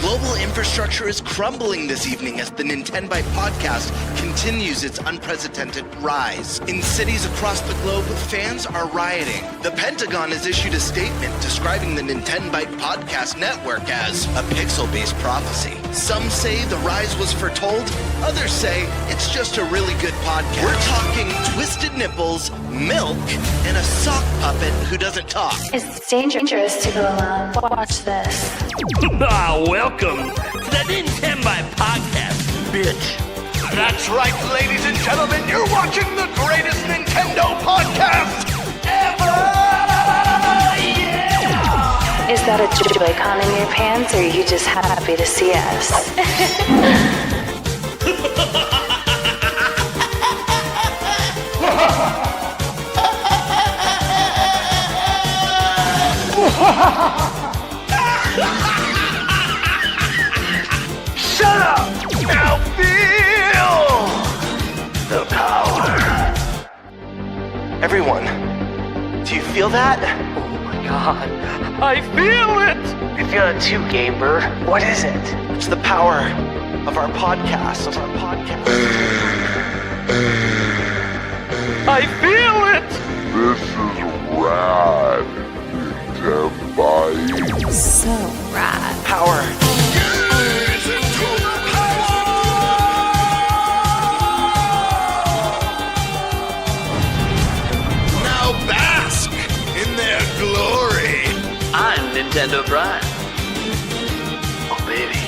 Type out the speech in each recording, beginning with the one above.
Global infrastructure is crumbling this evening as the NintenByte Podcast continues its unprecedented rise. In cities across the globe, fans are rioting. The Pentagon has issued a statement describing the NintenByte Podcast network as a pixel-based prophecy. Some say the rise was foretold, others say it's just a really good podcast. We're talking twisted nipples, milk, and a sock puppet who doesn't talk. It's dangerous to go alone. Watch this. Welcome to the NintenByte Podcast, bitch. That's right, ladies and gentlemen, you're watching the greatest Nintendo podcast ever! Yeah! Is that a Joy-Con in your pants, or are you just happy to see us? Shut up! Now feel the power. Everyone, do you feel that? Oh my god, I feel it! I feel it too, Gamer. What is it? It's the power of our podcast. I feel it! This is rad, NintenByte. So rad. Power. Now bask in their glory. I'm NintenByte. Oh baby.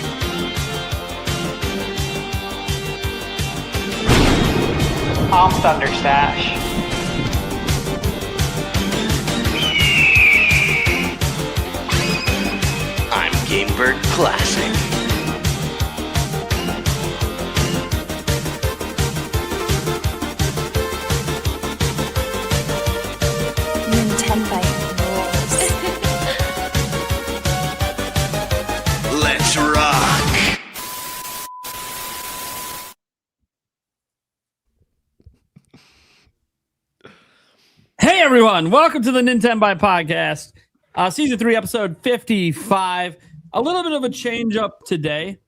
I'm Thunderstash. I'm Gamebird Classic. NintenByte rules. Let's rock. Hey everyone, welcome to the NintenByte Podcast, Season 3, Episode 55. A little bit of a change up today.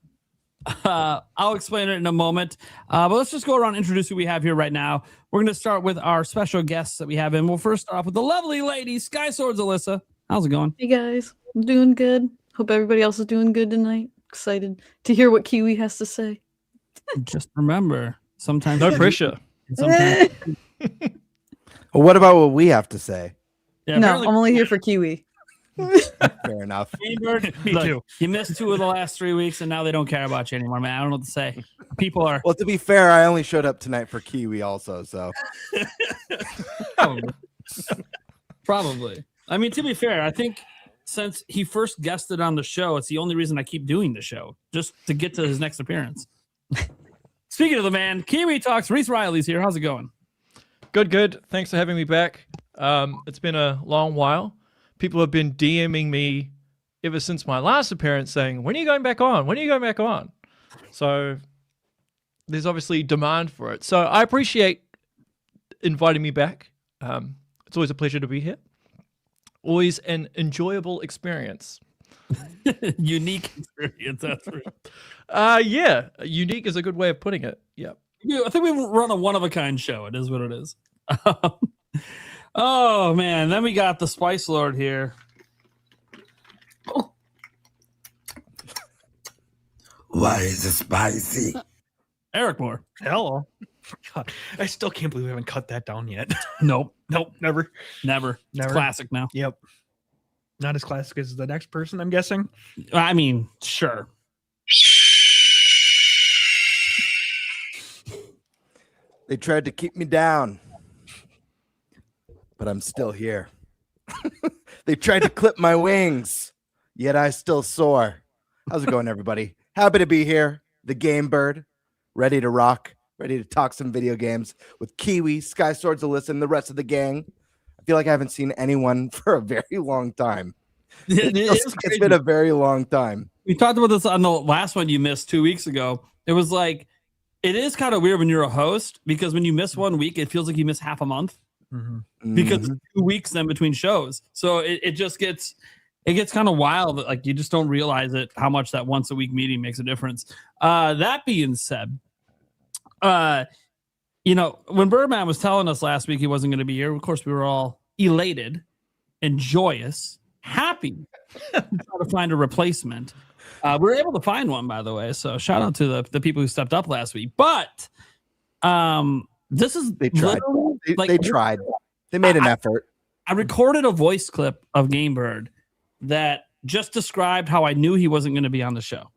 I'll explain it in a moment, but let's just go around and introduce who we have here right now. We're going to start with our special guests that we have, and we'll first start off with the lovely lady, Sky Swords Alyssa. How's it going? Hey guys, I'm doing good. Hope everybody else is doing good tonight. Excited to hear what Kiwi has to say. Just remember, sometimes No pressure. Sometimes, Well, what about what we have to say? yeah, No, apparently- I'm only here for Kiwi. Fair enough. Gamebird, Me look, too. You missed 2 of the last 3 weeks, and now they don't care about you anymore, man. I don't know what to say. People are Well, to be fair, I only showed up tonight for Kiwi also, so Probably. I mean, to be fair, I think since he first guested on the show, it's the only reason I keep doing the show, just to get to his next appearance. Speaking of the man, Kiwi Talks, Reese Riley's here. How's it going? Good. Thanks for having me back. It's been a long while. People have been DMing me ever since my last appearance saying, when are you going back on? When are you going back on? So there's obviously demand for it. So I appreciate inviting me back. It's always a pleasure to be here. Always an enjoyable experience. Unique experience, that's for sure. Yeah, unique is a good way of putting it. Yeah. Yeah, I think we run a one-of-a-kind show. It is what it is. Oh, man. Then we got the Spice Lord here. Why is it spicy? Eric Moore. Hello. God, I still can't believe we haven't cut that down yet. Nope. Nope, never. Never. It's Never. classic now. Yep. Not as classic as the next person, I'm guessing. I mean, sure. they tried to keep me down, but I'm still here. They tried to clip my wings, yet I still soar. How's it going, everybody? Happy to be here. The Game Bird, ready to rock, ready to talk some video games with Kiwi, Sky Swords Alyssa, and the rest of the gang. I feel like I haven't seen anyone for a very long time. It's been a very long time. We talked about this on the last one you missed 2 weeks ago. It was like, it is kind of weird when you're a host because when you miss 1 week, it feels like you miss half a month. because it's 2 weeks then between shows. So it just gets kind of wild. Like you just don't realize it, how much that once a week meeting makes a difference. That being said, when Birdman was telling us last week he wasn't going to be here, of course we were all elated and joyous, happy to try to find a replacement. We were able to find one, by the way. So shout out to the people who stepped up last week. But this is They tried. They tried. They made an effort. I recorded a voice clip of Game Bird that just described how I knew he wasn't going to be on the show.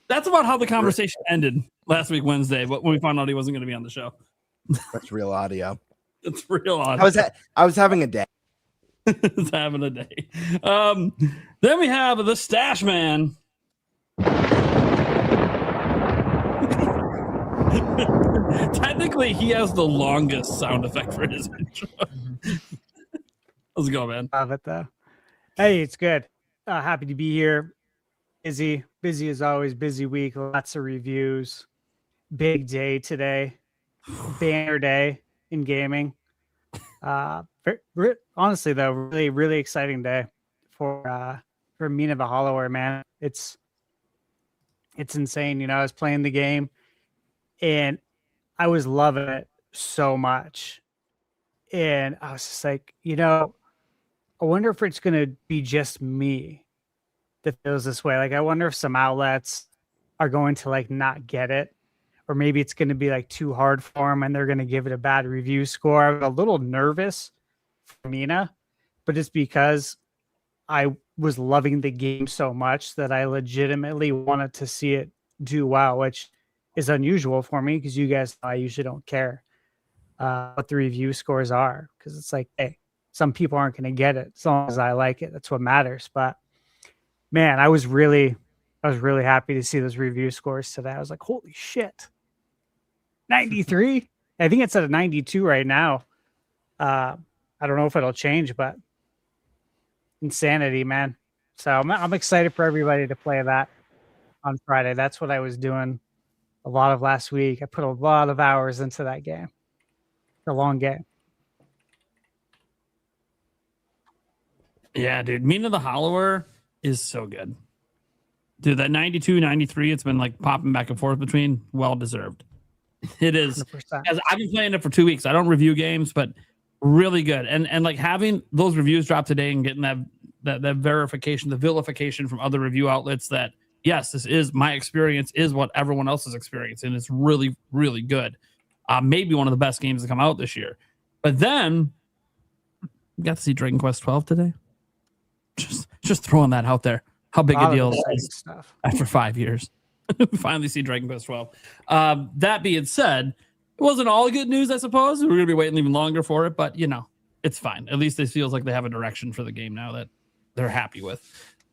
That's about how the conversation ended last week, Wednesday, but when we found out he wasn't going to be on the show. That's real audio. It's real audio. I was having a day. It's having a day. Then we have the Stash Man. Technically, he has the longest sound effect for his intro. How's it going, man? Love it, though. Hey, it's good. Happy to be here. Busy as always. Busy week. Lots of reviews. Big day today. Banner day in gaming. Honestly, though, really exciting day for Mina the Hollower, man. It's insane. I was playing the game and I was loving it so much. And I was just like, I wonder if it's going to be just me that feels this way. Like, I wonder if some outlets are going to like not get it, or maybe it's going to be like too hard for them and they're going to give it a bad review score. I'm a little nervous for Mina, but it's because I was loving the game so much that I legitimately wanted to see it do well, which is unusual for me because you guys know I usually don't care what the review scores are, because it's like, hey, some people aren't going to get it as long as I like it. That's what matters. But man, I was really happy to see those review scores today. I was like, holy shit. 93? I think it's at a 92 right now. I don't know if it'll change, but insanity, man. So I'm excited for everybody to play that on Friday. That's what I was doing a lot of last week. I put a lot of hours into that game. It's a long game. Yeah, dude. Mina the Hollower is so good. Dude, that 92, 93, it's been like popping back and forth between. Well deserved. It is. 100%. As I've been playing it for 2 weeks. I don't review games, but really good. And like having those reviews drop today and getting that verification, the vilification from other review outlets that, yes, this is my experience, is what everyone else is experiencing. It's really, really good. Maybe one of the best games to come out this year. But then we got to see Dragon Quest 12 today. Just throwing that out there. How big a deal it is after 5 years. We finally see Dragon Quest 12. That being said, it wasn't all good news, I suppose. We're going to be waiting even longer for it, but it's fine. At least it feels like they have a direction for the game now that they're happy with.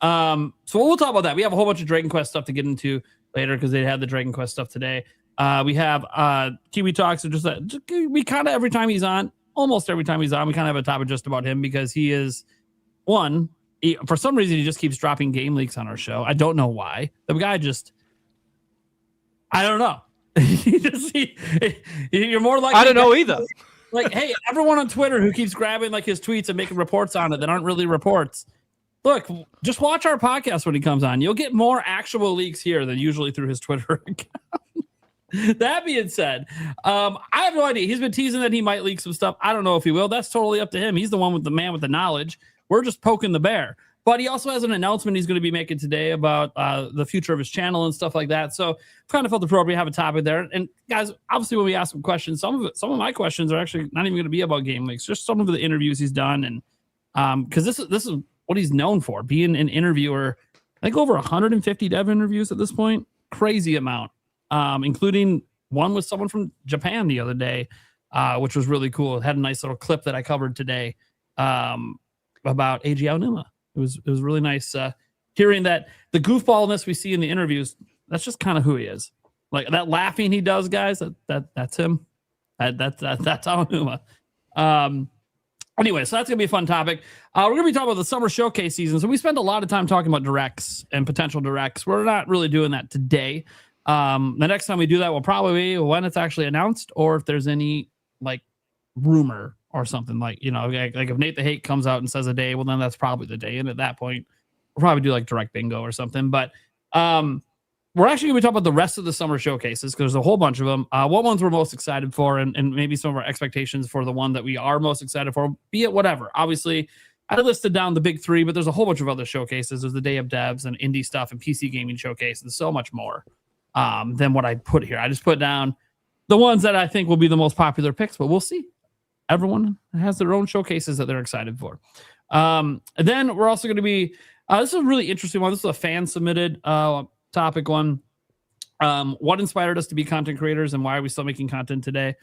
So we'll talk about that. We have a whole bunch of Dragon Quest stuff to get into later because they had the Dragon Quest stuff today. We have Kiwi Talks. We kind of, almost every time he's on, we kind of have a topic just about him because he is one. For some reason, he just keeps dropping game leaks on our show. I don't know why. The guy I don't know. You're more like, I don't know either. Like, hey, everyone on Twitter who keeps grabbing like his tweets and making reports on it that aren't really reports. Look, just watch our podcast when he comes on. You'll get more actual leaks here than usually through his Twitter account. That being said, I have no idea. He's been teasing that he might leak some stuff. I don't know if he will. That's totally up to him. He's the one with the man with the knowledge. We're just poking the bear. But he also has an announcement he's going to be making today about the future of his channel and stuff like that. So kind of felt appropriate to have a topic there. And guys, obviously when we ask him questions, some of my questions are actually not even going to be about game leaks, just some of the interviews he's done. And because this is what he's known for, being an interviewer. I think over 150 dev interviews at this point. Crazy amount, including one with someone from Japan the other day, which was really cool. It had a nice little clip that I covered today about Eiji Aonuma. It was really nice hearing that the goofballness we see in the interviews. That's just kind of who he is. Like that laughing he does, guys. That's him. That's Aonuma. Anyway, so that's going to be a fun topic. We're going to be talking about the summer showcase season. So we spend a lot of time talking about directs and potential directs. We're not really doing that today. The next time we do that will probably be when it's actually announced, or if there's any like rumor or something, like, you know, like if Nate the Hate comes out and says a day, well, then that's probably the day. And at that point, we'll probably do like direct bingo or something. But we're actually going to be talking about the rest of the summer showcases because there's a whole bunch of them. What ones we're most excited for, and maybe some of our expectations for the one that we are most excited for, be it whatever. Obviously, I listed down the big three, but there's a whole bunch of other showcases. There's the Day of Devs and indie stuff and PC gaming showcase and so much more than what I put here. I just put down the ones that I think will be the most popular picks, but we'll see. Everyone has their own showcases that they're excited for. And then we're also going to be, this is a really interesting one. This is a fan submitted topic one. What inspired us to be content creators and why are we still making content today?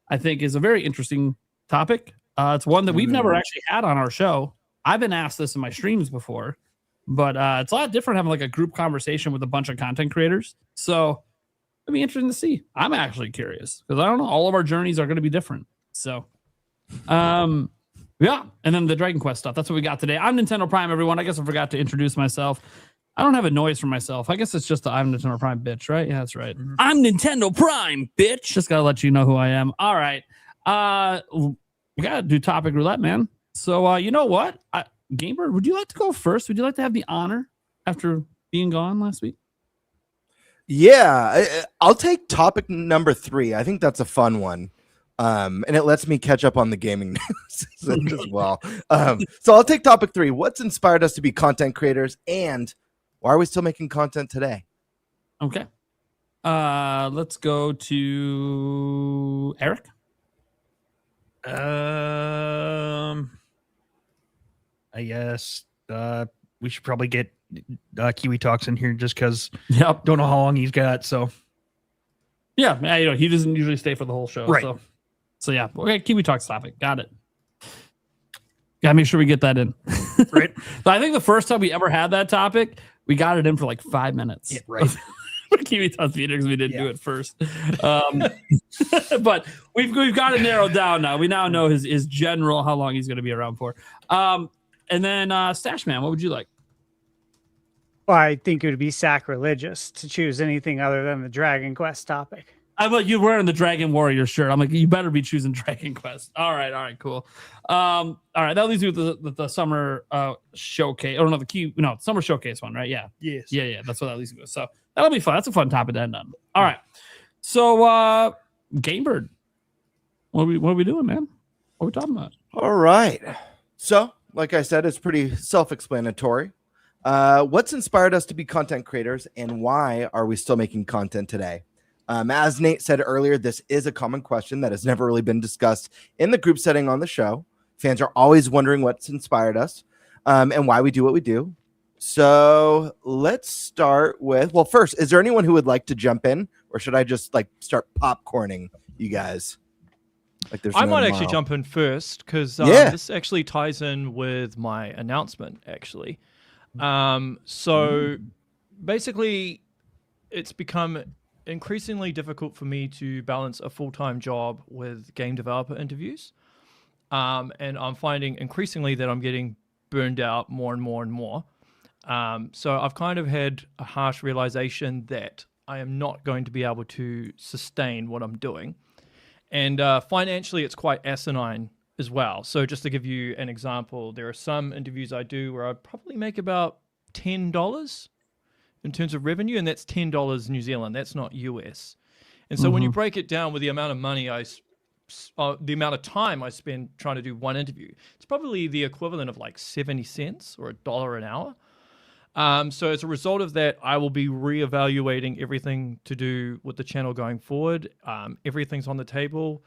I think is a very interesting topic. It's one that we've never actually had on our show. I've been asked this in my streams before, but it's a lot different having like a group conversation with a bunch of content creators. So it'd be interesting to see. I'm actually curious because I don't know. All of our journeys are going to be different. So, yeah. And then the Dragon Quest stuff. That's what we got today. I'm Nintendo Prime, everyone. I guess I forgot to introduce myself. I don't have a noise for myself. I guess it's just the I'm Nintendo Prime bitch, right? Yeah, that's right. Mm-hmm. I'm Nintendo Prime, bitch. Just got to let you know who I am. All right. We got to do topic roulette, man. So, you know what? Gamer, would you like to go first? Would you like to have the honor after being gone last week? Yeah, I'll take topic number 3. I think that's a fun one. And it lets me catch up on the gaming news as well. So I'll take topic 3. What's inspired us to be content creators, and why are we still making content today? Okay. Let's go to Eric. I guess we should probably get Kiwi Talks in here just because don't know how long he's got. So yeah, you know, he doesn't usually stay for the whole show. Right. So yeah, okay, Kiwi Talks topic. Got it. Gotta make sure we get that in. Right. So I think the first time we ever had that topic, we got it in for like 5 minutes. Yeah, right. Kiwi Talks because we didn't do it first. But we've got it narrowed down now. We now know his general how long he's going to be around for. And then Stash Man, what would you like? Well, I think it would be sacrilegious to choose anything other than the Dragon Quest topic. I'm like, you're wearing the Dragon Warrior shirt. I'm like, you better be choosing Dragon Quest. All right, cool. All right, that leaves you with the summer showcase. Or no, summer showcase one, right? Yeah. Yes. Yeah. That's what that leaves you with. So that'll be fun. That's a fun topic to end on. All right. So Gamebird, what are we doing, man? What are we talking about? All right. So, like I said, it's pretty self-explanatory. What's inspired us to be content creators, and why are we still making content today? As Nate said earlier, this is a common question that has never really been discussed in the group setting on the show. Fans are always wondering what's inspired us and why we do what we do. So let's start with, well, first, is there anyone who would like to jump in, or should I just like start popcorning you guys? Like there's I no might actually tomorrow. jump in first because this actually ties in with my announcement, actually. So basically, it's become increasingly difficult for me to balance a full-time job with game developer interviews. And I'm finding increasingly that I'm getting burned out more and more and more. So I've kind of had a harsh realization that I am not going to be able to sustain what I'm doing. And financially, it's quite asinine as well. So just to give you an example, there are some interviews I do where I probably make about $10 in terms of revenue, and that's $10 New Zealand. That's not US. And so when you break it down with the amount of money the amount of time I spend trying to do one interview, it's probably the equivalent of like 70 cents or $1 an hour. So as a result of that, I will be reevaluating everything to do with the channel going forward. Everything's on the table,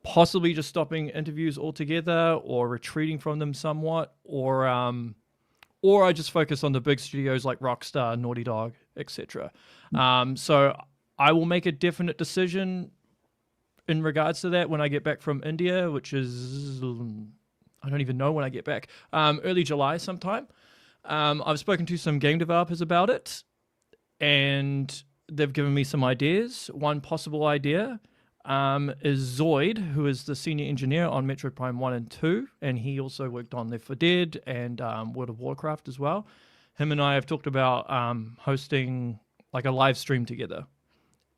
possibly just stopping interviews altogether or retreating from them somewhat, or I just focus on the big studios like Rockstar, Naughty Dog, etc. So I will make a definite decision in regards to that when I get back from India, which is, I don't even know when I get back, early July sometime. I've spoken to some game developers about it, and they've given me some ideas. One possible idea is Zoid, who is the senior engineer on Metroid Prime 1 and 2, and he also worked on Left 4 Dead and World of Warcraft as well. Him and I have talked about hosting like a live stream together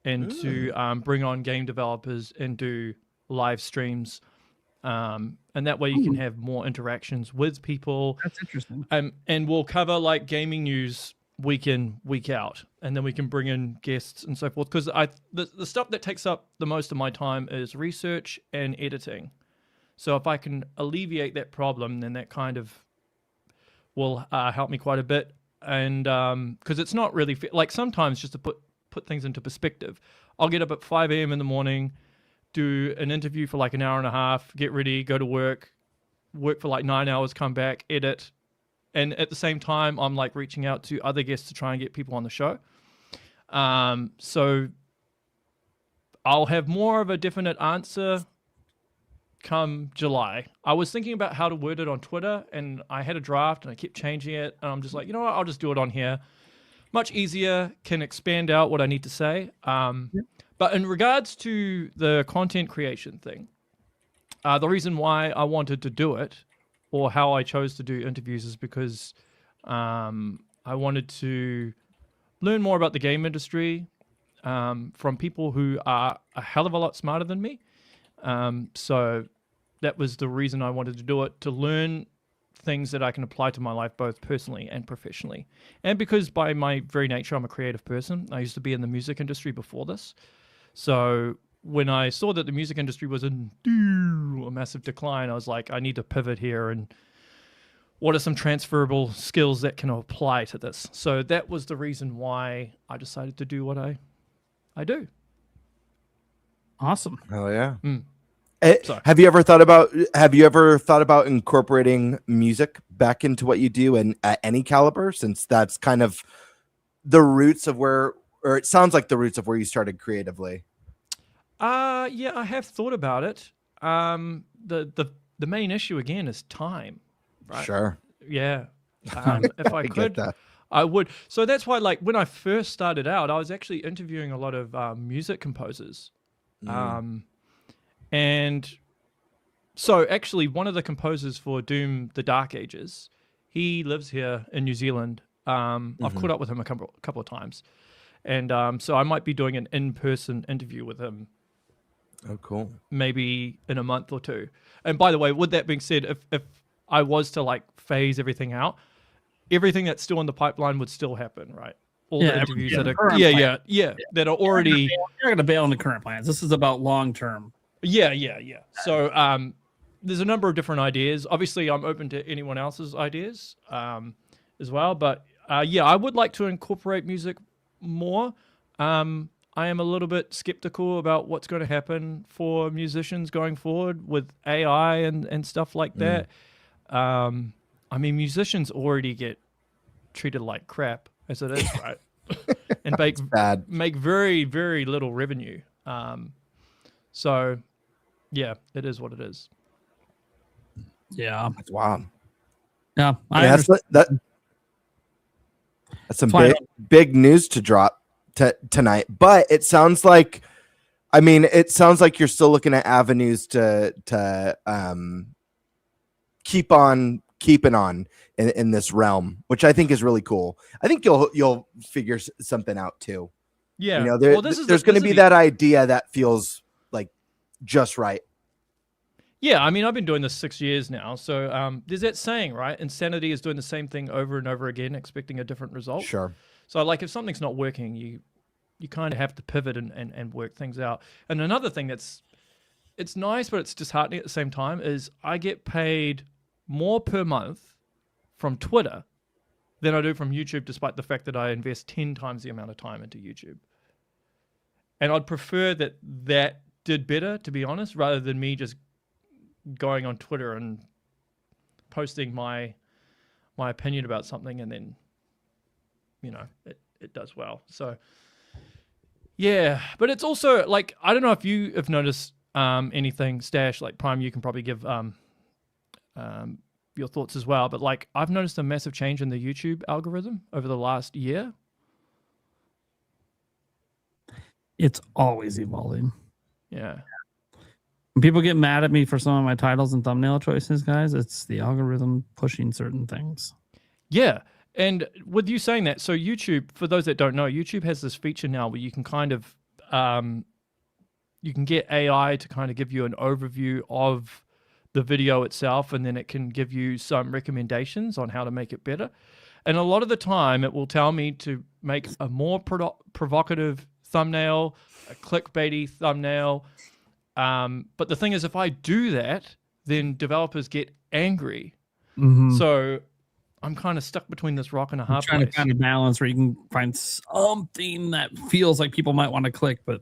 and to bring on game developers and do live streams. And that way you can have more interactions with people. That's interesting. And we'll cover like gaming news week in, week out, and then we can bring in guests and so forth. Because the stuff that takes up the most of my time is research and editing. So if I can alleviate that problem, then that kind of will help me quite a bit. And because it's not really like sometimes just to put things into perspective, I'll get up at 5 a.m. in the morning, do an interview for like an hour and a half, get ready, go to work for like 9 hours, come back, edit. And at the same time, I'm like reaching out to other guests to try and get people on the show. So I'll have more of a definite answer come July. I was thinking about how to word it on Twitter, and I had a draft and I kept changing it. And I'm just like, you know what? I'll just do it on here. Much easier, can expand out what I need to say. But in regards to the content creation thing, the reason why I wanted to do it, or how I chose to do interviews, is because I wanted to learn more about the game industry from people who are a hell of a lot smarter than me. So that was the reason I wanted to do it, to learn things that I can apply to my life, both personally and professionally. And because by my very nature, I'm a creative person. I used to be in the music industry before this. So when I saw that the music industry was in a massive decline, I was like, I need to pivot here. And what are some transferable skills that can apply to this? So that was the reason why I decided to do what I do. Awesome. Oh yeah. Sorry. Have you ever thought about incorporating music back into what you do, and at any caliber, since that's kind of the roots of where, or it sounds like the roots of where you started creatively? Yeah, I have thought about it. The main issue again is time. Right? Sure. Yeah. If I could, I would. So that's why, like, when I first started out, I was actually interviewing a lot of music composers. And so actually one of the composers for Doom, The Dark Ages, he lives here in New Zealand. I've caught up with him a couple of times. And so I might be doing an in-person interview with him. Oh, cool. Maybe in a month or two. And by the way, with that being said, if I was to like phase everything out, everything that's still in the pipeline would still happen, right? All the interviews that are that are already. You're going to bail on the current plans. This is about long term. Yeah. So there's a number of different ideas. Obviously, I'm open to anyone else's ideas as well. But I would like to incorporate music more. I am a little bit skeptical about what's going to happen for musicians going forward with AI and stuff like that. I mean, musicians already get treated like crap as it is, right? And make very, very little revenue. So, yeah, it is what it is. Yeah. That's wild. Yeah. That's some big news to drop tonight. But it sounds like, you're still looking at avenues to keep on keeping on in this realm, which I think is really cool. I think you'll figure something out too. Yeah. There's going to be that idea that feels like just right. Yeah, I mean, I've been doing this 6 years now. So there's that saying, right? Insanity is doing the same thing over and over again, expecting a different result. Sure. So like if something's not working, you kind of have to pivot and work things out. And another thing it's nice, but it's disheartening at the same time, is I get paid more per month from Twitter than I do from YouTube, despite the fact that I invest 10 times the amount of time into YouTube. And I'd prefer that did better, to be honest, rather than me just going on Twitter and posting my opinion about something and then, it does well. So, yeah. But it's also, like, I don't know if you have noticed anything, Stash, like Prime, you can probably give your thoughts as well. But, like, I've noticed a massive change in the YouTube algorithm over the last year. It's always evolving. Yeah. When people get mad at me for some of my titles and thumbnail choices, guys, it's the algorithm pushing certain things. Yeah. And with you saying that, so YouTube, for those that don't know, YouTube has this feature now where you can kind of, you can get AI to kind of give you an overview of the video itself, and then it can give you some recommendations on how to make it better. And a lot of the time, it will tell me to make a more provocative thumbnail, a clickbaity thumbnail. But the thing is, if I do that, then developers get angry. Mm-hmm. So I'm kind of stuck between this rock and a hard trying place. to find a balance where you can find something that feels like people might want to click, but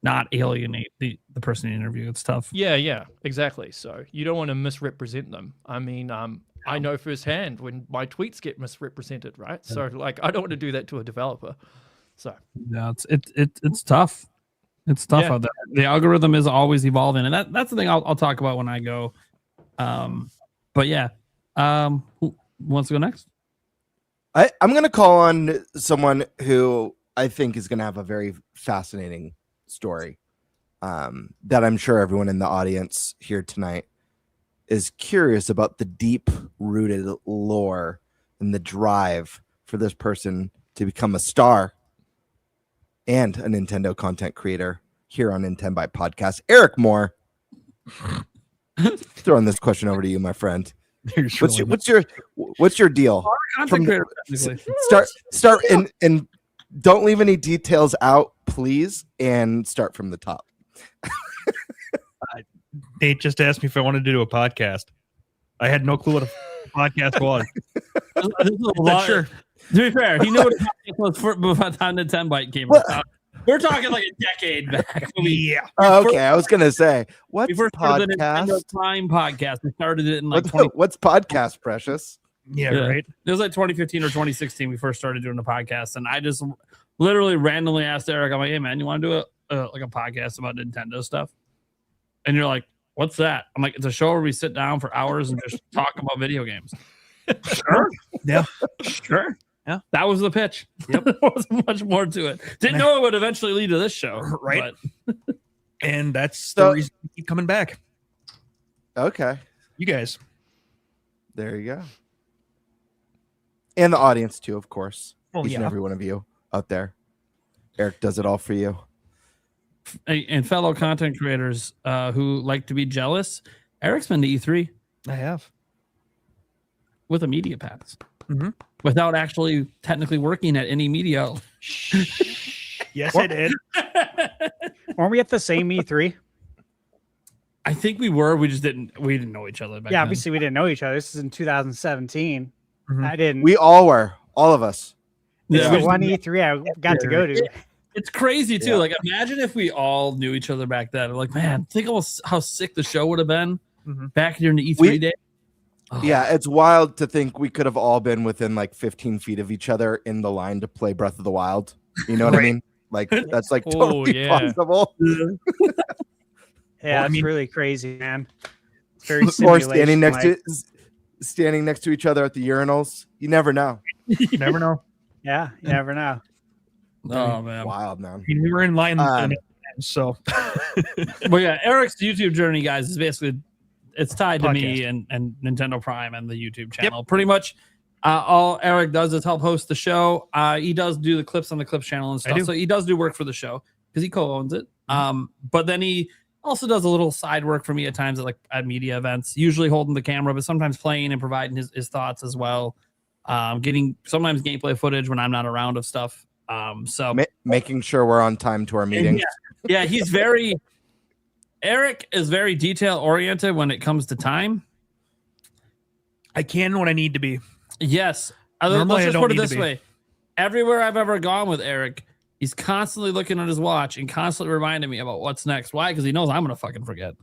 not alienate the person you interview. It's tough. Yeah, exactly. So you don't want to misrepresent them. I mean, I know firsthand when my tweets get misrepresented, right? So like, I don't want to do that to a developer. So yeah, it's tough. It's tough out there. The algorithm is always evolving, and that's the thing I'll talk about when I go. But yeah, who wants to go next? I'm going to call on someone who I think is going to have a very fascinating story that I'm sure everyone in the audience here tonight is curious about, the deep-rooted lore and the drive for this person to become a star and a Nintendo content creator here on NintenByte Podcast. Eric Moore, throwing this question over to you, my friend. What's your deal? Start and don't leave any details out, please, and start from the top. Nate just asked me if I wanted to do a podcast. I had no clue what a podcast was. Sure. To be fair, he knew what a podcast was by the time NintenByte came out. We're talking like a decade back. Yeah. Okay, I was gonna say, what's we first started the podcast? Nintendo Prime podcast. We started it in like What's podcast, Precious? Yeah, right. It was like 2015 or 2016. We first started doing the podcast, and I just literally randomly asked Eric, I'm like, "Hey man, you want to do like a podcast about Nintendo stuff?" And you're like, "What's that?" I'm like, "It's a show where we sit down for hours and just talk about video games." Sure. Yeah. Sure. Yeah. That was the pitch. Yep. There wasn't much more to it. Didn't know it would eventually lead to this show. Right. But And that's the reason we keep coming back. Okay. You guys. There you go. And the audience too, of course. Well, Each and every one of you out there. Eric does it all for you. And fellow content creators who like to be jealous, Eric's been to E3. I have. With a media pass. Mm-hmm. Without actually technically working at any media. Yes, I did. Weren't we at the same E3? I think we were. We didn't know each other back Yeah, then. obviously we didn't know each other. This is in 2017. Mm-hmm. I didn't. We all were. All of us. This is the one E3 I got to go to. It's crazy too. Like, imagine if we all knew each other back then. Like, man, think how sick the show would have been back during the E3 day. Oh. Yeah, it's wild to think we could have all been within like 15 feet of each other in the line to play Breath of the Wild. You know what I mean? Like, that's like totally possible. Yeah, it's really crazy, man. It's very or standing next to each other at the urinals. You never know. You never know. Yeah, you never know. Oh man, wild, man. We were in line, so. Well, yeah, Eric's YouTube journey, guys, is basically it's tied to Podcast. me and Nintendo Prime and the YouTube channel. Pretty much, all Eric does is help host the show. He does do the clips on the Clips channel and stuff, so he does do work for the show because he co-owns it. But then he also does a little side work for me at times at media events, usually holding the camera, but sometimes playing and providing his thoughts as well. Getting sometimes gameplay footage when I'm not around of stuff. So making sure we're on time to our meetings. Yeah, he's Eric is very detail oriented when it comes to time. I can when I need to be. Yes. Normally, Let's I just don't put it need this to be. way. Everywhere I've ever gone with Eric, he's constantly looking at his watch and constantly reminding me about what's next. Why? Because he knows I'm going to fucking forget.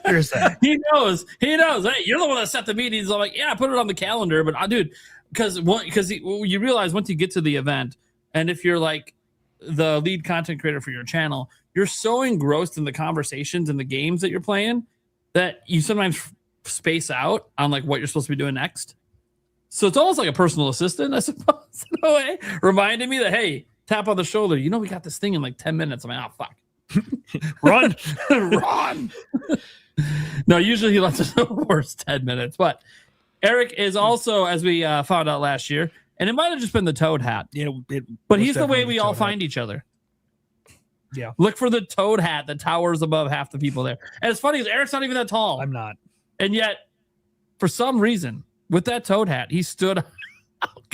There's that. He knows. Hey, you're the one that set the meetings. I'm like, yeah, I put it on the calendar, but dude, because you realize once you get to the event, and if you're like the lead content creator for your channel, you're so engrossed in the conversations and the games that you're playing that you sometimes space out on like what you're supposed to be doing next. So it's almost like a personal assistant, I suppose, in a way, reminding me that, hey, tap on the shoulder. You know, we got this thing in like 10 minutes. I'm like, oh, fuck. Run. Run. No, usually he lets us know the first 10 minutes. But Eric is also, as we found out last year, and it might have just been the Toad hat. Yeah, but he's the way we all find each other. Yeah. Look for the Toad hat that towers above half the people there. And it's funny, Eric's not even that tall. I'm not. And yet, for some reason, with that Toad hat, he stood out.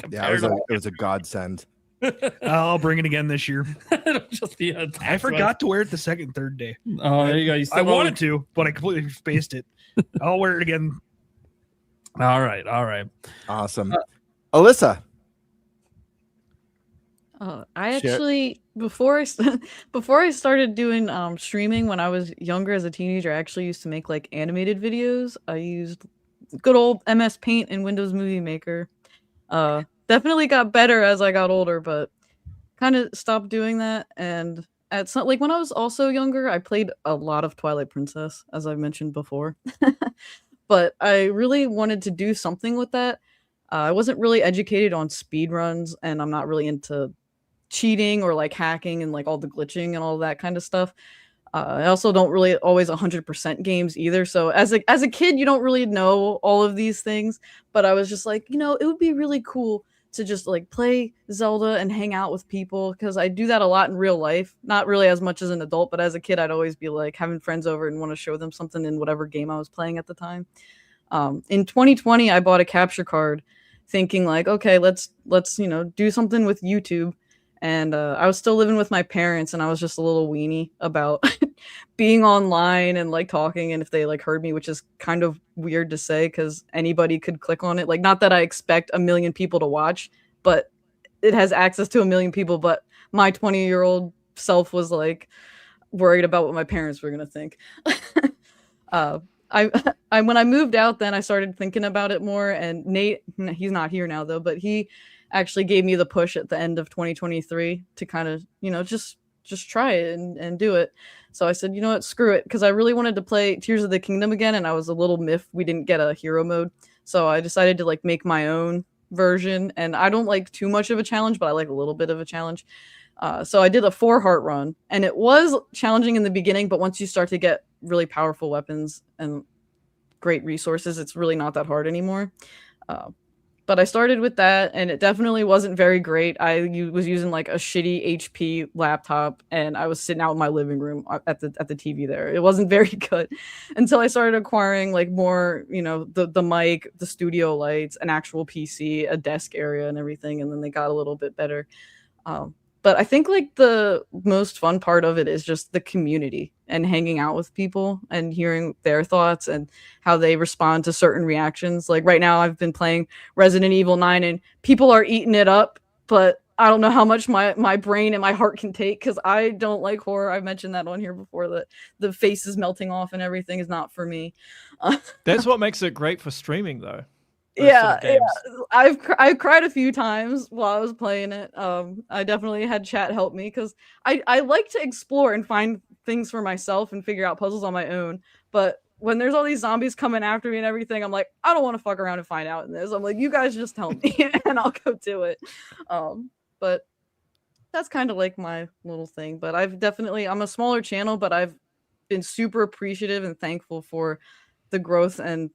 Yeah, it was a godsend. I'll bring it again this year. Just the I forgot to wear it the second, third day. Oh, there you go. I wanted to, but I completely spaced it. I'll wear it again. All right. Awesome. Alyssa. I actually before I started doing streaming when I was younger as a teenager, I actually used to make like animated videos. I used good old MS Paint and Windows Movie Maker. Definitely got better as I got older, but kind of stopped doing that. And at some, like when I was also younger, I played a lot of Twilight Princess, as I've mentioned before. But I really wanted to do something with that. I wasn't really educated on speed runs, and I'm not really into cheating or like hacking and like all the glitching and all that kind of stuff. I also don't really always 100% games either. So as a kid, you don't really know all of these things. But I was just like, you know, it would be really cool to just like play Zelda and hang out with people, because I do that a lot in real life. Not really as much as an adult, but as a kid, I'd always be like having friends over and want to show them something in whatever game I was playing at the time. In 2020, I bought a capture card, thinking like, okay, let's do something with YouTube. And I was still living with my parents, and I was just a little weenie about being online and like talking, and if they like heard me, which is kind of weird to say because anybody could click on it. Like, not that I expect 1 million people to watch, but it has access to 1 million people. But my 20-year-old self was like worried about what my parents were gonna think. I when I moved out, then I started thinking about it more. And Nate, he's not here now though, but he actually gave me the push at the end of 2023 to kind of, just try it and do it. So I said, you know what, screw it. Because I really wanted to play Tears of the Kingdom again. And I was a little miffed we didn't get a hero mode. So I decided to like make my own version. And I don't like too much of a challenge, but I like a little bit of a challenge. So I did a 4-heart run, and it was challenging in the beginning, but once you start to get really powerful weapons and great resources, it's really not that hard anymore. But I started with that, and it definitely wasn't very great. I was using like a shitty HP laptop, and I was sitting out in my living room at the TV there. It wasn't very good until I started acquiring like more, the mic, the studio lights, an actual PC, a desk area, and everything. And then they got a little bit better. But I think like the most fun part of it is just the community and hanging out with people and hearing their thoughts and how they respond to certain reactions. Like right now I've been playing Resident Evil 9 and people are eating it up, but I don't know how much my brain and my heart can take, because I don't like horror. I mentioned that on here before, that the faces melting off and everything is not for me. That's what makes it great for streaming though. Yeah, I've cried a few times while I was playing it. I definitely had chat help me, because I like to explore and find things for myself and figure out puzzles on my own. But when there's all these zombies coming after me and everything, I'm like, I don't want to fuck around and find out in this. I'm like, you guys just tell me and I'll go do it. But that's kind of like my little thing. But I'm a smaller channel, but I've been super appreciative and thankful for the growth and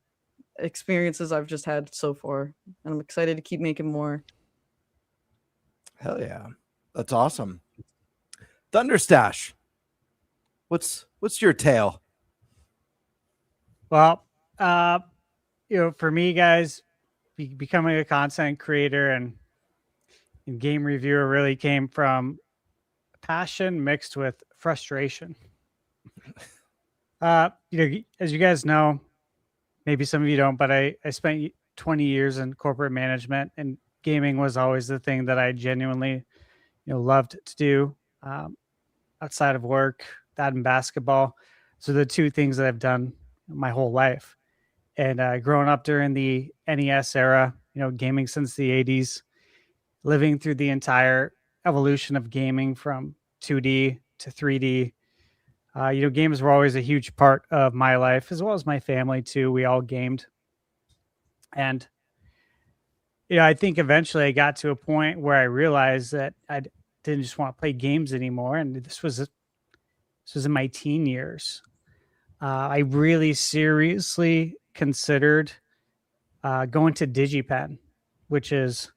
experiences I've just had so far, and I'm excited to keep making more. Hell yeah, that's awesome. Thunderstash, what's your tale? Well, for me, guys, becoming a content creator and game reviewer really came from passion mixed with frustration. As you guys know, maybe some of you don't, but I spent 20 years in corporate management, and gaming was always the thing that I genuinely, loved to do outside of work. That and basketball. So the two things that I've done my whole life. And growing up during the NES era, gaming since the 80s, living through the entire evolution of gaming from 2D to 3D. Games were always a huge part of my life, as well as my family too. We all gamed. And, I think eventually I got to a point where I realized that I didn't just want to play games anymore. And this was in my teen years. I really seriously considered going to DigiPen, which is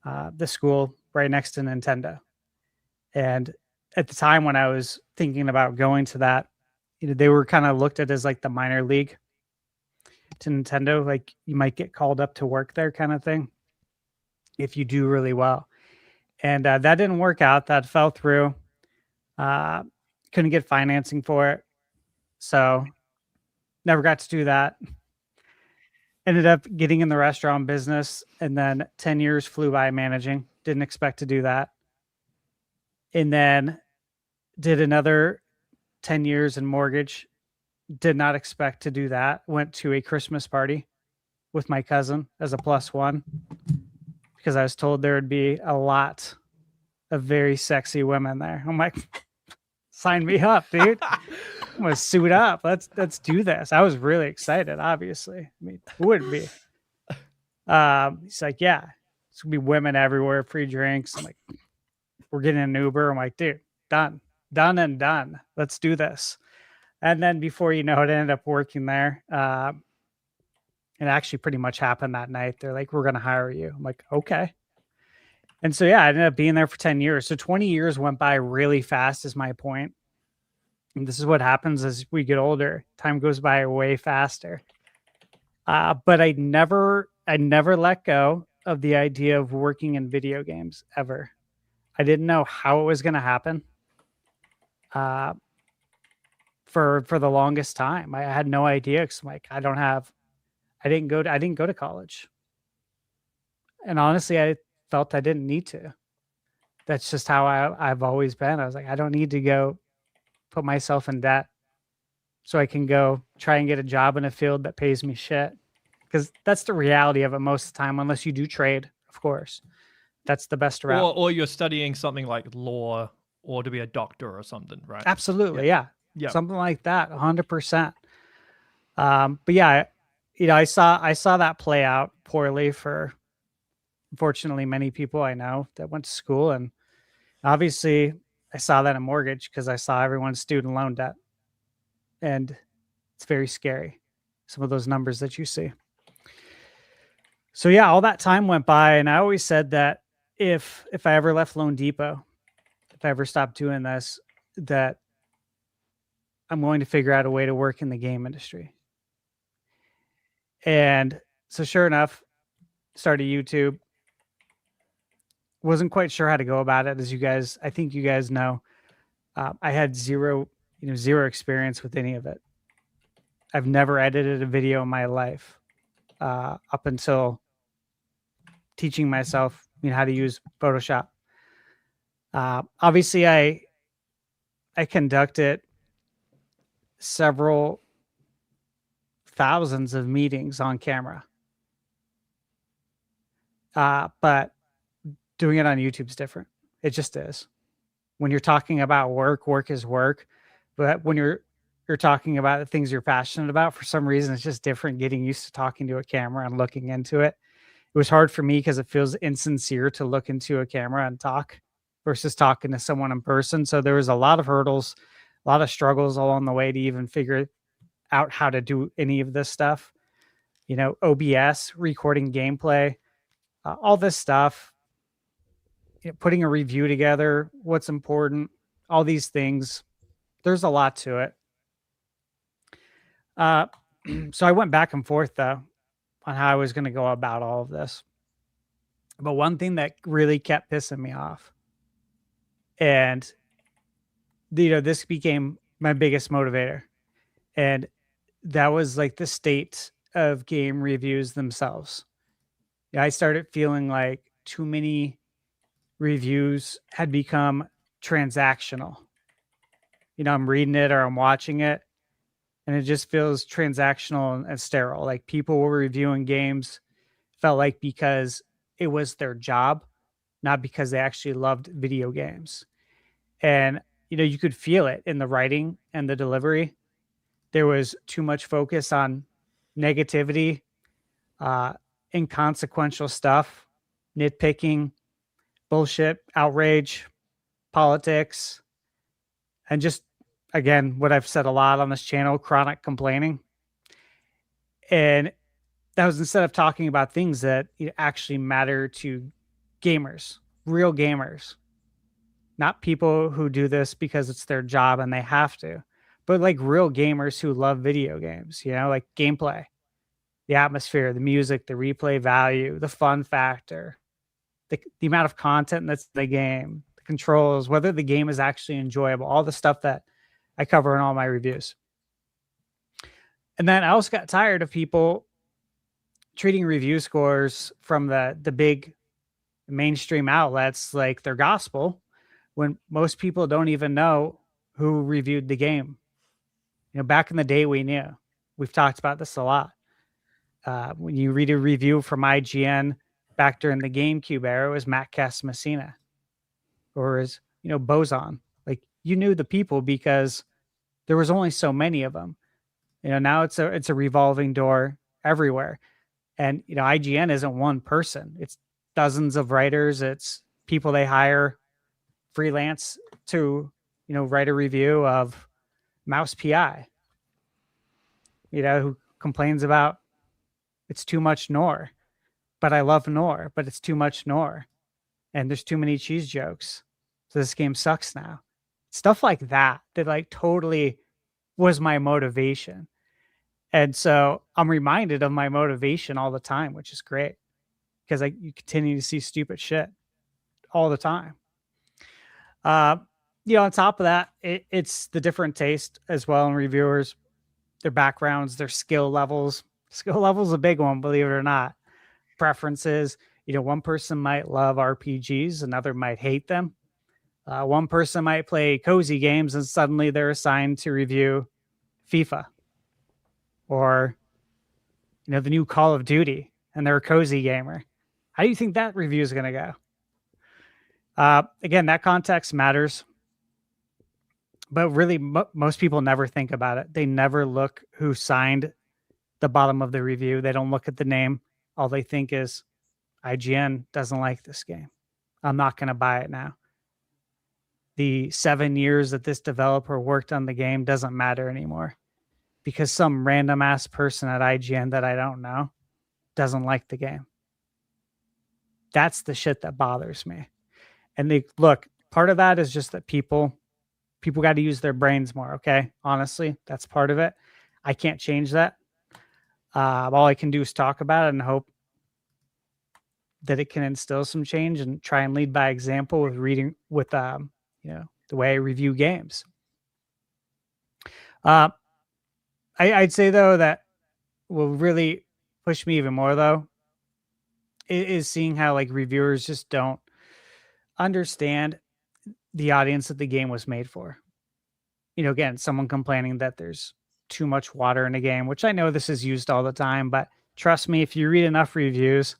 the school right next to Nintendo. And at the time when I was thinking about going to that, they were kind of looked at as like the minor league to Nintendo. Like you might get called up to work there kind of thing if you do really well. And that didn't work out. That fell through. Couldn't get financing for it. So never got to do that. Ended up getting in the restaurant business, and then 10 years flew by managing. Didn't expect to do that. And then did another 10 years in mortgage. Did not expect to do that. Went to a Christmas party with my cousin as a +1 because I was told there would be a lot of very sexy women there. I'm like, sign me up, dude. I'm gonna suit up. Let's do this. I was really excited, obviously. I mean, who wouldn't be? He's like, yeah, it's gonna be women everywhere, free drinks. I'm like, we're getting an Uber. I'm like, dude, done and done. Let's do this. And then before you know it, I ended up working there. It actually pretty much happened that night. They're like, we're gonna hire you. I'm like, okay. And so yeah, I ended up being there for 10 years. So 20 years went by really fast, is my point. And this is what happens as we get older. Time goes by way faster. But I never let go of the idea of working in video games ever. I didn't know how it was going to happen. For the longest time, I had no idea. Cause I'm like, I didn't go to college. And honestly, I felt I didn't need to. That's just how I've always been. I was like, I don't need to go put myself in debt so I can go try and get a job in a field that pays me shit. Because that's the reality of it most of the time, unless you do trade, of course. That's the best route. Or you're studying something like law or to be a doctor or something, right? Absolutely, yeah. Something like that, 100%. But yeah, I saw that play out poorly for, unfortunately, many people I know that went to school. And obviously, I saw that in mortgage because I saw everyone's student loan debt. And it's very scary, some of those numbers that you see. So yeah, all that time went by, and I always said that if I ever left Loan Depot, if I ever stopped doing this, that I'm going to figure out a way to work in the game industry. And so sure enough, started YouTube. Wasn't quite sure how to go about it, as I think you guys know. I had zero experience with any of it. I've never edited a video in my life up until teaching myself, how to use Photoshop. Obviously, I conducted several thousands of meetings on camera, but doing it on YouTube is different. It just is. When you're talking about work is work. But when you're talking about the things you're passionate about, for some reason, it's just different getting used to talking to a camera and looking into it. It was hard for me because it feels insincere to look into a camera and talk versus talking to someone in person. So there was a lot of hurdles, a lot of struggles along the way to even figure out how to do any of this stuff. OBS, recording gameplay, all this stuff. Putting a review together, what's important, all these things. There's a lot to it. So I went back and forth, though, on how I was going to go about all of this. But one thing that really kept pissing me off, and this became my biggest motivator, and that was like the state of game reviews themselves. I started feeling like too many reviews had become transactional. I'm reading it or I'm watching it, and it just feels transactional and sterile. Like people were reviewing games, felt like because it was their job, not because they actually loved video games. And, you could feel it in the writing and the delivery. There was too much focus on negativity, inconsequential stuff, nitpicking, bullshit, outrage, politics, and just, again, what I've said a lot on this channel, chronic complaining. And that was instead of talking about things that actually matter to gamers, real gamers, not people who do this because it's their job and they have to, but like real gamers who love video games, like gameplay, the atmosphere, the music, the replay value, the fun factor, the amount of content that's in the game, the controls, whether the game is actually enjoyable, all the stuff that I cover in all my reviews. And then I also got tired of people treating review scores from the big mainstream outlets like their gospel, when most people don't even know who reviewed the game. Back in the day, we knew. We've talked about this a lot. When you read a review from IGN back during the GameCube era, it was Matt Casamassina, or as Bozon. Like, you knew the people because there was only so many of them. Now it's a revolving door everywhere. And IGN isn't one person; it's dozens of writers. It's people they hire freelance to write a review of Mouse PI. Who complains about it's too much Nor, but I love Nor, but it's too much Nor, and there's too many cheese jokes, so this game sucks now. Stuff like that like totally was my motivation. And so I'm reminded of my motivation all the time, which is great, because you continue to see stupid shit all the time. On top of that, it's the different taste as well in reviewers, their backgrounds, their skill levels. Skill level is a big one, believe it or not. Preferences. One person might love RPGs, another might hate them. One person might play cozy games, and suddenly they're assigned to review FIFA, or the new Call of Duty, and they're a cozy gamer. How do you think that review is going to go? Again, that context matters, but really most people never think about it. They never look who signed the bottom of the review. They don't look at the name. All they think is IGN doesn't like this game. I'm not going to buy it now. The 7 years that this developer worked on the game doesn't matter anymore, because some random ass person at IGN that I don't know doesn't like the game. That's the shit that bothers me. And part of that is just that people got to use their brains more. Okay. Honestly, that's part of it. I can't change that. All I can do is talk about it and hope that it can instill some change and try and lead by example with the way I review games. I'd say though that will really push me even more though is seeing how reviewers just don't understand the audience that the game was made for. Again, someone complaining that there's too much water in a game, which I know this is used all the time, but trust me, if you read enough reviews,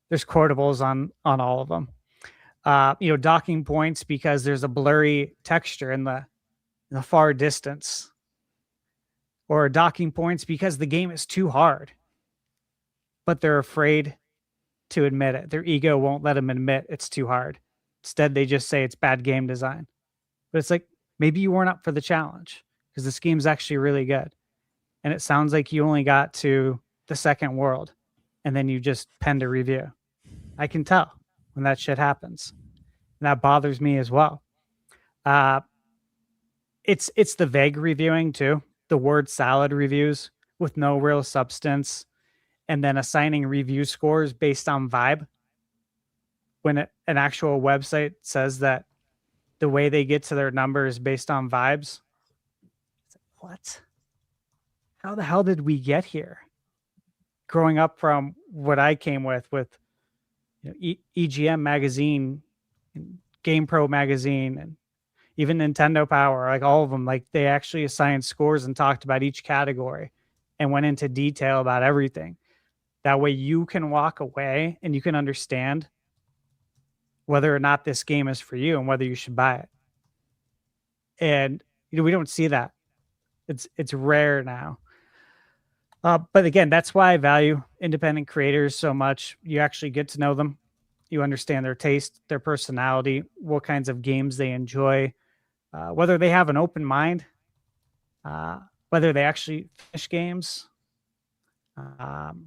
there's quotables on all of them. Docking points because there's a blurry texture in the far distance, or docking points because the game is too hard, but they're afraid to admit it. Their ego won't let them admit it's too hard. Instead, they just say it's bad game design. But it's like, maybe you weren't up for the challenge, because this game's actually really good. And it sounds like you only got to the second world and then you just penned a review. I can tell when that shit happens. And that bothers me as well. It's the vague reviewing too. The word salad reviews with no real substance, and then assigning review scores based on vibe, when an actual website says that the way they get to their number is based on vibes. What? How the hell did we get here? Growing up from what I came with EGM magazine, and GamePro magazine, and even Nintendo Power, all of them, they actually assigned scores and talked about each category and went into detail about everything. That way you can walk away and you can understand whether or not this game is for you and whether you should buy it. And we don't see that. It's rare now. But again, that's why I value independent creators so much. You actually get to know them. You understand their taste, their personality, what kinds of games they enjoy, whether they have an open mind, whether they actually finish games,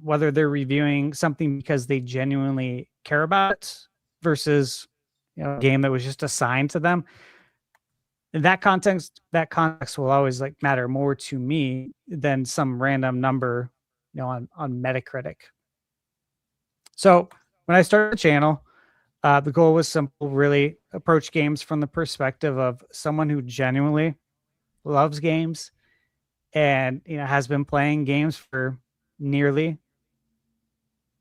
whether they're reviewing something because they genuinely care about it versus a game that was just assigned to them. In that context will always like matter more to me than some random number, on Metacritic. So when I started the channel, the goal was simple: really approach games from the perspective of someone who genuinely loves games and has been playing games for nearly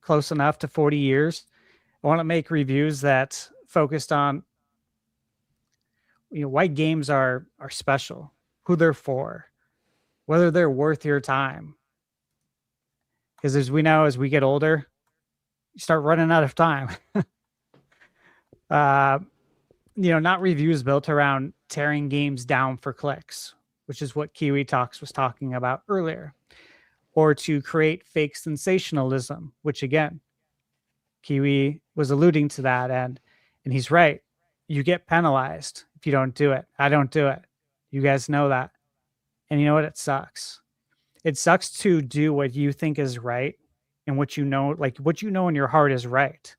close enough to 40 years. I want to make reviews that focused on why games are special, who they're for, whether they're worth your time. Because as we know, as we get older, you start running out of time. Not reviews built around tearing games down for clicks, which is what Kiwi Talks was talking about earlier, or to create fake sensationalism, which again, Kiwi was alluding to that, and he's right. You get penalized if you don't do it. I don't do it. You guys know that. And you know what? It sucks. It sucks to do what you think is right and what you know in your heart is right.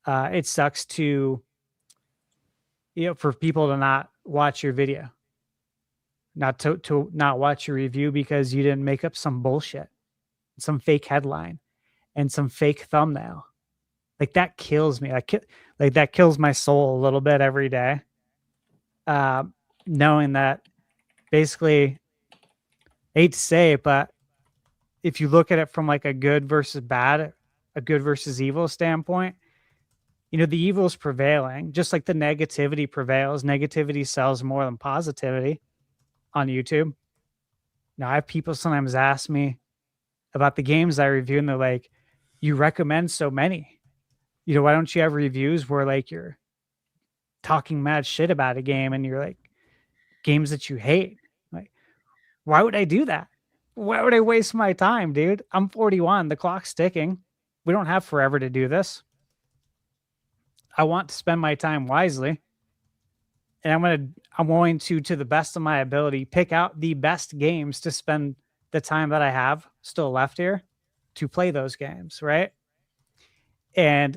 It sucks to, for people to not watch your video, not to not watch your review because you didn't make up some bullshit, some fake headline and some fake thumbnail. Like that kills me. Like that kills my soul a little bit every day. Knowing that basically, I hate to say it, but if you look at it from like a good versus bad, a good versus evil standpoint, the evil is prevailing, just like the negativity prevails. Negativity sells more than positivity on YouTube. Now, I have people sometimes ask me about the games I review, and they're like, you recommend so many. Why don't you have reviews where like you're talking mad shit about a game and you're like games that you hate? Like, why would I do that? Why would I waste my time, dude? I'm 41. The clock's ticking. We don't have forever to do this. I want to spend my time wisely. And I'm going to the best of my ability, pick out the best games to spend the time that I have still left here to play those games, right? And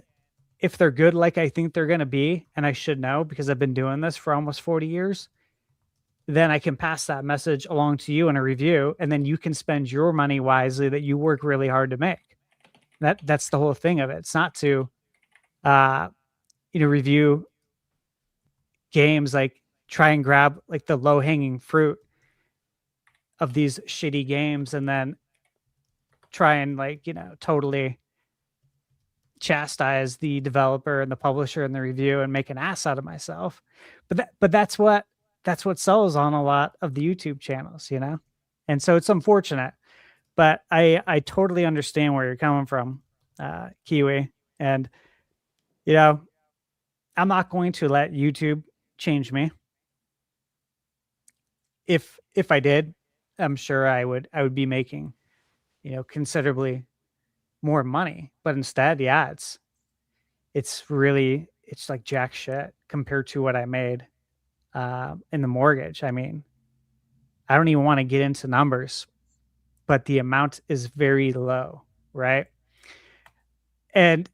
if they're good like I think they're going to be, and I should know because I've been doing this for almost 40 years, then I can pass that message along to you in a review, and then you can spend your money wisely that you work really hard to make. That's the whole thing of it. It's not to review games, like try and grab like the low-hanging fruit of these shitty games and then try and totally chastise the developer and the publisher and the review and make an ass out of myself. But that's what sells on a lot of the YouTube channels, and so it's unfortunate, but I totally understand where you're coming from, Kiwi, and I'm not going to let YouTube change me. If I did, I'm sure I would be making, considerably more money. But instead, yeah, it's like jack shit compared to what I made in the mortgage. I mean, I don't even want to get into numbers, but the amount is very low, right? And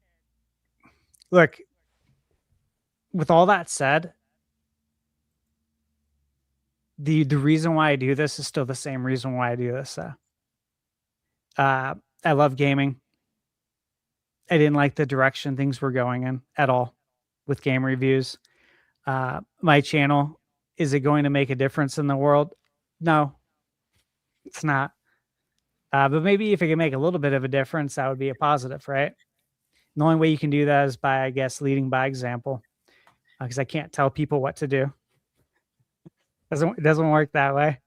look, with all that said, the reason why I do this is still the same reason why I do this. I love gaming. I didn't like the direction things were going in at all with game reviews. My channel, is it going to make a difference in the world? No, it's not. But maybe if it can make a little bit of a difference, that would be a positive, right? And the only way you can do that is by, I guess, leading by example, because I can't tell people what to do. It doesn't work that way.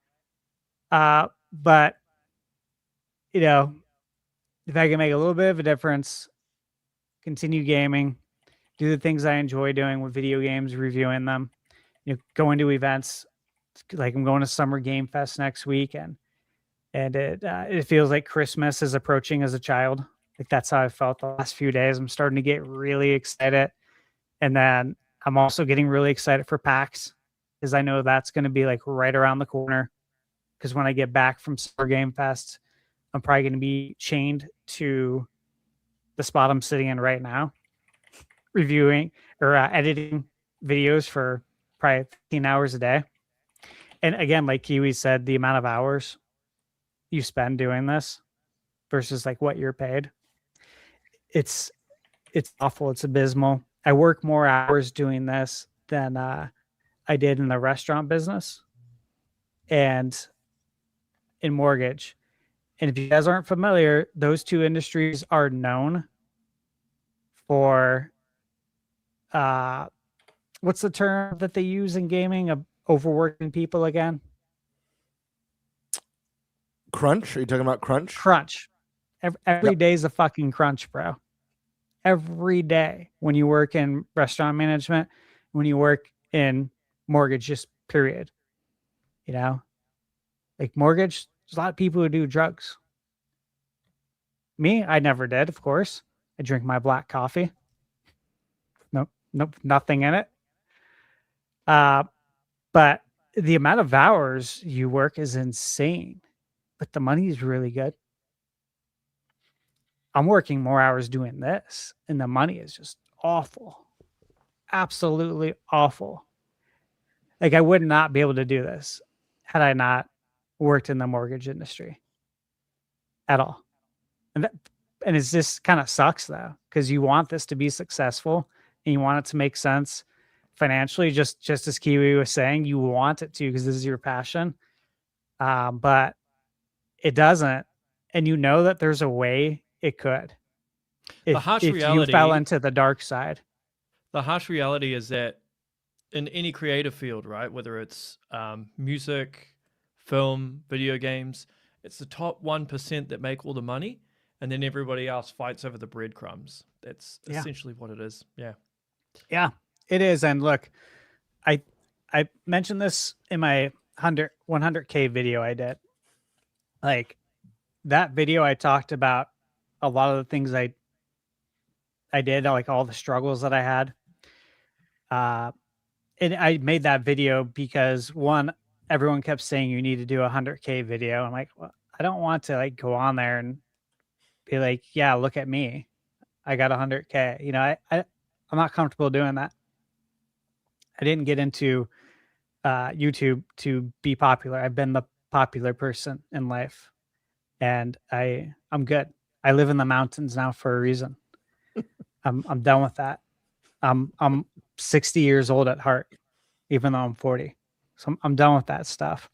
But if I can make a little bit of a difference, continue gaming, do the things I enjoy doing with video games, reviewing them, go into events. Like I'm going to Summer Game Fest next week, and it feels like Christmas is approaching as a child. Like that's how I felt the last few days. I'm starting to get really excited. And then I'm also getting really excited for PAX because I know that's going to be like right around the corner. Because when I get back from Summer Game Fest, I'm probably going to be chained to the spot I'm sitting in right now, reviewing or editing videos for probably 15 hours a day. And again, like Kiwi said, the amount of hours you spend doing this versus like what you're paid, it's awful. It's abysmal. I work more hours doing this than I did in the restaurant business and in mortgage. And if you guys aren't familiar, those two industries are known for what's the term that they use in gaming of overworking people again? Crunch? Are you talking about crunch? Crunch. Every day's a fucking crunch, bro. Every day when you work in restaurant management, when you work in mortgage, just period. You know, like mortgage, there's a lot of people who do drugs. Me, I never did, of course. I drink my black coffee. Nope, nothing in it. But the amount of hours you work is insane. But the money is really good. I'm working more hours doing this, and the money is just awful. Absolutely awful. Like I would not be able to do this had I not worked in the mortgage industry at all. And it just kind of sucks though, because you want this to be successful and you want it to make sense financially, just as Kiwi was saying, you want it to because this is your passion. But it doesn't. And you know that there's a way it could. The harsh if reality, you fell into the dark side. The harsh reality is that in any creative field, right, whether it's music, film, video games, it's the top 1% that make all the money, and then everybody else fights over the breadcrumbs. That's essentially what it is. Yeah. Yeah, it is. And look, I mentioned this in my 100K video I did. Like that video, I talked about a lot of the things I did, like all the struggles that I had. And I made that video because one, everyone kept saying you need to do a 100K video. I'm like, well, I don't want to like go on there and be like, yeah, look at me. I got 100K. You know, I'm not comfortable doing that. I didn't get into YouTube to be popular. I've been the popular person in life, and I'm good. I live in the mountains now for a reason. I'm done with that. I'm 60 years old at heart, even though I'm 40. So I'm done with that stuff.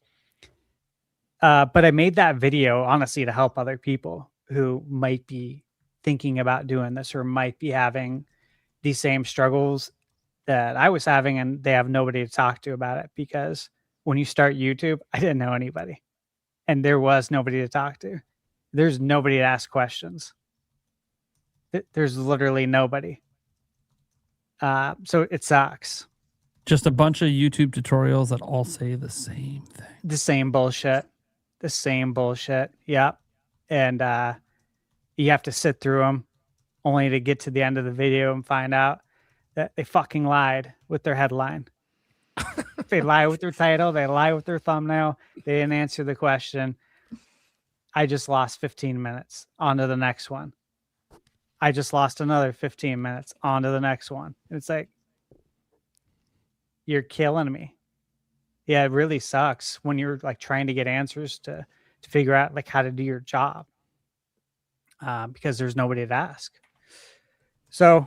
But I made that video honestly to help other people who might be thinking about doing this or might be having these same struggles that I was having, and they have nobody to talk to about it. Because when you start YouTube, I didn't know anybody, and there was nobody to talk to. There's nobody to ask questions. There's literally nobody. So it sucks. Just a bunch of YouTube tutorials that all say the same thing. The same bullshit. The same bullshit. Yep. And you have to sit through them only to get to the end of the video and find out that they fucking lied with their headline. They lie with their title. They lie with their thumbnail. They didn't answer the question. I just lost 15 minutes. On to the next one. I just lost another 15 minutes. On to the next one. It's like, you're killing me. Yeah, it really sucks when you're like trying to get answers to figure out like how to do your job, because there's nobody to ask. So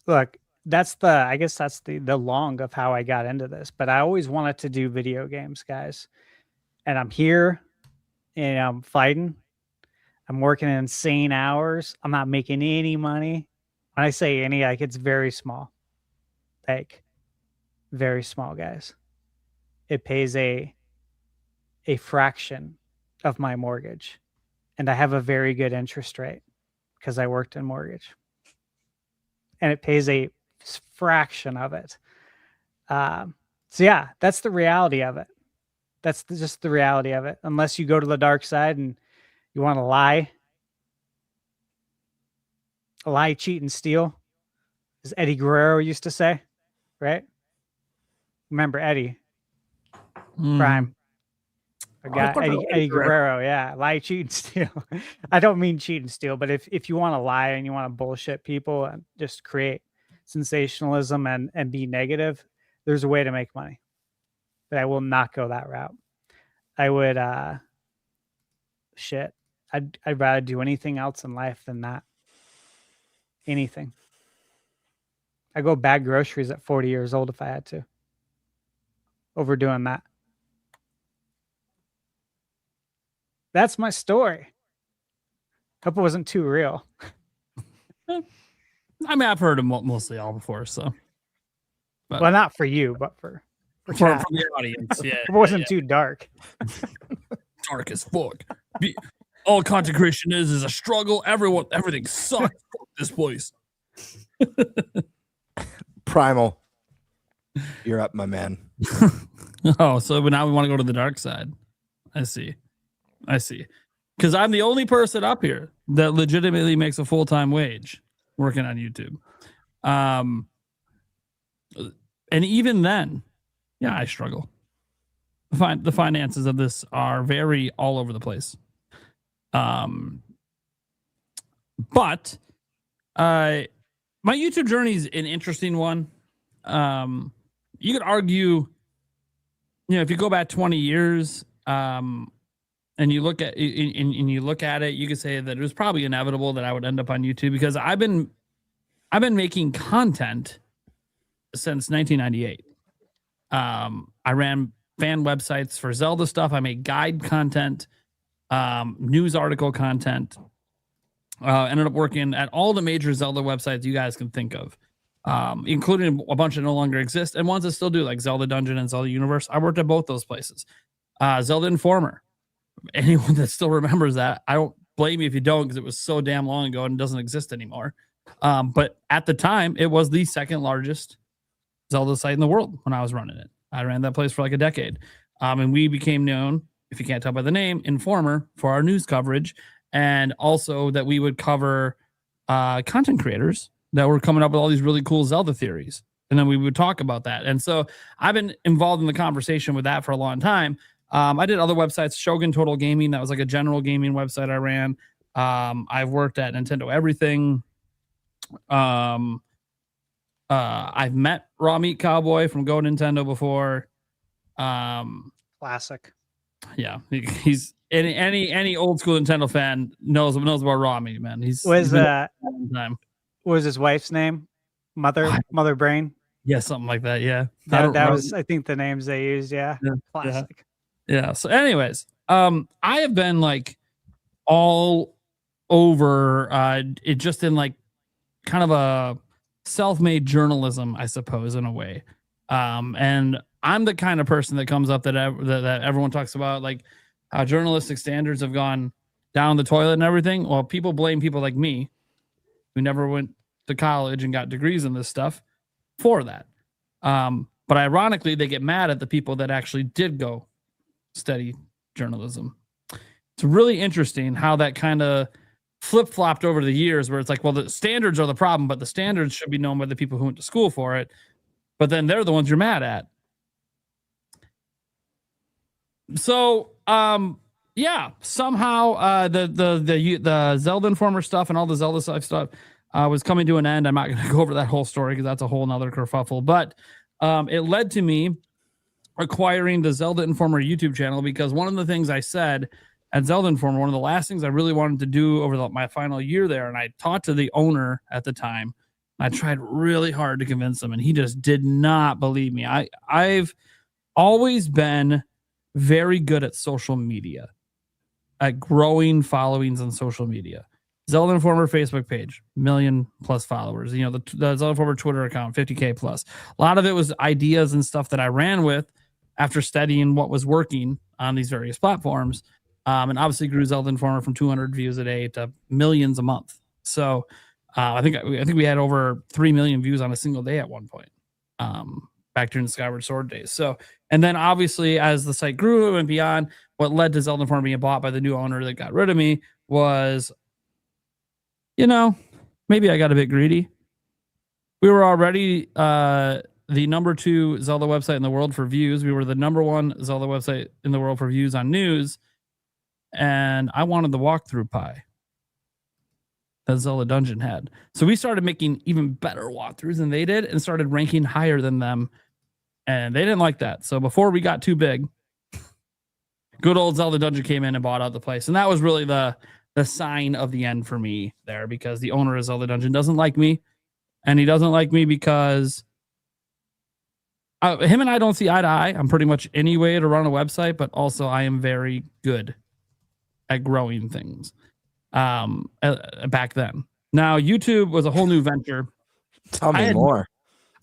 look, I guess that's the long of how I got into this, but I always wanted to do video games, guys. And I'm here and I'm fighting. I'm working insane hours. I'm not making any money. When I say any, like it's very small. Like very small, guys. It pays a fraction of my mortgage. And I have a very good interest rate because I worked in mortgage. And it pays a fraction of it. So yeah, that's the reality of it. That's just the reality of it. Unless you go to the dark side and you want to lie lie, cheat, and steal, as Eddie Guerrero used to say, right? Remember Eddie Prime? I got Eddie Guerrero. Yeah, lie, cheat, and steal. I don't mean cheat and steal, but if you want to lie and you want to bullshit people and just create sensationalism and be negative, there's a way to make money. But I will not go that route. I would I'd rather do anything else in life than that. Anything. I go bag groceries at 40 years old if I had to. Over doing that. That's my story. Hope it wasn't too real. I mean, I've heard them mostly all before, so. But, well, not for you, but for the audience. Yeah, it wasn't too dark. Dark as fuck. All content creation is a struggle. Everything sucks. Fuck this place. Primal, you're up, my man. Oh, so now we want to go to the dark side. I see. Because I'm the only person up here that legitimately makes a full-time wage working on YouTube. And even then, yeah, I struggle. The finances of this are very all over the place. But my YouTube journey is an interesting one. You could argue, if you go back 20 years, and you look at it, you could say that it was probably inevitable that I would end up on YouTube because I've been making content since 1998. I ran fan websites for Zelda stuff. I made guide content, news article content. Ended up working at all the major Zelda websites you guys can think of, including a bunch that no longer exist and ones that still do, like Zelda Dungeon and Zelda Universe. I worked at both those places. Zelda Informer. Anyone that still remembers that, I don't blame you if you don't, because it was so damn long ago and doesn't exist anymore. But at the time, it was the second largest Zelda site in the world when I was running it. I ran that place for like a decade. And we became known, if you can't tell by the name, Informer, for our news coverage. And also that we would cover content creators that were coming up with all these really cool Zelda theories. And then we would talk about that. And so I've been involved in the conversation with that for a long time. I did other websites, Shogun Total Gaming. That was like a general gaming website I ran. I've worked at Nintendo Everything. I've met Raw Meat Cowboy from Go Nintendo before. Classic. Yeah, he's any old school Nintendo fan knows about Raw Meat, man. Was his wife's name Mother Brain? Yeah, something like that. Yeah, that was, I think, the names they used. Yeah, classic. Yeah. So, anyways, I have been like all over it, just in like kind of a self-made journalism, I suppose, in a way. And I'm the kind of person that comes up that everyone talks about, like how journalistic standards have gone down the toilet and everything. Well, people blame people like me, who never went to college and got degrees in this stuff, for that. But ironically, they get mad at the people that actually did go study journalism. It's really interesting how that kind of flip-flopped over the years, where it's like, well, the standards are the problem, but the standards should be known by the people who went to school for it. But then they're the ones you're mad at. So, yeah, somehow the Zelda Informer stuff and all the Zelda stuff was coming to an end. I'm not going to go over that whole story because that's a whole nother kerfuffle. But it led to me acquiring the Zelda Informer YouTube channel, because one of the things I said at Zelda Informer, one of the last things I really wanted to do over my final year there, and I talked to the owner at the time. I tried really hard to convince him, and he just did not believe me. I've always been very good at social media, at growing followings on social media. Zelda Informer Facebook page, 1 million+ followers. You know, the Zelda Informer Twitter account, 50K plus. A lot of it was ideas and stuff that I ran with after studying what was working on these various platforms. And obviously grew Zelda Informer from 200 views a day to millions a month. So I think we had over 3 million views on a single day at one point, back during the Skyward Sword days. So, and then obviously as the site grew and beyond, what led to Zelda Informer being bought by the new owner that got rid of me was, maybe I got a bit greedy. We were already the number 2 Zelda website in the world for views. We were the number 1 Zelda website in the world for views on news. And I wanted the walkthrough pie that Zelda Dungeon had. So we started making even better walkthroughs than they did and started ranking higher than them. And they didn't like that. So before we got too big, good old Zelda Dungeon came in and bought out the place. And that was really the sign of the end for me there, because the owner of Zelda Dungeon doesn't like me. And he doesn't like me because him and I don't see eye to eye. I'm pretty much any way to run a website, but also I am very good at growing things back then. Now, YouTube was a whole new venture. Tell me more.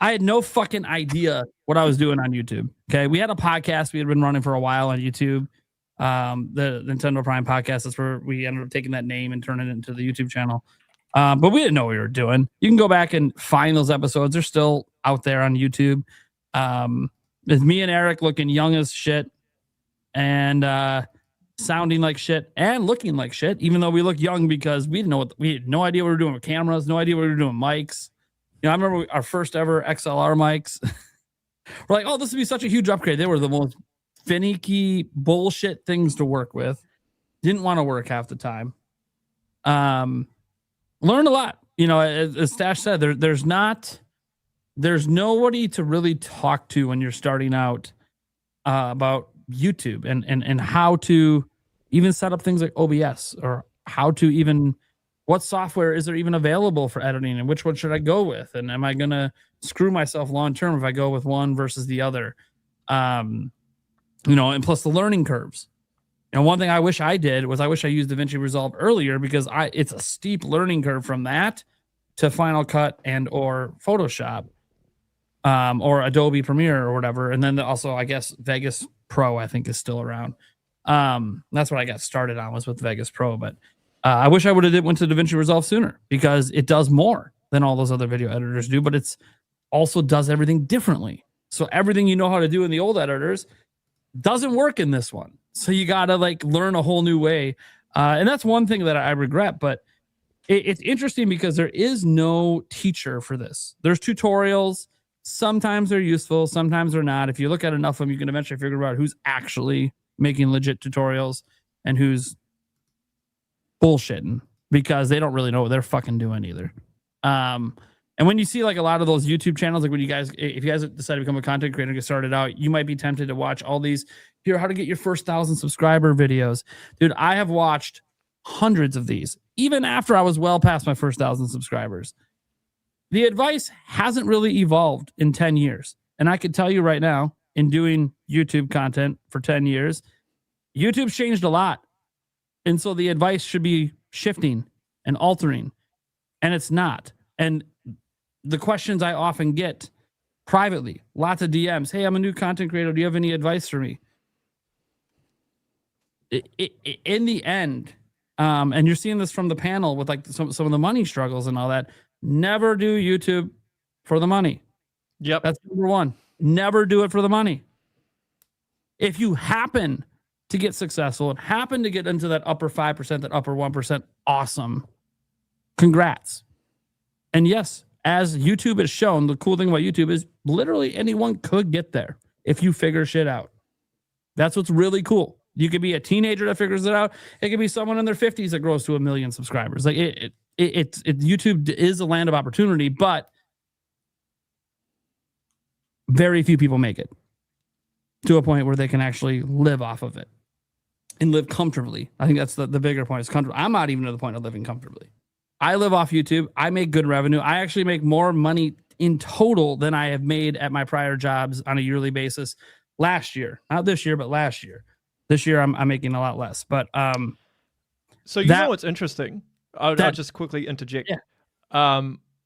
I had no fucking idea what I was doing on YouTube. Okay. We had a podcast we had been running for a while on YouTube. The Nintendo Prime Podcast. That's where we ended up taking that name and turning it into the YouTube channel. But we didn't know what we were doing. You can go back and find those episodes. They're still out there on YouTube. It's me and Eric looking young as shit and sounding like shit and looking like shit, even though we look young, because we had no idea what we were doing with cameras, no idea what we were doing with mics. You know, I remember our first ever XLR mics. We're like, oh, this would be such a huge upgrade. They were the most finicky bullshit things to work with. Didn't want to work half the time. Learned a lot. You know, as Stash said, there's nobody to really talk to when you're starting out about YouTube and how to even set up things like OBS, or how to even, what software is there even available for editing, and which one should I go with, and am I gonna screw myself long term if I go with one versus the other? You know, and plus the learning curves. And one thing I wish I did was I wish I used DaVinci Resolve earlier, because it's a steep learning curve from that to Final Cut and or Photoshop, or Adobe Premiere or whatever. And then also, I guess, Vegas Pro, I think, is still around. That's what I got started on, was with Vegas Pro. But I wish I would have went to DaVinci Resolve sooner, because it does more than all those other video editors do, but it's also does everything differently. So everything you know how to do in the old editors doesn't work in this one. So you got to like learn a whole new way. And that's one thing that I regret, but it's interesting because there is no teacher for this. There's tutorials. Sometimes they're useful, sometimes they're not. If you look at enough of them, you can eventually figure out who's actually making legit tutorials and who's bullshitting, because they don't really know what they're fucking doing either. And when you see like a lot of those YouTube channels, like when if you guys decide to become a content creator and get started out, you might be tempted to watch all these, here, how to get your first 1,000 subscriber videos. Dude, I have watched hundreds of these, even after I was well past my first 1,000 subscribers. The advice hasn't really evolved in 10 years. And I can tell you right now, in doing YouTube content for 10 years, YouTube's changed a lot. And so the advice should be shifting and altering. And it's not. And the questions I often get privately, lots of DMs, hey, I'm a new content creator. Do you have any advice for me? In the end, and you're seeing this from the panel with like some of the money struggles and all that, never do YouTube for the money. Yep. That's number one. Never do it for the money. If you happen to get successful and happen to get into that upper 5%, that upper 1%, awesome. Congrats. And yes, as YouTube has shown, the cool thing about YouTube is literally anyone could get there if you figure shit out. That's what's really cool. You could be a teenager that figures it out. It could be someone in their 50s that grows to 1 million subscribers. Like YouTube is a land of opportunity, but very few people make it to a point where they can actually live off of it and live comfortably. I think that's the bigger point, is comfortable. I'm not even to the point of living comfortably. I live off YouTube. I make good revenue. I actually make more money in total than I have made at my prior jobs on a yearly basis last year. Not this year, but last year. This year I'm making a lot less. But so you know what's interesting? I'll just quickly interject. Yeah.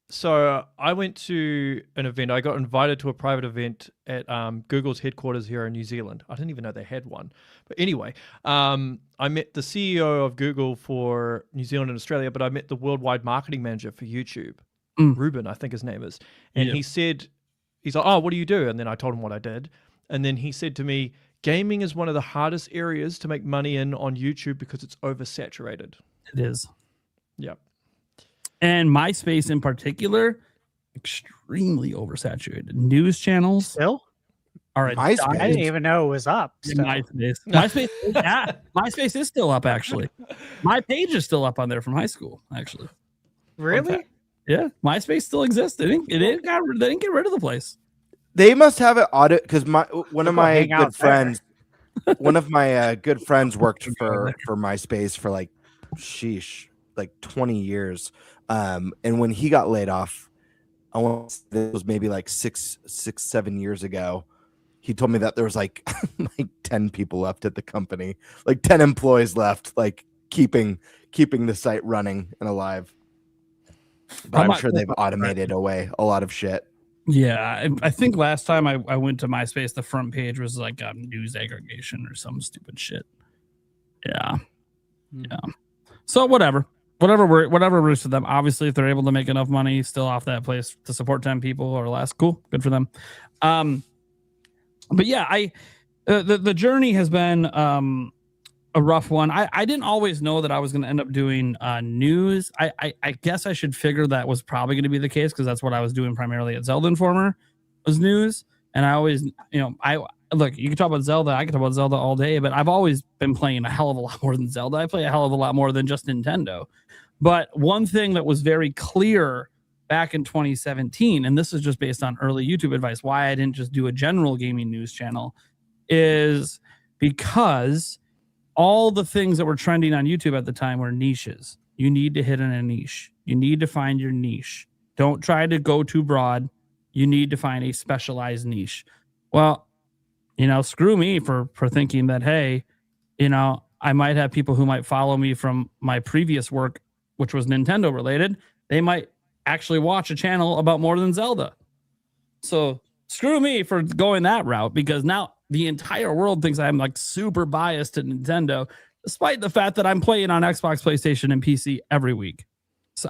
So I went to an event. I got invited to a private event at Google's headquarters here in New Zealand. I didn't even know they had one. But anyway, I met the CEO of Google for New Zealand and Australia, but I met the worldwide marketing manager for YouTube, Ruben, I think his name is. And he said, he's like, oh, what do you do? And then I told him what I did. And then he said to me, gaming is one of the hardest areas to make money in on YouTube because it's oversaturated. It is. Yep. And MySpace in particular, extremely oversaturated. News channels Still? are a I didn't even know it was up. still. MySpace is still up, actually. My page is still up on there from high school, actually. Really? Yeah, MySpace still exists. They didn't get rid of the place. They must have it audit because one of my hang out good friends, one of my good friends worked for MySpace for like 20 years. And when he got laid off, I want to say this was maybe like 7 years ago. He told me that there was like 10 people left at the company, like 10 employees left, like keeping the site running and alive. But I'm sure they've automated away a lot of shit. Yeah, I think last time I went to MySpace, the front page was like news aggregation or some stupid shit. Yeah. So whatever works for them. Obviously, if they're able to make enough money still off that place to support 10 people or less, cool, good for them. But yeah, the journey has been a rough one. I didn't always know that I was going to end up doing news. I guess I should figure that was probably going to be the case because that's what I was doing primarily at Zelda Informer was news. And I always, look, you can talk about Zelda. I can talk about Zelda all day, but I've always been playing a hell of a lot more than Zelda. I play a hell of a lot more than just Nintendo. But one thing that was very clear back in 2017, and this is just based on early YouTube advice, why I didn't just do a general gaming news channel, is because all the things that were trending on YouTube at the time were niches. You need to hit in a niche. You need to find your niche. Don't try to go too broad. You need to find a specialized niche. Well, screw me for thinking that, hey, I might have people who might follow me from my previous work, which was Nintendo related. They might actually watch a channel about more than Zelda. So screw me for going that route, because now the entire world thinks I'm like super biased to Nintendo, despite the fact that I'm playing on Xbox, PlayStation, and PC every week. So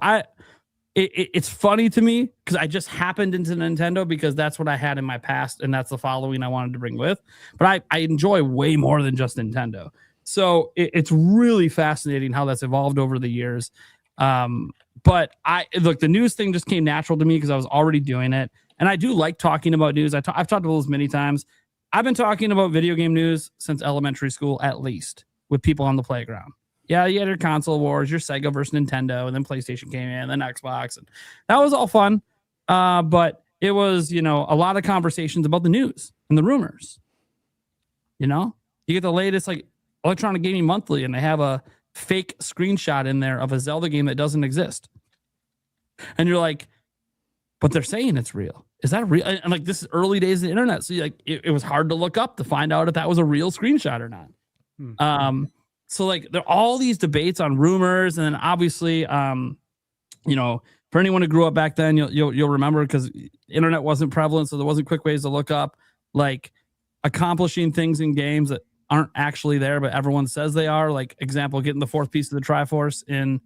it's funny to me because I just happened into Nintendo because that's what I had in my past and that's the following I wanted to bring with. But I enjoy way more than just Nintendo. So it's really fascinating how that's evolved over the years. But the news thing just came natural to me because I was already doing it. And I do like talking about news. I've talked about this many times. I've been talking about video game news since elementary school, at least, with people on the playground. Yeah, you had your console wars, your Sega versus Nintendo, and then PlayStation came in, and then Xbox. And that was all fun. But it was, a lot of conversations about the news and the rumors. You get the latest, like, Electronic Gaming Monthly, and they have a fake screenshot in there of a Zelda game that doesn't exist. And you're like, but they're saying it's real. Is that real? And like, this is early days of the internet. So it was hard to look up to find out if that was a real screenshot or not. So like there are all these debates on rumors. And then obviously, for anyone who grew up back then, you'll remember because internet wasn't prevalent. So there wasn't quick ways to look up like accomplishing things in games that aren't actually there, but everyone says they are. Like example, getting the fourth piece of the Triforce in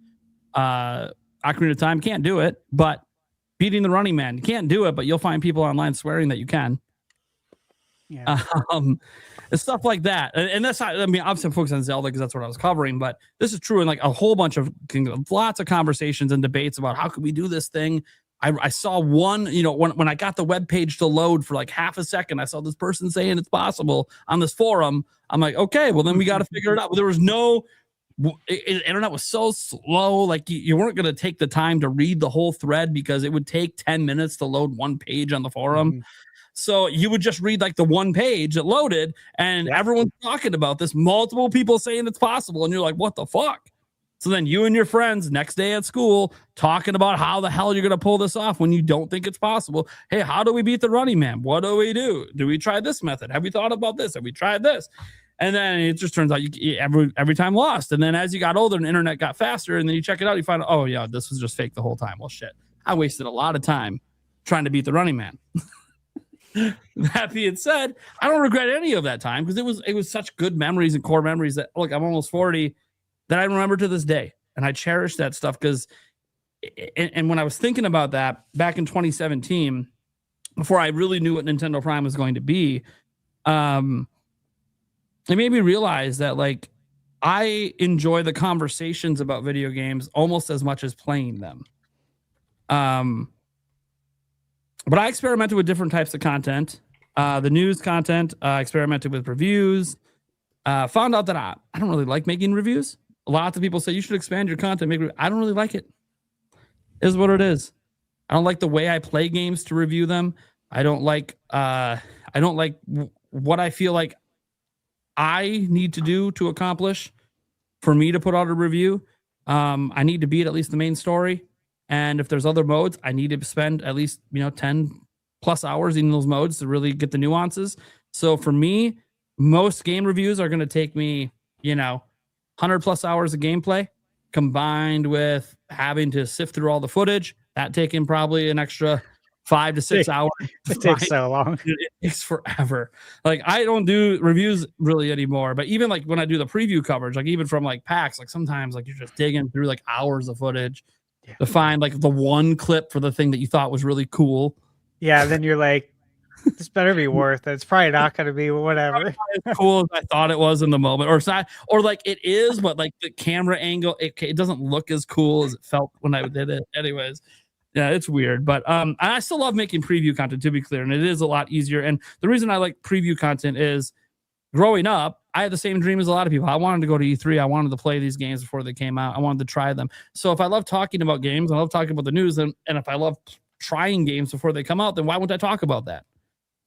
Ocarina of Time. Can't do it, but beating the Running Man, you can't do it, but you'll find people online swearing that you can. Yeah. And stuff like that. And that's not, obviously I'm focused on Zelda because that's what I was covering, but this is true in like a whole bunch of lots of conversations and debates about how could we do this thing. I saw one, when I got the web page to load for like half a second, I saw this person saying it's possible on this forum. I'm like, okay, well then we got to figure it out. There was internet was so slow. Like you weren't going to take the time to read the whole thread because it would take 10 minutes to load one page on the forum. Mm-hmm. So you would just read like the one page that loaded and everyone's talking about this, multiple people saying it's possible. And you're like, what the fuck? So then you and your friends next day at school talking about how the hell you're going to pull this off when you don't think it's possible. Hey, how do we beat the Running Man? What do we do? Do we try this method? Have we thought about this? Have we tried this? And then it just turns out you every time lost. And then as you got older and the internet got faster and then you check it out, you find out, oh yeah, this was just fake the whole time. Well, shit, I wasted a lot of time trying to beat the Running Man. That being said, I don't regret any of that time because it was such good memories and core memories that, look, I'm almost 40 that I remember to this day. And I cherish that stuff because, and when I was thinking about that back in 2017, before I really knew what Nintendo Prime was going to be, it made me realize that like I enjoy the conversations about video games almost as much as playing them. But I experimented with different types of content. The news content, experimented with reviews. Found out that I don't really like making reviews. Lots of people say you should expand your content. I don't really like it. It is what it is. I don't like the way I play games to review them. I don't like what I feel like I need to do to accomplish for me to put out a review. I need to beat at least the main story. And if there's other modes, I need to spend at least, 10 plus hours in those modes to really get the nuances. So for me, most game reviews are going to take me, 100 plus hours of gameplay combined with having to sift through all the footage. That taking probably an extra 5 to 6 hours. It takes so long. It takes forever. Like I don't do reviews really anymore, but even like when I do the preview coverage, like even from like PAX, like sometimes like you're just digging through like hours of footage to find like the one clip for the thing that you thought was really cool. Yeah, then you're like, this better be worth it. It's probably not going to be whatever. As cool as I thought it was in the moment, or it's not, or like it is, but like the camera angle, it doesn't look as cool as it felt when I did it. Anyways, yeah, it's weird, but I still love making preview content, to be clear, and it is a lot easier. And the reason I like preview content is, growing up, I had the same dream as a lot of people. I wanted to go to E3. I wanted to play these games before they came out. I wanted to try them. So if I love talking about games, I love talking about the news, and if I love trying games before they come out, then why wouldn't I talk about that?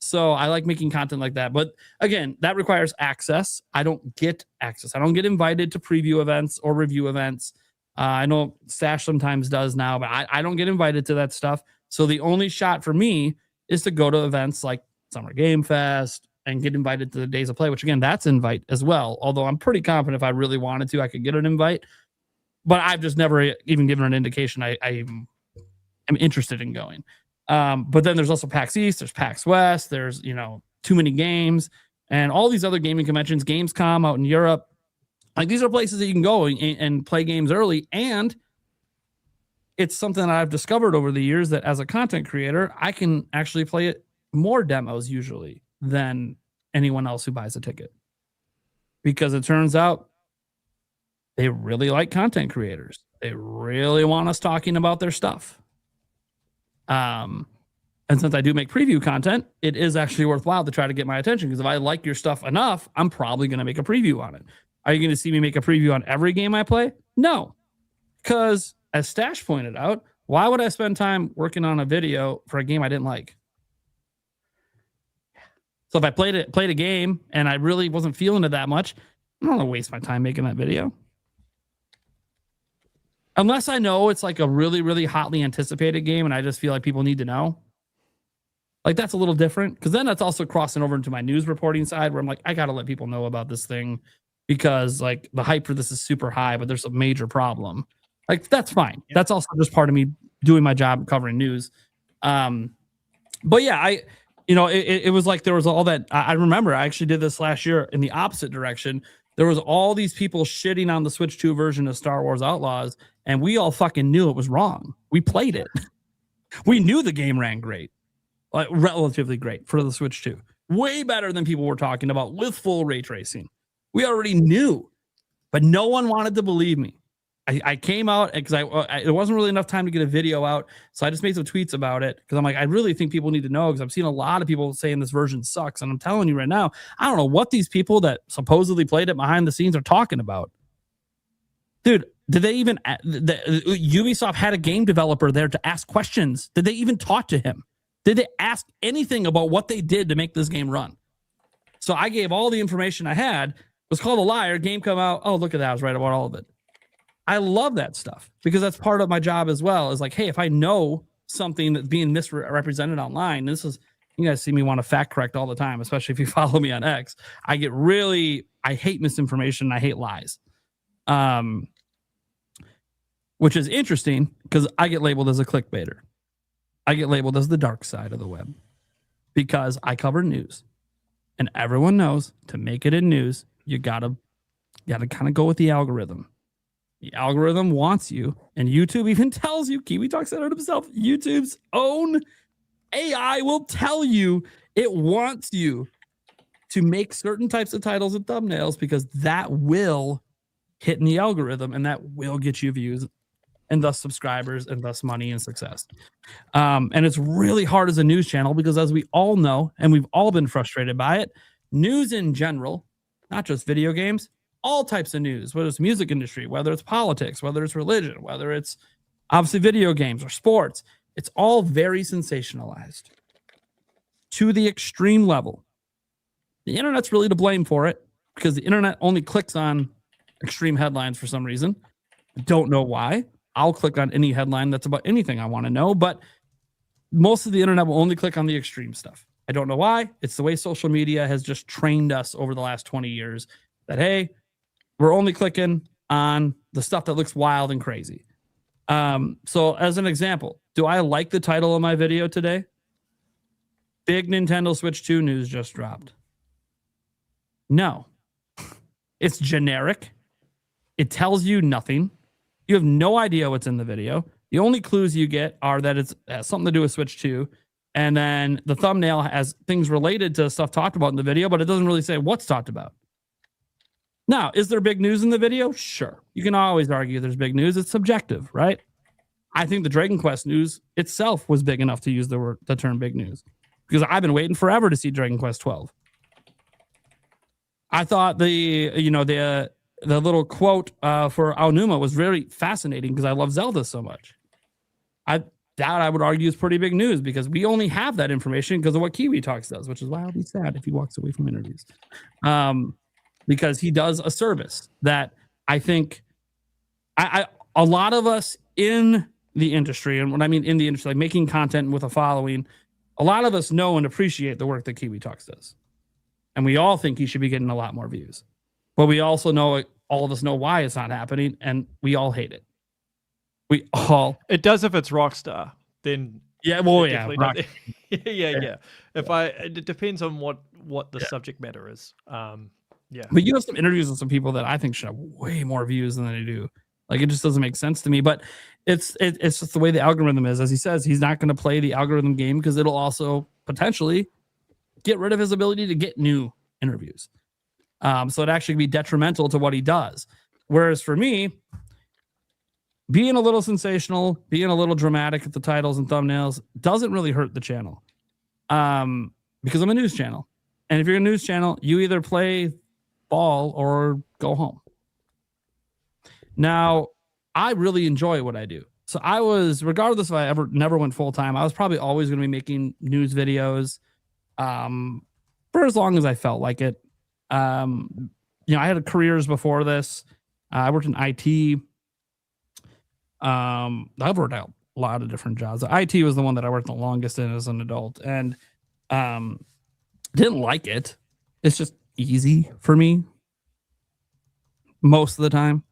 So I like making content like that. But again, that requires access. I don't get access. I don't get invited to preview events or review events. I know Stash sometimes does now, but I don't get invited to that stuff. So the only shot for me is to go to events like Summer Game Fest and get invited to the Days of Play, which again, that's invite as well. Although I'm pretty confident if I really wanted to, I could get an invite. But I've just never even given an indication I am interested in going. But then there's also PAX East, there's PAX West, there's, too many games, and all these other gaming conventions, Gamescom out in Europe. Like these are places that you can go and play games early. And it's something that I've discovered over the years that as a content creator, I can actually play it more demos usually than anyone else who buys a ticket. Because it turns out they really like content creators. They really want us talking about their stuff. And since I do make preview content, it is actually worthwhile to try to get my attention, because if I like your stuff enough, I'm probably going to make a preview on it. Are you going to see me make a preview on every game I play? No, because as Stash pointed out, why would I spend time working on a video for a game I didn't like? So if I played a game and I really wasn't feeling it that much, I don't want to waste my time making that video. Unless I know it's like a really, really hotly anticipated game and I just feel like people need to know. Like that's a little different, because then that's also crossing over into my news reporting side where I'm like, I got to let people know about this thing because like the hype for this is super high, but there's a major problem. Like that's fine. Yeah. That's also just part of me doing my job covering news. But yeah, it was like there was all that. I remember I actually did this last year in the opposite direction. There was all these people shitting on the Switch 2 version of Star Wars Outlaws, and we all fucking knew it was wrong. We played it. We knew the game ran great, like relatively great for the Switch 2. Way better than people were talking about with full ray tracing. We already knew, but no one wanted to believe me. I came out because it wasn't really enough time to get a video out, so I just made some tweets about it because I'm like, I really think people need to know, because I've seen a lot of people saying this version sucks, and I'm telling you right now, I don't know what these people that supposedly played it behind the scenes are talking about. Dude, did they even Ubisoft had a game developer there to ask questions? Did they even talk to him? Did they ask anything about what they did to make this game run? So I gave all the information I had. Was called a liar. Game come out. Oh, look at that. I was right about all of it. I love that stuff because that's part of my job as well. Is like, hey, if I know something that's being misrepresented online, this is, you guys see me want to fact correct all the time, especially if you follow me on X. I hate misinformation. I hate lies. Which is interesting because I get labeled as a clickbaiter. I get labeled as the dark side of the web because I cover news, and everyone knows to make it in news, you gotta kind of go with the algorithm. The algorithm wants you, and YouTube even tells you, Kiwi talks about it himself, YouTube's own AI will tell you it wants you to make certain types of titles and thumbnails because that will hit in the algorithm and that will get you views and thus subscribers and thus money and success. And it's really hard as a news channel because, as we all know, and we've all been frustrated by it, news in general, not just video games, all types of news, whether it's music industry, whether it's politics, whether it's religion, whether it's obviously video games or sports, it's all very sensationalized to the extreme level. The internet's really to blame for it because the internet only clicks on extreme headlines for some reason. I don't know why. I'll click on any headline that's about anything I want to know, but most of the internet will only click on the extreme stuff. I don't know why. It's the way social media has just trained us over the last 20 years that, hey, we're only clicking on the stuff that looks wild and crazy. So as an example, do I like the title of my video today? Big Nintendo Switch 2 news just dropped. No. It's generic. It tells you nothing. You have no idea what's in the video. The only clues you get are that it has something to do with Switch 2. And then the thumbnail has things related to stuff talked about in the video, but it doesn't really say what's talked about. Now, is there big news in the video? Sure. You can always argue there's big news. It's subjective, right? I think the Dragon Quest news itself was big enough to use the term big news because I've been waiting forever to see Dragon Quest 12. I thought the little quote for Aonuma was very fascinating because I love Zelda so much. That I would argue is pretty big news because we only have that information because of what Kiwi Talks does, which is why I'll be sad if he walks away from interviews. Because he does a service that I think a lot of us in the industry, and when I mean in the industry, like making content with a following, a lot of us know and appreciate the work that Kiwi Talks does. And we all think he should be getting a lot more views. But we also know, all of us know why it's not happening, and we all hate it. It does if it's Rockstar, then yeah, well, yeah, yeah. It depends on what the subject matter is. Yeah. But you have some interviews with some people that I think should have way more views than they do. Like, it just doesn't make sense to me. But it's just the way the algorithm is. As he says, he's not going to play the algorithm game because it'll also potentially get rid of his ability to get new interviews. So it actually can be detrimental to what he does. Whereas for me, being a little sensational, being a little dramatic at the titles and thumbnails doesn't really hurt the channel. Because I'm a news channel. And if you're a news channel, you either play ball or go home. Now, I really enjoy what I do. So I was, regardless if I never went full time, I was probably always going to be making news videos for as long as I felt like it. I had careers before this. I worked in IT. I've worked out a lot of different jobs. IT was the one that I worked the longest in as an adult, and didn't like it. It's just easy for me most of the time.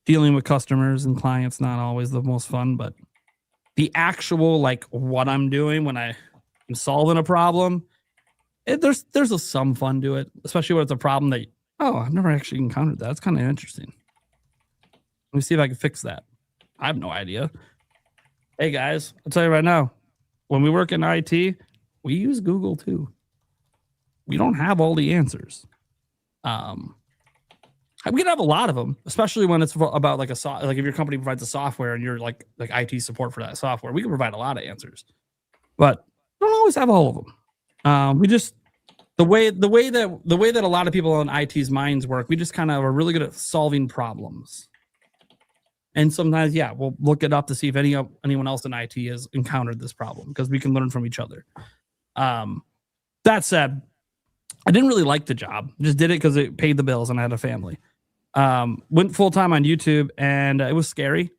Dealing with customers and clients, not always the most fun, but the actual, like, what I'm doing when I'm solving a problem, there's some fun to it, especially when it's a problem that, I've never actually encountered that. It's kind of interesting. Let me see if I can fix that. I have no idea. Hey guys, I'll tell you right now, when we work in IT, we use Google too. We don't have all the answers. We can have a lot of them, especially when it's about like if your company provides a software and you're like IT support for that software, we can provide a lot of answers, but we don't always have all of them. We just, the way that a lot of people on IT's minds work, we just kind of are really good at solving problems. And sometimes, we'll look it up to see if anyone else in IT has encountered this problem because we can learn from each other. That said, I didn't really like the job. I just did it because it paid the bills and I had a family. Went full time on YouTube and it was scary,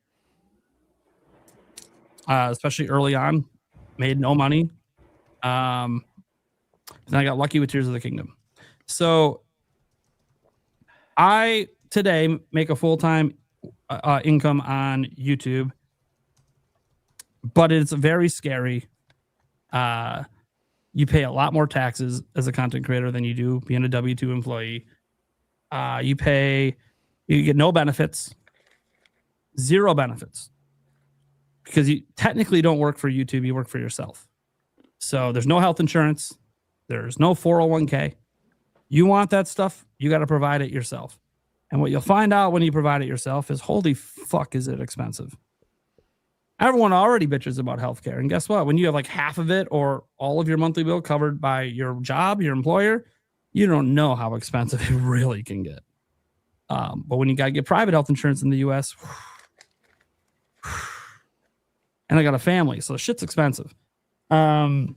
especially early on. Made no money. And I got lucky with Tears of the Kingdom. So I today make a full time income on YouTube, but it's very scary. You pay a lot more taxes as a content creator than you do being a W-2 employee. You get no benefits, zero benefits, because you technically don't work for YouTube, you work for yourself. So there's no health insurance, there's no 401k. You want that stuff, you got to provide it yourself. And what you'll find out when you provide it yourself is, holy fuck, is it expensive. Everyone already bitches about healthcare. And guess what? When you have like half of it or all of your monthly bill covered by your job, your employer, you don't know how expensive it really can get. But when you got to get private health insurance in the U.S., and I got a family, so shit's expensive. But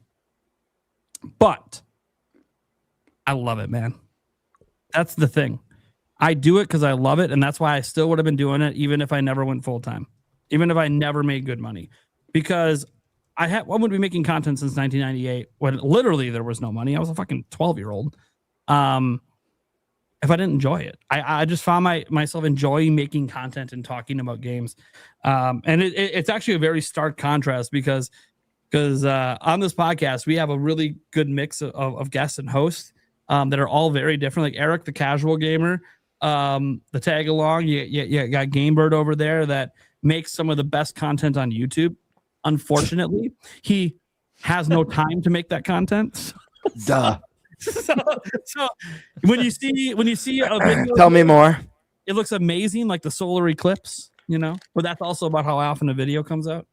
I love it, man. That's the thing. I do it because I love it, and that's why I still would have been doing it even if I never went full-time. Even if I never made good money, because I wouldn't be making content since 1998 when literally there was no money. I was a fucking 12-year-old. If I didn't enjoy it, I just found myself enjoying making content and talking about games. And it's actually a very stark contrast because on this podcast, we have a really good mix of guests and hosts that are all very different. Like Eric, the casual gamer, the tag along, you got Gamebird over there that makes some of the best content on YouTube. Unfortunately, he has no time to make that content. Duh. So when you see a video, tell me more. It looks amazing, like the solar eclipse, but that's also about how often a video comes out.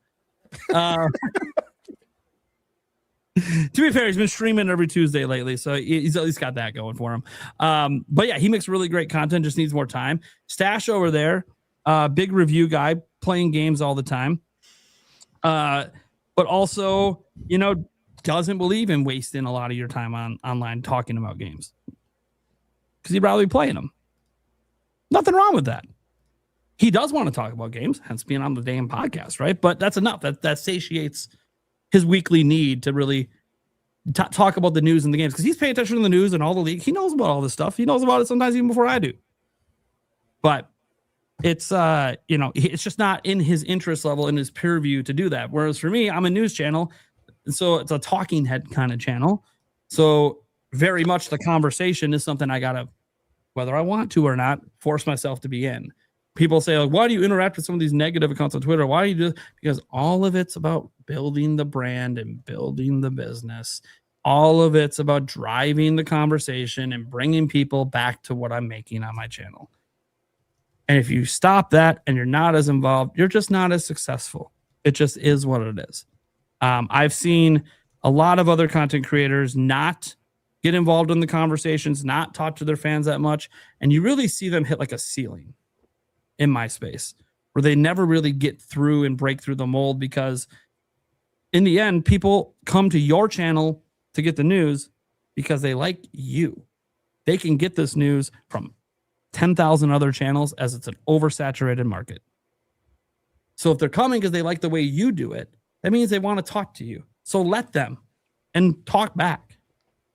To be fair, he's been streaming every Tuesday lately, so he's at least got that going for him. But yeah, he makes really great content, just needs more time. Stash over there, big review guy, playing games all the time. But also, doesn't believe in wasting a lot of your time online talking about games. Because he'd rather be playing them. Nothing wrong with that. He does want to talk about games, hence being on the damn podcast, right? But that's enough. That satiates his weekly need to really talk about the news and the games. Because he's paying attention to the news and all the league. He knows about all this stuff. He knows about it sometimes even before I do. But it's it's just not in his interest level, in his peer view to do that. Whereas for me, I'm a news channel, and so it's a talking head kind of channel. So very much the conversation is something I gotta, whether I want to or not, force myself to be in. People say, like, why do you interact with some of these negative accounts on Twitter? Why do you do this? Because all of it's about building the brand and building the business. All of it's about driving the conversation and bringing people back to what I'm making on my channel. And if you stop that and you're not as involved, you're just not as successful. It just is what it is. I've seen a lot of other content creators not get involved in the conversations, not talk to their fans that much. And you really see them hit like a ceiling in my space where they never really get through and break through the mold, because in the end, people come to your channel to get the news because they like you. They can get this news from 10,000 other channels as it's an oversaturated market. So if they're coming because they like the way you do it, that means they want to talk to you. So let them and talk back.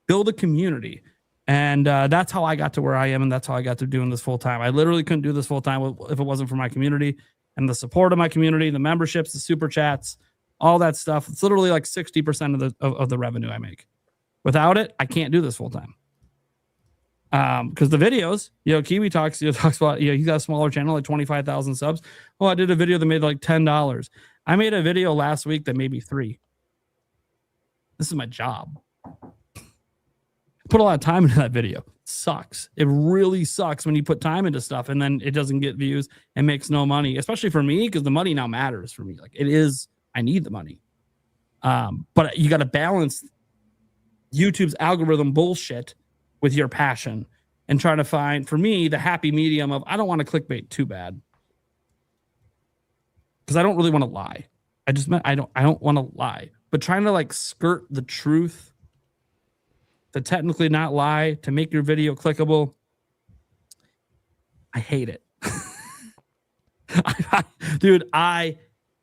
Build a community. And that's how I got to where I am, and that's how I got to doing this full time. I literally couldn't do this full time if it wasn't for my community and the support of my community, the memberships, the super chats, all that stuff. It's literally like 60% of the revenue I make. Without it, I can't do this full time. Because the videos, Kiwi talks about, he's got a smaller channel, like 25,000 subs. Oh, I did a video that made like $10. I made a video last week that made me $3. This is my job. Put a lot of time into that video. It sucks. It really sucks when you put time into stuff and then it doesn't get views and makes no money, especially for me, because the money now matters for me. Like it is, I need the money. But you got to balance YouTube's algorithm bullshit with your passion and trying to find, for me, the happy medium of, I don't want to clickbait too bad. Because I don't really want to lie. I don't want to lie. But trying to like skirt the truth, to technically not lie, to make your video clickable, I hate it. Dude, I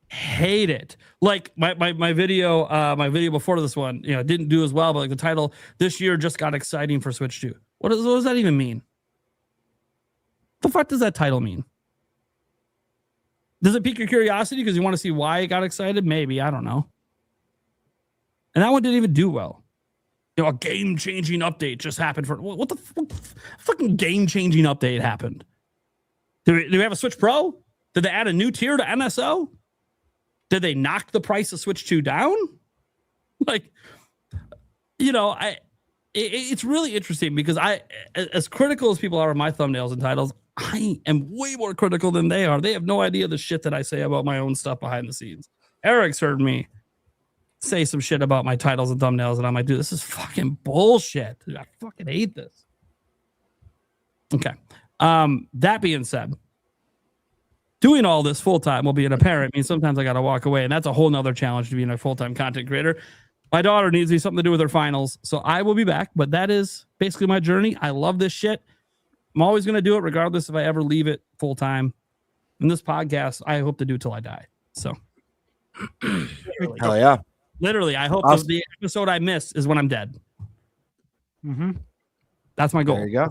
hate it. Like my video before this one, didn't do as well, but like the title, "This year just got exciting for Switch 2." What does that even mean? The fuck does that title mean? Does it pique your curiosity because you want to see why it got excited? Maybe, I don't know. And that one didn't even do well. A game-changing update just happened for what the fucking game-changing update happened? Do we have a Switch Pro? Did they add a new tier to NSO? Did they knock the price of Switch 2 down? Like, it's really interesting because as critical as people are of my thumbnails and titles, I am way more critical than they are. They have no idea the shit that I say about my own stuff behind the scenes. Eric's heard me say some shit about my titles and thumbnails, and I'm like, dude, this is fucking bullshit. Dude, I fucking hate this. Okay. That being said, doing all this full time while being a parent means sometimes I got to walk away, and that's a whole nother challenge to being a full time content creator. My daughter needs me something to do with her finals, so I will be back. But that is basically my journey. I love this shit. I'm always going to do it, regardless if I ever leave it full time. And this podcast, I hope to do till I die. So, hell yeah. Literally, I hope Awesome. the episode I miss is when I'm dead. Mm-hmm. That's my goal. There you go.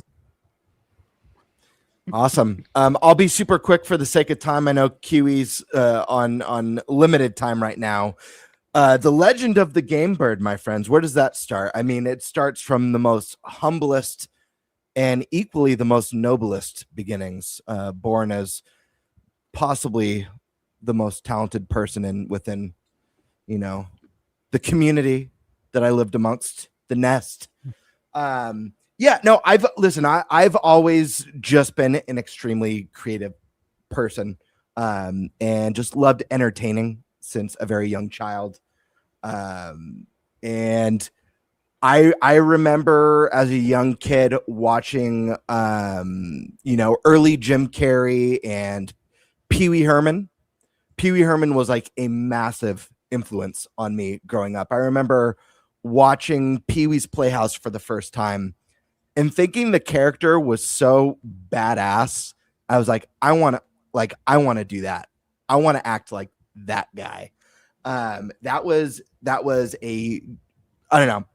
Awesome. I'll be super quick for the sake of time. I know Kiwi's on limited time right now. The legend of the game bird, my friends. Where does that start? I mean, it starts from the most humblest and equally the most noblest beginnings. Born as possibly the most talented person within, the community that I lived amongst, the nest. Yeah, no, I've always just been an extremely creative person, and just loved entertaining since a very young child. And I remember as a young kid watching, early Jim Carrey and Pee Wee Herman. Pee Wee Herman was like a massive influence on me growing up. I remember watching Pee Wee's Playhouse for the first time and thinking the character was so badass. I was like, I want to do that. I want to act like that guy. That was I don't know.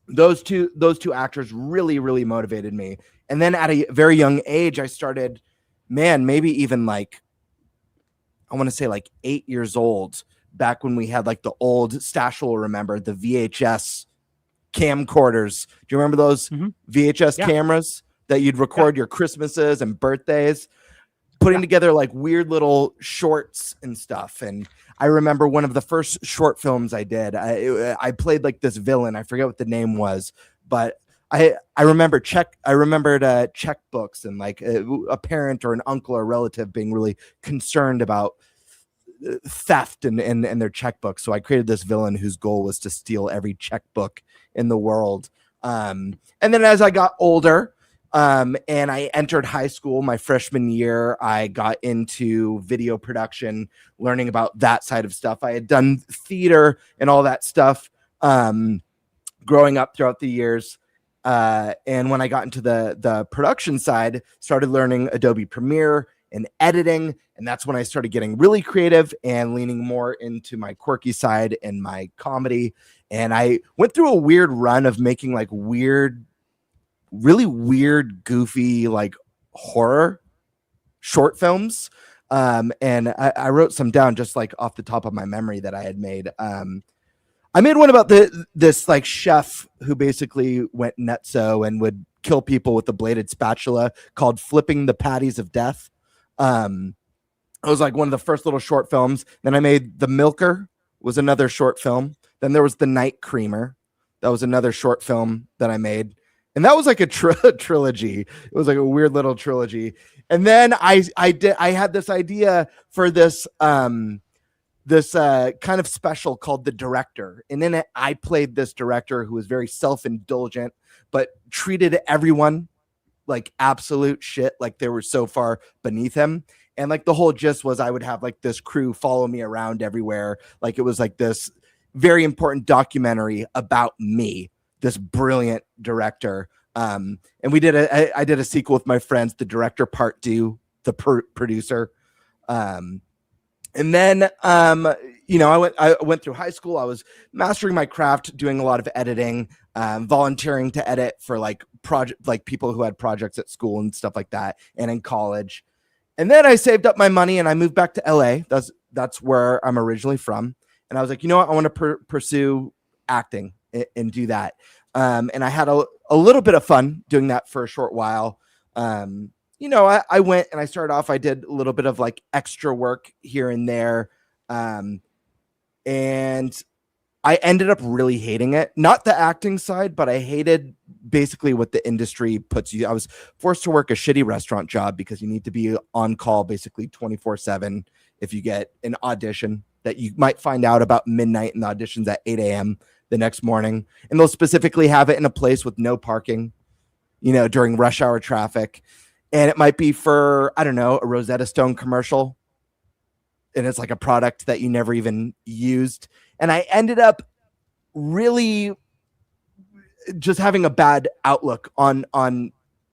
Those two actors really, really motivated me. And then at a very young age, I started, maybe even like, I want to say like 8 years old, back when we had like the old, Stash will remember, the VHS camcorders. Do you remember those VHS cameras that you'd record your Christmases and birthdays, putting together like weird little shorts and stuff? And I remember one of the first short films I did, I played like this villain. I forget what the name was, but I remembered checkbooks and like a parent or an uncle or relative being really concerned about theft and their checkbook. So I created this villain whose goal was to steal every checkbook in the world. And then as I got older, and I entered high school my freshman year, I got into video production, learning about that side of stuff. I had done theater and all that stuff growing up throughout the years. And when I got into the production side, started learning Adobe Premiere and editing. And that's when I started getting really creative and leaning more into my quirky side and my comedy. And I went through a weird run of making like really weird, goofy, like horror short films. And I wrote some down just like off the top of my memory that I had made. I made one about this like chef who basically went nutso and would kill people with a bladed spatula, called Flipping the Patties of Death. It was like one of the first little short films. Then I made The Milker, was another short film. Then there was The Night Creamer. That was another short film that I made. And that was like a trilogy. It was like a weird little trilogy. And then I had this idea for this kind of special called The Director. And in it, I played this director who was very self-indulgent, but treated everyone like absolute shit, like they were so far beneath him. And like the whole gist was I would have like this crew follow me around everywhere. Like it was like this very important documentary about me, this brilliant director. And I did a sequel with my friends, The Director Part 2, the producer. And then, I went through high school. I was mastering my craft, doing a lot of editing, volunteering to edit for like people who had projects at school and stuff like that, and in college. And then I saved up my money and I moved back to LA. That's where I'm originally from. And I was like, you know what? I want to pursue acting and do that. And I had a little bit of fun doing that for a short while. I went and I started off, I did a little bit of like extra work here and there. And I ended up really hating it. Not the acting side, but I hated basically what the industry puts you. I was forced to work a shitty restaurant job because you need to be on call basically 24/7 if you get an audition that you might find out about midnight and the auditions at 8 a.m. the next morning. And they'll specifically have it in a place with no parking, during rush hour traffic. And it might be for, I don't know, a Rosetta Stone commercial. And it's like a product that you never even used. And I ended up really just having a bad outlook on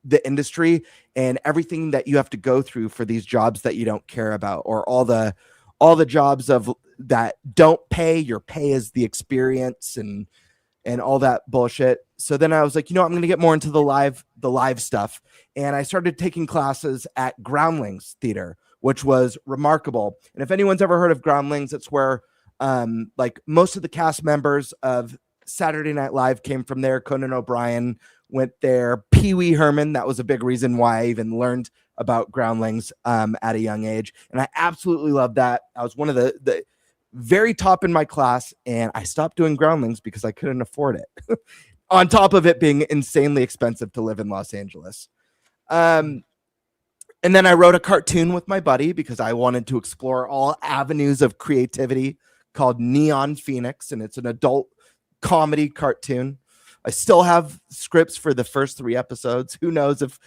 the industry and everything that you have to go through for these jobs that you don't care about, or all the jobs that don't pay. Your pay is the experience and all that bullshit. So then I was like, I'm going to get more into the live stuff. And I started taking classes at Groundlings Theater, which was remarkable. And if anyone's ever heard of Groundlings, it's where like most of the cast members of Saturday Night Live came from there. Conan O'Brien went there. Pee Wee Herman. That was a big reason why I even learned about Groundlings at a young age. And I absolutely loved that. I was one of the very top in my class, and I stopped doing Groundlings because I couldn't afford it. On top of it being insanely expensive to live in Los Angeles. And then I wrote a cartoon with my buddy because I wanted to explore all avenues of creativity called Neon Phoenix, and it's an adult comedy cartoon. I still have scripts for the first 3 episodes. Who knows if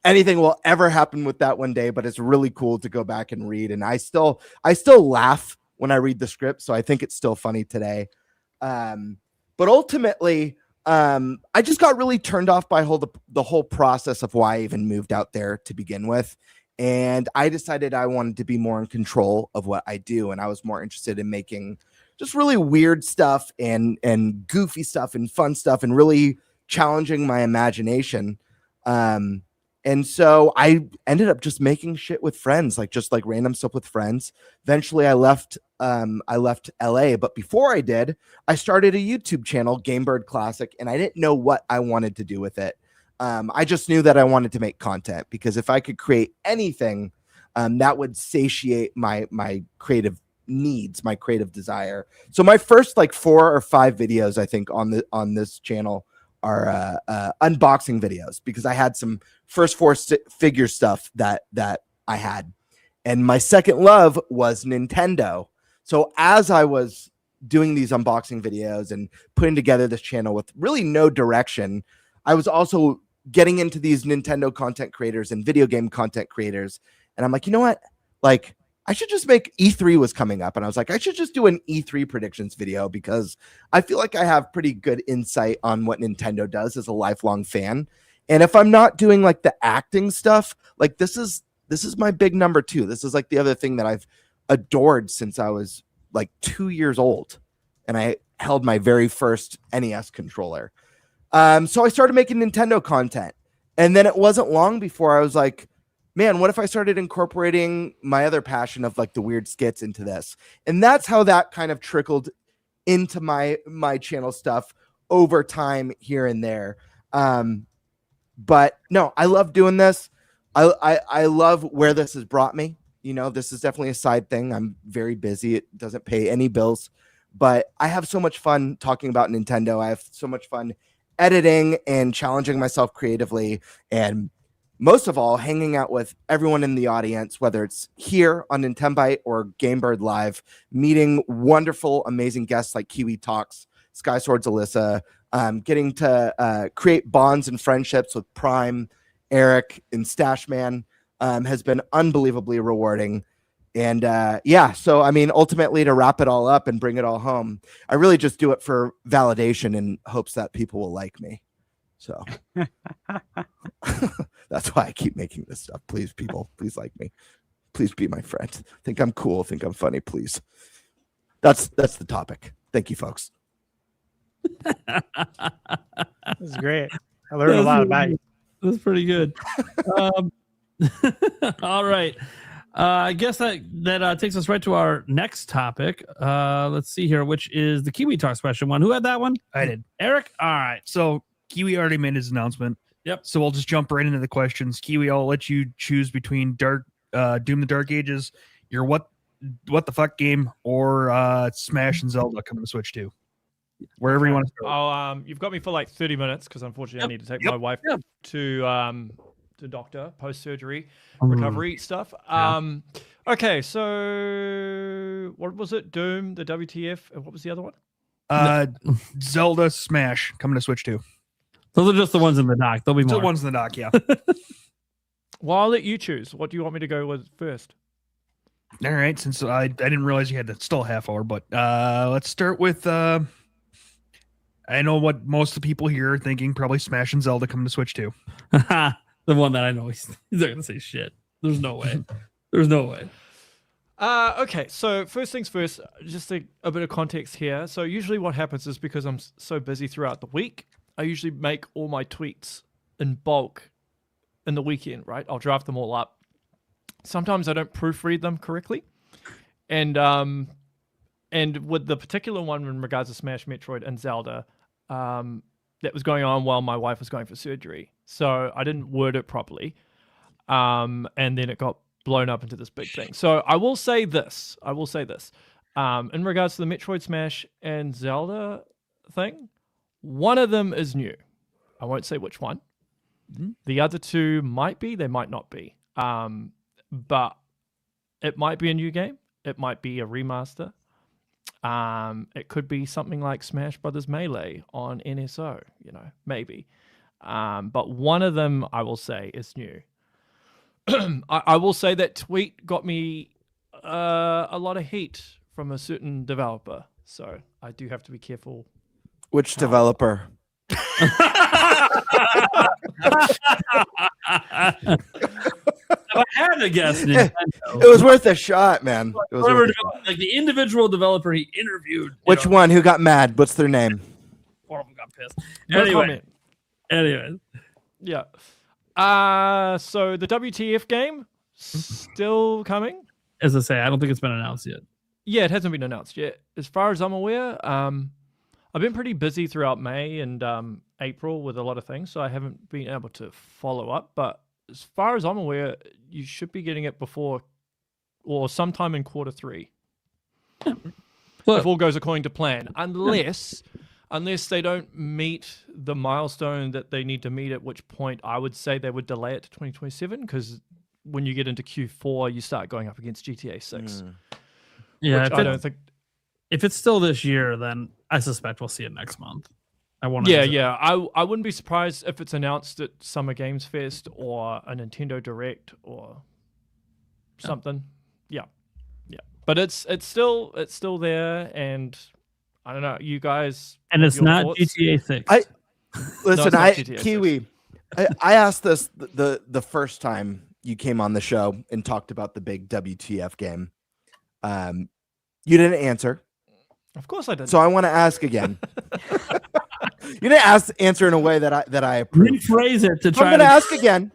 anything will ever happen with that one day, but it's really cool to go back and read. And I still laugh when I read the script, so I think it's still funny today. But ultimately, I just got really turned off by the whole process of why I even moved out there to begin with. And I decided I wanted to be more in control of what I do. And I was more interested in making just really weird stuff and goofy stuff and fun stuff and really challenging my imagination. And so I ended up just making shit with friends, just random stuff with friends. Eventually I left LA, but before I did, I started a YouTube channel, GameBird Classic, and I didn't know what I wanted to do with it. I just knew that I wanted to make content, because if I could create anything, that would satiate my creative needs, my creative desire. So my first 4 or 5 videos, I think, on this channel are unboxing videos, because I had some first figure stuff that I had. And my second love was Nintendo. So as I was doing these unboxing videos and putting together this channel with really no direction, I was also getting into these Nintendo content creators and video game content creators. And I'm like, you know what? I should just make E3 was coming up. And I was like, I should just do an E3 predictions video, because I feel like I have pretty good insight on what Nintendo does as a lifelong fan. And if I'm not doing the acting stuff, this is my big number 2. This is the other thing that I've adored since I was 2 years old. And I held my very first NES controller. So I started making Nintendo content. And then it wasn't long before I was like, man, what if I started incorporating my other passion of the weird skits into this? And that's how that kind of trickled into my channel stuff over time here and there. But no, I love doing this. I love where this has brought me. This is definitely a side thing. I'm very busy. It doesn't pay any bills, but I have so much fun talking about Nintendo. I have so much fun editing and challenging myself creatively, and most of all, hanging out with everyone in the audience, whether it's here on NintenByte or GameBird Live, meeting wonderful, amazing guests like Kiwi Talks, Sky Swords Alyssa, getting to create bonds and friendships with Prime, Eric, and Stashman has been unbelievably rewarding. And so I mean, ultimately, to wrap it all up and bring it all home, I really just do it for validation in hopes that people will like me. So that's why I keep making this stuff. Please, people, please like me. Please be my friend. Think I'm cool. Think I'm funny. Please. That's the topic. Thank you, folks. This is great. I learned a lot about you. That's pretty good. All right. I guess that takes us right to our next topic. Let's see here, which is the Kiwi Talks question one. Who had that one? I did. Eric? All right. So Kiwi already made his announcement. Yep. So we'll just jump right into the questions. Kiwi, I'll let you choose between Doom the Dark Ages, your what the fuck game, or Smash and Zelda coming to Switch 2. Wherever you want to start. You've got me for 30 minutes, because unfortunately I need to take my wife to the doctor, post-surgery recovery stuff. Okay, so what was it? Doom, the WTF, and what was the other one? Zelda Smash coming to Switch 2. Those are just the ones in the dock. There'll be Still more. ones in the dock, yeah. Well, I'll let you choose. What do you want me to go with first? All right, since I didn't realize you had still a half hour, but let's start with I know what most of the people here are thinking, probably Smash and Zelda coming to Switch 2. The one that I know he's not gonna say shit. There's no way. There's no way. Okay, so first things first, just a bit of context here. So usually what happens is because I'm so busy throughout the week, I usually make all my tweets in bulk in the weekend, right? I'll draft them all up. Sometimes I don't proofread them correctly. And with the particular one in regards to Smash, Metroid, and Zelda, that was going on while my wife was going for surgery. So I didn't word it properly. And then it got blown up into this big thing. So I will say this. In regards to the Metroid, Smash, and Zelda thing, one of them is new. I won't say which one. The other two might be, they might not be. But it might be a new game. It might be a remaster. It could be something like Smash Brothers Melee on NSO, maybe. But one of them, I will say, is new. I will say that tweet got me a lot of heat from a certain developer. So I do have to be careful. Which developer? I had to guess Nintendo. It was worth a shot, man. It was worth a shot. Like the individual developer he interviewed. Which one? Who got mad? What's their name? One of them got pissed. No comment. Anyway. Yeah. So the WTF game still coming? As I say, I don't think it's been announced yet. Yeah, it hasn't been announced yet. As far as I'm aware, I've been pretty busy throughout May and April with a lot of things, so I haven't been able to follow up. But as far as I'm aware, you should be getting it before or sometime in Q3. If all goes according to plan, unless they don't meet the milestone that they need to meet, at which point I would say they would delay it to 2027, because when you get into Q4, you start going up against GTA 6. Yeah, which I don't think. If it's still this year, then I suspect we'll see it next month. I wouldn't be surprised if it's announced at Summer Games Fest or a Nintendo Direct or something. Yeah. But it's still there, and I don't know, you guys. And it's not thoughts? GTA 6. Kiwi. I asked this the first time you came on the show and talked about the big WTF game. You didn't answer. Of course I did. So I want to ask again. You didn't answer in a way that I approve. Rephrase it to try. I'm going to ask again.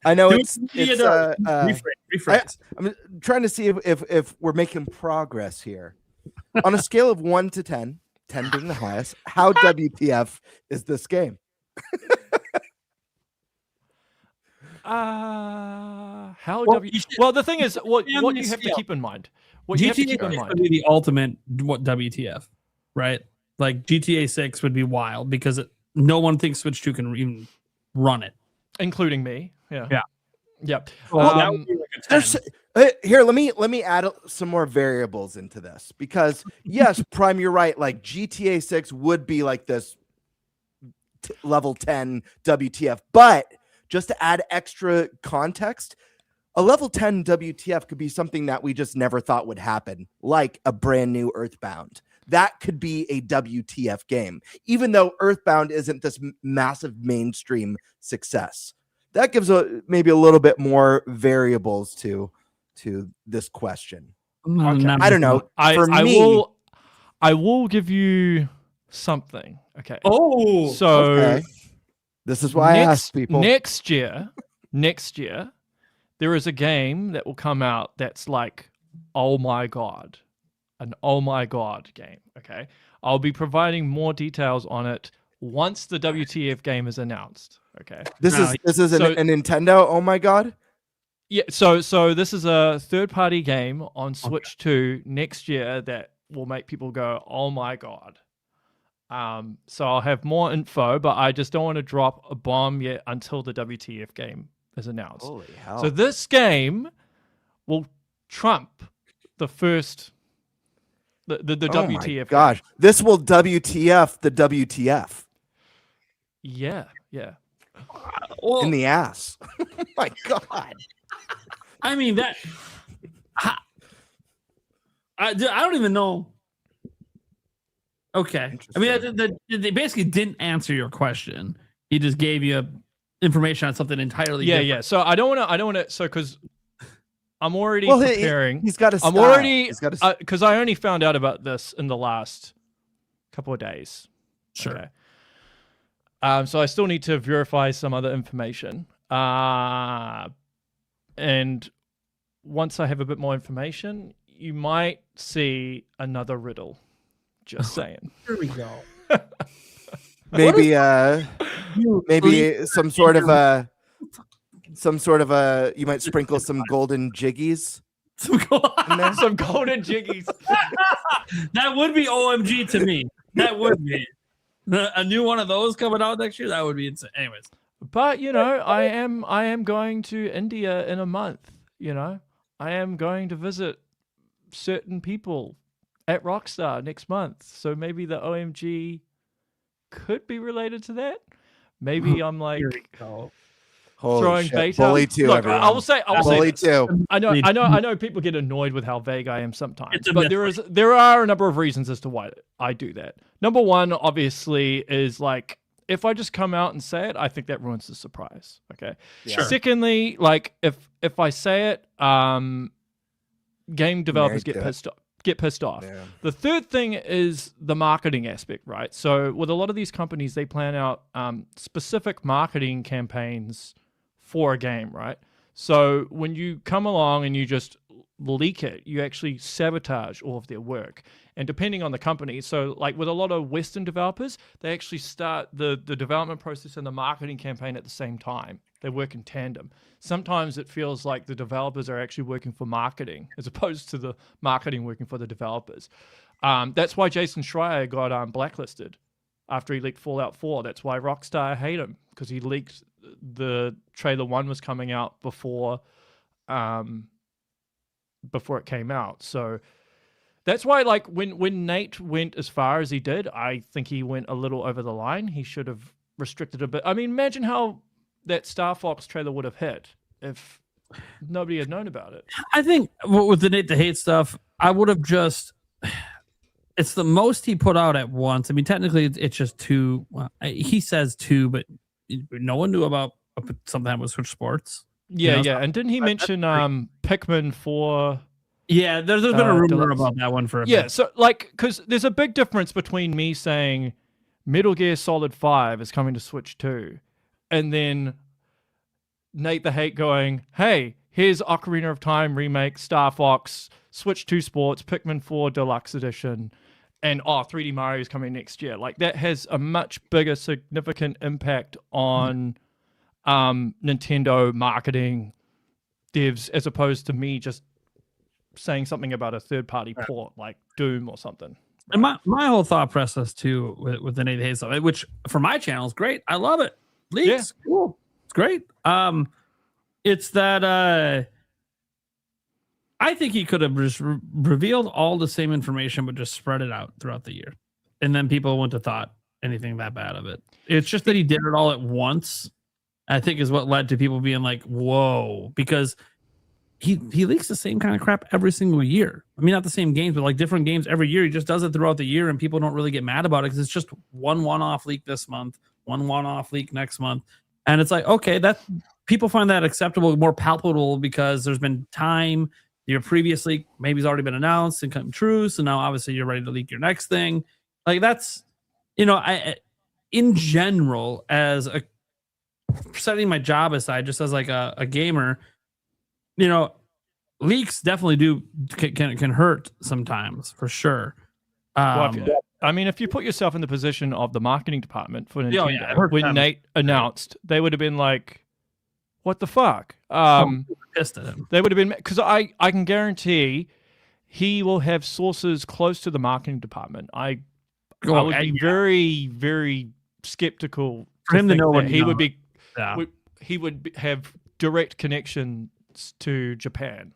I know rephrase. I'm trying to see if we're making progress here. On a scale of 1 to 10, 10 being the highest, how WTF is this game? Well, the thing is, what you have to keep in mind. What you have to keep in mind would be the ultimate WTF, right? Like GTA 6 would be wild because no one thinks Switch 2 can even run it, including me. Yeah. Well, that would be like a 10. Here, let me add some more variables into this, because yes, Prime, you're right. Like GTA 6 would be like this level 10 WTF, but just to add extra context, a level 10 WTF could be something that we just never thought would happen, like a brand new Earthbound. That could be a WTF game, even though Earthbound isn't this massive mainstream success. That gives maybe a little bit more variables to this question. Okay. I don't know. I will give you something. Okay. Oh, so okay. This is why I ask people. Next year, there is a game that will come out that's like, oh my God, an oh my God game. Okay. I'll be providing more details on it once the WTF game is announced. Okay. This is a Nintendo. Oh my God. Yeah. So this is a third-party game on Switch 2 next year that will make people go, oh my God. So I'll have more info, but I just don't want to drop a bomb yet until the WTF game is announced. Holy hell. So this game will trump the first, the Oh my WTF. gosh. This will WTF the WTF Yeah. Well, in the ass. Oh my God. I mean that. I don't even know. Okay, I mean they basically didn't answer your question. He just gave you information on something entirely. different. Yeah. So I don't want to. So because I'm already Well, preparing. he's got a I'm style. already He's got a because I only found out about this in the last couple of days. Sure. Okay. So I still need to verify some other information. And once I have a bit more information, you might see another riddle. Just saying. Here we go. maybe some sort of a you might sprinkle some golden jiggies in there. Some golden jiggies. That would be OMG to me. That would be a new one of those coming out next year. That would be insane. Anyways, But I am going to India in a month. I am going to visit certain people at Rockstar next month. So maybe the OMG could be related to that. Maybe I'm like Holy throwing shit. bait Bully out. 2, Look, everyone. I will say Bully this. 2. I know people get annoyed with how vague I am sometimes, It's a but myth. there are a number of reasons as to why I do that. Number one, obviously, is like if I just come out and say it, I think that ruins the surprise. Okay. Sure. Secondly, like if I say it, game developers get pissed off. Yeah. The third thing is the marketing aspect, right? So with a lot of these companies, they plan out specific marketing campaigns for a game, right? So when you come along and you just leak it, you actually sabotage all of their work. And depending on the company, so like with a lot of Western developers, they actually start the development process and the marketing campaign at the same time. They work in tandem. Sometimes it feels like the developers are actually working for marketing as opposed to the marketing working for the developers. That's why Jason Schreier got blacklisted after he leaked Fallout 4. That's why Rockstar hate him, because he leaked the trailer 1 was coming out before it came out. So that's why, like, when Nate went as far as he did, I think he went a little over the line. He should have restricted a bit. I mean, imagine how that Star Fox trailer would have hit if nobody had known about it. I think with the Nate the Hate stuff, I would have just. It's the most he put out at once. I mean, technically, it's just 2. Well, he says 2, but no one knew about something that was Switch Sports. Yeah. And didn't he mention Pikmin 4? Yeah, there's been a rumor about that one for a bit. Yeah, so like, because there's a big difference between me saying Metal Gear Solid 5 is coming to Switch 2, and then Nate the Hate going, hey, here's Ocarina of Time remake, Star Fox, Switch 2 Sports, Pikmin 4 Deluxe Edition, and 3D Mario is coming next year. Like, that has a much bigger, significant impact on Nintendo marketing devs as opposed to me just saying something about a third-party port like Doom or something. And my whole thought process too with the Nate the Hate stuff, which for my channel is great. I love it. Leaks, cool. It's great. It's that I think he could have just revealed all the same information, but just spread it out throughout the year, and then people wouldn't have thought anything that bad of it. It's just that he did it all at once, I think, is what led to people being like, "Whoa," because he leaks the same kind of crap every single year. I mean, not the same games, but like different games every year. He just does it throughout the year, and people don't really get mad about it because it's just one-off leak this month, one-off leak next month, and it's like, okay, that people find that acceptable, more palpable because there's been time. Your previous leak maybe has already been announced and come true, so now obviously you're ready to leak your next thing. Like that's, I in general, as a setting my job aside, just as like a gamer. Leaks definitely can hurt sometimes, for sure. If you put yourself in the position of the marketing department for Nintendo, when Nate announced, they would have been like, "What the fuck?" Pissed at him. They would have been, because I can guarantee he will have sources close to the marketing department. I would be very, very skeptical for him to know what he would be. Yeah. he would have direct connections to Japan.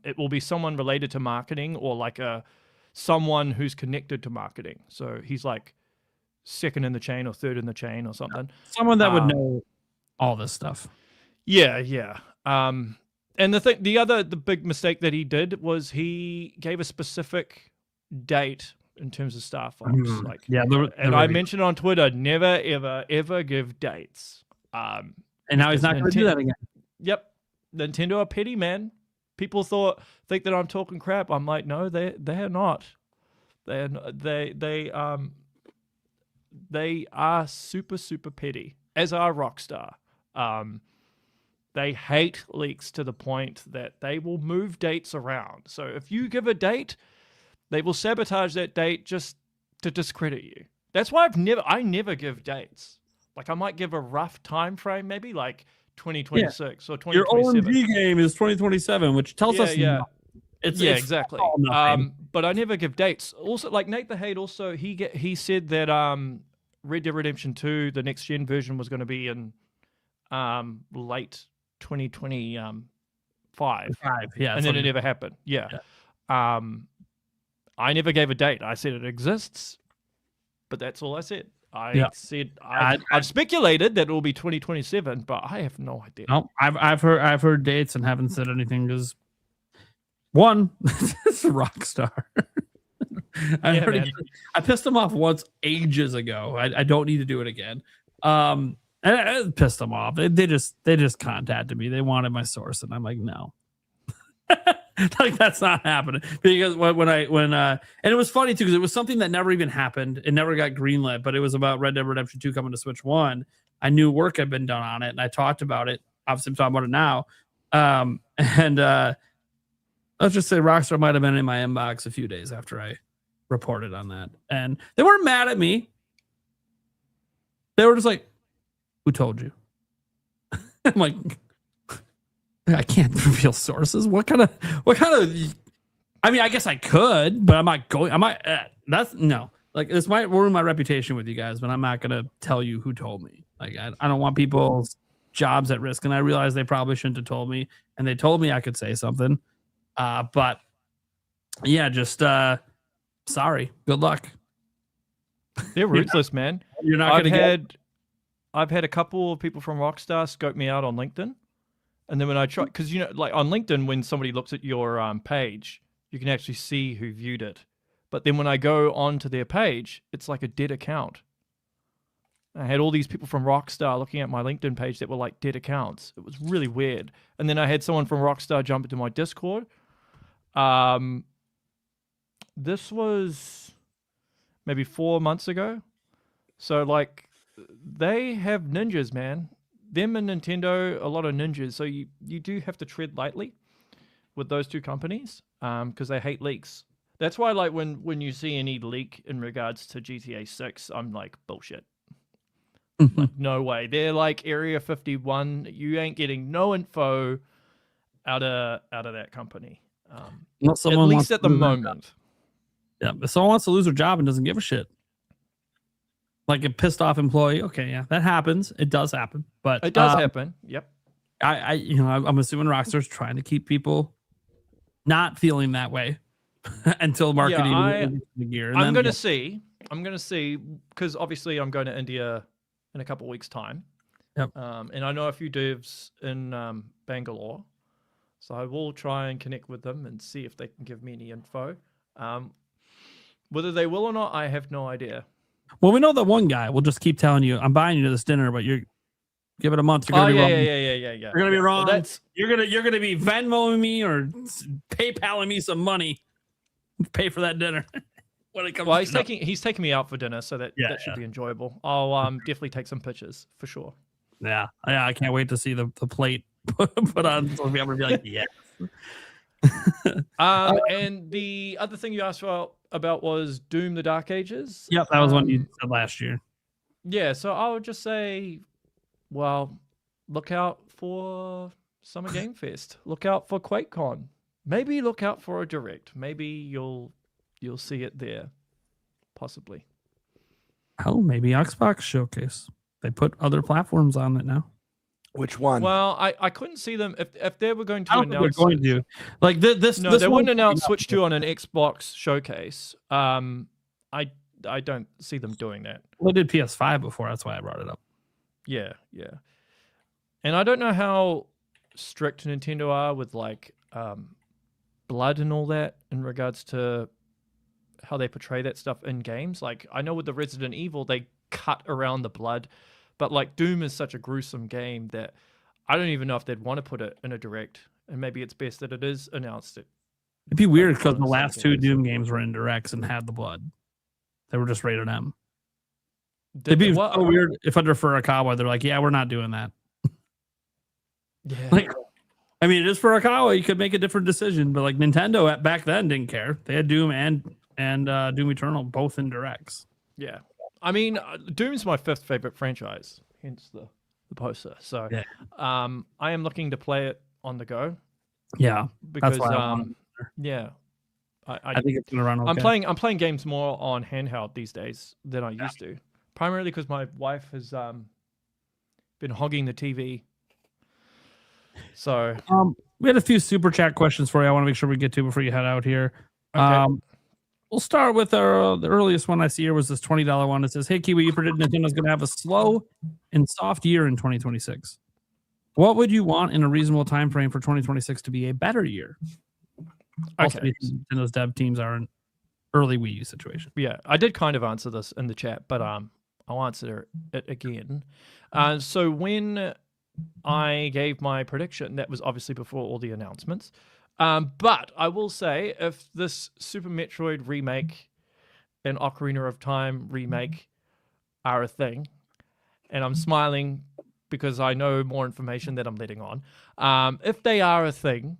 It will be someone related to marketing or like someone who's connected to marketing. So he's like second in the chain or third in the chain or something. Someone that would know all this stuff. Yeah, yeah. And the big mistake that he did was he gave a specific date in terms of Star Fox. I mentioned on Twitter, never ever give dates. And now he's not going to do that again. Yep, Nintendo are petty, man. People think that I'm talking crap. I'm like, no, they're not. They are super super petty, as are Rockstar. They hate leaks to the point that they will move dates around. So if you give a date, they will sabotage that date just to discredit you. That's why I never give dates. Like I might give a rough time frame, maybe like 2026 or 2027. Your OMG game is 2027, which tells us it's exactly. But I never give dates. Also, like Nate the Hate, also he said that Red Dead Redemption 2, the next gen version, was going to be in late 2025. And then it never happened. Yeah. I never gave a date. I said it exists, but that's all I said. Said I've speculated that it will be 2027, but I have no idea. No, I've heard dates and haven't said anything because one, it's Rockstar. I pissed them off once ages ago. I don't need to do it again. And it pissed them off. They just contacted me. They wanted my source, and I'm like, no. Like that's not happening, because when and it was funny too, because it was something that never even happened. It never got greenlit, but it was about Red Dead Redemption 2 coming to Switch 1. I knew work had been done on it, and I talked about it. Obviously, I'm talking about it now. Let's just say Rockstar might have been in my inbox a few days after I reported on that, and they weren't mad at me. They were just like, "Who told you?" I'm like, I can't reveal sources. What kind of? I mean, I guess I could, but I'm not going. That's no. Like this might ruin my reputation with you guys, but I'm not gonna tell you who told me. Like I don't want people's jobs at risk, and I realize they probably shouldn't have told me, and they told me I could say something. But yeah, just sorry. Good luck. They're ruthless, man. You're not gonna I've had a couple of people from Rockstar scope me out on LinkedIn. And then when I try, because like on LinkedIn, when somebody looks at your page, you can actually see who viewed it. But then when I go onto their page, it's like a dead account. I had all these people from Rockstar looking at my LinkedIn page that were like dead accounts. It was really weird. And then I had someone from Rockstar jump into my Discord. This was maybe 4 months ago. So like they have ninjas, man. Them and Nintendo, a lot of ninjas. So you do have to tread lightly with those two companies because they hate leaks. That's why, like, when you see any leak in regards to GTA 6, I'm like, bullshit. Like, no way. They're like Area 51. You ain't getting no info out of that company. At least at the moment. Yeah, if someone wants to lose their job and doesn't give a shit. Like a pissed off employee. Okay, yeah, that happens. It does happen. But it does happen. Yep. I'm assuming Rockstar's trying to keep people not feeling that way until marketing the gear. I'm going to see because obviously I'm going to India in a couple of weeks' time. Yep. And I know a few devs in Bangalore, so I will try and connect with them and see if they can give me any info. Whether they will or not, I have no idea. Well, we know that one guy will just keep telling you, "I'm buying you to this dinner," but you're give it a month. You're gonna be wrong. Yeah. You're gonna be wrong. Well, you're gonna be Venmoing me or PayPaling me some money, pay for that dinner. When it comes, well, he's taking me out for dinner, so that should be enjoyable. I'll definitely take some pictures for sure. Yeah. I can't wait to see the plate put on. So I'm gonna be like, yes. And the other thing you asked about was Doom: The Dark Ages. Yep, that was one you said last year. Yeah, so I would just say, well, look out for Summer Game Fest. Look out for QuakeCon. Maybe look out for a Direct. Maybe you'll see it there, possibly. Oh, maybe Xbox Showcase. They put other platforms on it now. Which one? Well, I couldn't see them if they were going to I don't think announce. they're going to. Like this. No, this they one- wouldn't announce Switch 2 on an Xbox showcase. I don't see them doing that. Well, they did PS5 before. That's why I brought it up. Yeah. And I don't know how strict Nintendo are with like blood and all that in regards to how they portray that stuff in games. Like I know with the Resident Evil they cut around the blood, but like Doom is such a gruesome game that I don't even know if they'd want to put it in a direct. And maybe it's best that it is announced. It'd be weird because the some last two games. Doom games were in directs and had the blood. They were just rated M. Did It'd be they- what? so weird if under Furukawa they're like, yeah, we're not doing that. Yeah. Like, I mean, it is Furukawa. You could make a different decision, but like Nintendo back then didn't care. They had Doom and Doom Eternal both in directs. Yeah. I mean, Doom's my fifth favorite franchise, hence the poster. So, Yeah. I am looking to play it on the go Yeah, because, that's why I want it. yeah, I think it's gonna run okay. I'm playing games more on handheld these days than I used to, primarily because my wife has been hogging the TV. So, we had a few super chat questions for you. I want to make sure we get to before you head out here. Okay. We'll start with the earliest one I see here was this $20 one. It says, "Hey Kiwi, you predict Nintendo's going to have a slow and soft year in 2026. What would you want in a reasonable time frame for 2026 to be a better year?" Also, Okay. Nintendo's dev teams are in early Wii U situation. Yeah, I did kind of answer this in the chat, but I'll answer it again. So when I gave my prediction, that was obviously before all the announcements. But I will say, if this Super Metroid remake and Ocarina of Time remake are a thing, and I'm smiling because I know more information that I'm letting on, if they are a thing,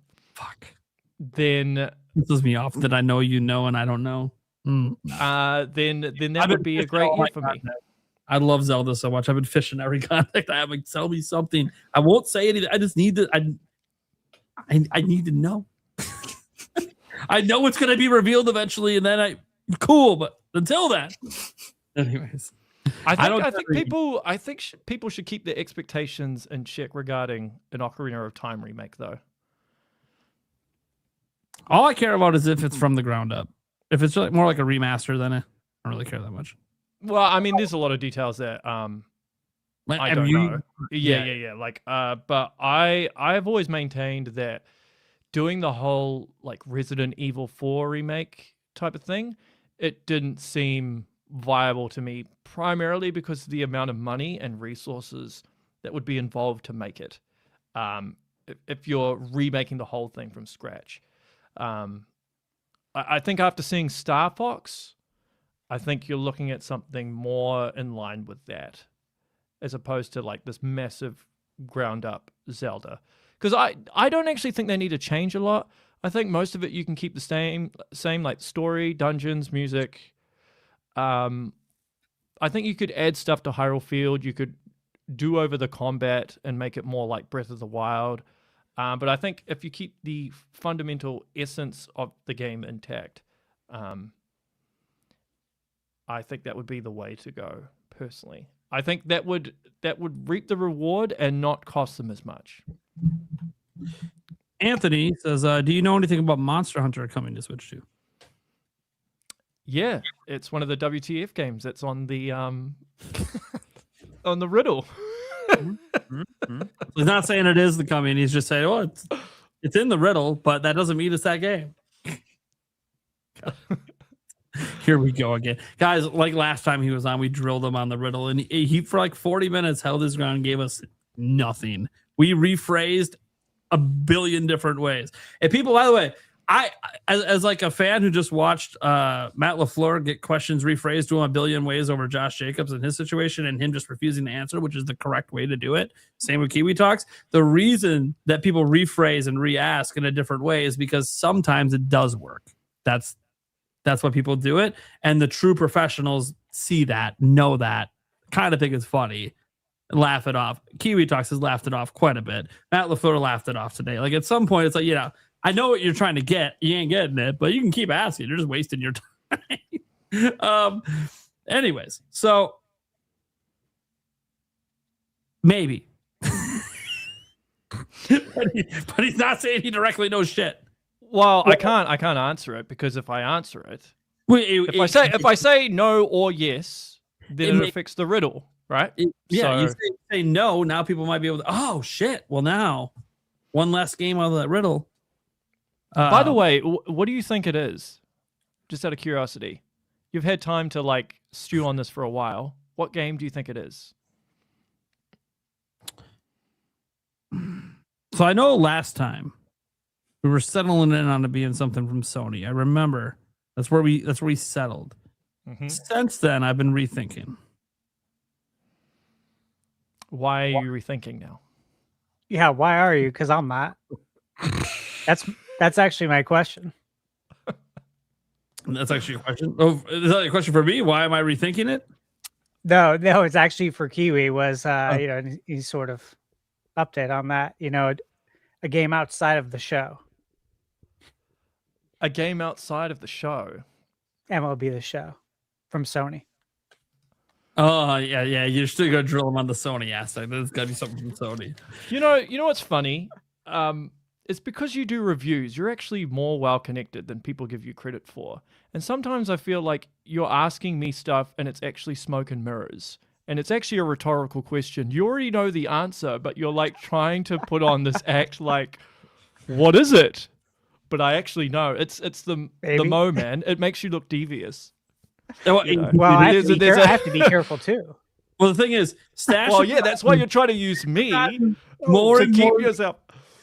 then Pisses me off that I know you know and I don't know. then that would be a great year for me. I love Zelda so much. I've been fishing every contact I have. Like, tell me something. I won't say anything. I just need to. I need to know. I know it's going to be revealed eventually, and then cool. But until then, anyways, I think people should keep their expectations in check regarding an Ocarina of Time remake, though. all I care about is if it's from the ground up. If it's more like a remaster, then I don't really care that much. Well, I mean, there's a lot of details that I don't know. Yeah. Like, but I've always maintained that doing the whole like Resident Evil 4 remake type of thing, it didn't seem viable to me, primarily because of the amount of money and resources that would be involved to make it. If you're remaking the whole thing from scratch, I think after seeing Star Fox, I think you're looking at something more in line with that, as opposed to like this massive ground up Zelda. Because I don't actually think they need to change a lot. I think most of it you can keep the same like story, dungeons, music. I think you could add stuff to Hyrule Field. You could do over the combat and make it more like Breath of the Wild. But I think if you keep the fundamental essence of the game intact, I think that would be the way to go, personally. I think that would reap the reward and not cost them as much. Anthony says, "Do you know anything about Monster Hunter coming to Switch 2?" Yeah, it's one of the WTF games that's on the on the riddle. He's not saying it is the coming. He's just saying, "Oh, it's in the riddle," but that doesn't mean it's that game. Here we go again, guys. Like last time he was on, we drilled him on the riddle, and he for like 40 minutes held his ground, and gave us nothing. We rephrased a billion different ways. And people, by the way, I as like a fan who just watched Matt LaFleur get questions rephrased to him a billion ways over Josh Jacobs and his situation, and him just refusing to answer, which is the correct way to do it. Same with Kiwi Talks. The reason that people rephrase and re-ask in a different way is because sometimes it does work. That's why people do it. And the true professionals see that, know that, kind of think it's funny, and laugh it off. Kiwi Talks has laughed it off quite a bit. Matt LaFleur laughed it off today. Like at some point, it's like, I know what you're trying to get. You ain't getting it, but you can keep asking. You're just wasting your time. Anyways, so maybe. but he's not saying he directly knows shit. Well, I can't answer it because if I answer it, Wait, if I say no or yes, then it affects the riddle, right? You say no. Now people might be able to. Oh shit! Well, now one less game out of that riddle. By the way, what do you think it is? Just out of curiosity, you've had time to like stew on this for a while. What game do you think it is? So I know last time we were settling in on it being something from Sony. I remember that's where we settled. Mm-hmm. Since then, I've been rethinking. Why are you rethinking now? Yeah, why are you? Because I'm not. That's actually my question. That's actually a question. Oh, is that a question for me? Why am I rethinking it? No, it's actually for Kiwi. Was he sort of update on that? A game outside of the show. A game outside of the show. MLB The Show from Sony. Oh yeah. You're still gonna drill him on the Sony aspect. There's gotta be something from Sony. You know what's funny? It's because you do reviews. You're actually more well connected than people give you credit for. And sometimes I feel like you're asking me stuff and it's actually smoke and mirrors. And it's actually a rhetorical question. You already know the answer, but you're like trying to put on this act like, what is it? But I actually know. It's the mo, man. It makes you look devious. Well, I have to be careful too. Well, the thing is, Stash. Well, yeah, that's why you're trying to use me more to keep yourself.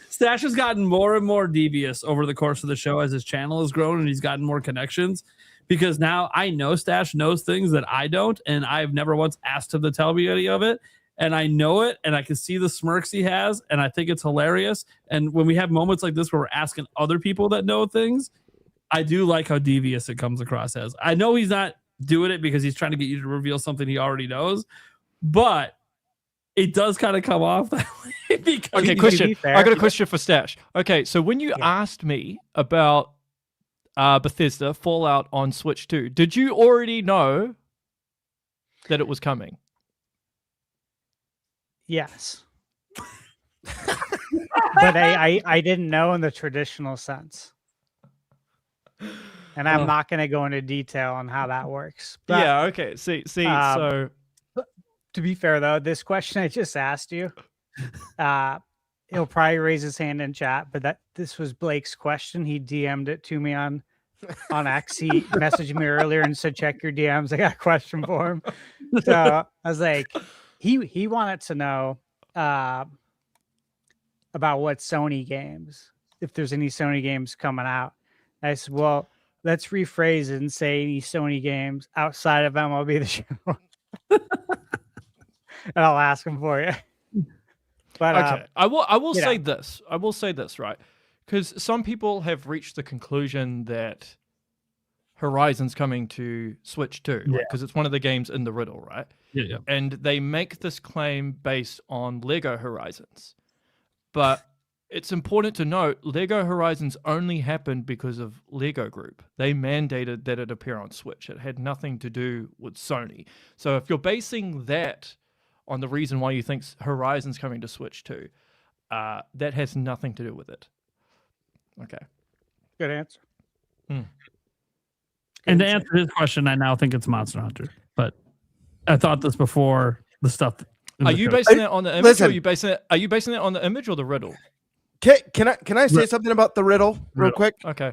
Stash has gotten more and more devious over the course of the show as his channel has grown and he's gotten more connections. Because now I know Stash knows things that I don't, and I've never once asked him to tell me any of it. And I know it, and I can see the smirks he has, and I think it's hilarious. And when we have moments like this where we're asking other people that know things, I do like how devious it comes across as. I know he's not doing it because he's trying to get you to reveal something he already knows, but it does kind of come off that way. Okay, question. I got a question for Stash. Okay, so when you asked me about Bethesda Fallout on Switch 2, did you already know that it was coming? Yes. But I didn't know in the traditional sense. And I'm not going to go into detail on how that works. But, yeah, okay. See, so... To be fair, though, this question I just asked you, he'll probably raise his hand in chat, but this was Blake's question. He DM'd it to me on X. He messaged me earlier and said, check your DMs. I got a question for him. So I was like, he wanted to know about what Sony games, if there's any Sony games coming out. I said, well, let's rephrase it and say any Sony games outside of MLB The Show. And I'll ask him for you. But okay, I will say this. I will say this, right? Because some people have reached the conclusion that Horizon's coming to Switch 2, because it's one of the games in the riddle, right? Yeah. And they make this claim based on Lego Horizons. But it's important to note, Lego Horizons only happened because of Lego Group. They mandated that it appear on Switch. It had nothing to do with Sony. So if you're basing that on the reason why you think Horizon's coming to Switch 2, that has nothing to do with it. Okay. Good answer. And to answer his question, I now think it's Monster Hunter. But I thought this before the stuff. Are you basing that on the image? Or are you basing it on the image or the riddle? Can I say something about the riddle real quick? Okay.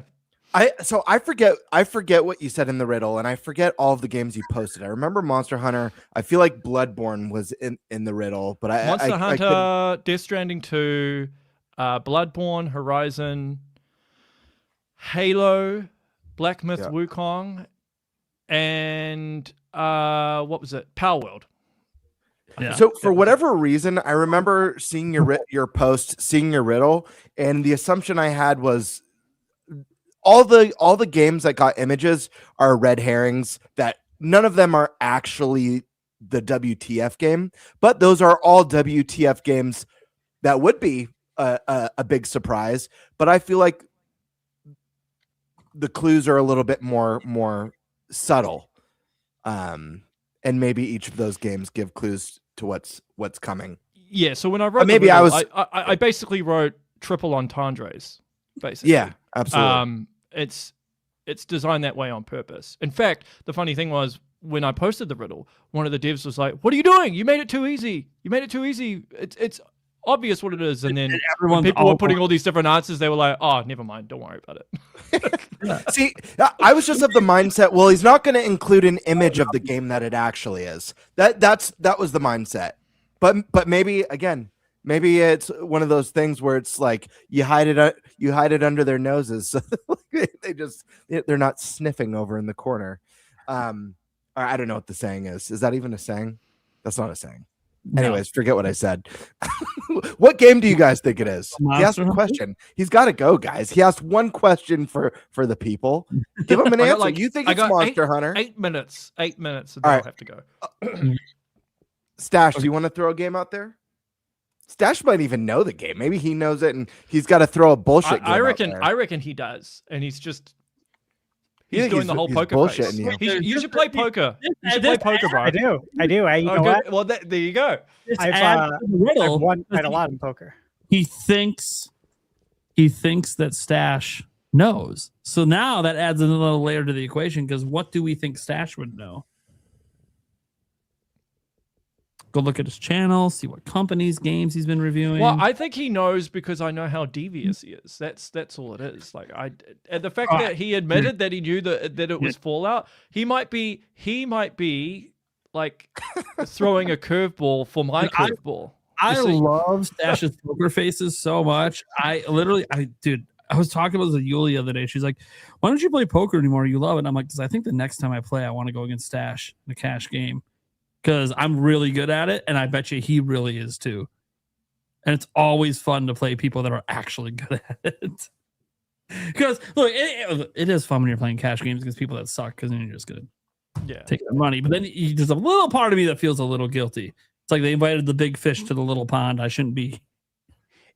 I forget what you said in the riddle, and I forget all of the games you posted. I remember Monster Hunter. I feel like Bloodborne was in the riddle, but Monster Hunter, Death Stranding 2, Bloodborne, Horizon, Halo, Black Myth Wukong, and what was it? Power World. Yeah. So for whatever reason, I remember seeing your post, seeing your riddle, and the assumption I had was all the games that got images are red herrings, that none of them are actually the WTF game, but those are all WTF games that would be a big surprise. But I feel like the clues are a little bit more subtle, and maybe each of those games give clues to what's coming. Yeah. So when I wrote, maybe riddle, I basically wrote triple entendres, basically. Yeah, absolutely. It's designed that way on purpose. In fact, the funny thing was when I posted the riddle, one of the devs was like, "What are you doing? You made it too easy. You made it too easy. It's obvious what it is." And then when people were putting all these different answers, they were like, "Oh, never mind. Don't worry about it." See, I was just of the mindset, well, he's not going to include an image of the game that it actually is. That was the mindset. But maybe again, maybe it's one of those things where it's like you hide it under their noses. So they're not sniffing over in the corner. I don't know what the saying is. Is that even a saying? That's not a saying. No. Anyways, forget what I said. What game do you guys think it is? He asked a question. He's got to go, guys. He asked one question for the people. Give him an answer. You think it's Monster Hunter? 8 minutes. 8 minutes. And I'll have to go. Stash, do you want to throw a game out there? Stash might even know the game. Maybe he knows it, and he's got to throw a bullshit game. I reckon he does, and he's just. He's doing the whole poker face. You should play poker. You should play poker, bro. I do. You know what? Well, there you go. I've won quite a lot in poker. He thinks that Stash knows. So now that adds another layer to the equation, because what do we think Stash would know? Go look at his channel, see what companies, games he's been reviewing. Well, I think he knows because I know how devious he is. That's all it is. Like and the fact that he admitted that he knew that it was Fallout, he might be like throwing a curveball for my curveball. I love Stash's poker faces so much. Dude, I was talking about this with Yuli the other day. She's like, "Why don't you play poker anymore? You love it." And I'm like, "Because I think the next time I play, I want to go against Stash in a cash game." Because I'm really good at it, and I bet you he really is too. And it's always fun to play people that are actually good at it. Because look, it is fun when you're playing cash games against people that suck, because then you're just gonna take their money. But then there's a little part of me that feels a little guilty. It's like they invited the big fish to the little pond. I shouldn't be.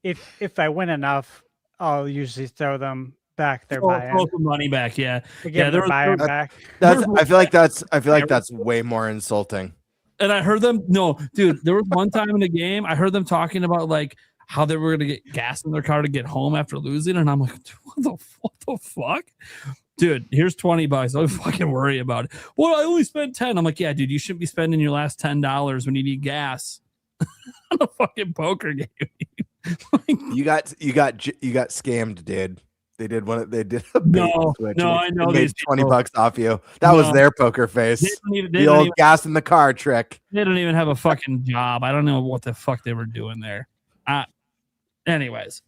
If I win enough, I'll usually throw them back their buy-in. Throw some money back, yeah. They're buy-in back. I feel like that's way more insulting. And I heard them. No, dude, there was one time in the game I heard them talking about like how they were going to get gas in their car to get home after losing, and I'm like, what the fuck, dude? Here's $20. Don't fucking worry about it. Well, I only spent 10. I'm like, yeah, dude, you shouldn't be spending your last $10 when you need gas on a fucking poker game. You got scammed, dude. They did a switch. No, I know these $20 off you. That was their poker face. The old gas in the car trick. They don't even have a fucking job. I don't know what the fuck they were doing there. Anyways,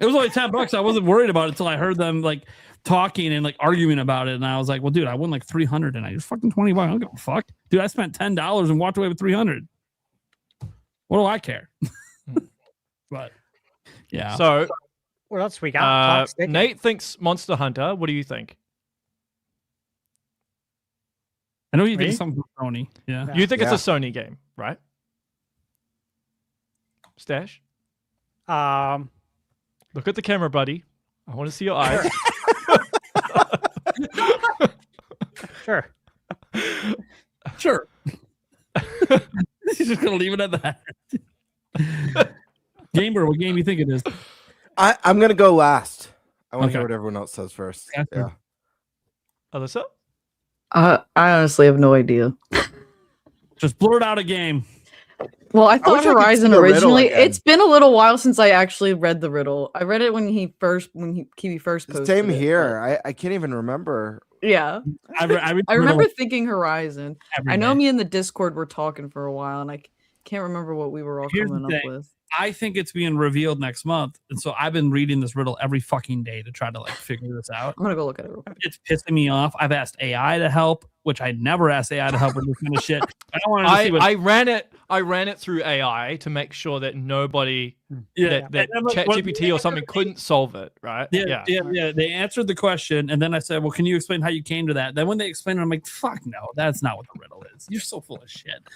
it was only $10. I wasn't worried about it until I heard them like talking and like arguing about it, and I was like, "Well, dude, I won like 300, and I just fucking $20. I don't give a fuck, dude. I spent $10 and walked away with 300. What do I care?" But yeah. So. What else we got? Nate thinks Monster Hunter. What do you think? I know you think something Sony. Yeah. You think it's a Sony game, right? Stash? Look at the camera, buddy. I want to see your eyes. Sure. Sure. He's just going to leave it at that. Gamer, what game you think it is? I'm going to go last. I want to hear what everyone else says first. Yeah. Alyssa? I honestly have no idea. Just blurt out a game. Well, I thought Horizon originally. It's been a little while since I actually read the riddle. I read it when Kiwi first posted Same it, here. I can't even remember. Yeah. I remember thinking Horizon. I know me and the Discord were talking for a while, and I can't remember what we were all coming up with. I think it's being revealed next month, and so I've been reading this riddle every fucking day to try to like figure this out. I'm gonna go look at it real quick. It's pissing me off. I've asked AI to help, which I never asked AI to help with this kind of shit. I don't want to see what I ran it through AI to make sure that nobody that ChatGPT or something couldn't solve it, right? Yeah. They answered the question, and then I said, "Well, can you explain how you came to that?" Then when they explained it, I'm like, "Fuck no, that's not what the riddle is. You're so full of shit."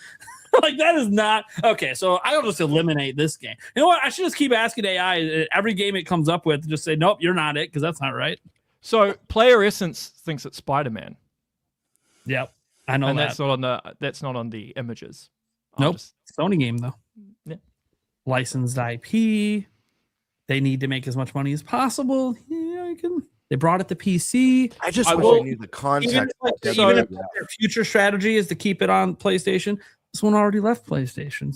Like that is not okay. So I'll just eliminate this game. You know what? I should just keep asking AI every game it comes up with. Just say, "Nope, you're not it," because that's not right. So Player Essence thinks it's Spider-Man. Yep, I know, and that. that's not on the images. Nope, Sony game though. Yeah, licensed IP. they need to make as much money as possible. Yeah, they brought it to PC. I just wish I knew the context. Even if their future strategy is to keep it on PlayStation, this one already left PlayStation.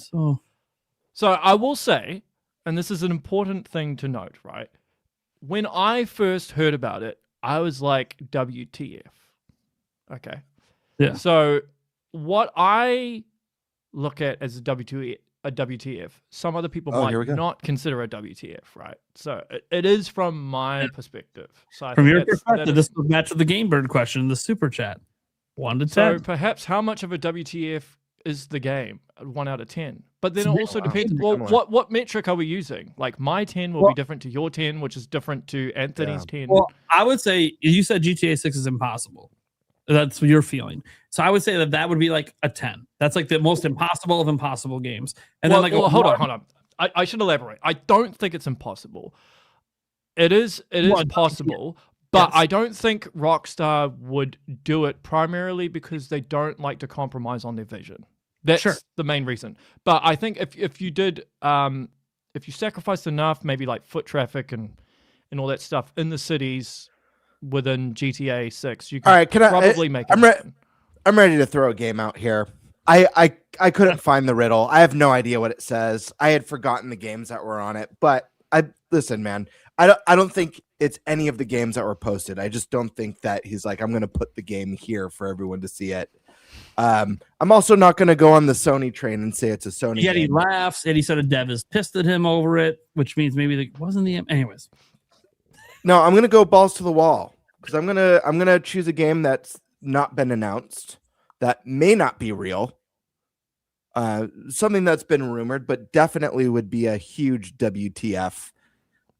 So I will say, and this is an important thing to note, right? When I first heard about it, I was like, WTF. Okay. Yeah. So what I look at as a WTF, some other people might not consider a WTF, right? So it is from my perspective. So from your perspective, this was match of the Game Bird question in the super chat. 1 to 10. So perhaps how much of a WTF is the game? 1 out of 10. But then it also depends. Well, what metric are we using? Like my 10 will be different to your 10, which is different to Anthony's 10. Well, I would say you said GTA 6 is impossible. That's what you're feeling. So I would say that would be like a 10. That's like the most impossible of impossible games. And then hold on. I should elaborate. I don't think it's impossible. It is possible, but I don't think Rockstar would do it primarily because they don't like to compromise on their vision. That's the main reason. But I think if you did, if you sacrificed enough, maybe like foot traffic and all that stuff in the cities within GTA 6, you can probably make it happen. I'm ready to throw a game out here. I couldn't find the riddle. I have no idea what it says. I had forgotten the games that were on it. But listen, man. I don't think it's any of the games that were posted. I just don't think that he's like, I'm going to put the game here for everyone to see it. I'm also not going to go on the Sony train and say it's a Sony game. He laughs and he said a dev is pissed at him over it, which means maybe it wasn't the anyways. No, I'm going to go balls to the wall because I'm going to choose a game that's not been announced, that may not be real. Something that's been rumored, but definitely would be a huge WTF.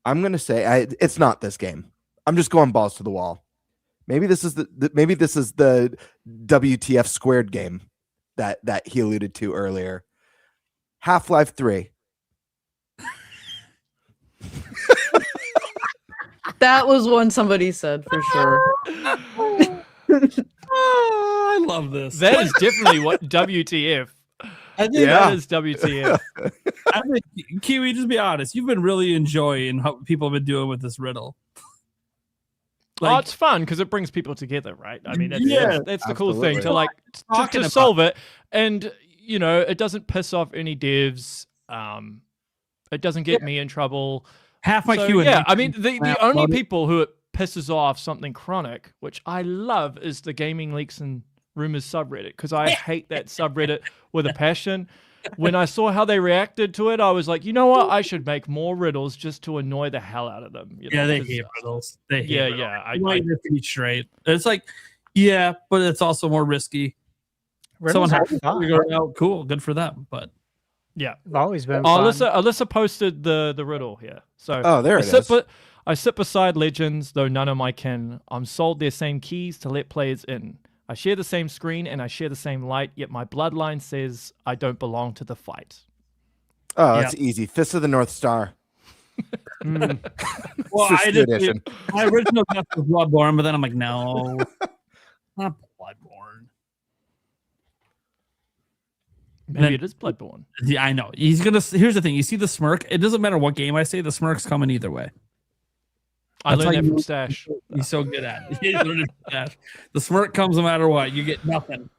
I'm going to say it's not this game. I'm just going balls to the wall. Maybe this is the WTF squared game that he alluded to earlier. Half-Life 3. That was one somebody said for sure. I love this. That is definitely what WTF. I think that is WTF. I think, Kiwi, just be honest. You've been really enjoying how people have been doing with this riddle. It's fun because it brings people together, right? I mean, that's the cool thing to solve it, and it doesn't piss off any devs. It doesn't get me in trouble. Half my Q&A. Yeah, I mean, the only people who it pisses off something chronic, which I love, is the Gaming Leaks and Rumors subreddit, because I hate that subreddit with a passion. When I saw how they reacted to it, I was like, you know what? I should make more riddles just to annoy the hell out of them. They hate riddles. They hate riddles. Yeah. I just be straight. It's like, but it's also more risky. Riddles someone has to figure it out. Cool, good for them. But yeah, it's always been fun. Alyssa posted the riddle here. So there it is. I sit beside legends, though none of my kin. I'm sold their same keys to let players in. I share the same screen and I share the same light, yet my bloodline says I don't belong to the fight. Oh, that's easy. Fist of the North Star. Well, my original guess was Bloodborne, but then I'm like, no, not Bloodborne. Maybe it is Bloodborne. Yeah, I know. He's gonna. Here's the thing. You see the smirk. It doesn't matter what game I say. The smirk's coming either way. I learned that from Stash. He's so good at it. He learned it from Stash. The smirk comes no matter what. You get nothing.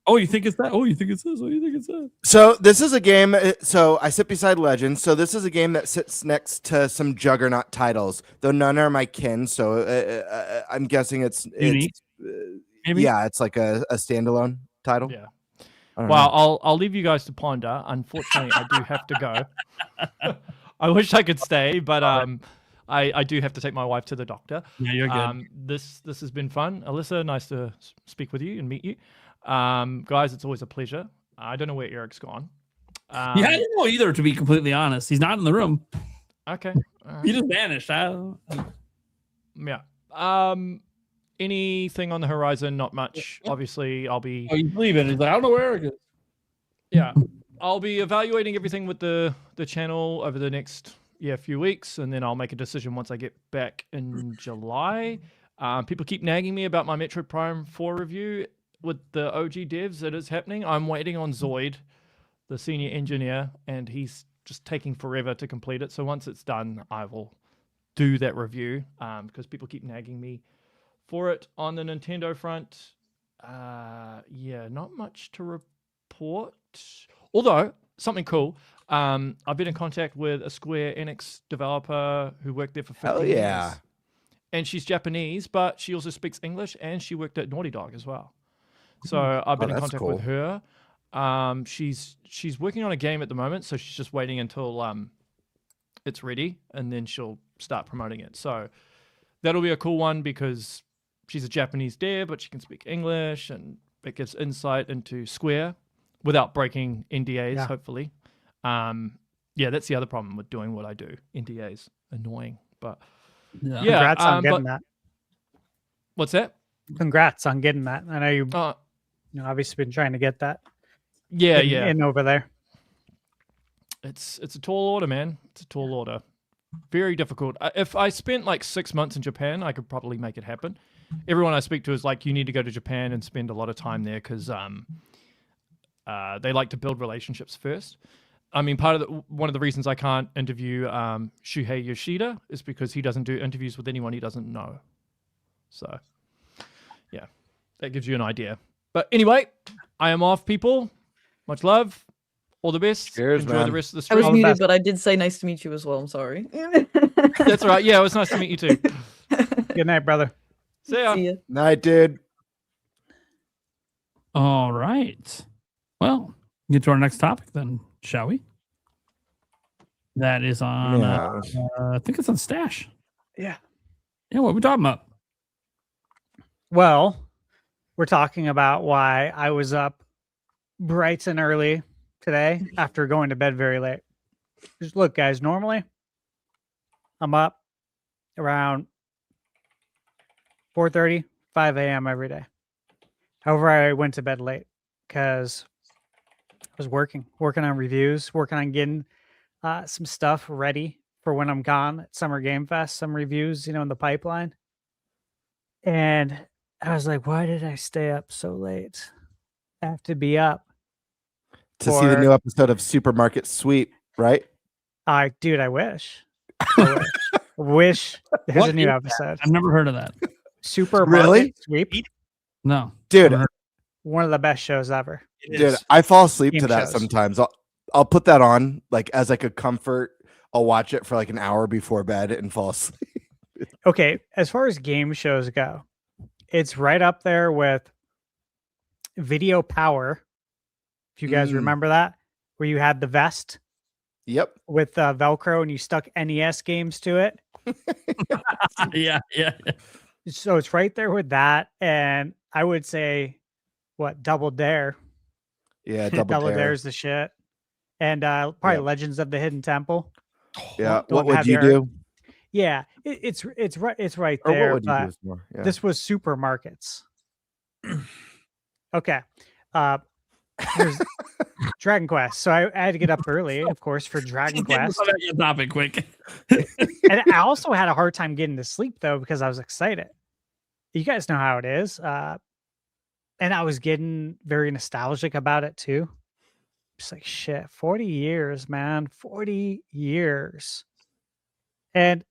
Oh, you think it's that? Oh, you think it's this? Oh, you think it's that? So this is a game. So I sit beside Legends. So this is a game that sits next to some juggernaut titles, though none are my kin. So I'm guessing it's yeah, it's like a standalone title. Yeah. Well, I'll leave you guys to ponder. Unfortunately, I do have to go. I wish I could stay, but I do have to take my wife to the doctor. Yeah, you're good. This has been fun. Alyssa, nice to speak with you and meet you. Guys, it's always a pleasure. I don't know where Eric's gone. I don't know either, to be completely honest. He's not in the room. Okay. He just vanished. Yeah. Anything on the horizon? Not much. Obviously, I'll be... Oh, he's leaving. He's like, I don't know where Eric is. Yeah. I'll be evaluating everything with the channel over the next few weeks, and then I'll make a decision once I get back in July. People keep nagging me about my Metroid Prime 4 review with the OG devs. It is happening. I'm waiting on Zoid, the senior engineer, and he's just taking forever to complete it. So once it's done, I will do that review because people keep nagging me for it. On the Nintendo front, not much to report. Although, something cool. I've been in contact with a Square Enix developer who worked there for 15 years. And she's Japanese, but she also speaks English, and she worked at Naughty Dog as well. So I've been in contact with her. She's working on a game at the moment, so she's just waiting until it's ready, and then she'll start promoting it. So that'll be a cool one because she's a Japanese dev, but she can speak English, and it gives insight into Square without breaking NDAs, hopefully. That's the other problem with doing what I do. NDAs, annoying, but Congrats on getting that. What's that? Congrats on getting that. I know you obviously been trying to get that. In over there. It's a tall order, man. It's a tall order. Very difficult. If I spent like 6 months in Japan, I could probably make it happen. Everyone I speak to is like, you need to go to Japan and spend a lot of time there because they like to build relationships first. I mean, one of the reasons I can't interview Shuhei Yoshida is because he doesn't do interviews with anyone he doesn't know. So, yeah, that gives you an idea. But anyway, I am off, people. Much love. All the best. Cheers, Enjoy man. the rest of the I stream. was muted, but I did say nice to meet you as well. I'm sorry. That's all right. Yeah, it was nice to meet you too. Good night, brother. See ya. See ya. Night, dude. All right. Well, get to our next topic then, shall we? That is on, I think it's on Stash. Yeah. Yeah, what are we talking about? Well, we're talking about why I was up bright and early today after going to bed very late. Just look, guys, normally I'm up around 4:30, 5 a.m. every day. However, I went to bed late because I was working on reviews, working on getting some stuff ready for when I'm gone at Summer Game Fest, some reviews, in the pipeline. And I was like, why did I stay up so late? I have to be up to see the new episode of Supermarket Sweep, right? Dude, I wish. I wish there's a new episode. I've never heard of that. Supermarket Sweep? No. Dude, one of the best shows ever. Dude, I fall asleep Game to that shows. sometimes. I'll put that on like as like a comfort. I'll watch it for like an hour before bed and fall asleep. Okay, as far as game shows go, it's right up there with Video Power. If you guys remember that, where you had the vest. Yep. With Velcro and you stuck NES games to it. Yeah. So it's right there with that. And I would say, Double Dare. Yeah, Double Dare. Dare's the shit. And probably Legends of the Hidden Temple. Yeah. What would you do? Yeah, it's right Or there. what would you but do is more? Yeah. This was Supermarkets. Okay. Here's Dragon Quest. So I had to get up early, of course, for Dragon Quest. Your topic quick. And I also had a hard time getting to sleep though because I was excited. You guys know how it is. And I was getting very nostalgic about it too. Just like shit, 40 years, man. 40 years. And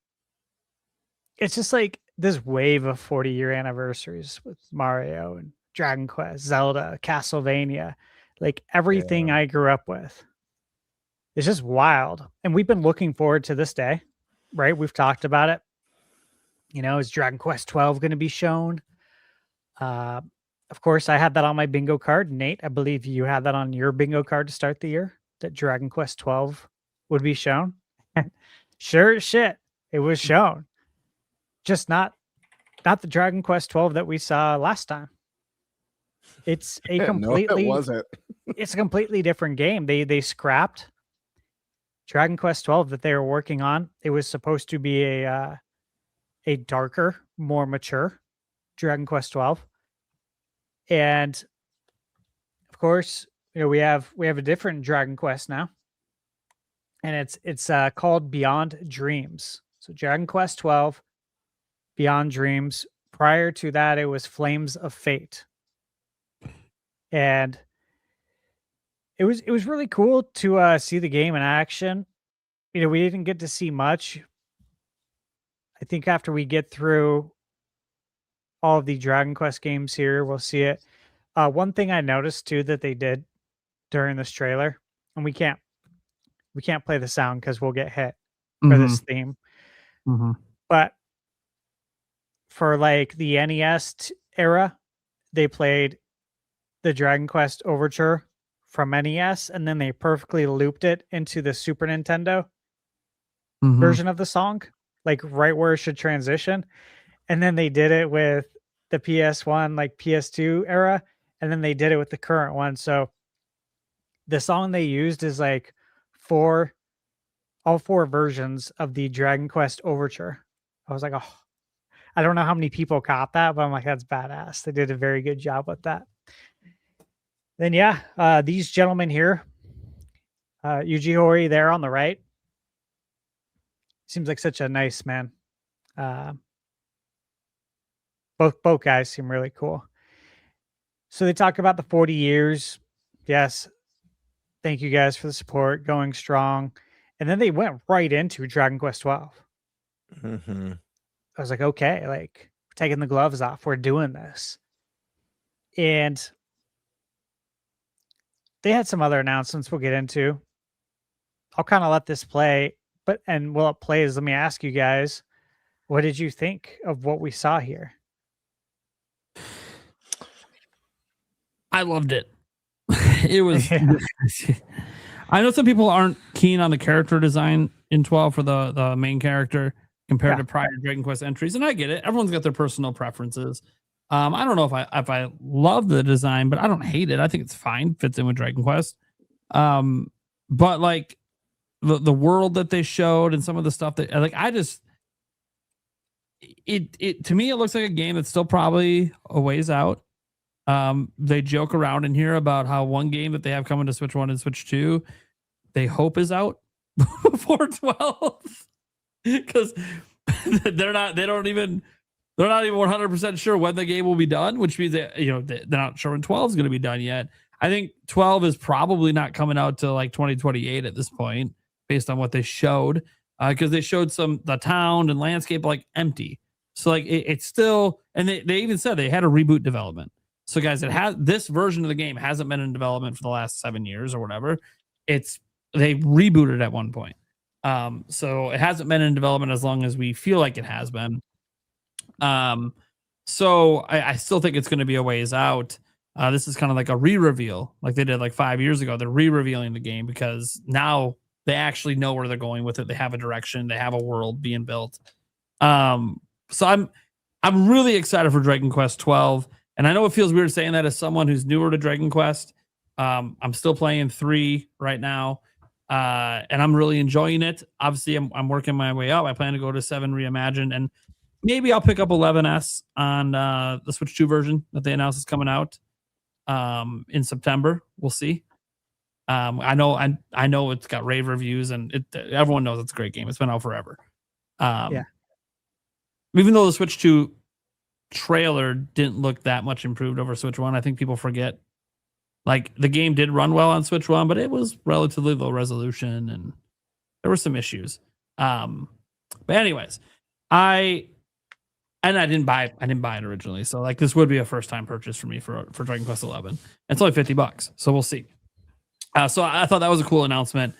it's just like this wave of 40-year anniversaries with Mario and Dragon Quest, Zelda, Castlevania, like everything I grew up with. It's just wild. And we've been looking forward to this day, right? We've talked about it. Is Dragon Quest 12 going to be shown? Of course, I had that on my bingo card. Nate, I believe you had that on your bingo card to start the year, that Dragon Quest 12 would be shown. Sure as shit, it was shown. Just not the Dragon Quest 12 that we saw last time. It's a completely no, it wasn't. It's a completely different game. They scrapped Dragon Quest 12 that they were working on. It was supposed to be a darker, more mature Dragon Quest 12. And of course, we have a different Dragon Quest now. And it's called Beyond Dreams. So Dragon Quest 12, Beyond Dreams. Prior to that, it was Flames of Fate. And it was really cool to see the game in action. We didn't get to see much. I think after we get through all of the Dragon Quest games here, we'll see it. One thing I noticed too that they did during this trailer, and we can't play the sound because we'll get hit for this theme. But for like the NES era, they played the Dragon Quest Overture from NES, and then they perfectly looped it into the Super Nintendo version of the song, like right where it should transition. And then they did it with the PS1, like PS2 era, and then they did it with the current one. So the song they used is like all four versions of the Dragon Quest Overture. I was like, oh, I don't know how many people caught that, but I'm like, that's badass. They did a very good job with that. Then yeah, these gentlemen here, Yuji Horii there on the right, seems like such a nice man. Both guys seem really cool. So they talk about the 40 years. Yes. Thank you guys for the support, going strong. And then they went right into Dragon Quest 12. I was like, okay, like we're taking the gloves off. We're doing this. And they had some other announcements we'll get into. I'll kind of let this play, and while it plays, let me ask you guys, what did you think of what we saw here? I loved it. It was. I know some people aren't keen on the character design in 12 for the main character compared to prior Dragon Quest entries, and I get it. Everyone's got their personal preferences. I don't know if I love the design, but I don't hate it. I think it's fine. Fits in with Dragon Quest. But like the world that they showed and some of the stuff that like it to me it looks like a game that's still probably a ways out. They joke around in here about how one game that they have coming to Switch 1 and Switch 2 they hope is out before 12 because they're not even 100% sure when the game will be done, which means that they're not sure when 12 is going to be done yet. I think 12 is probably not coming out till like 2028 at this point based on what they showed, because they showed the town and landscape like empty, so like it's still, and they even said they had a reboot development. So guys, this version of the game hasn't been in development for the last 7 years or whatever. They rebooted at one point. So it hasn't been in development as long as we feel like it has been. So I still think it's going to be a ways out. This is kind of like a re-reveal, like they did like 5 years ago. They're re-revealing the game because now they actually know where they're going with it. They have a direction. They have a world being built. So I'm really excited for Dragon Quest 12. And I know it feels weird saying that as someone who's newer to Dragon Quest. I'm still playing 3 right now, and I'm really enjoying it. Obviously, I'm working my way up. I plan to go to 7 Reimagined, and maybe I'll pick up 11S on the Switch 2 version that they announced is coming out in September. We'll see. I know it's got rave reviews, and everyone knows it's a great game. It's been out forever. Even though the Switch 2 trailer didn't look that much improved over Switch 1, I think people forget. Like the game did run well on Switch 1, but it was relatively low resolution and there were some issues. But anyways, I didn't buy it originally. So like this would be a first time purchase for me for Dragon Quest 11. It's only $50. So we'll see. So I thought that was a cool announcement.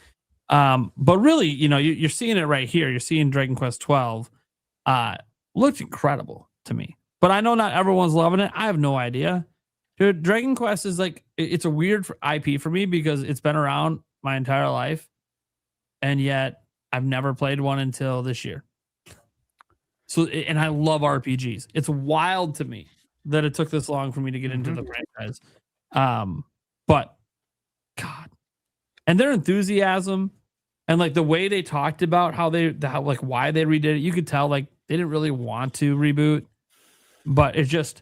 But really, you're seeing it right here. You're seeing Dragon Quest 12. Looked incredible to me. But I know not everyone's loving it. I have no idea. Dude, Dragon Quest is like, it's a weird IP for me because it's been around my entire life. And yet I've never played one until this year. So, and I love RPGs. It's wild to me that it took this long for me to get into the franchise. But God, and their enthusiasm and like the way they talked about how why they redid it, you could tell like they didn't really want to reboot, but it just,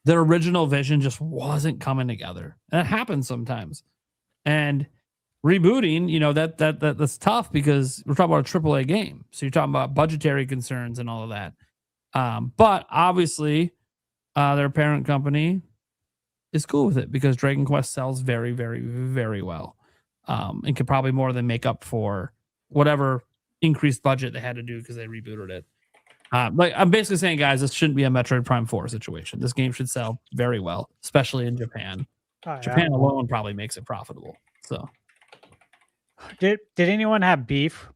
their original vision just wasn't coming together. And that happens sometimes. And rebooting, that's tough because we're talking about a AAA game. So you're talking about budgetary concerns and all of that. But obviously, their parent company is cool with it because Dragon Quest sells very, very, very well, and can probably more than make up for whatever increased budget they had to do because they rebooted it. Like I'm basically saying, guys, this shouldn't be a Metroid Prime 4 situation. This game should sell very well, especially in Japan. Japan alone probably makes it profitable. So, did anyone have beef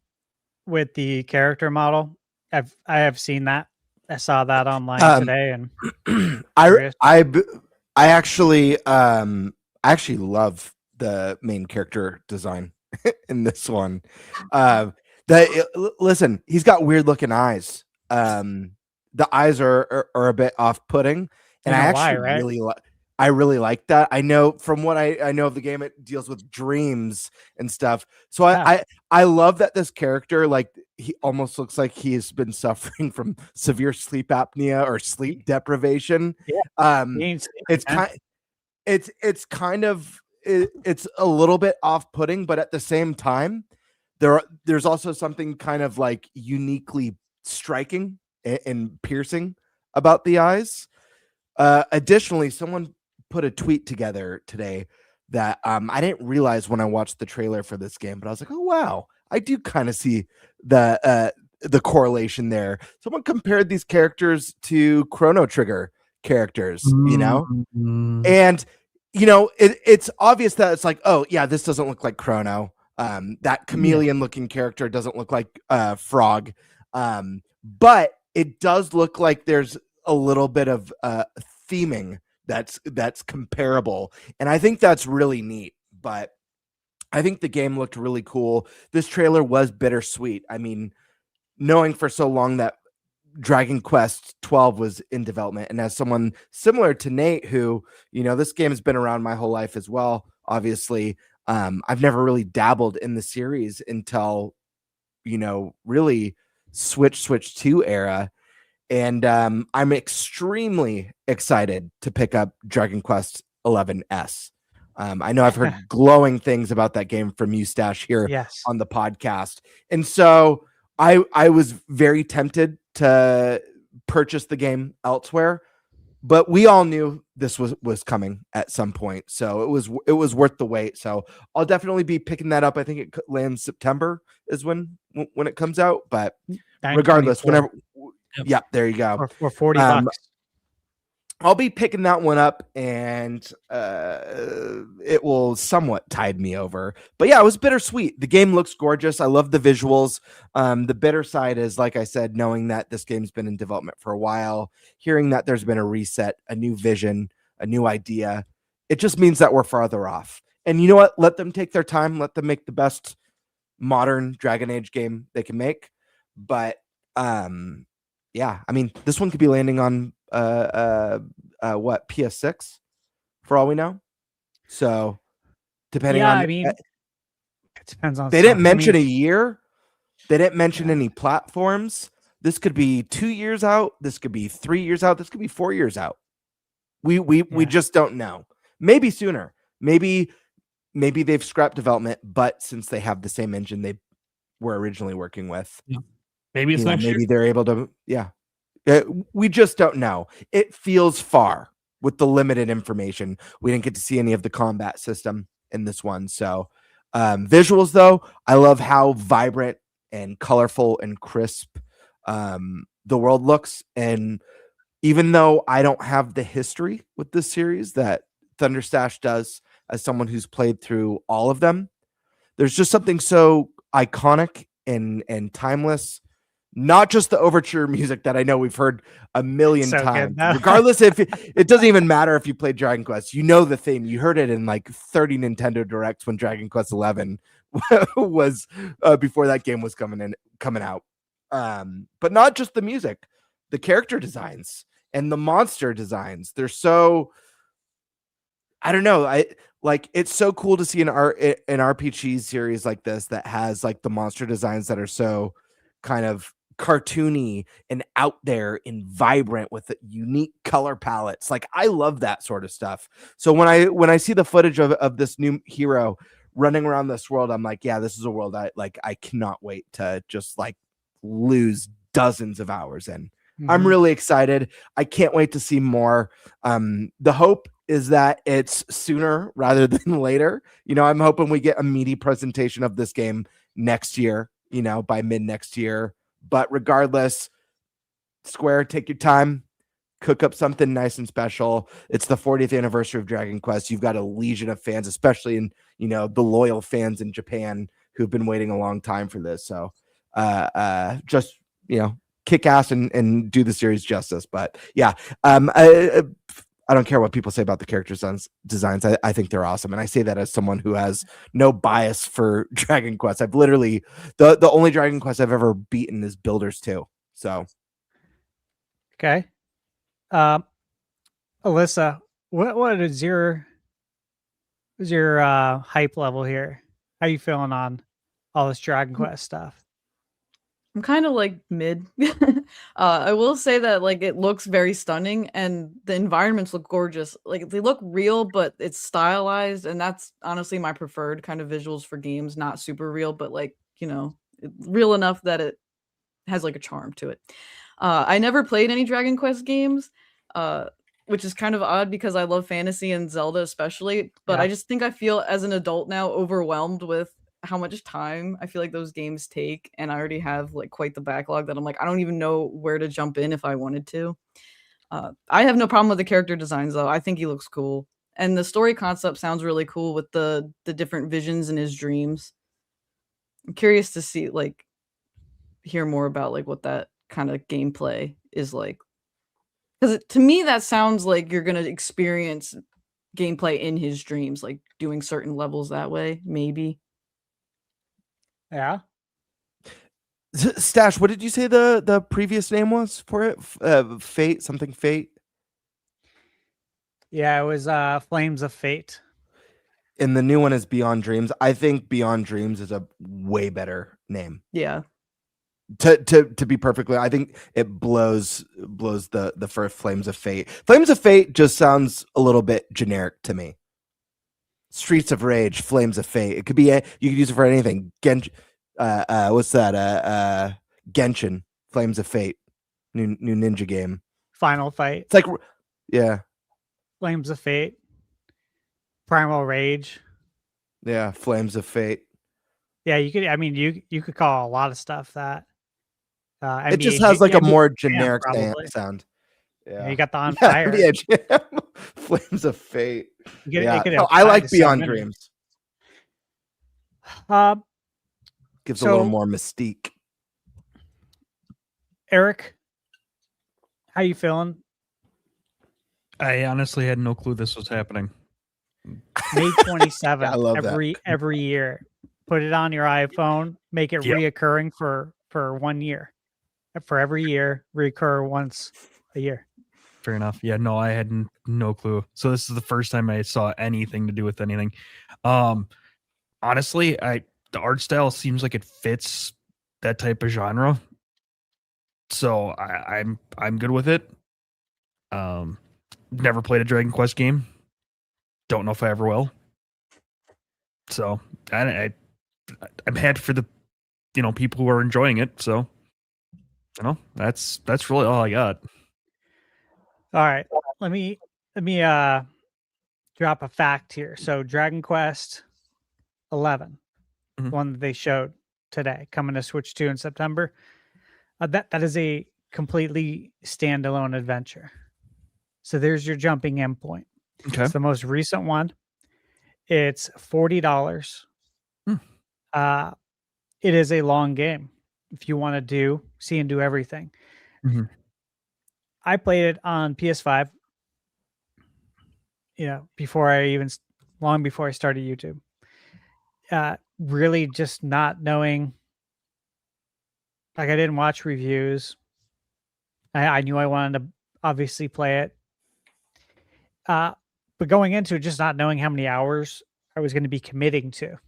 with the character model? I have seen that. I saw that online today, and I actually love the main character design in this one. Listen, he's got weird looking eyes. The eyes are a bit off putting, and I really like that. I know from what I know of the game, it deals with dreams and stuff. So I love that this character, like, he almost looks like he's been suffering from severe sleep apnea or sleep deprivation. Yeah. It's kind of it's a little bit off-putting, but at the same time, there's also something kind of like uniquely striking and piercing about the eyes. Additionally, someone put a tweet together today that I didn't realize when I watched the trailer for this game, but I was like, oh wow, I do kind of see the correlation there. Someone compared these characters to Chrono Trigger characters, you know, and you know it's obvious that it's like, oh yeah, this doesn't look like Chrono. That chameleon looking character doesn't look like Frog, but it does look like there's a little bit of theming that's comparable, and I think that's really neat. But I think the game looked really cool. This trailer was bittersweet. I mean, knowing for so long that Dragon Quest 12 was in development, and as someone similar to Nate, who, you know, this game has been around my whole life as well, obviously, I've never really dabbled in the series until, you know, really Switch 2 era. And I'm extremely excited to pick up Dragon Quest 11S. I know I've heard glowing things about that game from Eustache here on the podcast. And so I was very tempted to purchase the game elsewhere, but we all knew this was coming at some point. So it was worth the wait. So I'll definitely be picking that up. I think it lands September is when it comes out, but regardless, whenever. Yeah, there you go. For $40. I'll be picking that one up, and it will somewhat tide me over. But yeah, it was bittersweet. The game looks gorgeous. I love the visuals. The bitter side is, like I said, knowing that this game's been in development for a while, hearing that there's been a reset, a new vision, a new idea. It just means that we're farther off. And you know what? Let them take their time. Let them make the best modern Dragon Age game they can make. But yeah, I mean, this one could be landing on what, PS6 for all we know. So depending on, I mean, it depends on. They didn't mention a year. They didn't mention any platforms. This could be 2 years out. This could be 3 years out. This could be 4 years out. We just don't know. Maybe sooner. Maybe they've scrapped development, but since they have the same engine they were originally working with. Yeah. Maybe it's maybe they're able to. Yeah, we just don't know. It feels far with the limited information. We didn't get to see any of the combat system in this one. So visuals, though, I love how vibrant and colorful and crisp the world looks. And even though I don't have the history with this series that Thunderstash does, as someone who's played through all of them, there's just something so iconic and timeless. Not just the overture music that I know we've heard a million times. Regardless, if it doesn't even matter if you played Dragon Quest, you know the theme. You heard it in like 30 Nintendo Directs when Dragon Quest 11 was before that game was coming out. But not just the music, the character designs and the monster designs. They're so, I don't know. It's so cool to see an RPG series like this that has like the monster designs that are so kind of cartoony and out there and vibrant with unique color palettes. Like, I love that sort of stuff. So when I see the footage of this new hero running around this world, I'm like, yeah, this is a world I cannot wait to just like lose dozens of hours in. I'm really excited. I can't wait to see more. The hope is that it's sooner rather than later. I'm hoping we get a meaty presentation of this game next year, by mid next year. But regardless, Square, take your time, cook up something nice and special. It's the 40th anniversary of Dragon Quest. You've got a legion of fans, especially in, the loyal fans in Japan who've been waiting a long time for this. So just, kick ass and do the series justice. But yeah, I don't care what people say about the character designs. I think they're awesome. And I say that as someone who has no bias for Dragon Quest. I've literally, the only Dragon Quest I've ever beaten is Builders 2. So. Okay. Alyssa, what is your hype level here? How you feeling on all this Dragon Quest stuff? I'm kind of like mid. I will say that like it looks very stunning and the environments look gorgeous. Like they look real, but it's stylized, and that's honestly my preferred kind of visuals for games. Not super real, but like real enough that it has like a charm to it. I never played any Dragon Quest games, which is kind of odd because I love fantasy and Zelda especially. But I just think I feel as an adult now overwhelmed with how much time I feel like those games take, and I already have like quite the backlog that I'm like I don't even know where to jump in if I wanted to. I have no problem with the character designs though. I think he looks cool, and the story concept sounds really cool with the different visions in his dreams. I'm curious to see hear more about like what that kind of gameplay is like, because to me that sounds like you're gonna experience gameplay in his dreams, like doing certain levels that way, maybe. Yeah. Stash, what did you say the previous name was for it? Fate? Yeah, it was Flames of Fate. And the new one is Beyond Dreams. I think Beyond Dreams is a way better name. Yeah. To be perfectly, I think it blows the first Flames of Fate. Flames of Fate just sounds a little bit generic to me. Streets of Rage, Flames of Fate. It could be you could use it for anything. What's that? Genshin, Flames of Fate, new ninja game. Final Fight. It's like, yeah. Flames of Fate. Primal Rage. Yeah, Flames of Fate. Yeah, you could. I mean, you could call a lot of stuff that. It just has like a more generic sound. Yeah, you got the On Fire. Yeah, Flames of Fate. Yeah, I like Beyond Dreams. Gives a little more mystique. Eric, how you feeling? I honestly had no clue this was happening. May 27th. I love every year. Put it on your iPhone. Make it reoccurring for 1 year. For every year, recur once a year. Fair enough. Yeah, no, I had no clue. So this is the first time I saw anything to do with anything. Honestly, the art style seems like it fits that type of genre. So I'm good with it. Never played a Dragon Quest game. Don't know if I ever will. So I'm happy for the people who are enjoying it. So that's really all I got. All right, let me drop a fact here. So Dragon Quest 11, one that they showed today, coming to Switch 2 in September. That is a completely standalone adventure. So there's your jumping in point. Okay. It's the most recent one. It's $40. It is a long game if you want to see and do everything. Mm-hmm. I played it on PS5, long before I started YouTube. Really just not knowing, like I didn't watch reviews. I knew I wanted to obviously play it. But going into it, just not knowing how many hours I was going to be committing to.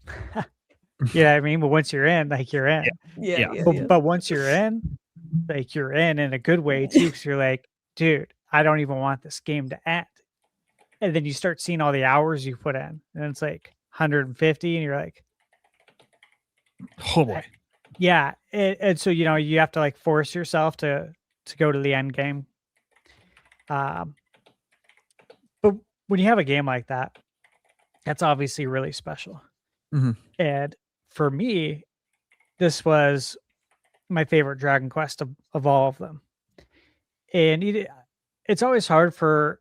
You know what I mean? But once you're in, you're in. Yeah. But once you're in, you're in a good way too, because you're like, dude, I don't even want this game to end. And then you start seeing all the hours you put in, and it's like 150, and you're like, oh boy. Yeah. And so, you have to force yourself to go to the end game. But when you have a game like that, that's obviously really special. Mhm. And for me, this was my favorite Dragon Quest of all of them. And it's always hard for,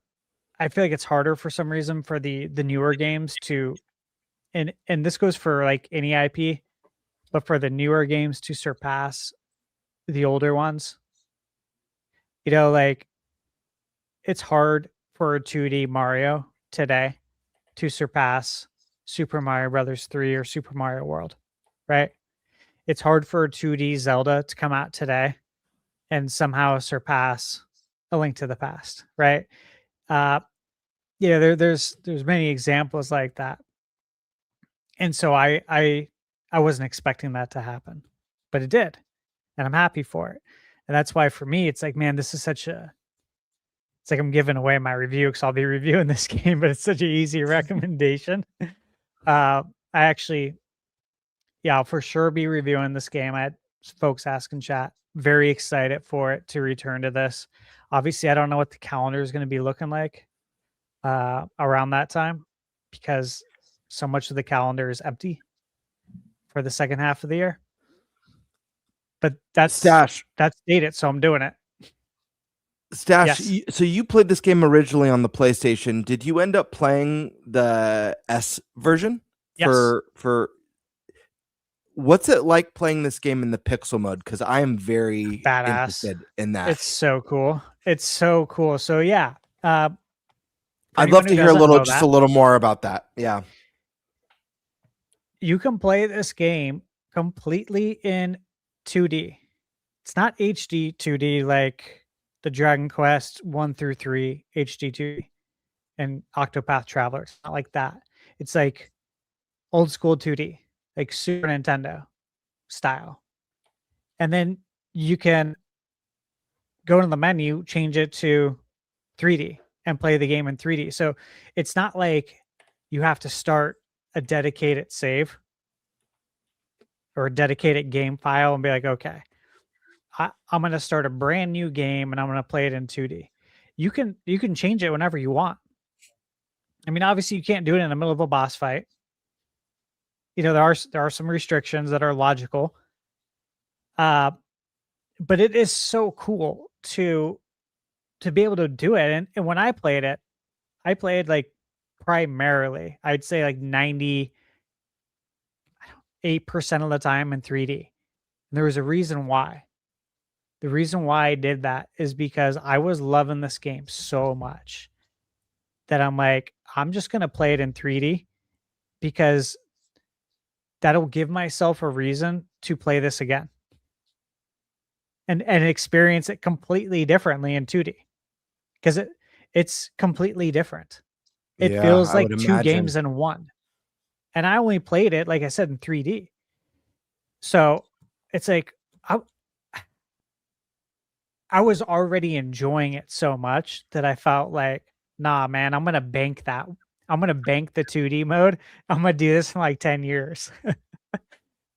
I feel like it's harder for some reason for the newer games to, and this goes for like any IP, but for the newer games to surpass the older ones. You know, like it's hard for a 2D Mario today to surpass Super Mario Brothers 3 or Super Mario World, right? It's hard for a 2D Zelda to come out today and somehow surpass A Link to the Past, right? There's many examples like that. And so I wasn't expecting that to happen, but it did. And I'm happy for it. And that's why for me, it's like, man, this is it's like I'm giving away my review because I'll be reviewing this game, but it's such an easy recommendation. I actually, I'll for sure be reviewing this game. I had folks ask in chat, very excited for it to return to this. Obviously, I don't know what the calendar is going to be looking like around that time because so much of the calendar is empty for the second half of the year. But that's dated, so I'm doing it. Stash, Yes. so you played this game originally on the PlayStation. Did you end up playing the S version? Yes. For what's it like playing this game in the pixel mode? Because I am very Badass. interested in that. It's so cool. It's so cool. So yeah, I'd love to hear a little more about that. Yeah. You can play this game completely in 2D. It's not HD 2D like the Dragon Quest 1 through 3 HD 2D and Octopath Traveler. It's not like that. It's like old school 2D, like Super Nintendo style. And then you can go to the menu, change it to 3D and play the game in 3D. So it's not like you have to start a dedicated save or a dedicated game file and be like, okay, I'm going to start a brand new game and I'm going to play it in 2D. You can change it whenever you want. I mean, obviously you can't do it in the middle of a boss fight. You know, there are some restrictions that are logical. But it is so cool to be able to do it. And when I played it, I played like primarily, I'd say like 98% of the time in 3D. And there was a reason why. The reason why I did that is because I was loving this game so much that I'm like, I'm just going to play it in 3D because that'll give myself a reason to play this again and experience it completely differently in 2D because it's completely different. It feels like two games in one. And I only played it, like I said, in 3D. So it's like, I was already enjoying it so much that I felt like, nah, man, I'm going to bank that. I'm going to bank the 2D mode. I'm going to do this in like 10 years.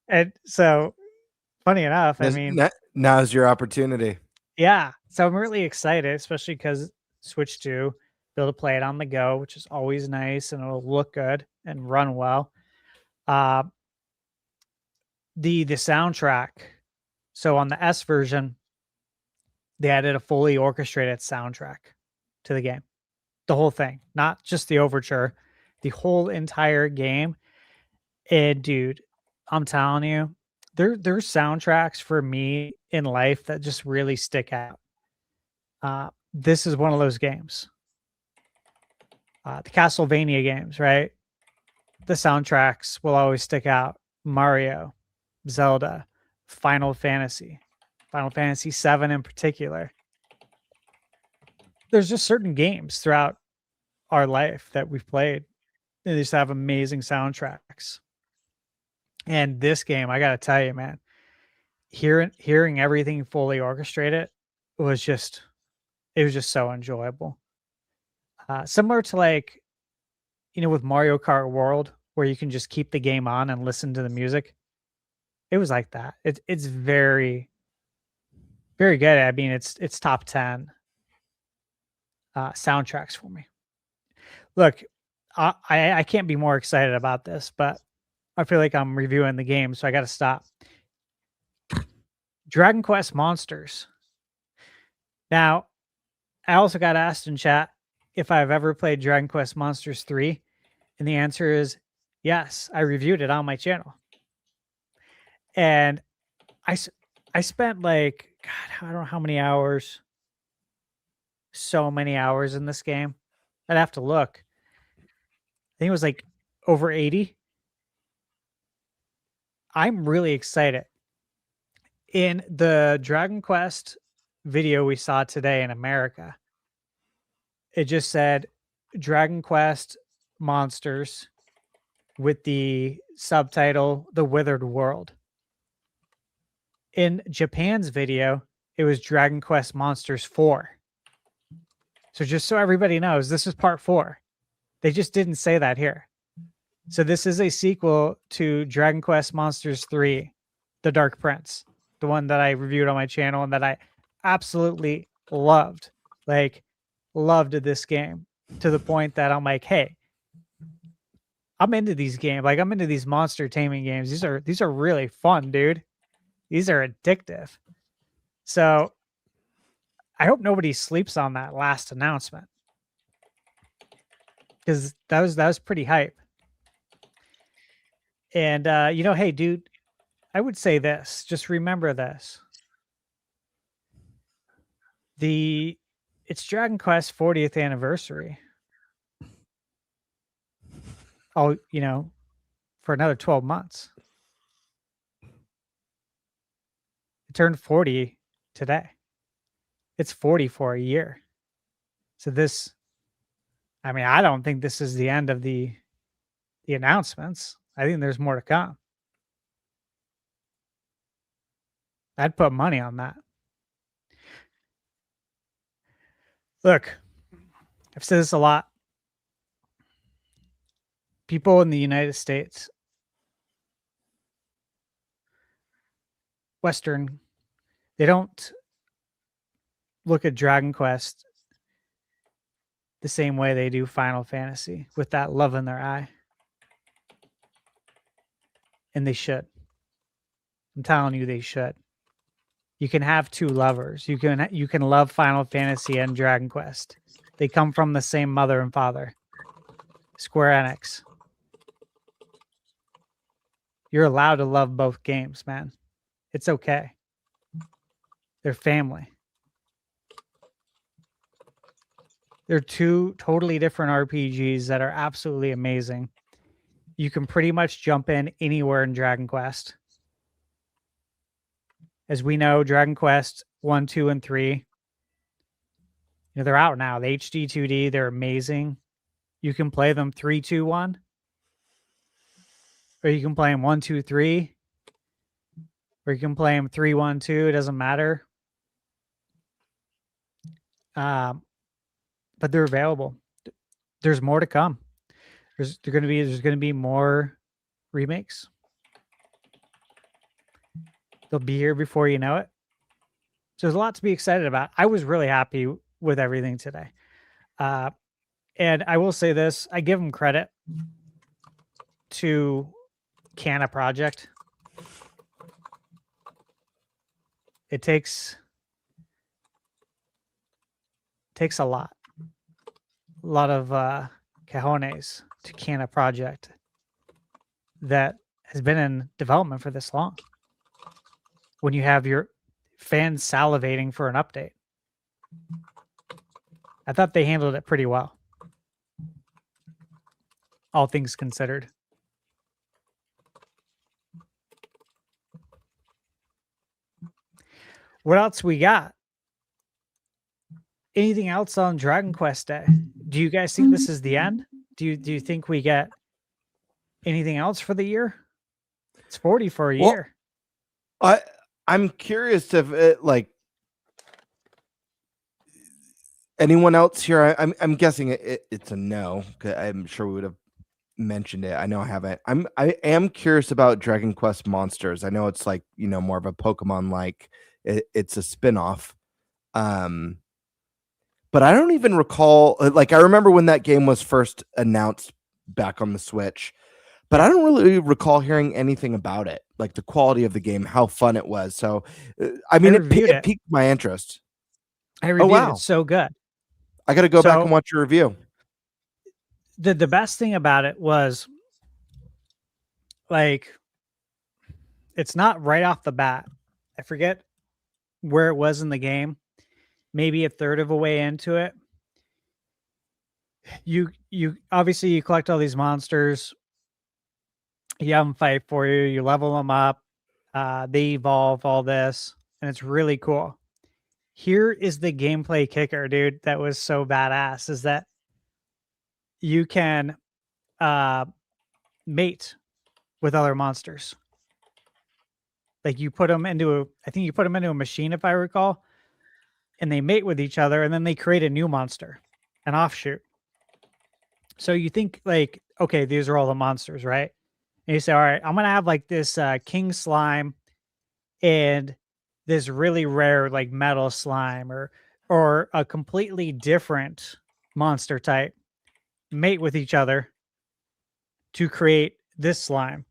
And so funny enough, I mean, now's your opportunity. Yeah. So I'm really excited, especially because Switch 2, be able to play it on the go, which is always nice and it'll look good and run well. The soundtrack. So on the S version, they added a fully orchestrated soundtrack to the game. The whole thing, not just the overture, the whole entire game. And dude, I'm telling you, there's soundtracks for me in life that just really stick out. This is one of those games. The Castlevania games, right? The soundtracks will always stick out. Mario, Zelda, Final Fantasy 7 in particular. There's just certain games throughout our life that we've played. They just have amazing soundtracks. And this game, I got to tell you, man, hearing everything fully orchestrated was just so enjoyable. Similar to like, you know, with Mario Kart World, where you can just keep the game on and listen to the music. It was like that. It's very, very good. I mean, it's top 10 soundtracks for me. Look, I can't be more excited about this, but I feel like I'm reviewing the game, so I got to stop. Dragon Quest Monsters. Now, I also got asked in chat if I've ever played Dragon Quest Monsters 3, and the answer is yes. I reviewed it on my channel. And I spent like, God, I don't know how many hours. So many hours in this game. I'd have to look. I think it was like over 80. I'm really excited. In the Dragon Quest video we saw today in America, it just said Dragon Quest Monsters with the subtitle The Withered World. In Japan's video, it was Dragon Quest Monsters 4. So just so everybody knows, this is part 4. They just didn't say that here. So this is a sequel to Dragon Quest Monsters 3, The Dark Prince, the one that I reviewed on my channel and that I absolutely loved. Like, loved this game to the point that I'm like, hey, I'm into these games. Like, I'm into these monster taming games. These are really fun, dude. These are addictive. So I hope nobody sleeps on that last announcement, because that was pretty hype. And hey, dude, I would say this. Just remember this. It's Dragon Quest 40th anniversary. Oh, for another 12 months. It turned 40 today. It's 40 for a year. So I don't think this is the end of the announcements. I think there's more to come. I'd put money on that. Look, I've said this a lot. People in the United States, Western, they don't look at Dragon Quest the same way they do Final Fantasy, with that love in their eye. And they should. I'm telling you, they should. You can have two lovers. You can love Final Fantasy and Dragon Quest. They come from the same mother and father. Square Enix. You're allowed to love both games, man. It's okay. They're family. They're two totally different RPGs that are absolutely amazing. You can pretty much jump in anywhere in Dragon Quest. As we know, Dragon Quest 1, 2, and 3, they're out now. The HD 2D, they're amazing. You can play them 3, 2, 1. Or you can play them 1, 2, 3. Or you can play them 3, 1, 2. It doesn't matter. But they're available. There's more to come. There's going to be more remakes. They'll be here before you know it. So there's a lot to be excited about. I was really happy with everything today. And I will say this. I give them credit to Canna Project. It takes a lot. A lot of cojones to Canna Project that has been in development for this long. When you have your fans salivating for an update. I thought they handled it pretty well. All things considered. What else we got? Anything else on Dragon Quest Day? Do you guys think this is the end? Do you think we get anything else for the year? It's 40 for a year. I'm curious if it, anyone else here. I'm guessing it's a no. 'Cause I'm sure we would have mentioned it. I know I haven't. I am curious about Dragon Quest Monsters. I know it's more of a Pokemon like. It's a spinoff. but I don't even recall. Like, I remember when that game was first announced back on the Switch, but I don't really recall hearing anything about it, like the quality of the game, how fun it was. So, I mean, it piqued my interest. I reviewed wow. it. So good. I got to go back and watch your review. The best thing about it was, like, it's not right off the bat. I forget where it was in the game. Maybe a third of a way into it. You obviously you collect all these monsters. You have them fight for you. You level them up. They evolve, all this, and it's really cool. Here is the gameplay kicker, dude. That was so badass. Is that you can mate with other monsters. Like, you put them into I think you put them into a machine, if I recall, and they mate with each other, and then they create a new monster, an offshoot. So you think, like, okay, these are all the monsters, right? And you say, all right, I'm gonna have like this king slime and this really rare like metal slime, or a completely different monster type mate with each other to create this slime.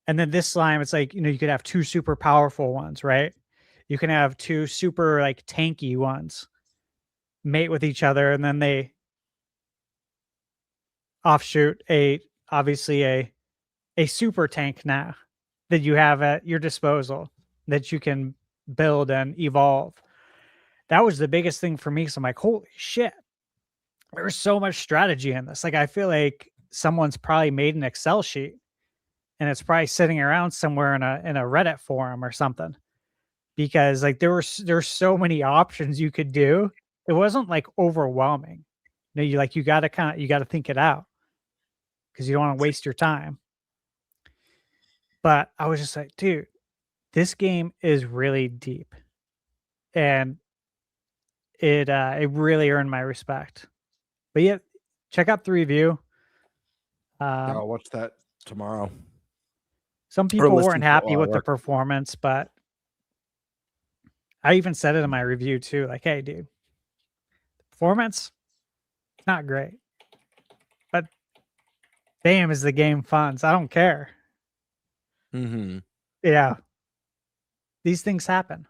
And then this slime, it's like, you could have two super powerful ones, right? You can have two super like tanky ones mate with each other, and then they offshoot obviously a super tank now that you have at your disposal that you can build and evolve. That was the biggest thing for me. So I'm like, holy shit, there's so much strategy in this. Like, I feel like someone's probably made an Excel sheet and it's probably sitting around somewhere in a Reddit forum or something, because like there's so many options you could do. It wasn't like overwhelming. You got to think it out, because you don't want to waste your time. But I was just like, dude, this game is really deep, and it really earned my respect. But yeah, check out the review. I'll watch that tomorrow. Some people weren't happy with the performance, but I even said it in my review too. Like, hey, dude, performance, not great, but damn, is the game fun? So I don't care. Mm-hmm. Yeah, these things happen.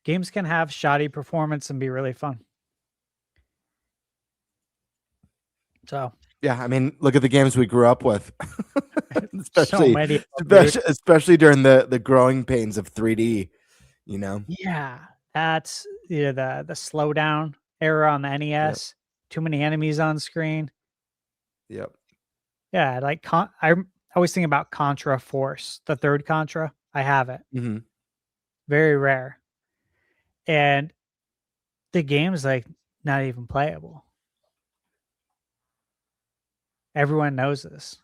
Games can have shoddy performance and be really fun. So yeah, I mean, look at the games we grew up with, especially, so many, especially during the growing pains of 3D. Yeah, that's the slowdown era on the NES. Yep. Too many enemies on screen. Yep. Yeah, like I always think about Contra Force, the third Contra. I have it. Mm-hmm. Very rare. And the game's like not even playable. Everyone knows this.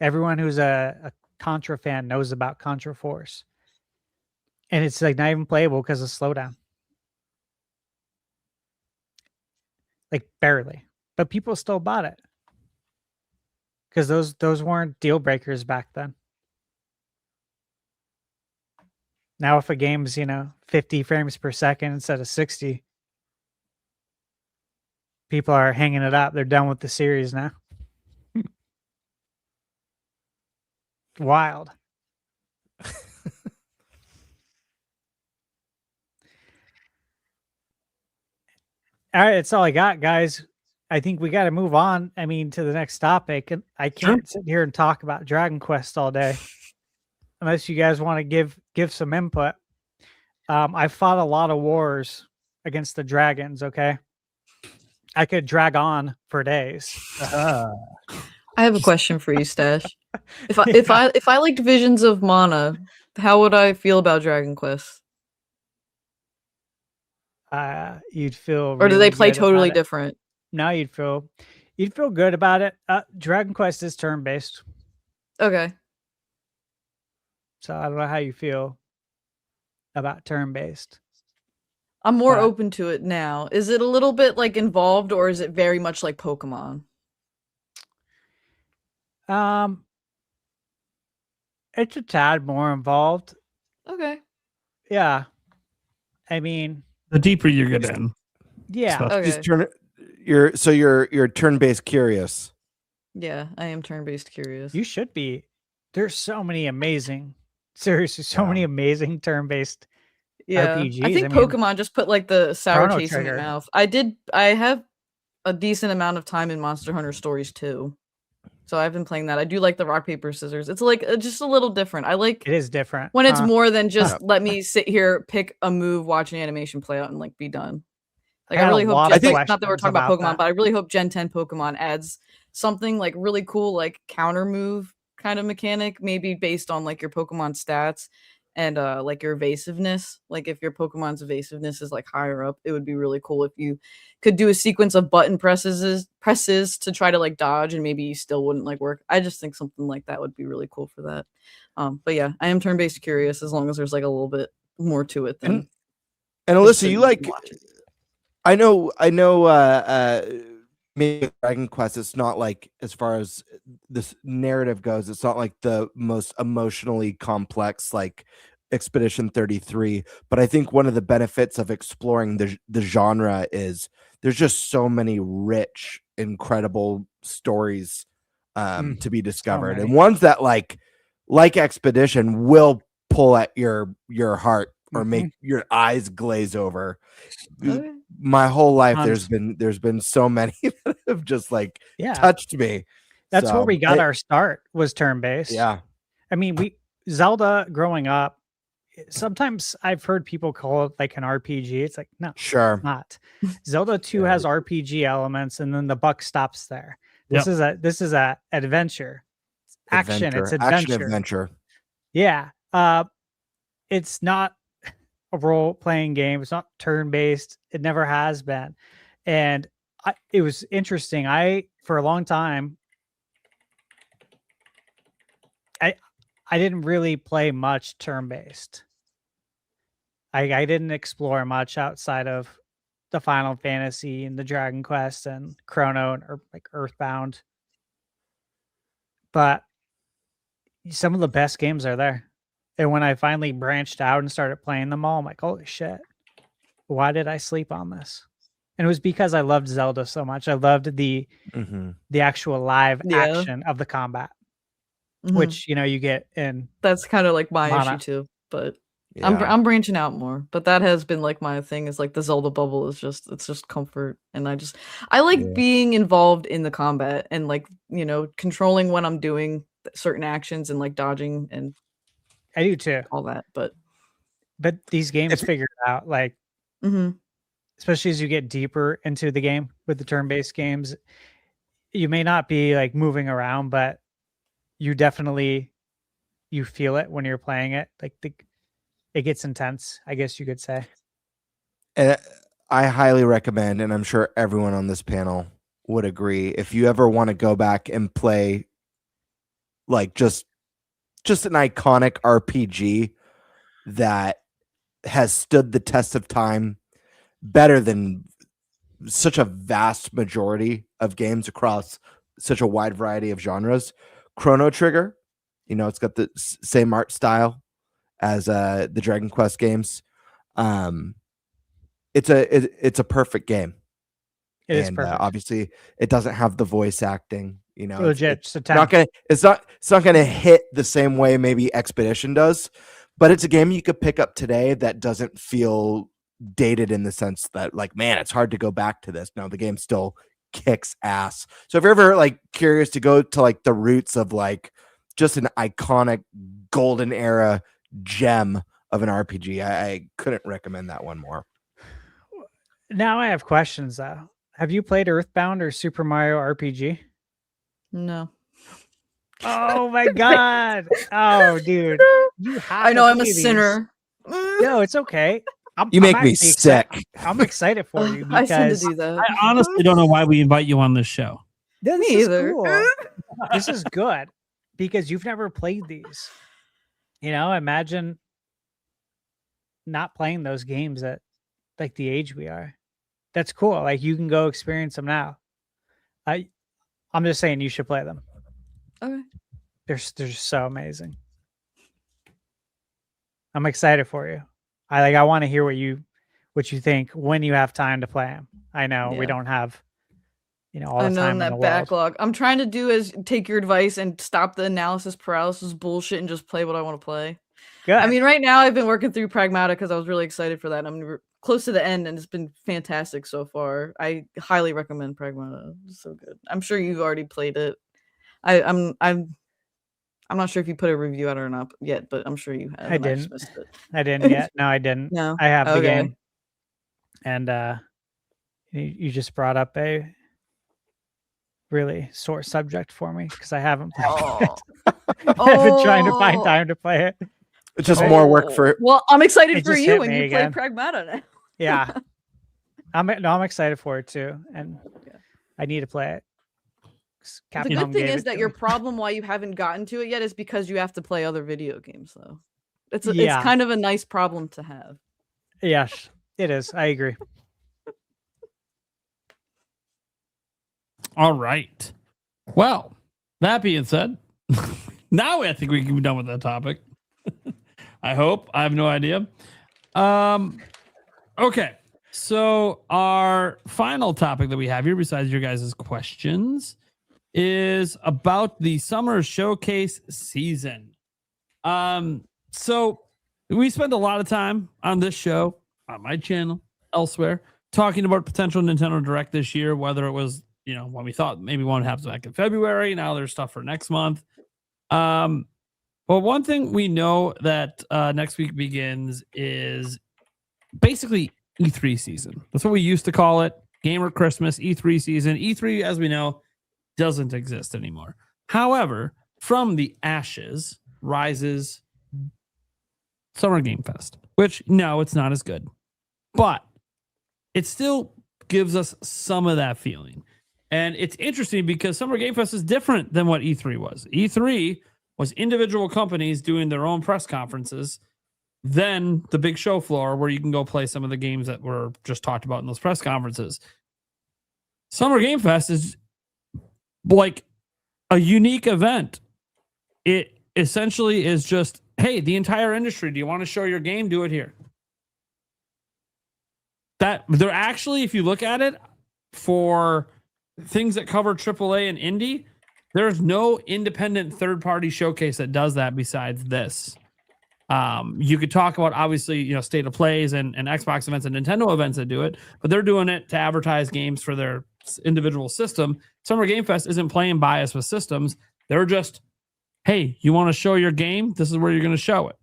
Everyone who's a Contra fan knows about Contra Force. And it's like not even playable because of slowdown. Like barely. But people still bought it. Because those weren't deal breakers back then. Now if a game's, 50 frames per second instead of 60, people are hanging it up. They're done with the series now. Wild. All right, that's all I got, guys. I think we got to move on. I mean, to the next topic. And I can't sit here and talk about Dragon Quest all day, unless you guys want to give some input. I fought a lot of wars against the dragons. Okay, I could drag on for days. I have a question for you, Stash. If I liked Visions of Mana, how would I feel about Dragon Quest? You'd feel, or do they play totally different? No, you'd feel good about it. Dragon Quest is turn-based. Okay. So I don't know how you feel about turn-based. I'm more open to it now. Is it a little bit like involved, or is it very much like Pokemon? It's a tad more involved. Okay. Yeah. I mean, The deeper you get in. Yeah. stuff. Okay. Just you're turn-based curious. Yeah, I am turn-based curious. You should be. There's so many amazing, seriously, so Yeah. many amazing turn-based Yeah, RPGs. I think mean, Pokemon just put like the sour Chrono taste in my Trigger. mouth. I have a decent amount of time in Monster Hunter Stories too, so I've been playing that. I do like the rock paper scissors. It's like just a little different. I like it is different. when it's huh? more than just let me sit here, pick a move, watch an animation play out, and like be done. Like I had a really hope, lot just, of like, not that we're questions talking about about Pokemon, that. but I really hope Gen 10 Pokemon adds something like really cool, like counter move kind of mechanic, maybe based on like your Pokemon stats and like your evasiveness. Like if your Pokemon's evasiveness is like higher up, it would be really cool if you could do a sequence of button presses to try to like dodge, and maybe you still wouldn't like work. I just think something like that would be really cool for that. But yeah, I am turn-based curious as long as there's like a little bit more to it than And just Alyssa, you sitting like and watching. I know maybe Dragon Quest, it's not like, as far as this narrative goes, it's not like the most emotionally complex like Expedition 33, but I think one of the benefits of exploring the genre is there's just so many rich, incredible stories to be discovered, and many. ones that like Expedition will pull at your heart or make your eyes glaze over. Okay. My whole life Tons. there's been so many that have just like Yeah. touched me. That's where So, we got our start, was turn-based. Yeah. I mean, Zelda growing up, sometimes I've heard people call it like an RPG. It's like, no, Sure. it's not. Zelda 2 has RPG elements, and then the buck stops there. This is a adventure. It's action. It's adventure. Action-adventure. Yeah. It's not a role-playing game. It's not turn-based. It never has been. And it was interesting. For a long time, I didn't really play much turn-based. I didn't explore much outside of the Final Fantasy and the Dragon Quest and Chrono or like Earthbound. But some of the best games are there. And when I finally branched out and started playing them all, I'm like, holy shit, why did I sleep on this? And it was because I loved Zelda so much. I loved the actual live action of the combat, which, you get in. That's kind of like my Mana. issue too, but Yeah. I'm branching out more. But that has been like my thing, is like the Zelda bubble is it's just comfort, and I like being involved in the combat and like, controlling when I'm doing certain actions and like dodging and I do too. all that. But these games figure it out, like, especially as you get deeper into the game with the turn-based games, you may not be like moving around, but you definitely, you feel it when you're playing it. Like it gets intense, I guess you could say. And I highly recommend, and I'm sure everyone on this panel would agree, if you ever want to go back and play like just an iconic RPG that has stood the test of time better than such a vast majority of games across such a wide variety of genres. Chrono Trigger, it's got the same art style as the Dragon Quest games. It's a perfect game. It is perfect. Obviously, it doesn't have the voice acting. Legit, it's not gonna hit the same way maybe Expedition does, but it's a game you could pick up today that doesn't feel dated in the sense that, like, man, it's hard to go back to this. No, the game still kicks ass. So if you're ever like curious to go to like the roots of like just an iconic golden era gem of an RPG, I couldn't recommend that one more. Now I have questions though. Have you played Earthbound or Super Mario RPG? no. Oh my god! Oh, dude, you have. I know to I'm a play these. sinner. No, it's okay. You make me actually sick. I'm excited for you I tend to because do that. I honestly don't know why we invite you on this show. this Me is either. cool. This is good because you've never played these. Imagine not playing those games at like the age we are. That's cool. Like you can go experience them now. I'm just saying you should play them. Okay. They're so amazing. I'm excited for you. I want to hear what you what you think when you have time to play them. I know we Yeah. don't have, all I the know time in in the that world. backlog. I'm trying to do is take your advice and stop the analysis paralysis bullshit and just play what I want to play. Good. I mean, right now I've been working through Pragmata because I was really excited for that. And I'm close to the end, and it's been fantastic so far. I highly recommend Pragmata. It's so good. I'm sure you've already played it. I'm not sure if you put a review out or not yet, but I'm sure you have. I and just didn't. missed it. I didn't yet. No, I didn't. No. I have the Okay. game. And you just brought up a really sore subject for me because I haven't played it. I've been trying to find time to play it. It's just more work for. Well, I'm excited It for just you hit when me you again. play Pragmata now. Yeah. I'm excited for it too. And I need to play it. The good thing is that your problem why you haven't gotten to it yet is because you have to play other video games, though. It's kind of a nice problem to have. Yes, it is. I agree. All right. Well, that being said, now I think we can be done with that topic. I hope. I have no idea. Okay. So our final topic that we have here, besides your guys' questions, is about the summer showcase season. So we spent a lot of time on this show, on my channel, elsewhere, talking about potential Nintendo Direct this year, whether it was, when we thought maybe one happens back in February. Now there's stuff for next month. But one thing we know that next week begins is basically E3 season. That's what we used to call it. Gamer Christmas, E3 season. E3, as we know, doesn't exist anymore. However, from the ashes rises Summer Game Fest, which, no, it's not as good. But it still gives us some of that feeling. And it's interesting because Summer Game Fest is different than what E3 was. E3 was individual companies doing their own press conferences, then the big show floor where you can go play some of the games that were just talked about in those press conferences. Summer Game Fest is like a unique event. It essentially is just, hey, the entire industry, do you want to show your game? Do it here. That they're actually, if you look at it, for things that cover AAA and indie, there's no independent third-party showcase that does that besides this. You could talk about, obviously, state of plays and Xbox events and Nintendo events that do it, but they're doing it to advertise games for their individual system. Summer Game Fest isn't playing bias with systems. They're just, hey, you want to show your game? This is where you're going to show it.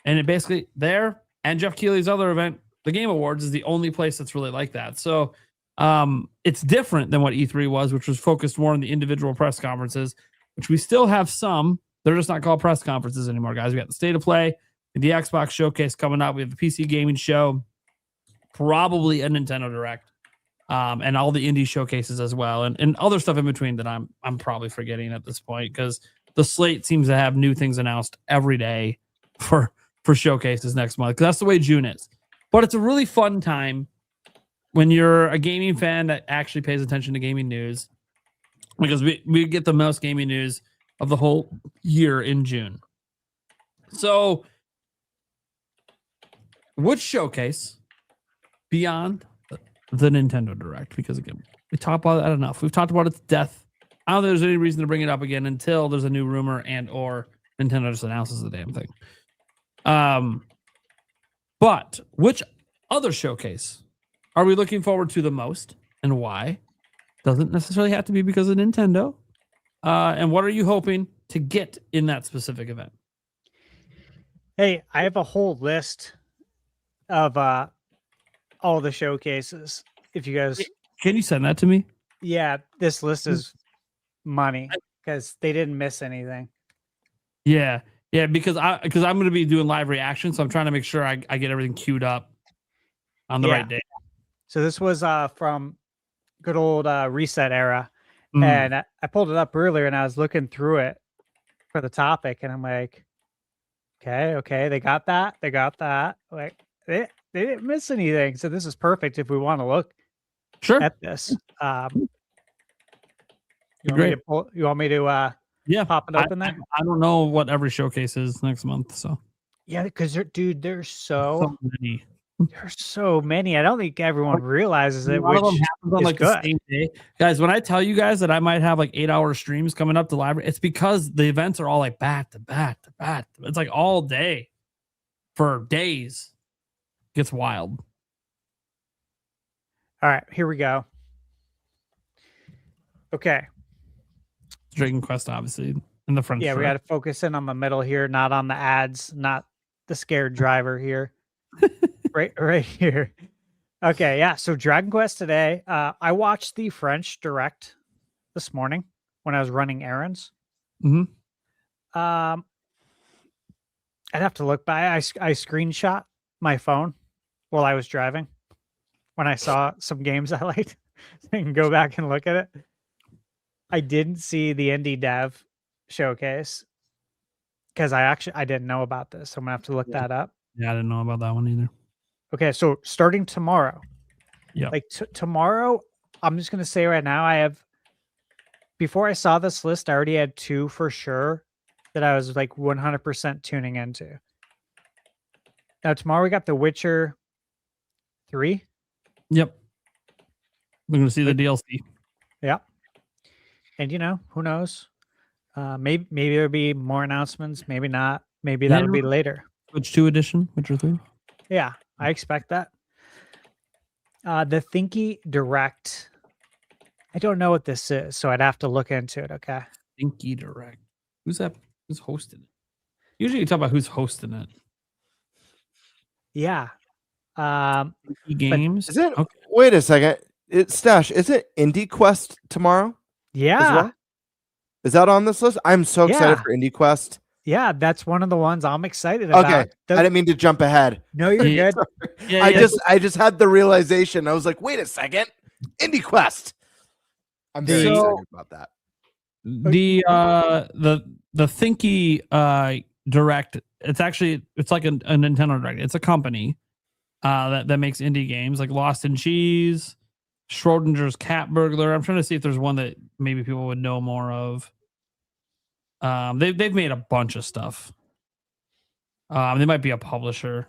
And it basically, there, and Jeff Keighley's other event, the Game Awards, is the only place that's really like that. So it's different than what E3 was, which was focused more on the individual press conferences, which we still have some. They're just not called press conferences anymore, guys. We got the State of Play, the Xbox Showcase coming up. We have the PC Gaming Show, probably a Nintendo Direct, and all the indie showcases as well, and other stuff in between that I'm probably forgetting at this point, because the slate seems to have new things announced every day for showcases next month, because that's the way June is. But it's a really fun time when you're a gaming fan that actually pays attention to gaming news, because we get the most gaming news of the whole year in June. So, which showcase beyond the Nintendo Direct? Because again, we talked about that enough. We've talked about its death. I don't think there's any reason to bring it up again until there's a new rumor and or Nintendo just announces the damn thing. But which other showcase are we looking forward to the most, and why? Doesn't necessarily have to be because of Nintendo. And what are you hoping to get in that specific event? Hey, I have a whole list of all the showcases. If you guys, can you send that to me? Yeah, this list is money because they didn't miss anything. Yeah, because I'm going to be doing live reactions, so I'm trying to make sure I get everything queued up on the right day. So this was from good old Reset Era. And I pulled it up earlier and I was looking through it for the topic and I'm like, okay, they got that. Like they didn't miss anything. So this is perfect if we want to look at this. You want me to pop it up in there? I don't know what every showcase is next month. So yeah, because dude, there's so many. There's so many. I don't think everyone realizes A it, lot which of them happen on is like good. the same day. Guys, when I tell you guys that I might have like 8-hour streams coming up to library, it's because the events are all like back to back to back. It's like all day for days. It gets wild. All right, here we go. Okay. Dragon Quest, obviously, in the front. Yeah, we got to focus in on the middle here, not on the ads, not the scared driver here. right here. Okay, yeah. So Dragon Quest today. I watched the French Direct this morning when I was running errands. Mm-hmm. I'd have to look by. I screenshot my phone while I was driving when I saw some games I liked. I can go back and look at it. I didn't see the indie dev showcase because I didn't know about this. So I'm gonna have to look that up. Yeah, I didn't know about that one either. Okay, so starting tomorrow. Yeah. Like tomorrow, I'm just gonna say right now, before I saw this list, I already had 2 for sure that I was like 100% tuning into. Now tomorrow we got The Witcher 3. Yep. We're gonna see the DLC. Yeah. And who knows? Maybe there'll be more announcements, maybe not. Maybe that'll be later. Witcher 2 edition, Witcher 3. Yeah, I expect that. The Thinky Direct. I don't know what this is, so I'd have to look into it. Okay. Thinky Direct. Who's that? Who's hosting it? Usually you talk about who's hosting it. Yeah. Games. Is it? Okay. Wait a second. It's Stash. Is it Indie Quest tomorrow? Yeah. Well? Is that on this list? I'm so excited for Indie Quest. Yeah, that's one of the ones I'm excited about. Okay. I didn't mean to jump ahead. No, you're good. I just had the realization. I was like, wait a second. Indie Quest. I'm very excited about that. The Thinky Direct, it's like a Nintendo Direct. It's a company that makes indie games like Lost in Cheese, Schrodinger's Cat Burglar. I'm trying to see if there's one that maybe people would know more of. They've made a bunch of stuff. They might be a publisher.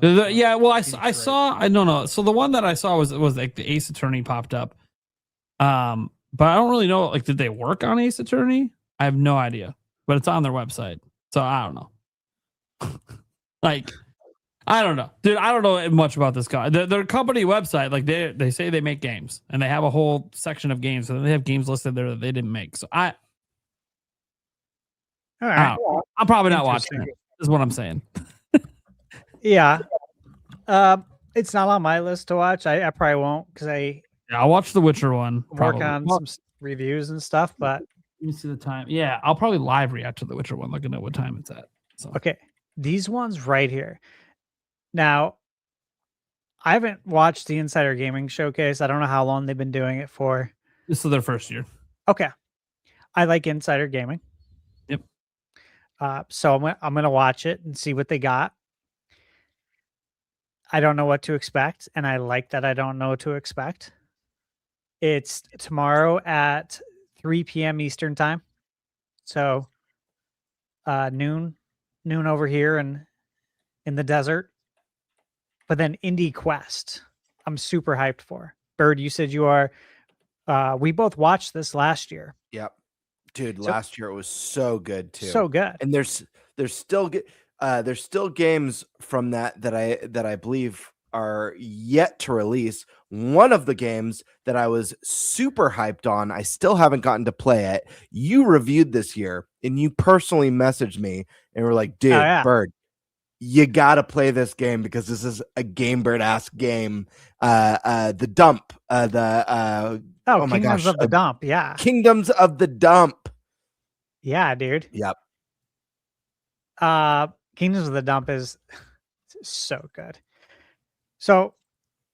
Yeah, well, I saw. I don't know. So the one that I saw was like the Ace Attorney popped up. But I don't really know. Like, did they work on Ace Attorney? I have no idea. But it's on their website, so I don't know. Like, I don't know, dude. I don't know much about this guy. Their company website, like they say they make games, and they have a whole section of games, and they have games listed there that they didn't make. So all right. I'm probably not watching it. Is what I'm saying. Yeah. It's not on my list to watch. I probably won't because I'll watch the Witcher one. Work on some reviews and stuff, but let me see the time. Yeah, I'll probably live react to the Witcher one, looking at what time it's at. So. Okay, these ones right here. Now, I haven't watched the Insider Gaming Showcase. I don't know how long they've been doing it for. This is their first year. Okay, I like Insider Gaming. Yep. So I'm gonna watch it and see what they got. I don't know what to expect, and I like that I don't know what to expect. It's tomorrow at 3 p.m. Eastern time. So noon over here in the desert. But then Indie Quest, I'm super hyped for. Bird, you said you are. We both watched this last year. Yep. Dude, last year it was so good too. So good. And there's still games from that I believe are yet to release. One of the games that I was super hyped on, I still haven't gotten to play it. You reviewed this year and you personally messaged me and were like, dude, Bird, you got to play this game because this is a Game Bird-ass game. The Dump. Oh my Kingdoms gosh. of the Dump. Yeah. Kingdoms of the Dump. Yeah, dude. Yep. Kingdoms of the Dump is so good. So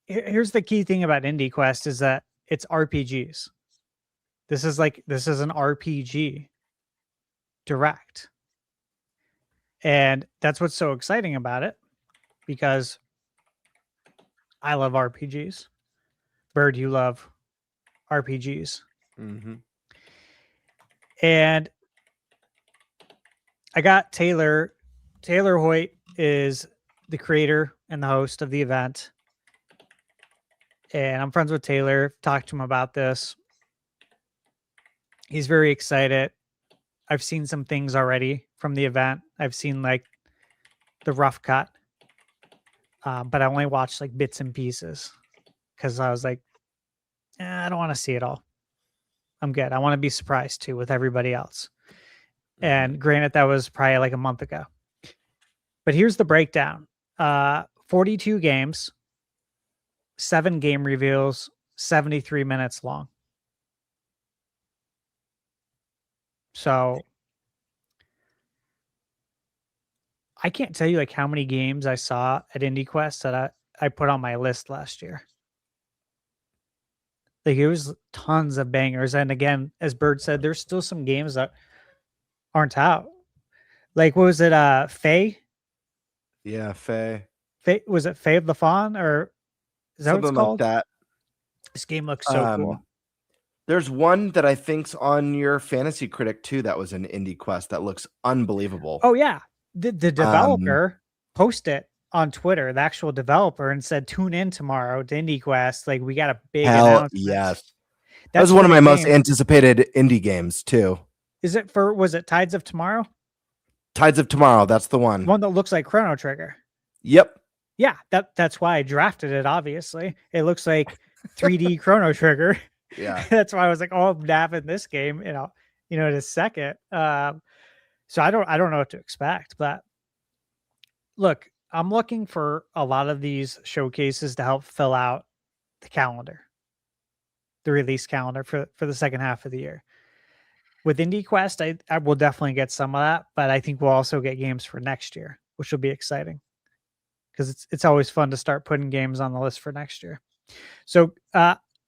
here's the key thing about Indie Quest is that it's RPGs. This is an RPG direct. And that's what's so exciting about it because I love RPGs. Bird, you love RPGs. Mm-hmm. And I got Taylor. Taylor Hoyt is the creator and the host of the event. And I'm friends with Taylor. Talked to him about this. He's very excited. I've seen some things already from the event. I've seen like the rough cut, but I only watched like bits and pieces because I was like, I don't want to see it all. I'm good. I want to be surprised too with everybody else. And granted, that was probably like a month ago. But here's the breakdown. 42 games, 7 game reveals, 73 minutes long. So I can't tell you like how many games I saw at IndieQuest that I put on my list last year. Like it was tons of bangers. And again, as Bird said, there's still some games that aren't out. Like what was it? Faye? Yeah, Faye. Faye, was it Faye of the Fawn or is that Something what it's called? like that. This game looks so cool. There's one that I think's on your Fantasy Critic too. That was an Indie Quest that looks unbelievable. Oh yeah, the developer posted it on Twitter, the actual developer, and said, "Tune in tomorrow to Indie Quest. Like we got a big announcement." Yes, that was one of my most anticipated indie games too. Is it for? Was it Tides of Tomorrow? Tides of Tomorrow. That's the one. One that looks like Chrono Trigger. Yep. Yeah, that's why I drafted it. Obviously, it looks like 3D Chrono Trigger. Yeah, that's why I was like, "Oh, I'm nabbing this game." In a second. So I don't know what to expect, but look, I'm looking for a lot of these showcases to help fill out the calendar, the release calendar for the second half of the year. With IndieQuest, I will definitely get some of that, but I think we'll also get games for next year, which will be exciting because it's always fun to start putting games on the list for next year. So,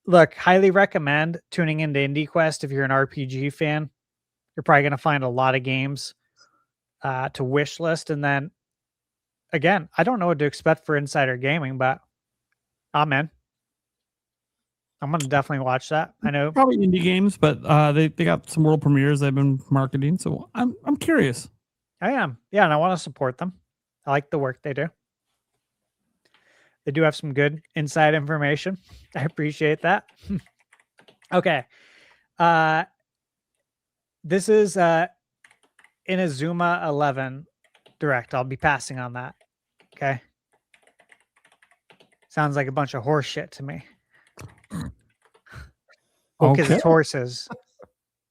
look, highly recommend tuning into IndieQuest if you're an RPG fan. You're probably going to find a lot of games to wish list. And then, again, I don't know what to expect for Insider Gaming, but I'm in. I'm going to definitely watch that. I know. Probably indie games, but they got some world premieres they've been marketing. So I'm curious. I am. Yeah, and I want to support them. I like the work they do. They do have some good inside information. I appreciate that. Okay. This is Inazuma 11 Direct. I'll be passing on that. Okay. Sounds like a bunch of horse shit to me. Well, because it's horses.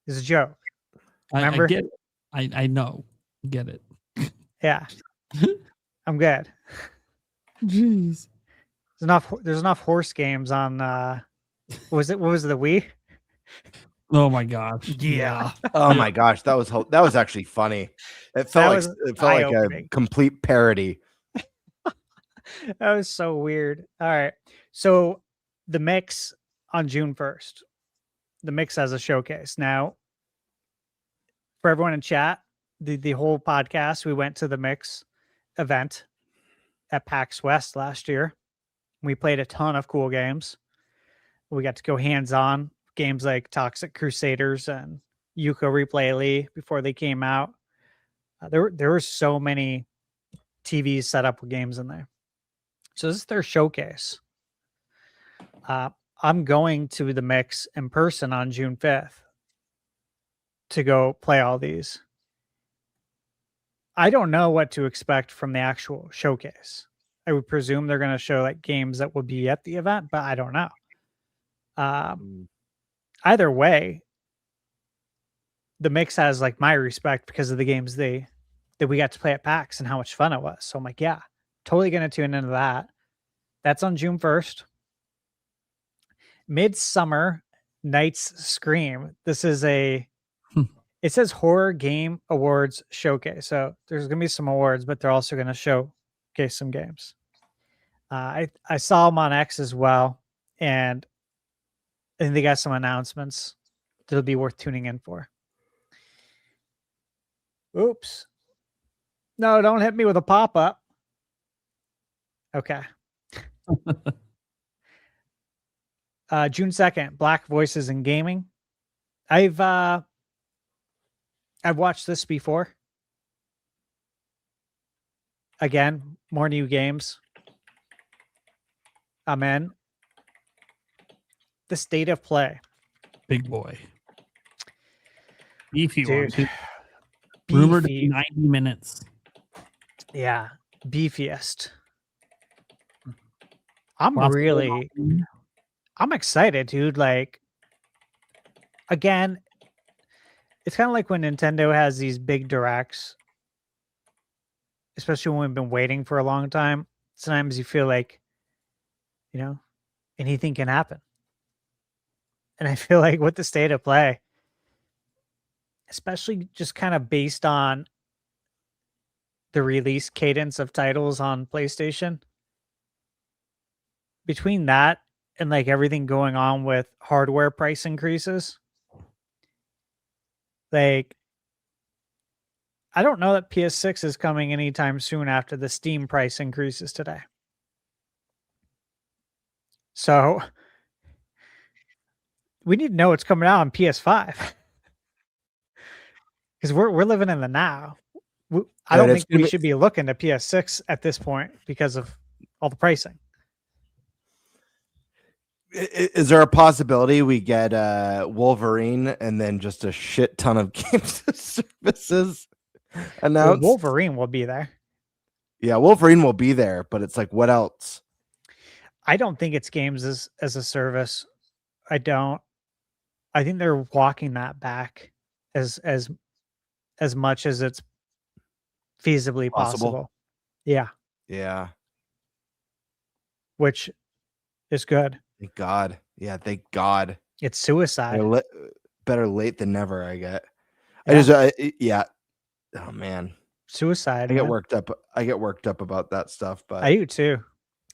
It's a joke. Remember? I get it. I know. Get it. Yeah. I'm good. Jeez. There's enough horse games on what was the Wii? Oh my gosh. Yeah. Oh my gosh, that was actually funny. It felt like a complete parody. That was so weird. All right. So the Mix on June 1st. The Mix has a showcase. Now, for everyone in chat, the whole podcast, we went to the Mix event at PAX West last year. We played a ton of cool games. We got to go hands-on games like Toxic Crusaders and Yuko Replay before they came out. There were so many TVs set up with games in there. So this is their showcase. I'm going to the Mix in person on June 5th to go play all these. I don't know what to expect from the actual showcase. I would presume they're going to show like games that will be at the event, but I don't know. Either way, the Mix has like my respect because of the games that we got to play at PAX and how much fun it was. So I'm like, yeah, totally going to tune into that. That's on June 1st. Midsummer Night's Scream. This is it says Horror Game Awards Showcase. So there's going to be some awards, but they're also going to showcase some games. I saw them on X as well. And I think they got some announcements that'll be worth tuning in for. Oops. No, don't hit me with a pop-up. Okay. June 2nd, Black Voices in Gaming. I've watched this before. again, more new games. I'm in. The state of play. Big boy. Beefy one. Dude. Too. Rumored to Beefy. be 90 minutes. Yeah. Beefiest. I'm excited, dude. Like, again, it's kind of like when Nintendo has these big directs, especially when we've been waiting for a long time. Sometimes you feel like, you know, anything can happen. And I feel like with the state of play, especially just kind of based on the release cadence of titles on PlayStation, between that and like everything going on with hardware price increases, like, I don't know that PS6 is coming anytime soon after the Steam price increases today. So we need to know what's coming out on PS5 because we're living in the now. I don't think we should be looking to PS6 at this point because of all the pricing. Is there a possibility we get Wolverine and then just a shit ton of games services announced? Well, Wolverine will be there. Yeah, Wolverine will be there, but it's like, what else? I don't think it's games as a service. I don't. I think they're walking that back as much as it's feasibly possible. Yeah. Yeah. Which is good. Thank God. Yeah, thank God. It's suicide. Better late than never, I get. Yeah. Yeah. Oh man. Suicide. I get worked up. I get worked up about that stuff, but I do too.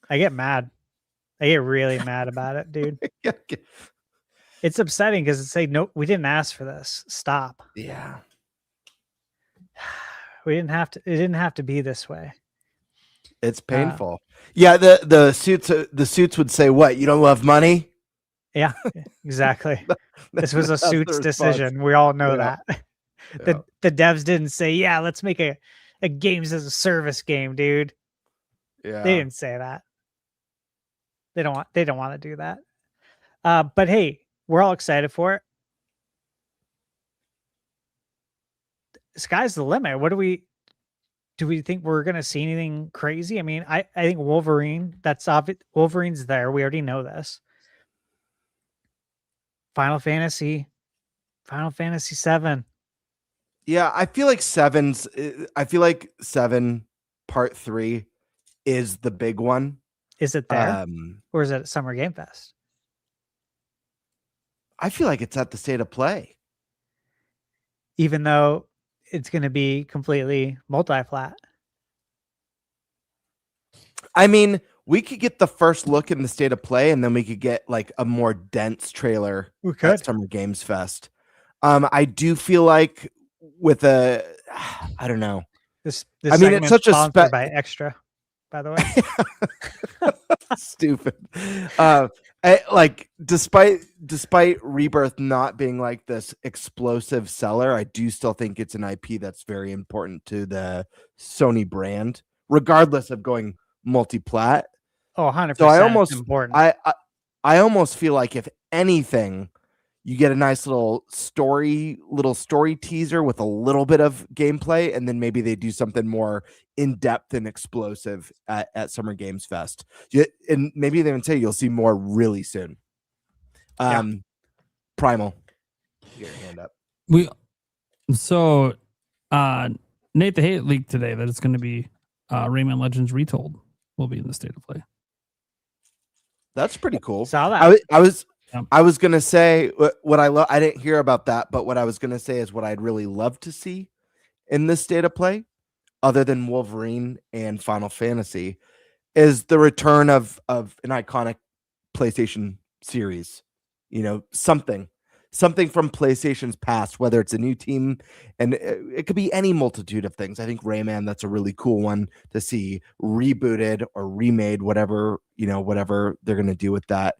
I get mad. I get really mad about it, dude. Yeah. It's upsetting because it's like, no, we didn't ask for this. Stop. Yeah. We didn't have to. It didn't have to be this way. It's painful. Yeah, the suits would say, "What? You don't love money?" Yeah, exactly. This was a suits decision. We all know that. The devs didn't say, "Yeah, let's make a games as a service game, dude." Yeah, they didn't say that. They don't want to do that. But hey, we're all excited for it. Sky's the limit. Do we think we're going to see anything crazy? I mean, I think Wolverine, that's obvious. Wolverine's there. We already know this. Final Fantasy 7. Yeah, I feel like 7 Part 3 is the big one. Is it there? Or is it at Summer Game Fest? I feel like it's at the State of Play. Even though it's going to be completely multi-plat. I mean, we could get the first look in the State of Play, and then we could get like a more dense trailer at Summer Games Fest. I do feel like with I don't know. This I mean, it's such a by Extra, by the way. Stupid. Like despite Rebirth not being like this explosive seller, I do still think it's an IP that's very important to the Sony brand, regardless of going multi-plat. Oh, 100%. So I almost important. I almost feel like if anything, you get a nice little story teaser with a little bit of gameplay, and then maybe they do something more in-depth and explosive at Summer Games Fest. And maybe they even say you'll see more really soon. Primal, get your hand up. Nate the Hate leaked today that it's going to be Rayman Legends Retold will be in the State of Play. That's pretty cool. Saw that. I was gonna say what I love. I didn't hear about that, but what I was gonna say is what I'd really love to see in this State of Play, other than Wolverine and Final Fantasy, is the return of an iconic PlayStation series. You know, something from PlayStation's past, whether it's a new team, and it could be any multitude of things. I think Rayman, that's a really cool one to see rebooted or remade, whatever they're gonna do with that.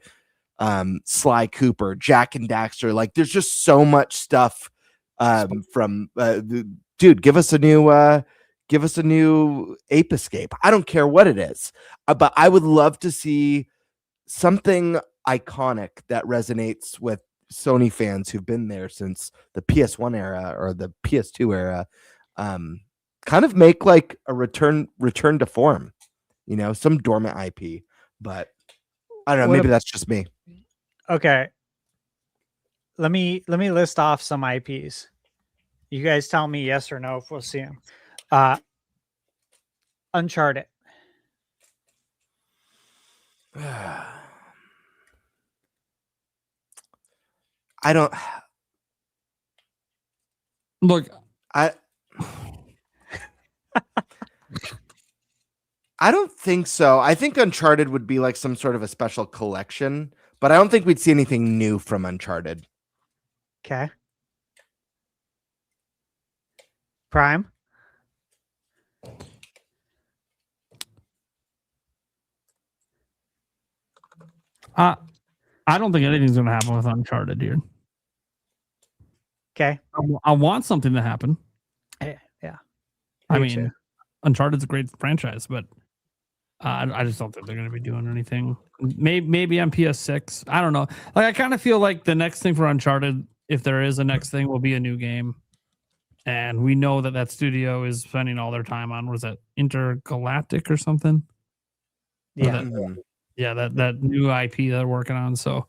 Sly Cooper, Jack and Daxter, like there's just so much stuff from dude, give us a new Give us a new Ape Escape. I don't care what it is, but I would love to see something iconic that resonates with Sony fans who've been there since the PS1 era or the PS2 era. Kind of make like a return to form, some dormant IP. But I don't know. Maybe that's just me. Okay. Let me list off some IPs. You guys tell me yes or no if we'll see them. Uncharted. I don't look. I don't think so. I think Uncharted would be like some sort of a special collection, but I don't think we'd see anything new from Uncharted. Okay. Prime. I don't think anything's going to happen with Uncharted, dude. Okay. I want something to happen. Yeah. I mean, Uncharted's a great franchise, but I just don't think they're going to be doing anything. Maybe on PS6. I don't know. Like, I kind of feel like the next thing for Uncharted, if there is a next thing, will be a new game. And we know that studio is spending all their time on, what is that, Intergalactic or something? Yeah. That new IP they're working on. So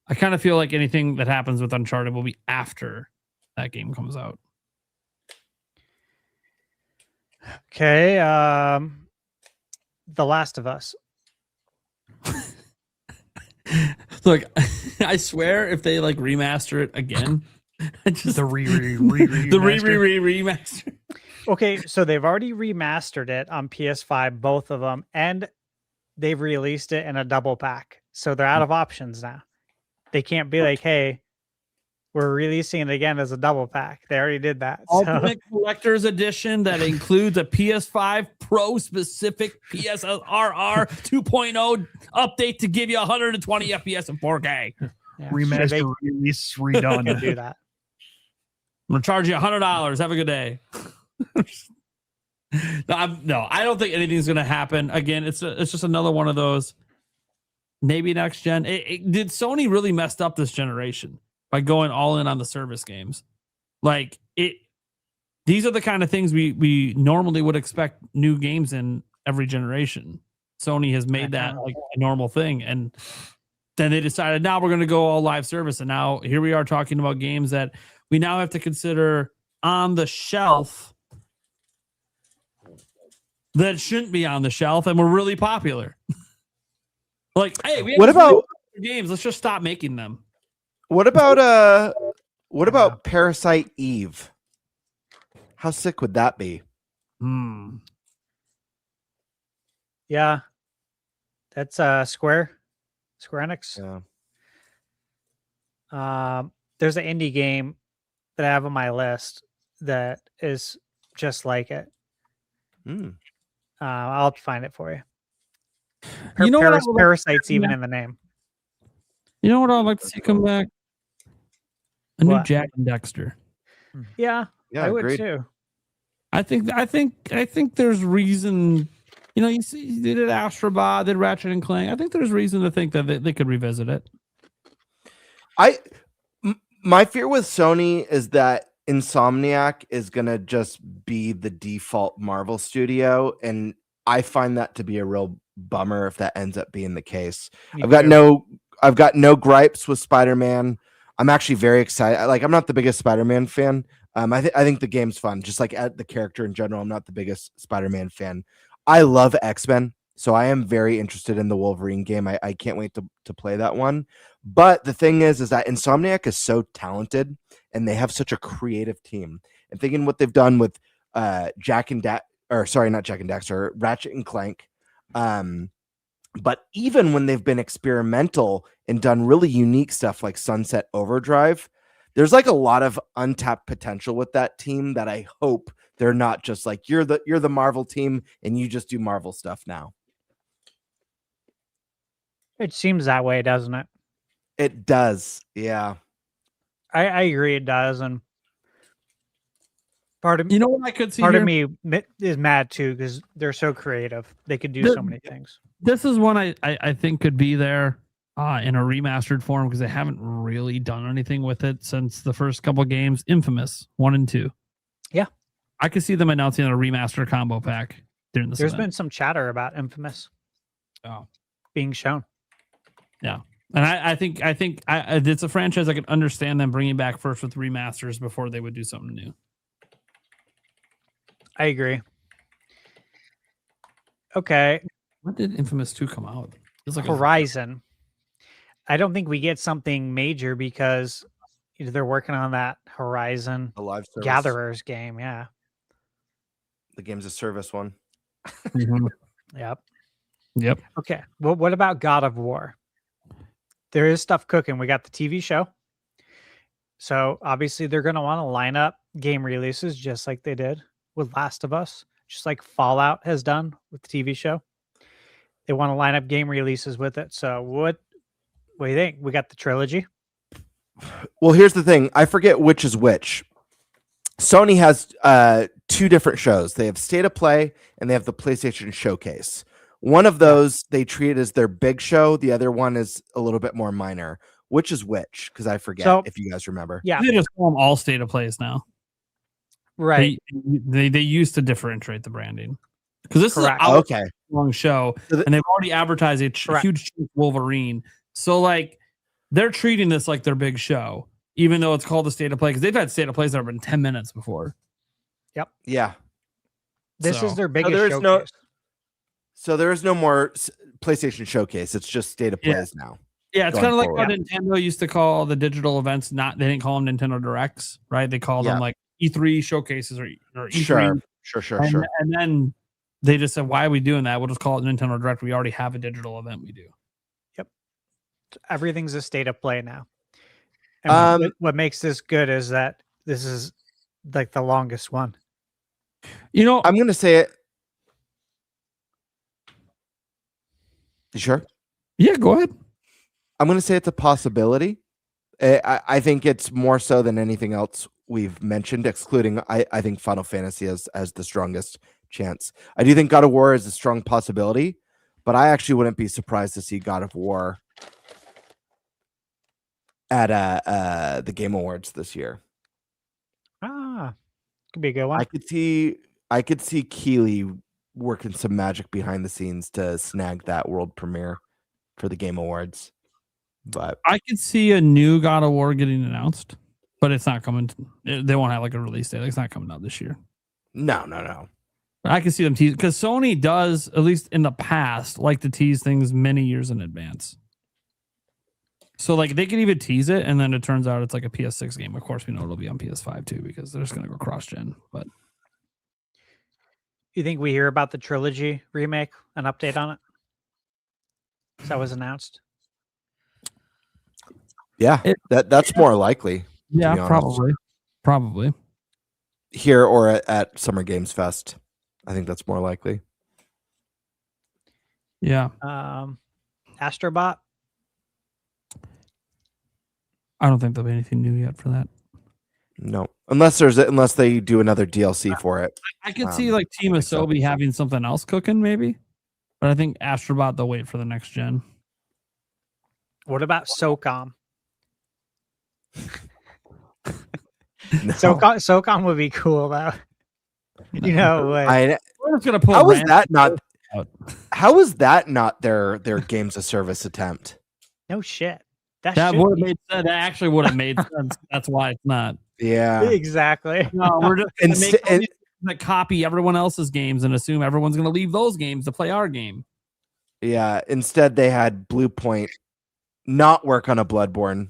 I kind of feel like anything that happens with Uncharted will be after that game comes out. Okay. The Last of Us. Look, I swear if they like remaster it again, just the remaster. Okay, so they've already remastered it on PS5, both of them, and they've released it in a double pack. So they're out of options now. They can't be like, hey, we're releasing it again as a double pack. They already did that. Ultimate Collector's Edition that includes a PS5 Pro specific PSRR 2.0 update to give you 120 FPS and 4K. Yeah, Remaster, release, redone. They can do that. I'm gonna charge you $100. Have a good day. No, I don't think anything's gonna happen. Again, it's just another one of those. Maybe next gen. Did Sony really messed up this generation by going all in on the service games? Like it. These are the kind of things we normally would expect new games in every generation. Sony has made that like a normal thing, and then they decided now we're going to go all live service, and now here we are talking about games that we now have to consider on the shelf that shouldn't be on the shelf and were really popular. Like, hey, we have what about games? Let's just stop making them. What about Parasite Eve? How sick would that be? Yeah. That's Square Enix. Yeah. There's an indie game that I have on my list that is just like it. I'll have to find it for you. Parasite's even in the name. You know what I'd like to see come back? A new What? Jack and Dexter. Yeah, I would agreed. too. I think there's reason. You know, you see, they did Astrobot, did Ratchet and Clank. I think there's reason to think that they could revisit it. My fear with Sony is that Insomniac is gonna just be the default Marvel studio, and I find that to be a real bummer if that ends up being the case. I've got no gripes with Spider-Man. I'm actually very excited. Like, I'm not the biggest Spider-Man fan. I think the game's fun. Just like the character in general, I'm not the biggest Spider-Man fan. I love X-Men, so I am very interested in the Wolverine game. I can't wait to play that one. But the thing is that Insomniac is so talented, and they have such a creative team. And thinking what they've done with Ratchet and Clank. But even when they've been experimental and done really unique stuff like Sunset Overdrive, there's like a lot of untapped potential with that team that I hope they're not just like, you're the Marvel team and you just do Marvel stuff now. It seems that way, doesn't it? It does. Yeah. I agree it does. And Part of You know what I could see part here? of me is mad too because they're so creative. They could do so many things. This is one I think could be there in a remastered form because they haven't really done anything with it since the first couple games. Infamous 1 and 2. Yeah. I could see them announcing a remaster combo pack during this There's event. been some chatter about Infamous Oh. being shown. Yeah. And I think it's a franchise I can understand them bringing back first with remasters before they would do something new. I agree. Okay. When did Infamous 2 come out? It's like Horizon. I don't think we get something major because they're working on that Horizon A live service. Gatherers game. Yeah. The game's a service one. Yep. Yep. Okay. Well, what about God of War? There is stuff cooking. We got the TV show. So obviously they're going to want to line up game releases just like they did with Last of Us, just like Fallout has done with the TV show. They want to line up game releases with it. So what do you think? We got the trilogy. Well, here's the thing. I forget which is which. Sony has 2 different shows. They have State of Play and they have the PlayStation Showcase. One of those they treat as their big show. The other one is a little bit more minor. Which is which? Because I forget if you guys remember. Yeah. They just call them all State of Plays now. Right. They used to differentiate the branding. Because this Correct. is a Okay. long show, and they've already advertised a huge Wolverine. So, like, they're treating this like their big show, even though it's called the State of Play, because they've had State of Plays that have been 10 minutes before. Yep. Yeah. This is their biggest there is showcase. So there is no more PlayStation Showcase. It's just State of Plays now. Yeah, it's going kind of like forward. how Nintendo used to call the digital events. They didn't call them Nintendo Directs, right? They called them like E3 showcases or E3. Sure. And then they just said, "Why are we doing that? We'll just call it Nintendo Direct. We already have a digital event. We do." Yep. Everything's a State of Play now. And what makes this good is that this is like the longest one. You know, I'm gonna say it. You sure? Yeah, go ahead. I'm gonna say it's a possibility. I think it's more so than anything else we've mentioned, excluding I think Final Fantasy as the strongest chance. I do think God of War is a strong possibility, but I actually wouldn't be surprised to see God of War at the Game Awards this year. Could be a good one. I could see Keeley working some magic behind the scenes to snag that world premiere for the Game Awards. But I could see a new God of War getting announced, but it's not coming. They won't have like a release date. It's not coming out this year. No. But I can see them tease because Sony does, at least in the past, like to tease things many years in advance. So like they can even tease it, and then it turns out it's like a PS6 game. Of course, we know it'll be on PS5 too because they're just going to go cross-gen. But You think we hear about the trilogy remake, an update on it? That was announced. yeah, that's more likely. to be yeah, honest. probably Here or at Summer Games Fest. I think that's more likely. yeah. Astrobot. I don't think there'll be anything new yet for that. No, unless they do another DLC for it. I could see like Team Asobi having something else cooking, maybe. But I think Astrobot they'll wait for the next gen. What about SOCOM? No. SOCOM would be cool though. You know, like, We're just gonna put How was Rand that not? out. How was that not their games of service attempt? no shit. That That should would have be- made sense. That actually would have made sense. That's why it's not. Yeah. exactly. No, we're just gonna Inst- make all and- these that copy everyone else's games and assume everyone's gonna leave those games to play our game. Yeah. Instead, they had Blue Point not work on a Bloodborne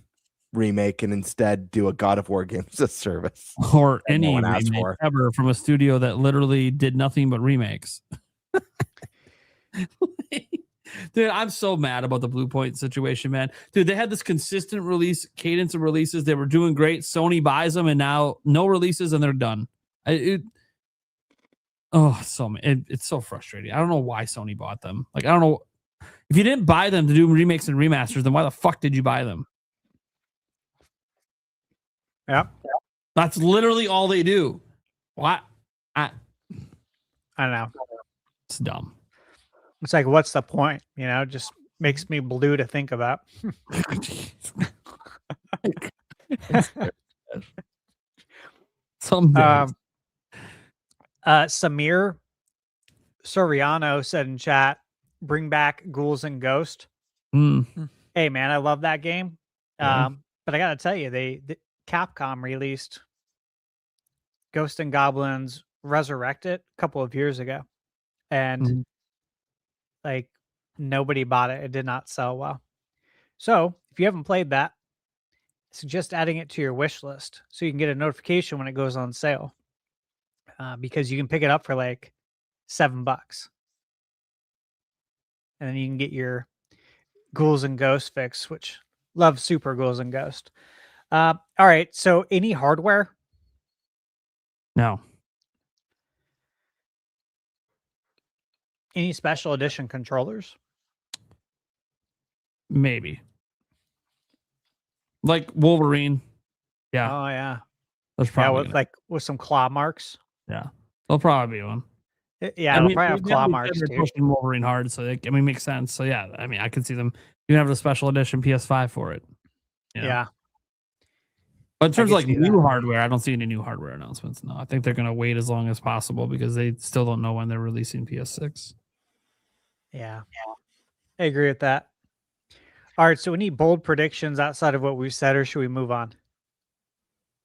remake and instead do a God of War games of service. Or That no any one asked remake for. ever from a studio that literally did nothing but remakes. Dude, I'm so mad about the Blue Point situation, man. Dude, they had this consistent release cadence of releases. They were doing great. Sony buys them, and now no releases, and they're done. It's so frustrating. I don't know why Sony bought them. Like, I don't know. If you didn't buy them to do remakes and remasters, then why the fuck did you buy them? Yep. That's literally all they do. What? I don't know. It's dumb. It's like, what's the point? You know, just makes me blue to think about. Some days. Samir Soriano said in chat, bring back Ghouls and Ghost. Hey man, I love that game. Yeah. But I gotta tell you, the Capcom released Ghost and Goblins Resurrected a couple of years ago. And like nobody bought it. It did not sell well. So if you haven't played that, suggest adding it to your wish list so you can get a notification when it goes on sale. Because you can pick it up for like $7. And then you can get your Ghouls and Ghosts fix, which love Super Ghouls and Ghost. All right. So any hardware? No. Any special edition controllers? Maybe. Like Wolverine. Yeah. Oh yeah. There's probably with some claw marks. Yeah. There'll probably be one. Yeah, they'll probably have claw marks they're too. pushing Wolverine hard, so makes sense. So yeah, I mean, I could see them. You can have the special edition PS5 for it. You know? Yeah. But in terms of like new hardware, I don't see any new hardware announcements. No, I think they're going to wait as long as possible because they still don't know when they're releasing PS6. Yeah. I agree with that. All right, so we need bold predictions outside of what we've said, or should we move on?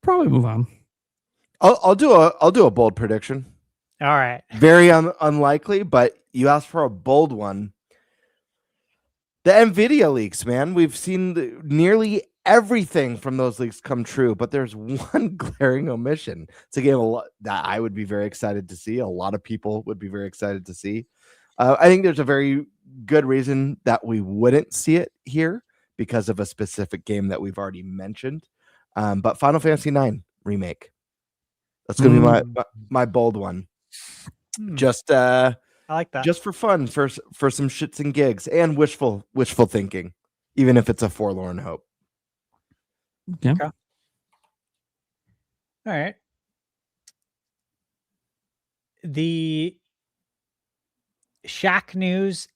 Probably move on. I'll do a bold prediction. All right. Very unlikely, but you asked for a bold one. The NVIDIA leaks, man. We've seen nearly everything from those leaks come true, but there's one glaring omission. It's a game that I would be very excited to see. A lot of people would be very excited to see. I think there's a very good reason that we wouldn't see it here because of a specific game that we've already mentioned. But Final Fantasy IX remake. That's going to be my bold one. Just I like that. Just for fun, for some shits and gigs, and wishful thinking, even if it's a forlorn hope. Yeah. Okay. All right. The Shack News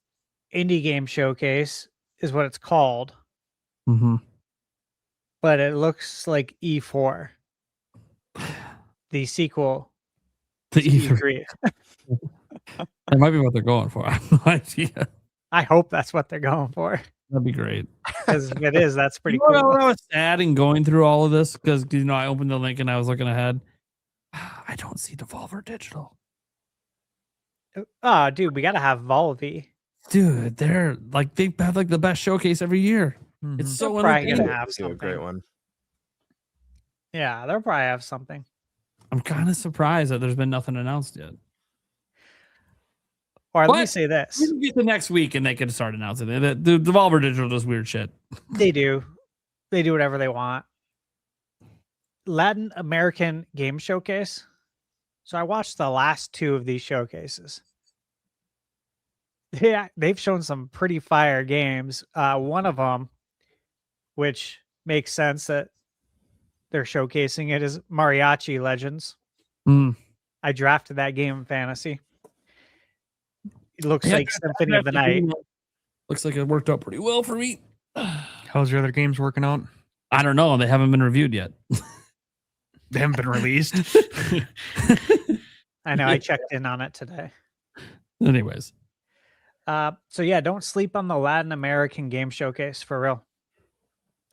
Indie Game Showcase is what it's called. But it looks like E4. The sequel. The E3. That might be what they're going for. I have no idea. I hope that's what they're going for. That'd be great. Because if it is, that's pretty cool. cool. I was sad in going through all of this because I opened the link and I was looking ahead. I don't see Devolver Digital. Oh, dude, we gotta have Volvi. Dude, they have like the best showcase every year. It's so They're probably entertaining. gonna have something. A great one. Yeah, they'll probably have something. I'm kind of surprised that there's been nothing announced yet. Or let me say this: we can get the next week and they can start announcing it. The Devolver Digital does weird shit. They do whatever they want. Latin American Game Showcase. So I watched the last two of these showcases. Yeah, they've shown some pretty fire games. One of them, which makes sense that they're showcasing it, is Mariachi Legends. I drafted that game in fantasy. It looks like Symphony of the Night. Looks like it worked out pretty well for me. How's your other games working out? I don't know. They haven't been reviewed yet. They haven't been released. I know. I checked in on it today. Anyways. So yeah, don't sleep on the Latin American Game Showcase for real.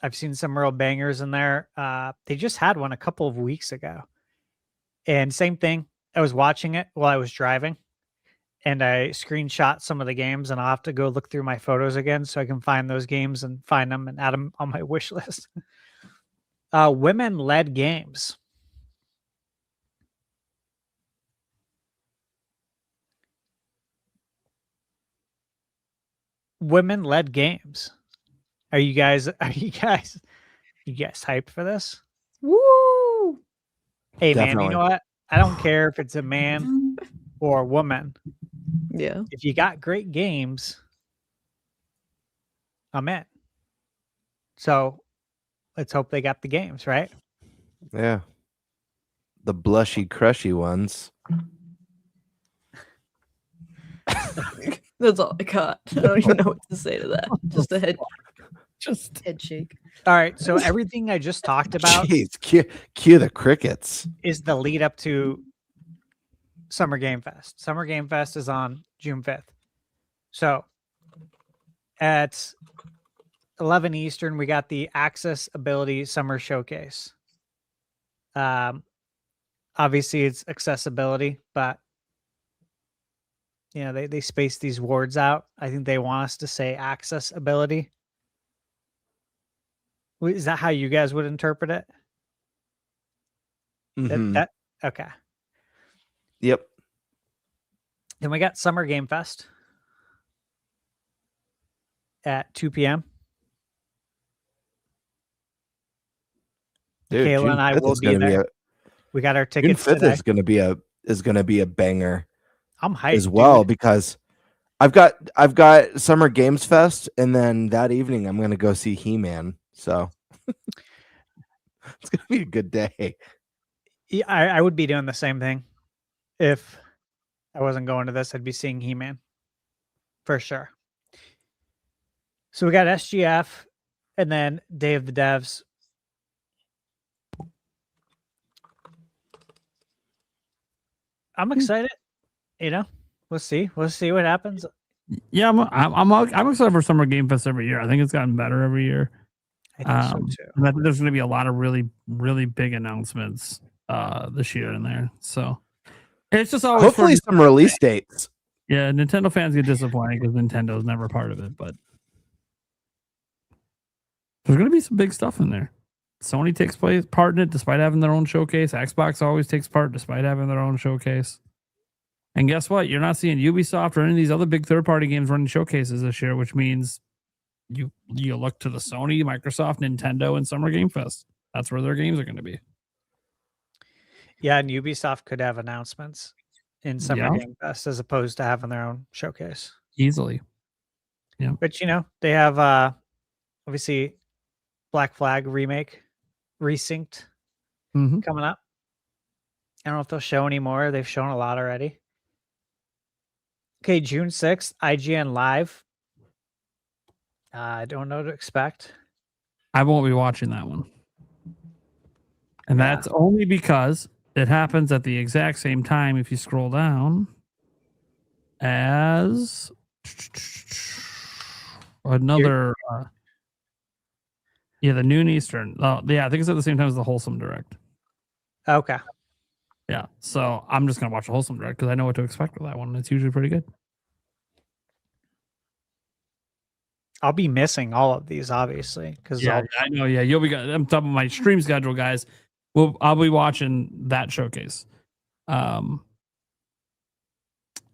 I've seen some real bangers in there. They just had one a couple of weeks ago. And same thing. I was watching it while I was driving. And I screenshot some of the games, and I'll have to go look through my photos again so I can find those games and find them and add them on my wish list. Women-led games. Women-led games. Are you guys hyped for this? Woo! Hey, man, Definitely. you know what? I don't care if it's a man or a woman. Yeah. If you got great games, I'm in. So let's hope they got the games, right? Yeah. the blushy, crushy ones. That's all I got. I don't even know what to say to that. Just a head shake. All right. So everything I just talked about Jeez, cue the crickets. is the lead up to Summer Game Fest. Summer Game Fest is on June 5th. So at 11 Eastern, we got the Accessibility Summer Showcase. Obviously, it's accessibility, but they space these words out. I think they want us to say accessibility. Is that how you guys would interpret it? Mhm. Okay. Yep. Then we got Summer Game Fest at 2 p.m. Dude, Kayla June and I 5th will is be gonna there. We got our June tickets 5th today. is gonna be a banger I'm hyped as well dude. because I've got Summer Games Fest, and then that evening I'm gonna go see He-Man. So it's gonna be a good day. Yeah, I would be doing the same thing if I wasn't going to this. I'd be seeing He-Man for sure. So we got SGF and then Day of the Devs. I'm excited. We'll see. We'll see what happens. Yeah, I'm excited for Summer Game Fest every year. I think it's gotten better every year. I think so too. And I think there's going to be a lot of really, really big announcements this year in there. So it's just always Hopefully some release dates. Yeah, Nintendo fans get disappointed because Nintendo's never part of it, but there's going to be some big stuff in there. Sony takes part in it despite having their own showcase. Xbox always takes part despite having their own showcase. And guess what? You're not seeing Ubisoft or any of these other big third-party games running showcases this year, which means you look to the Sony, Microsoft, Nintendo, and Summer Game Fest. That's where their games are going to be. Yeah, and Ubisoft could have announcements in Summer Game Fest as opposed to having their own showcase. Easily. Yeah. But they have obviously Black Flag remake, Resynced coming up. I don't know if they'll show any more. They've shown a lot already. Okay, June 6th, IGN Live. I don't know what to expect. I won't be watching that one. And that's only because it happens at the exact same time, if you scroll down, as another... the noon Eastern. Oh, yeah, I think it's at the same time as the Wholesome Direct. Okay. Yeah, so I'm just going to watch the Wholesome Direct because I know what to expect with that one. It's usually pretty good. I'll be missing all of these, obviously. I know. Yeah, you'll be. I'm talking about my stream schedule, guys. I'll be watching that showcase. I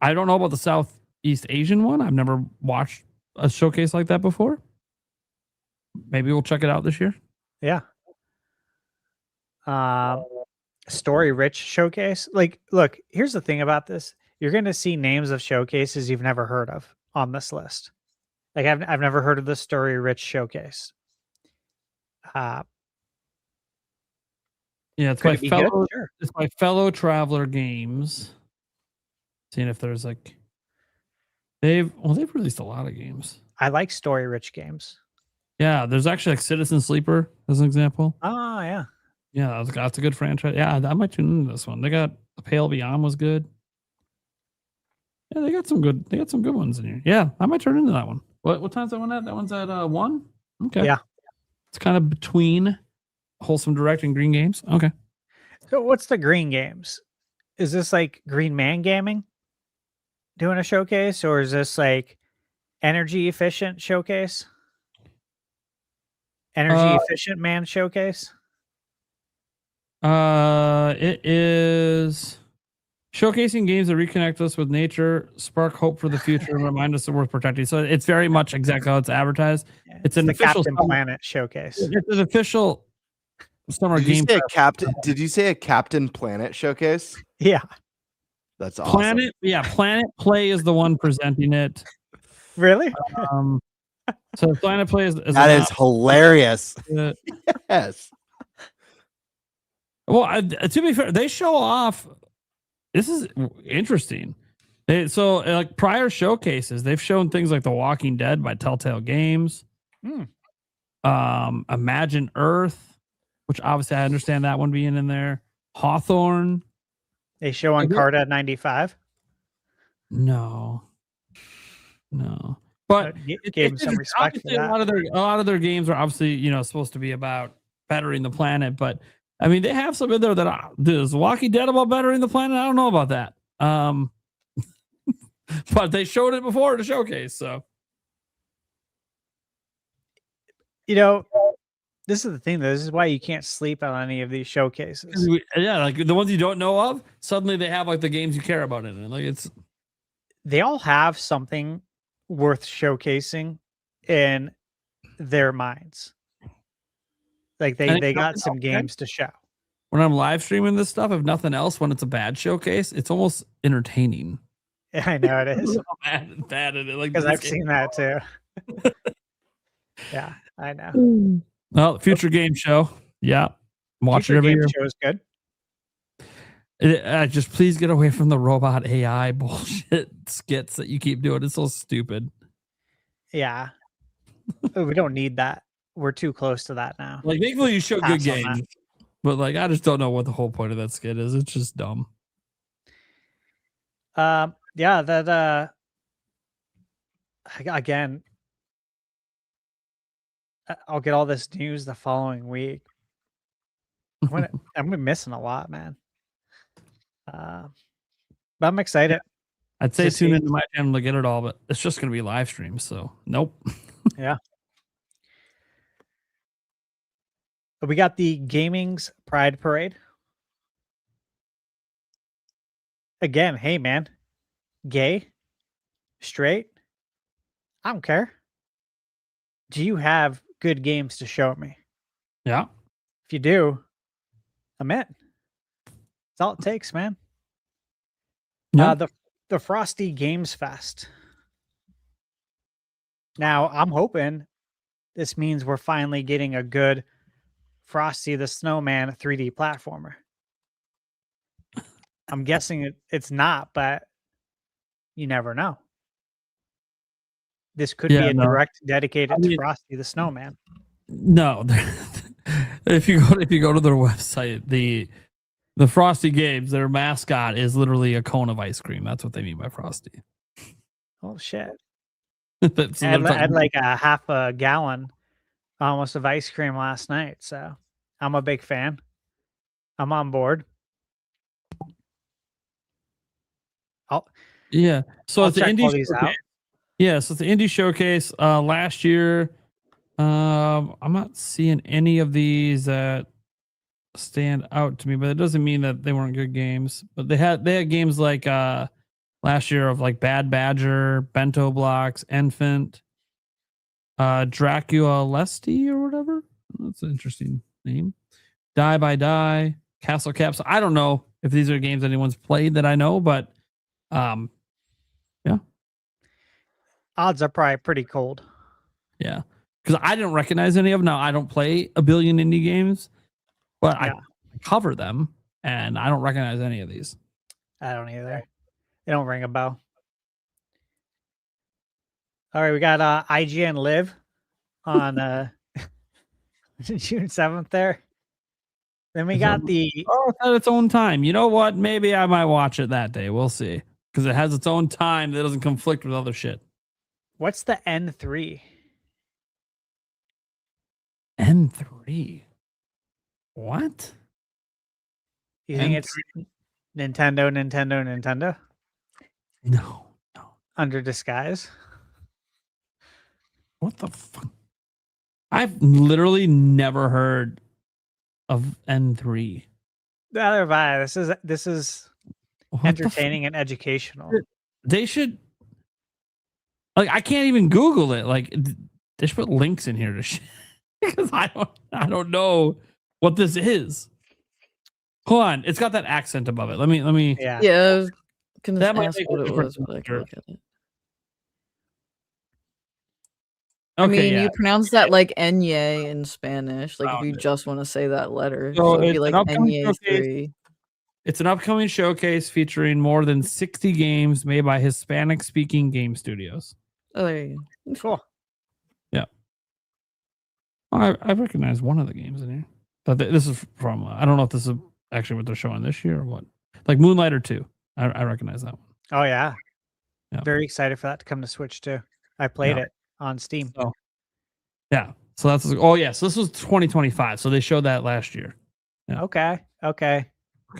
don't know about the Southeast Asian one. I've never watched a showcase like that before. Maybe we'll check it out this year. Yeah. Story rich showcase. Like, look, here's the thing about this. You're going to see names of showcases you've never heard of on this list. Like I've never heard of the Story Rich showcase. Yeah, it's by fellow Traveler Games. Seeing if there's like they've released a lot of games. I like Story Rich games. Yeah, there's actually like Citizen Sleeper as an example. Oh yeah. Yeah, that's a good franchise. Yeah, I might tune into this one. They got The Pale Beyond was good. Yeah, they got some good ones in here. Yeah, I might turn into that one. What time's that one at? That one's at 1? Okay. Yeah. It's kind of between Wholesome Direct and Green Games. Okay. So what's the Green Games? Is this like Green Man Gaming doing a showcase, or is this like Energy Efficient Showcase? Energy Efficient Man Showcase? It is showcasing games that reconnect us with nature, spark hope for the future, and remind us that we're protecting. So it's very much exactly how it's advertised. Yeah, it's an the official Captain Planet showcase. It's an official summer game. Did you say a Captain Planet showcase? Yeah. That's awesome. Planet Play is the one presenting it. Really? So Planet Play is that is hilarious. Yes. Well, to be fair, they show off. This is interesting. So, like prior showcases, they've shown things like The Walking Dead by Telltale Games. Imagine Earth, which obviously I understand that one being in there. Hawthorne. They show Encarta 95. No. But gave them some respect for that. A lot of their games are obviously, supposed to be about bettering the planet, but I mean, they have some in there that is Walking Dead about bettering the planet. I don't know about that. But they showed it before to showcase. So, this is the thing, though. This is why you can't sleep on any of these showcases. Yeah, like the ones you don't know of, suddenly they have like the games you care about in it. Like they all have something worth showcasing in their minds. Like they got some games to show. When I'm live streaming this stuff, if nothing else, when it's a bad showcase, it's almost entertaining. Yeah, I know it is. Bad at it, like because I've seen that too. Yeah, I know. Well, future game show. Yeah, watch future it every game year. show is good. Just please get away from the robot AI bullshit skits that you keep doing. It's so stupid. Yeah, we don't need that. We're too close to that now. Like, thankfully, you show good games, but like, I just don't know what the whole point of that skit is. It's just dumb. Yeah, that again, I'll get all this news the following week. I'm missing a lot, man. But I'm excited. I'd say tune into my channel to get it all, but it's just going to be live stream. So nope. Yeah. We got the Gaming's Pride Parade. Again, hey man, gay, straight, I don't care. Do you have good games to show me? Yeah. If you do, I'm in. That's all it takes, man. Yeah. The Frosty Games Fest. Now, I'm hoping this means we're finally getting a good Frosty the Snowman 3D platformer. I'm guessing it's not, but you never know. This could be a direct dedicated to Frosty the Snowman. No. If you go to their website, the Frosty Games, their mascot is literally a cone of ice cream. That's what they mean by Frosty. Oh shit. So I had like a half a gallon almost of ice cream last night, so I'm a big fan. I'm on board. Yeah. So I'll it's the check all indie these showcase. out. Yeah, so it's the indie showcase. Last year, I'm not seeing any of these that stand out to me, but it doesn't mean that they weren't good games. But they had games like last year of like Bad Badger, Bento Blocks, Infant, Dracula Lesty or whatever. That's an interesting name. Die by Die, Castle Caps. I don't know if these are games anyone's played that I know, but yeah. Odds are probably pretty cold. Yeah. Because I didn't recognize any of them. Now, I don't play a billion indie games, but I cover them, and I don't recognize any of these. I don't either. They don't ring a bell. All right, we got IGN Live on June 7th there. Then we got it's at its own time. You know what? Maybe I might watch it that day. We'll see. Because it has its own time that doesn't conflict with other shit. What's the N3? N3? What? You think it's Nintendo? No. Under disguise? What the fuck? I've literally never heard of N3. Neither have I. This is entertaining and educational. They should, like, I can't even Google it. Like, they should put links in here to shit because I don't know what this is. Hold on, it's got that accent above it. Let me. Yeah. I was gonna That might ask make what a it difference was, but I can look at it. I Okay, mean, yeah. you pronounce that like Enye in Spanish. Like if Found you it. just want to say that letter, So so it'd be it's like an upcoming Enye showcase. 3. It's an upcoming showcase featuring more than 60 games made by Hispanic-speaking game studios. Oh, there you go. Cool. Yeah. I recognize one of the games in here. But this is from, I don't know if this is actually what they're showing this year or what. Like Moonlighter 2. I recognize that one. Oh yeah. Yeah. Very excited for that to come to Switch too. I played it on Steam. So, yeah. So that's, oh yeah. So this was 2025. So they showed that last year. Yeah. Okay. Okay.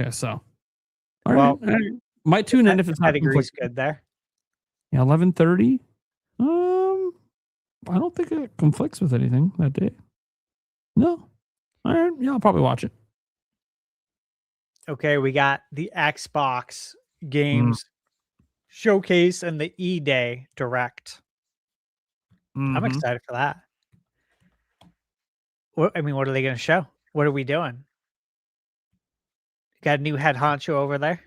So, all Well, right. Might tune in if it's not Pedigree's conflicting. good there. Yeah, 11:30. I don't think it conflicts with anything that day. No. All right. Yeah, I'll probably watch it. Okay, we got the Xbox games showcase and the E-Day Direct. I'm Mhm. excited for that. What are they going to show? What are we doing? Got a new head honcho over there.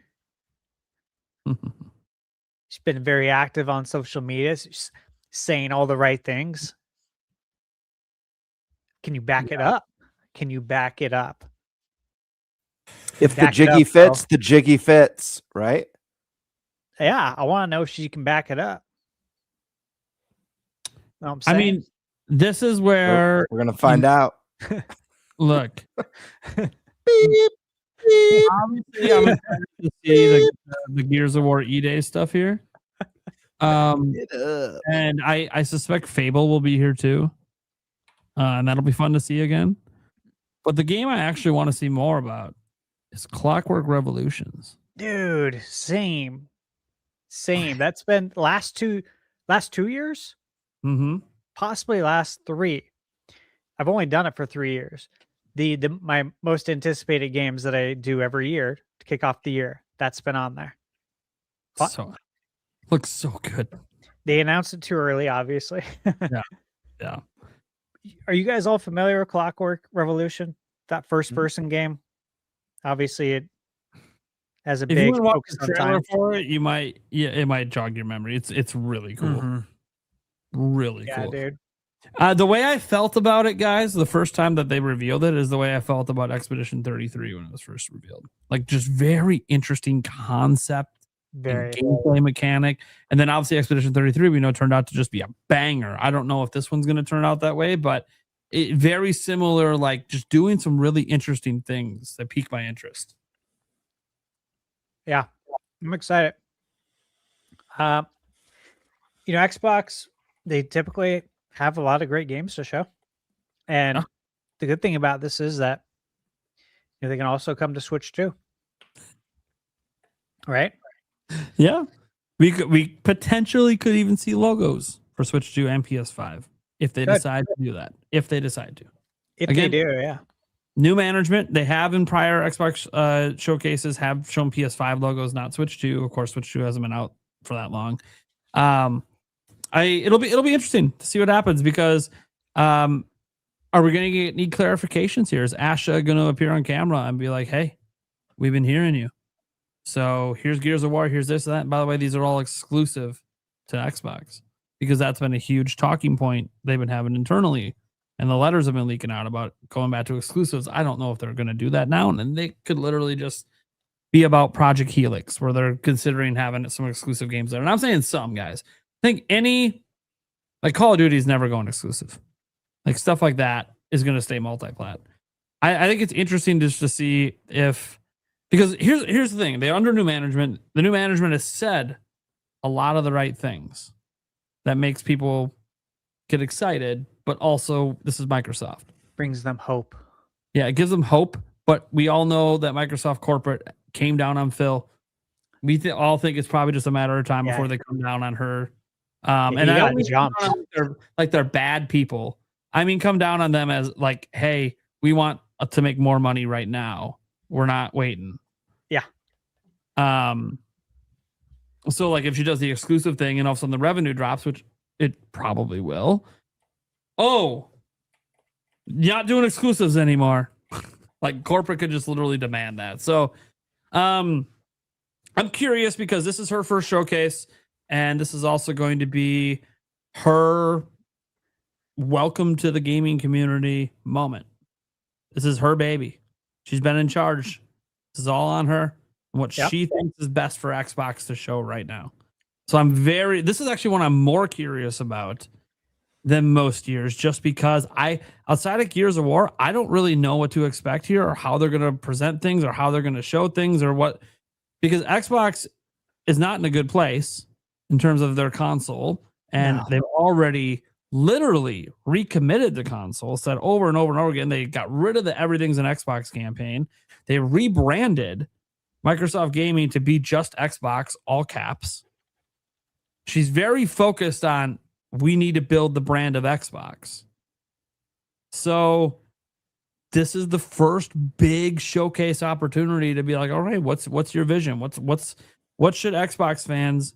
She's been very active on social media, she's saying all the right things. Can you back it up? Can you back it up? If the Back it jiggy up, fits, bro. the jiggy fits, right? Yeah, I want to know if she can back it up. Know what I'm I saying? mean, this is where We're gonna find out. look. Beep, beep. Obviously, I'm excited to see the Gears of War E-Day stuff here. Get up. And I suspect Fable will be here too. And that'll be fun to see again. But the game I actually want to see more about is Clockwork Revolutions. Dude, same. That's been last two years, Mm-hmm. possibly last 3. I've only done it for 3 years. My most anticipated games that I do every year to kick off the year, that's been on there. So looks so good. They announced it too early, obviously. Yeah. Are you guys all familiar with Clockwork Revolution? That first-person game? Obviously, it has a If you big want to watch focus the on trailer time. for it, it might jog your memory. It's really cool. Really Yeah, cool. dude. The way I felt about it, guys, the first time that they revealed it is the way I felt about Expedition 33 when it was first revealed. Like, just very interesting concept Very. and gameplay mechanic. And then obviously Expedition 33 we know turned out to just be a banger. I don't know if this one's going to turn out that way, but it very similar, like just doing some really interesting things that pique my interest. Yeah, I'm excited. Xbox, they typically have a lot of great games to show. And the good thing about this is that they can also come to Switch too. Right? Yeah. We potentially could even see logos for Switch 2 and PS5 if they decide to do that. If they decide to. If Again, they do, yeah. New management. They have in prior Xbox showcases have shown PS5 logos, not Switch 2. Of course, Switch 2 hasn't been out for that long. It'll be interesting to see what happens because are we going to need clarifications here? Is Asha going to appear on camera and be like, "Hey, we've been hearing you. So here's Gears of War, here's this and that. And by the way, these are all exclusive to Xbox," because that's been a huge talking point they've been having internally. And the letters have been leaking out about going back to exclusives. I don't know if they're going to do that now. And they could literally just be about Project Helix, where they're considering having some exclusive games there. And I'm saying some, guys. I think like Call of Duty is never going exclusive. Like stuff like that is going to stay multi-plat. I think it's interesting just to see if, because here's the thing. They're under new management. The new management has said a lot of the right things that makes people get excited, but also this is Microsoft. Brings them hope. Yeah, it gives them hope, but we all know that Microsoft corporate came down on Phil. We all think it's probably just a matter of time before they come down on her. And I don't mean they're bad people. I mean, come down on them as like, hey, we want to make more money right now. We're not waiting. Yeah. So like if she does the exclusive thing and all of a sudden the revenue drops, which it probably will. Oh, not doing exclusives anymore. Like corporate could just literally demand that. So I'm curious because this is her first showcase and this is also going to be her welcome to the gaming community moment. This is her baby. She's been in charge. This is all on her and what she thinks is best for Xbox to show right now. So this is actually one I'm more curious about than most years, just because outside of Gears of War, I don't really know what to expect here, or how they're going to present things, or how they're going to show things, or what, because Xbox is not in a good place in terms of their console, and they've already literally recommitted the console, said over and over and over again, they got rid of the everything's an Xbox campaign. They rebranded Microsoft Gaming to be just Xbox, all caps. She's very focused on, we need to build the brand of Xbox. So this is the first big showcase opportunity to be like, all right, what's your vision? What should Xbox fans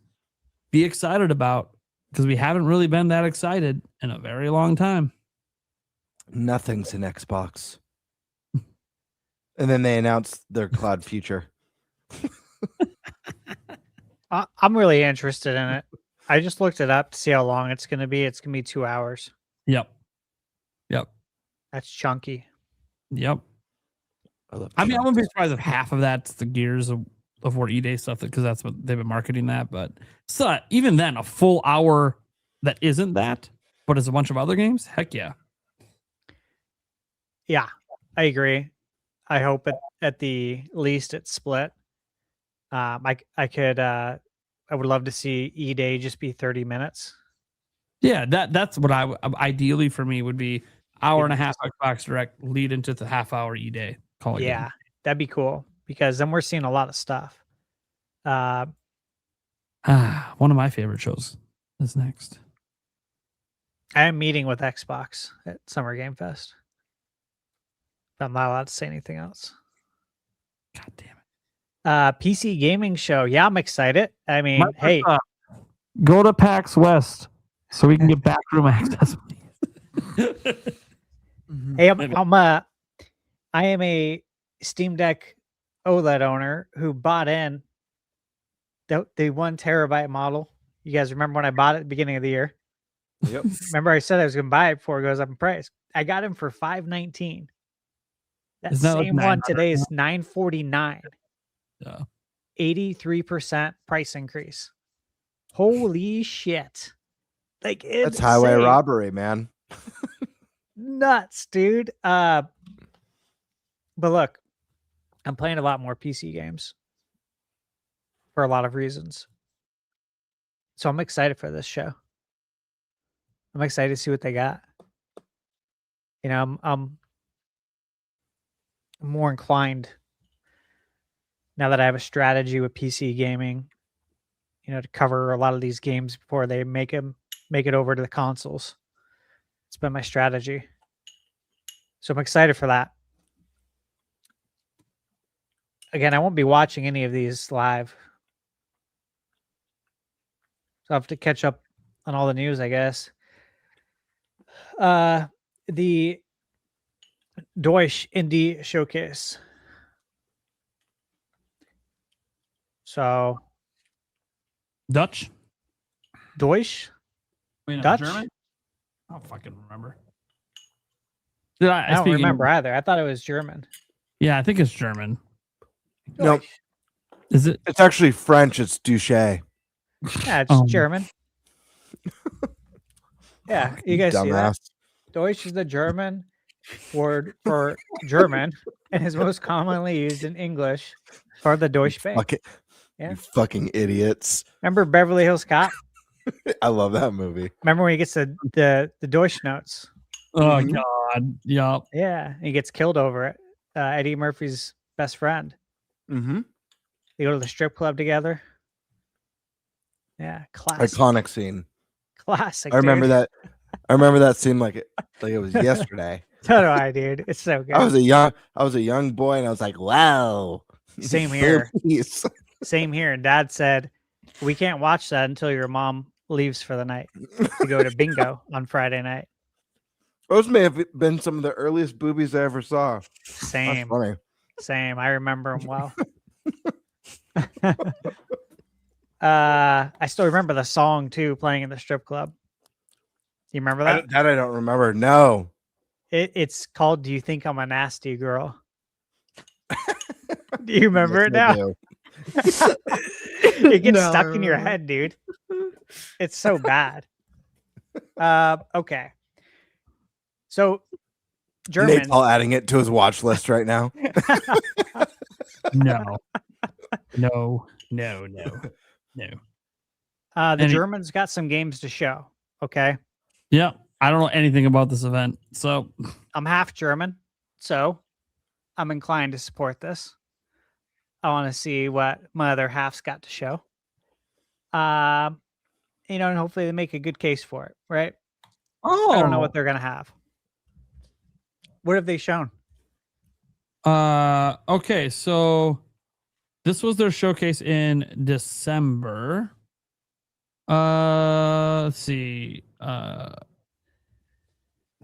be excited about? Because we haven't really been that excited in a very long time. Nothing's in Xbox. And then they announced their cloud future. I'm really interested in it. I just looked it up to see how long it's going to be. It's going to be 2 hours. Yep. That's chunky. Yep. I mean, I wouldn't be surprised if half of that's the Gears of War E-Day stuff, because that's what they've been marketing that. But so even then, a full hour that isn't that, but it's a bunch of other games. Heck yeah. Yeah, I agree. I hope at the least it's split. I would love to see E-Day just be 30 minutes. Yeah, that's what I ideally for me would be hour and a half Xbox Direct lead into the half hour E-Day. Call it. Yeah, that'd be cool, because then we're seeing a lot of stuff. One of my favorite shows is next. I am meeting with Xbox at Summer Game Fest. I'm not allowed to say anything else. God damn it. PC gaming show. Yeah, I'm excited. I mean, hey, go to PAX West so we can get backroom access. Hey, I am a Steam Deck OLED owner who bought in the 1 terabyte model. You guys remember when I bought it at the beginning of the year? Yep. Remember I said I was going to buy it before it goes up in price. I got him for $519. That same one today is $949. Yeah. 83% price increase. Holy shit. Like, that's highway robbery, man. Nuts, dude. But look, I'm playing a lot more PC games for a lot of reasons. So I'm excited for this show. I'm excited to see what they got. You know, I'm more inclined now that I have a strategy with PC gaming, you know, to cover a lot of these games before they make it over to the consoles. It's been my strategy. So I'm excited for that. Again, I won't be watching any of these live. So I have to catch up on all the news, I guess. The Deutsch Indie Showcase. So Deutsch? Deutsch? Dutch? German? I don't fucking remember. I don't remember either. I thought it was German. Yeah, I think it's German. Nope. Is it? It's actually French. It's douche. Yeah, it's German. Yeah, you guys see that? Deutsch is the German word for German and is most commonly used in English for the Deutsche Bank. You fucking idiots. Remember Beverly Hills Cop? I love that movie. Remember when he gets the Deutsch notes? Oh, God. Yeah. Yeah, he gets killed over it. Eddie Murphy's best friend. Mm-hmm. They go to the strip club together. Yeah, classic. Iconic scene. Classic. I remember that. I remember that scene like it was yesterday. So do I, dude. It's so good. I was a young boy, and I was like, wow. Same here. Same here. And Dad said, we can't watch that until your mom leaves for the night to go to bingo on Friday night. Those may have been some of the earliest boobies I ever saw. Same. That's funny. Same. I remember them well. I still remember the song too, playing in the strip club. You remember that? I don't remember. No. It's called "Do You Think I'm a Nasty Girl?" Do you remember it Yes, I now? do. It gets No, I stuck in your remember. head, dude. It's so bad. Okay. So German. Nate's all adding it to his watch list right now. No. No. No. No. No. The Germans got some games to show. Okay. Yeah. I don't know anything about this event. So I'm half German, so I'm inclined to support this. I want to see what my other half's got to show. And hopefully they make a good case for it, right? oh, I don't know what they're gonna have. What have they shown? Okay, so this was their showcase in December. Let's see.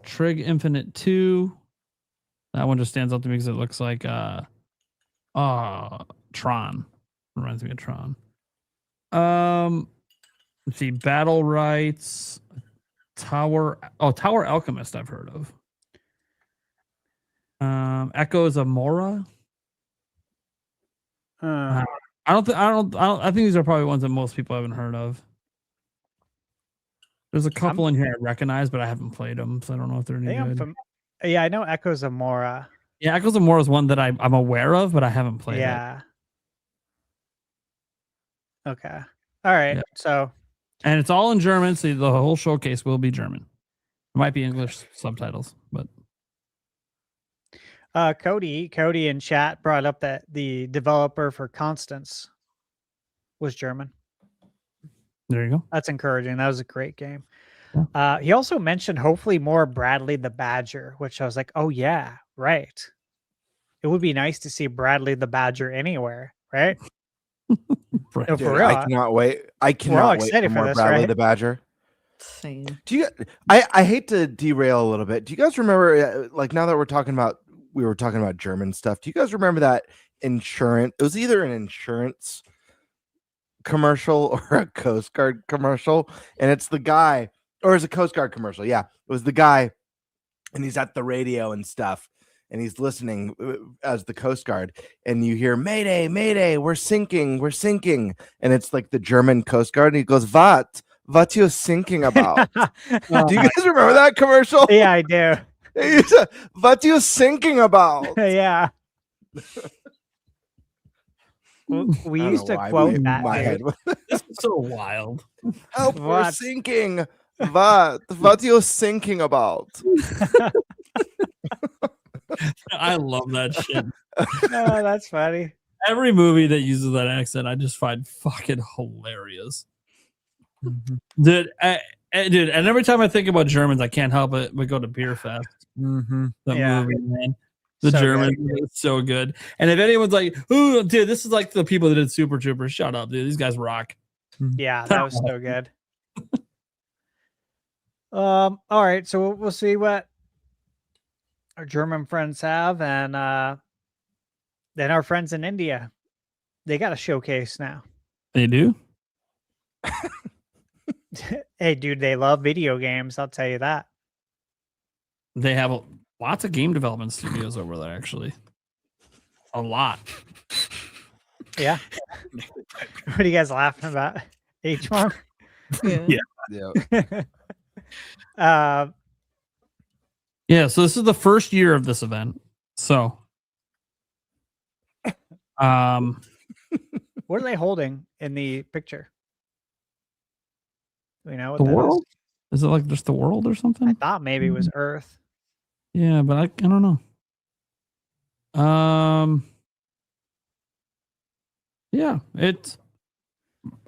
Trig Infinite 2. That one just stands out to me because it looks like Tron. Reminds me of Tron. Let's see, Battle Rights, Tower Alchemist I've heard of. Echoes of Mora. I think these are probably ones that most people haven't heard of. There's a couple in here I recognize, but I haven't played them, so I don't know if they're any good. Yeah, I know Echoes of Mora. Yeah, Echoes of Mora is one that I'm aware of, but I haven't played it. Yeah. Okay. All right. Yeah. So. And it's all in German, so the whole showcase will be German. It might be English subtitles, but. Cody in chat brought up that the developer for Constance was German. There you go. That's encouraging. That was a great game. Yeah. He also mentioned hopefully more Bradley the Badger, which I was like, oh yeah, right. It would be nice to see Bradley the Badger anywhere, right? Right. No, Dude, for real. I cannot wait. I We're all cannot wait for excited for more this, Bradley right? the Badger. Same. Do you? I hate to derail a little bit. Do you guys remember, like, now that we were talking about German stuff? Do you guys remember that insurance? It was either an insurance commercial or a Coast Guard commercial, and it's the guy, or it's a Coast Guard commercial. Yeah, it was the guy, and he's at the radio and stuff, and he's listening as the Coast Guard, and you hear "Mayday, Mayday, we're sinking," and it's like the German Coast Guard, and he goes, What you thinking about? Do you guys remember that commercial? Yeah, I do. What you thinking about? Yeah. We used to quote that. My head. This is so wild. Help, we're sinking. What you thinking about? I love that shit. Oh, that's funny. Every movie that uses that accent, I just find fucking hilarious. Mm-hmm. Dude, and every time I think about Germans, I can't help it but go to Beer Fest. Mm-hmm. That Yeah. movie, man. The So Germans are so good. And if anyone's like, "Ooh, dude, this is like the people that did Super Troopers," shut up, dude. These guys rock. Yeah, that was so good. All right, so we'll see what our German friends have, and then our friends in India, they got a showcase now. They do. Hey, dude, they love video games. I'll tell you that. They have lots of game development studios over there, actually. A lot. Yeah. What are you guys laughing about? H1? Yeah. Yeah. So this is the first year of this event. So, What are they holding in the picture? Do we know what the that world? Is it like just the world or is? something? I thought maybe it was Earth. Yeah, but I don't know. Yeah, it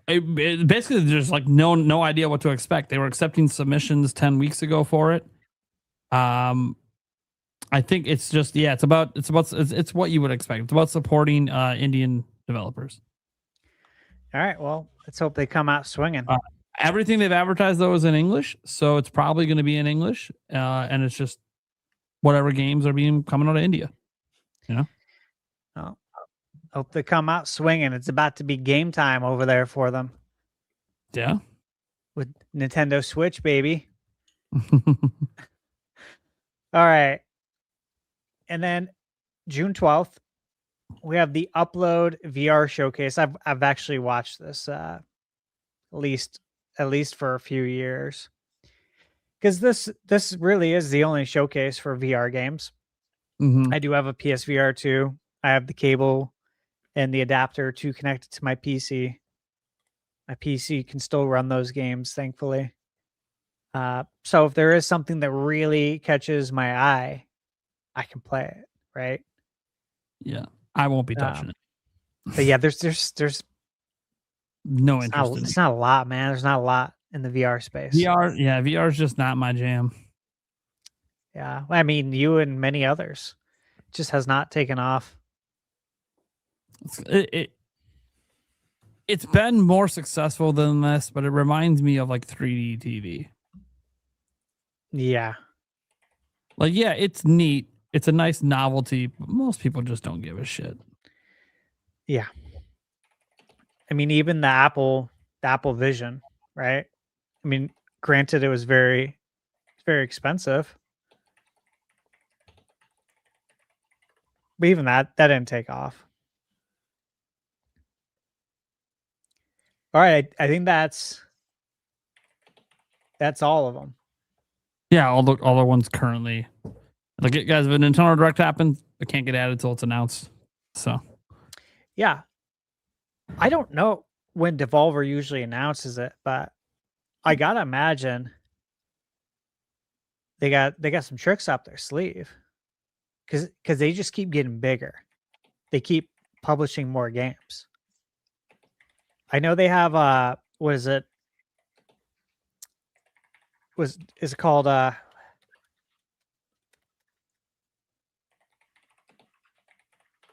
basically there's like no idea what to expect. They were accepting submissions 10 weeks ago for it. I think it's just it's what you would expect. It's about supporting Indian developers. All right, well, let's hope they come out swinging. Everything they've advertised though is in English, so it's probably going to be in English, and it's just whatever games are coming out of India. You know. Oh, hope they come out swinging. It's about to be game time over there for them. Yeah. With Nintendo Switch, baby. All right. And then June 12th, we have the Upload VR showcase. I've actually watched this at least for a few years. Because this really is the only showcase for VR games. Mhm. I do have a PSVR 2. I have the cable and the adapter to connect it to my PC. My PC can still run those games, thankfully. So if there is something that really catches my eye, I can play it, right? Yeah, I won't be touching it. But yeah, there's no interest in it. It's not a lot, man. There's not a lot in the VR space. VR is just not my jam. Yeah, I mean, you and many others. It just has not taken off. It's been more successful than this, but it reminds me of like 3D TV. Yeah. Like, yeah, it's neat. It's a nice novelty, but most people just don't give a shit. Yeah. I mean, even the Apple Vision, right? I mean, granted, it was very expensive. But even that didn't take off. All right, I think that's all of them. Yeah, all the ones currently. Like, guys, if a Nintendo Direct happens, it can't get added until it's announced. So, yeah, I don't know when Devolver usually announces it, but I gotta imagine they got some tricks up their sleeve, because they just keep getting bigger. They keep publishing more games. I know they have what is it? Is it called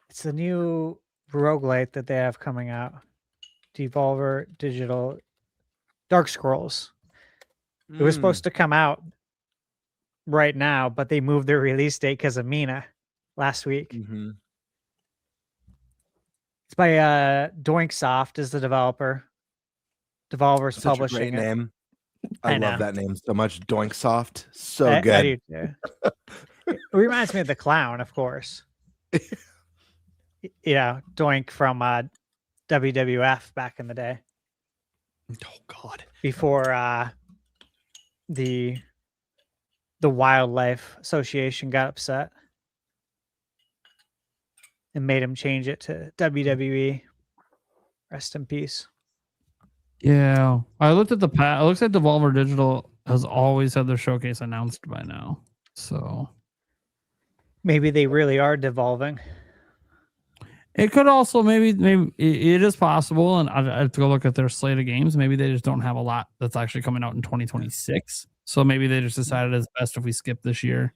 it's the new roguelite that they have coming out. Devolver Digital Dark Scrolls. It was supposed to come out right now, but they moved their release date because of Mina last week. Mm-hmm. It's by Doinksoft is the developer. Devolver's Such a publishing great it. name. I love that name so much. Doinksoft. So I good. do too. It reminds me of the clown, of course. Yeah, Doink from WWF back in the day. Oh God! Before the Wildlife Association got upset and made him change it to WWE. Rest in peace. yeah, I looked at the past. It looks like Devolver Digital has always had their showcase announced by now. So maybe they really are devolving. it could also maybe it is possible, and I have to go look at their slate of games. Maybe they just don't have a lot that's actually coming out in 2026. So maybe they just decided it's best if we skip this year.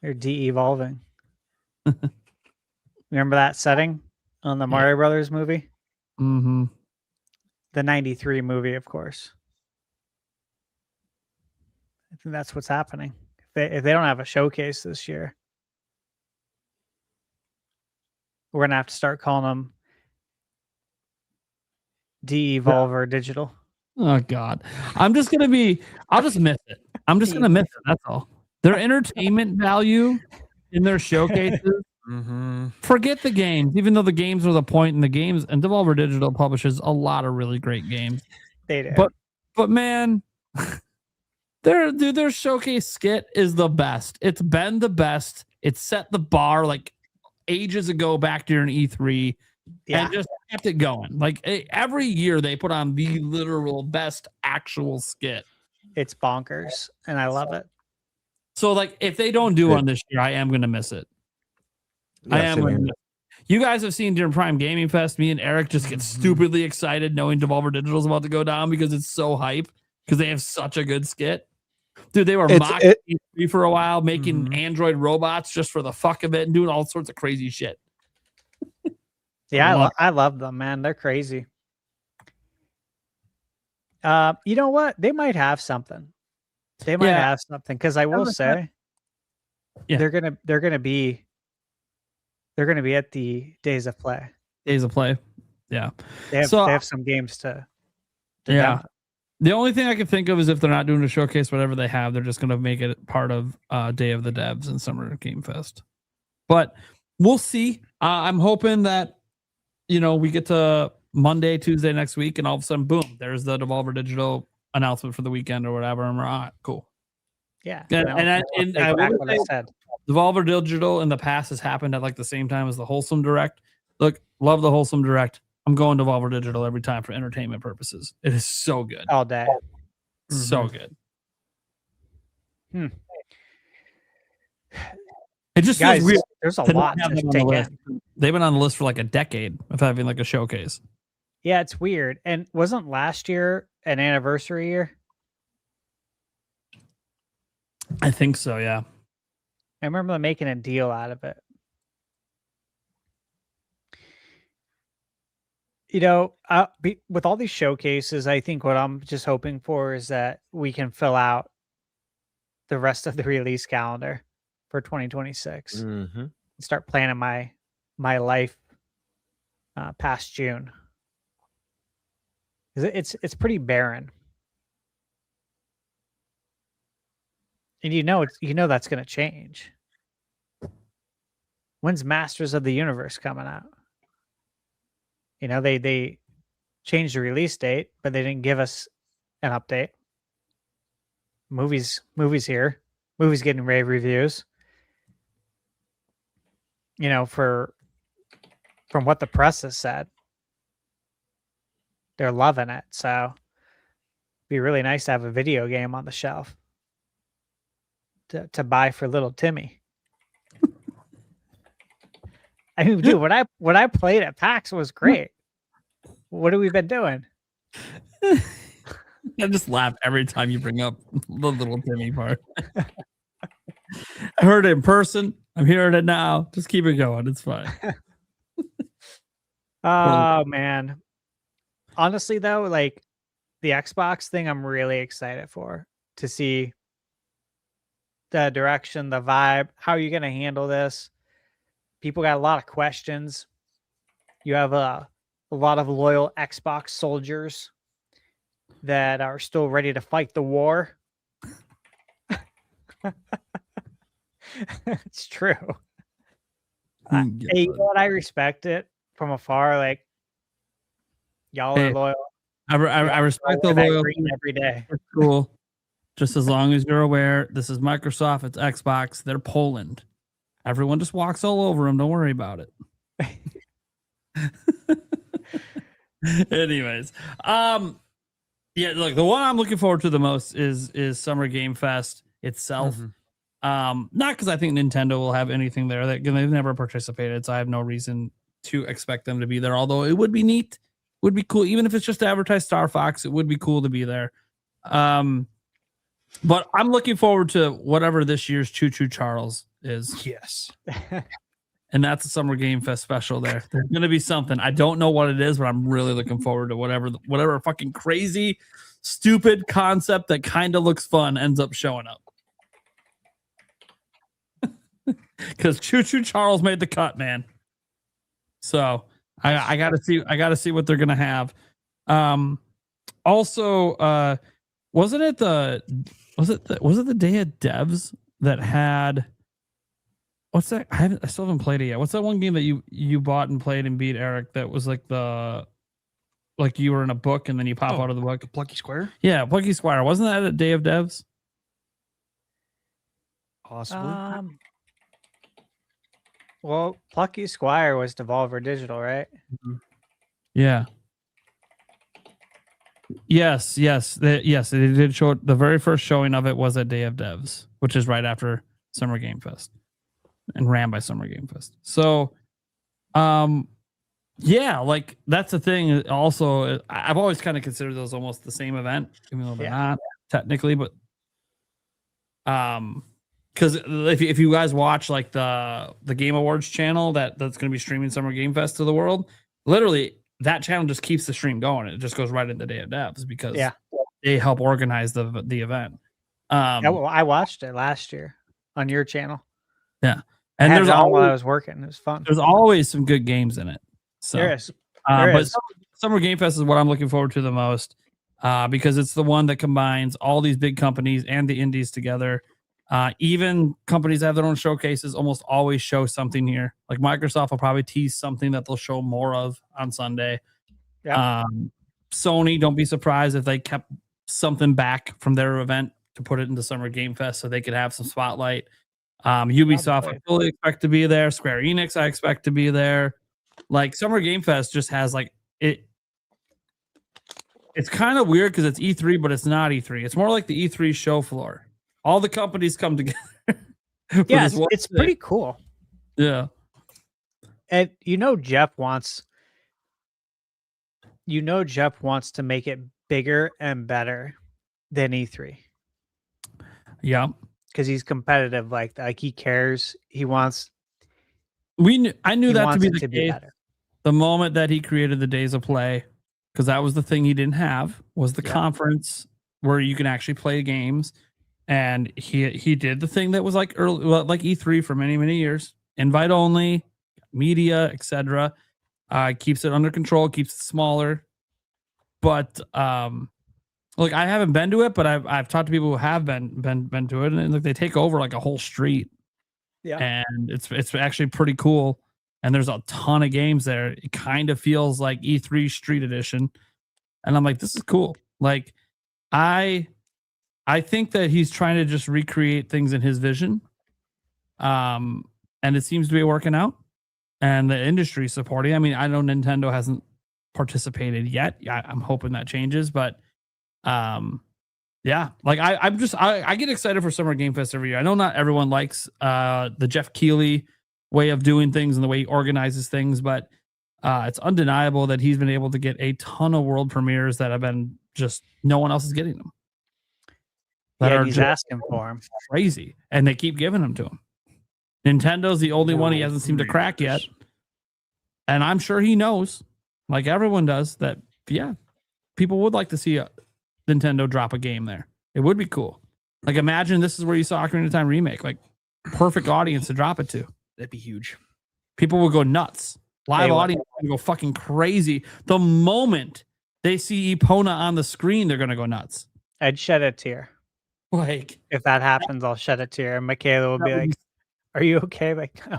They're de-evolving. Remember that setting on the Mario Brothers movie? Mm-hmm. The 93 movie, of course. I think that's what's happening. If they don't have a showcase this year, we're going to have to start calling them De-Evolver Digital. Oh God, I'll just miss it. I'm just gonna miss it. That's all. Their entertainment value in their showcases. Forget the games, even though the games are the point in the games, and Devolver Digital publishes a lot of really great games. They do. But man, their showcase skit is the best. It's been the best. It set the bar like ages ago back during E3. And just kept it going. Like every year they put on the literal best actual skit. It's bonkers, and I love it. So like if they don't do one this year, I am gonna miss it. I am gonna miss it. You guys have seen during Prime Gaming Fest, me and Eric just get stupidly excited knowing Devolver Digital is about to go down because it's so hype because they have such a good skit. Dude, they were mocking E3 for a while, making android robots just for the fuck of it and doing all sorts of crazy shit. Yeah, I love them, man. They're crazy. You know what? They might have something. They might have something, because I will say, they're gonna be at the Days of Play. Days of Play, yeah. They have some games to yeah. download. The only thing I can think of is if they're not doing a showcase, whatever they have, they're just going to make it part of Day of the Devs and Summer Game Fest. But we'll see. I'm hoping that, we get to Monday, Tuesday next week, and all of a sudden, boom, there's the Devolver Digital announcement for the weekend or whatever. And we're all right, cool. Yeah. I what I said. Devolver Digital in the past has happened at like the same time as the Wholesome Direct. Look, love the Wholesome Direct. I'm going Devolver Digital every time for entertainment purposes. It is so good. All day. So good. It just Guys, feels weird. there's a lot to take in. They've been on the list for like a decade of having like a showcase. Yeah, it's weird. And wasn't last year an anniversary year? I think so, yeah. I remember them making a deal out of it. With all these showcases, I think what I'm just hoping for is that we can fill out the rest of the release calendar for 2026 and start planning my life past June. It's pretty barren, and that's going to change. When's Masters of the Universe coming out? They changed the release date, but they didn't give us an update. Movies here. Movies getting rave reviews. From what the press has said, they're loving it. So it'd be really nice to have a video game on the shelf to buy for little Timmy. I mean, dude, what I played at PAX was great. What have we been doing? I just laugh every time you bring up the little Timmy part. I heard it in person. I'm hearing it now. Just keep it going. It's fine. Oh, man. Honestly, though, like the Xbox thing, I'm really excited to see the direction, the vibe. How are you going to handle this? People got a lot of questions. You have a lot of loyal Xbox soldiers that are still ready to fight the war. It's true. Hey, you know what? I respect it from afar. Like, y'all are loyal. I respect the loyalty every day. It's cool. Just as long as you're aware, this is Microsoft, it's Xbox, they're Poland. Everyone just walks all over them. Don't worry about it. Anyways, yeah, look, the one I'm looking forward to the most is Summer Game Fest itself. Not because I think Nintendo will have anything there. They've never participated, so I have no reason to expect them to be there. Although it would be neat, would be cool, even if it's just to advertise Star Fox. It would be cool to be there. But I'm looking forward to whatever this year's Choo Choo Charles is. Yes. And that's a Summer Game Fest special there. There's going to be something. I don't know what it is, but I'm really looking forward to whatever fucking crazy, stupid concept that kind of looks fun ends up showing up. Because Choo Choo Charles made the cut, man. So I gotta see what they're gonna have. Also, wasn't it the Day of Devs that had what's that? I still haven't played it yet. What's that one game that you bought and played and beat, Eric? That was like you were in a book and then you pop out of the book. Plucky Square? Yeah, Plucky Squire. Wasn't that a Day of Devs? Possibly. Well, Plucky Squire was Devolver Digital, right? Yeah. Yes. They did show it. The very first showing of it was at Day of Devs, which is right after Summer Game Fest and ran by Summer Game Fest. So, yeah, like that's the thing. Also, I've always kind of considered those almost the same event, even though they're not technically, but because if you guys watch like the Game Awards channel that's going to be streaming Summer Game Fest to the world, literally that channel just keeps the stream going. It just goes right into Day of Devs because they help organize the event. I watched it last year on your channel. Yeah, and there's while I was working. It was fun. There's always some good games in it. So there is. But Summer Game Fest is what I'm looking forward to the most. because it's the one that combines all these big companies and the indies together. Even companies that have their own showcases almost always show something here. Like Microsoft will probably tease something that they'll show more of on Sunday. Yep. Sony, don't be surprised if they kept something back from their event to put it into Summer Game Fest so they could have some spotlight. Ubisoft, I fully expect to be there. Square Enix, I expect to be there. Like Summer Game Fest just has like it. It's kind of weird because it's E3, but it's not E3. It's more like the E3 show floor. All the companies come together. Yeah, it's pretty cool. Yeah. And Jeff wants to make it bigger and better than E3. Yeah. Because he's competitive like that. Like he cares. He wants. I knew that to be the case. Better. The moment that he created the Days of Play, because that was the thing he didn't have, was the conference where you can actually play games. And he did the thing that was like early, like E3 for many, many years. Invite only, media, etc. Keeps it under control, keeps it smaller. But like I haven't been to it, but I've talked to people who have been to it, and like they take over like a whole street. Yeah. And it's actually pretty cool. And there's a ton of games there. It kind of feels like E3 Street Edition. And I'm like, this is cool. Like I think that he's trying to just recreate things in his vision. And it seems to be working out. And the industry supporting. I mean, I know Nintendo hasn't participated yet. I'm hoping that changes, but yeah, like I get excited for Summer Game Fest every year. I know not everyone likes the Jeff Keighley way of doing things and the way he organizes things, but it's undeniable that he's been able to get a ton of world premieres that have been just no one else is getting them. Yeah, he's asking for him. Crazy, and they keep giving them to him. Nintendo's the only one he hasn't seemed to crack yet, and I'm sure he knows, like everyone does, that people would like to see Nintendo drop a game there. It would be cool. Like imagine this is where you saw Ocarina of Time remake, like perfect audience to drop it to. That'd be huge. People will go nuts. Live audience will go fucking crazy. The moment they see Epona on the screen, they're gonna go nuts. I'd shed a tear. Like if that happens, I'll shed a tear. And Michaela will be like, "Are you okay?" Like, no,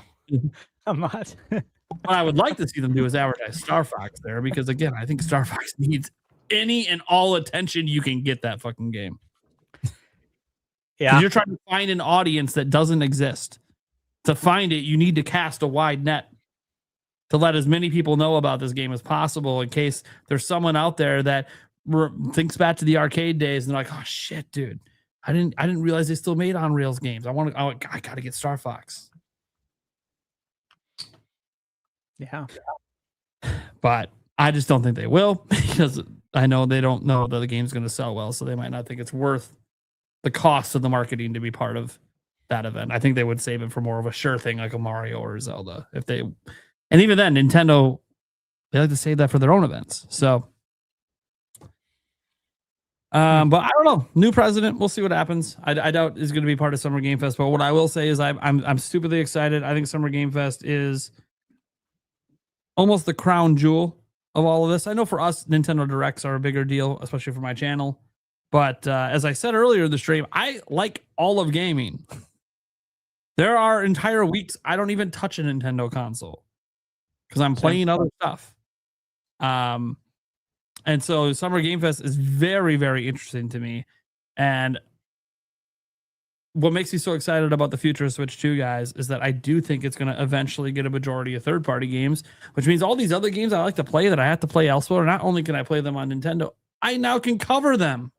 I'm not. What I would like to see them do is advertise Star Fox there, because again, I think Star Fox needs any and all attention you can get that fucking game. Yeah, you're trying to find an audience that doesn't exist. To find it, you need to cast a wide net to let as many people know about this game as possible, in case there's someone out there that thinks back to the arcade days and they're like, "Oh shit, dude, I didn't realize they still made on rails games. I got to get Star Fox." Yeah, but I just don't think they will, because I know they don't know that the game's going to sell well, so they might not think it's worth the cost of the marketing to be part of that event. I think they would save it for more of a sure thing, like a Mario or a Zelda. And even then, Nintendo, they like to save that for their own events. So, but I don't know. New president, we'll see what happens. I doubt is going to be part of Summer Game Fest. But what I will say is I'm stupidly excited. I think Summer Game Fest is almost the crown jewel of all of this. I know for us, Nintendo Directs are a bigger deal, especially for my channel. But as I said earlier in the stream, I like all of gaming. There are entire weeks I don't even touch a Nintendo console because I'm playing other stuff. And so Summer Game Fest is very, very interesting to me. And what makes me so excited about the future of Switch 2, guys, is that I do think it's going to eventually get a majority of third-party games, which means all these other games I like to play that I have to play elsewhere, not only can I play them on Nintendo, I now can cover them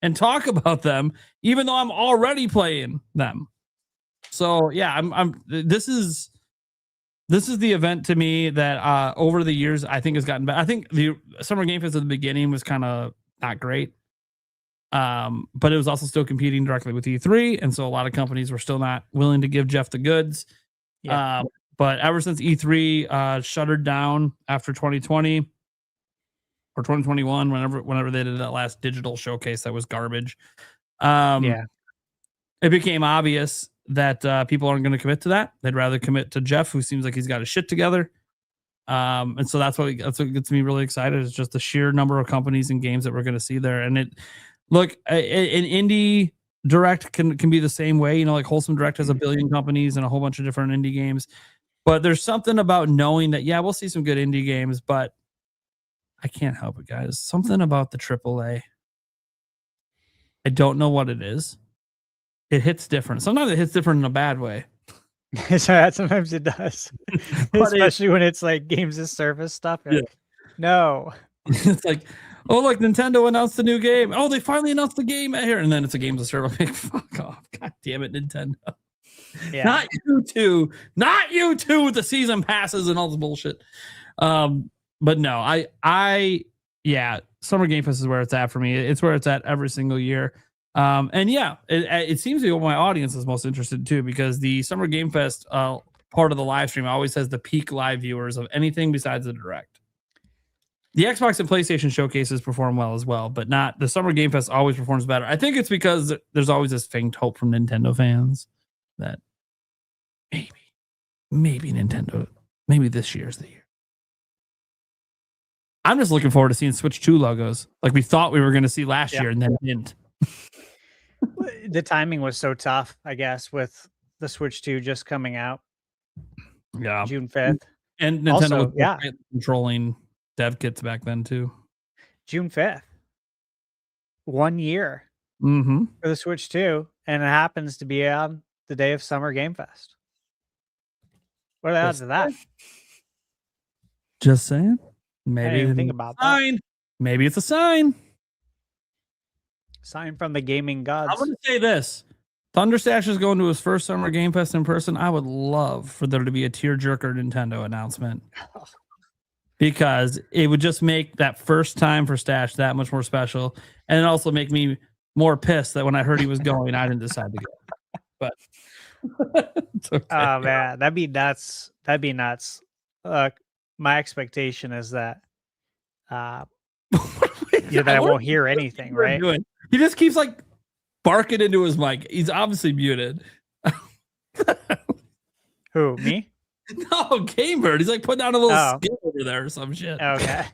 and talk about them, even though I'm already playing them. So yeah, this is the event to me that over the years I think has gotten better. I think the Summer Game Fest at the beginning was kind of not great. But it was also still competing directly with E3, and so a lot of companies were still not willing to give Jeff the goods. Yeah. But ever since E3 shuttered down after 2020 or 2021, whenever they did that last digital showcase that was garbage, it became obvious that people aren't going to commit to that. They'd rather commit to Jeff, who seems like he's got his shit together. And so that's what gets me really excited is just the sheer number of companies and games that we're going to see there. And an indie direct can be the same way. You know, like Wholesome Direct has a billion companies and a whole bunch of different indie games. But there's something about knowing that, yeah, we'll see some good indie games, but I can't help it, guys. Something about the AAA. I don't know what it is. It hits different. Sometimes it hits different in a bad way. Sometimes it does. Especially when it's like games as service stuff. Yeah. Like, no. It's like, oh, like Nintendo announced a new game. Oh, they finally announced the game here. And then it's a games as service. Like, fuck off. God damn it, Nintendo. Yeah. Not you two with the season passes and all this bullshit. But no, yeah, Summer Game Fest is where it's at for me. It's where it's at every single year. And yeah, it seems to be what my audience is most interested in too, because the Summer Game Fest part of the live stream always has the peak live viewers of anything besides the direct. The Xbox and PlayStation showcases perform well as well, but not the Summer Game Fest always performs better. I think it's because there's always this faint hope from Nintendo fans that maybe Nintendo, maybe this year's the year. I'm just looking forward to seeing Switch 2 logos like we thought we were going to see last year and then didn't. The timing was so tough, I guess, with the Switch 2 just coming out. Yeah. June 5th. And Nintendo Also, was controlling dev kits back then too. June 5th. 1 year Mm-hmm. for the Switch 2, and it happens to be on the day of Summer Game Fest. What are the odds of that? Just saying. I Maybe didn't even think about that. sign. Maybe it's a sign. Sign from the gaming gods. I'm going to say this. Thunderstash is going to his first Summer Game Fest in person. I would love for there to be a tearjerker Nintendo announcement. Because it would just make that first time for Stash that much more special. And it also make me more pissed that when I heard he was going, I didn't decide to go. But it's okay. Oh man, that'd be nuts. That'd be nuts. My expectation is that that I won't hear anything, right? He just keeps like barking into his mic. He's obviously muted. Who, me? No, Gamebird. He's like putting out a little skill over there or some shit. Okay.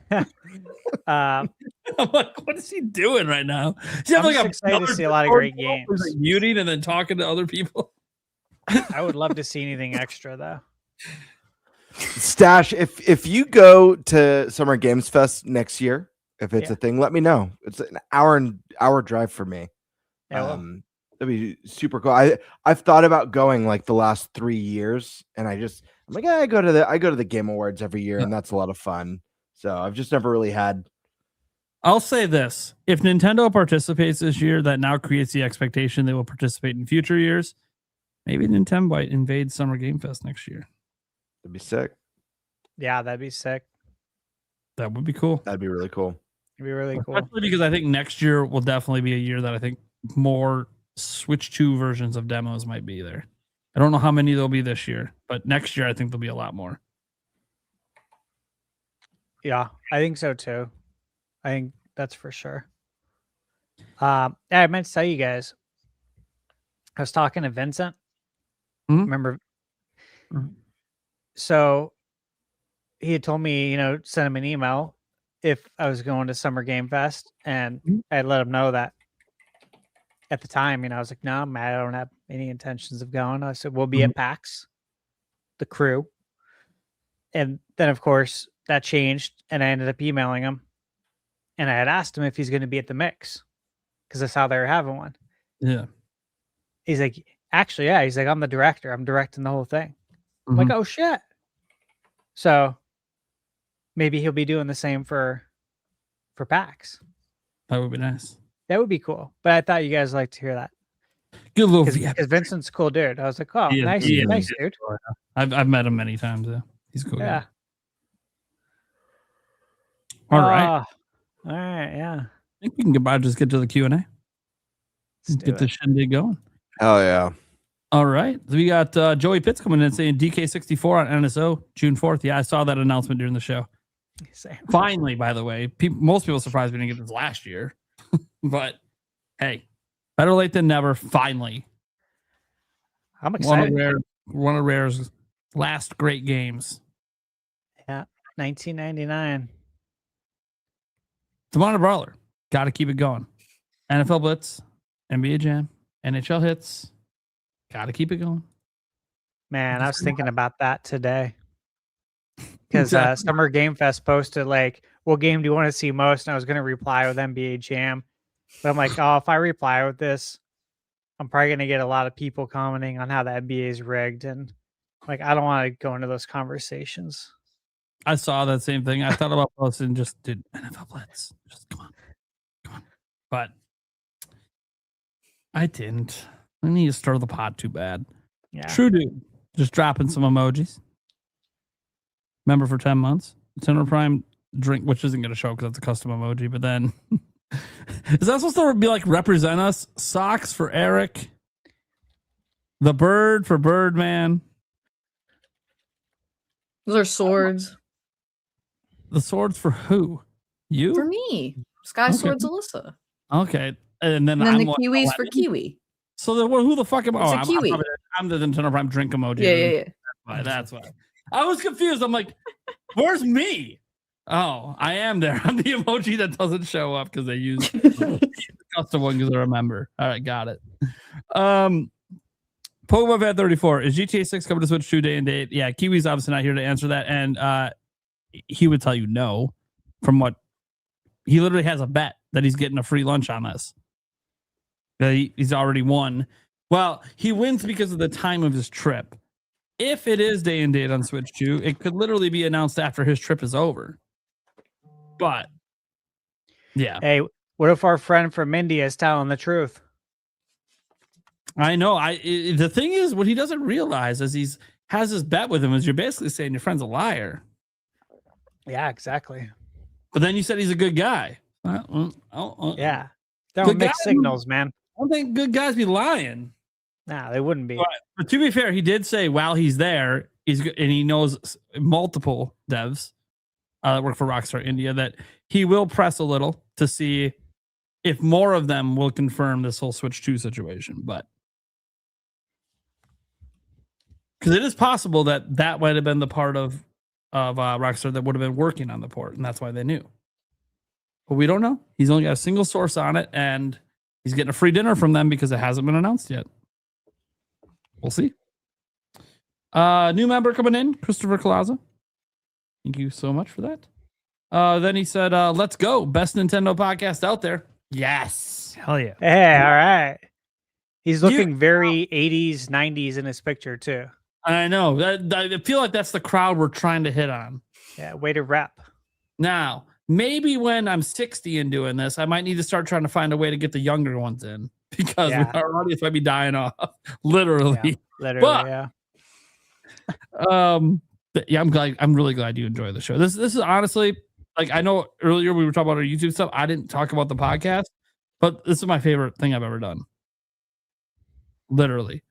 I'm like, what is he doing right now? He's I'm like just excited to see a lot of great games. Like muting and then talking to other people. I would love to see anything extra though. Stash, if you go to Summer Games Fest next year, if it's a thing, let me know. It's an hour drive for me. Yeah, that'd be super cool. I've thought about going like the last 3 years, and I'm like, I go to the Game Awards every year, and that's a lot of fun. So I've just never really had. I'll say this: if Nintendo participates this year, that now creates the expectation they will participate in future years. Maybe NintenByte invades Summer Game Fest next year. That'd be sick. Yeah, that'd be sick. That would be cool. That'd be really cool. It'd be really cool. Especially because I think next year will definitely be a year that I think more Switch 2 versions of demos might be there. I don't know how many there'll be this year, but next year I think there'll be a lot more. Yeah, I think so too. I think that's for sure. I meant to tell you guys. I was talking to Vincent. Mm-hmm. Remember? Mm-hmm. So he had told me, send him an email if I was going to Summer Game Fest, and I had let him know that at the time, I was like, no, Matt, I don't have any intentions of going. I said, we'll be at PAX, the crew. And then, of course, that changed, and I ended up emailing him. And I had asked him if he's going to be at the mix because I saw they were having one. Yeah. He's like, actually, yeah. He's like, I'm the director. I'm directing the whole thing. I'm like, oh, shit. So maybe he'll be doing the same for PAX. That would be nice. That would be cool. But I thought you guys liked to hear that. Good little because Vincent's a cool dude. I was like, oh, nice dude. I've met him many times. Yeah. He's a cool. Yeah. Guy. All right. All right. Yeah. I think we can just get to the Q&A. Get the shindig going. Hell yeah. All right. So we got Joey Pitts coming in saying DK64 on NSO June 4th. Yeah, I saw that announcement during the show. Same. Finally, by the way, most people surprised we didn't get this last year. But hey, better late than never. Finally. I'm excited. One of Rare's last great games. Yeah. 1999. Demonic Brawler. Got to keep it going. NFL Blitz, NBA Jam, NHL Hits. Got to keep it going. Man, I was thinking about that today. Because Exactly. Summer Game Fest posted, like, what game do you want to see most? And I was going to reply with NBA Jam. But I'm like, oh, if I reply with this, I'm probably going to get a lot of people commenting on how the NBA is rigged. And, like, I don't want to go into those conversations. I saw that same thing. I thought about posting just did NFL Blitz. Just come on. But I didn't. I need to stir the pot too bad. Yeah. True dude. Just dropping some emojis. Member for 10 months. Nintendo Prime drink, which isn't going to show because it's a custom emoji. But then, is that supposed to be like represent us? Socks for Eric. The bird for Birdman. Those are swords. The swords for who? You? For me. Sky Okay. Swords Alyssa. Okay. And then, And then I'm the like, kiwis for 11? Kiwi. So who the fuck am I? It's Oh, a I'm, kiwi. I'm the Nintendo Prime drink emoji. Yeah. That's why. I was confused. I'm like, where's me? Oh, I am there. I'm the emoji that doesn't show up because they use the custom one because they're a member. All right, got it. Pokemon Fan 34. Is GTA 6 coming to Switch 2 day and date? Yeah, Kiwi's obviously not here to answer that. And he would tell you no from what he literally has a bet that he's getting a free lunch on this. He's already won. Well, he wins because of the time of his trip. If it is day and date on Switch 2, it could literally be announced after his trip is over. But, yeah. Hey, what if our friend from India is telling the truth? I know. The thing is, what he doesn't realize is he's has his bet with him is you're basically saying your friend's a liar. Yeah, exactly. But then you said he's a good guy. Yeah. They're Good mixed guy- signals, man. I don't think good guys be lying. Nah, they wouldn't be. But to be fair, he did say while he's there, and he knows multiple devs that work for Rockstar India that he will press a little to see if more of them will confirm this whole Switch 2 situation. But because it is possible that might have been the part of Rockstar that would have been working on the port, and that's why they knew. But we don't know. He's only got a single source on it, and he's getting a free dinner from them because it hasn't been announced yet. We'll see. New member coming in, Christopher Colaza. Thank you so much for that. Then he said, let's go. Best Nintendo podcast out there. Yes. Hell yeah. Hey, all right. He's looking very 80s, 90s in his picture, too. I know. I feel like that's the crowd we're trying to hit on. Yeah, way to rep. Now, maybe when I'm 60 and doing this, I might need to start trying to find a way to get the younger ones in because our audience might be dying off. Literally. Yeah, literally, Yeah, I'm really glad you enjoy the show. This is honestly, like, I know earlier we were talking about our YouTube stuff. I didn't talk about the podcast, but this is my favorite thing I've ever done. Literally.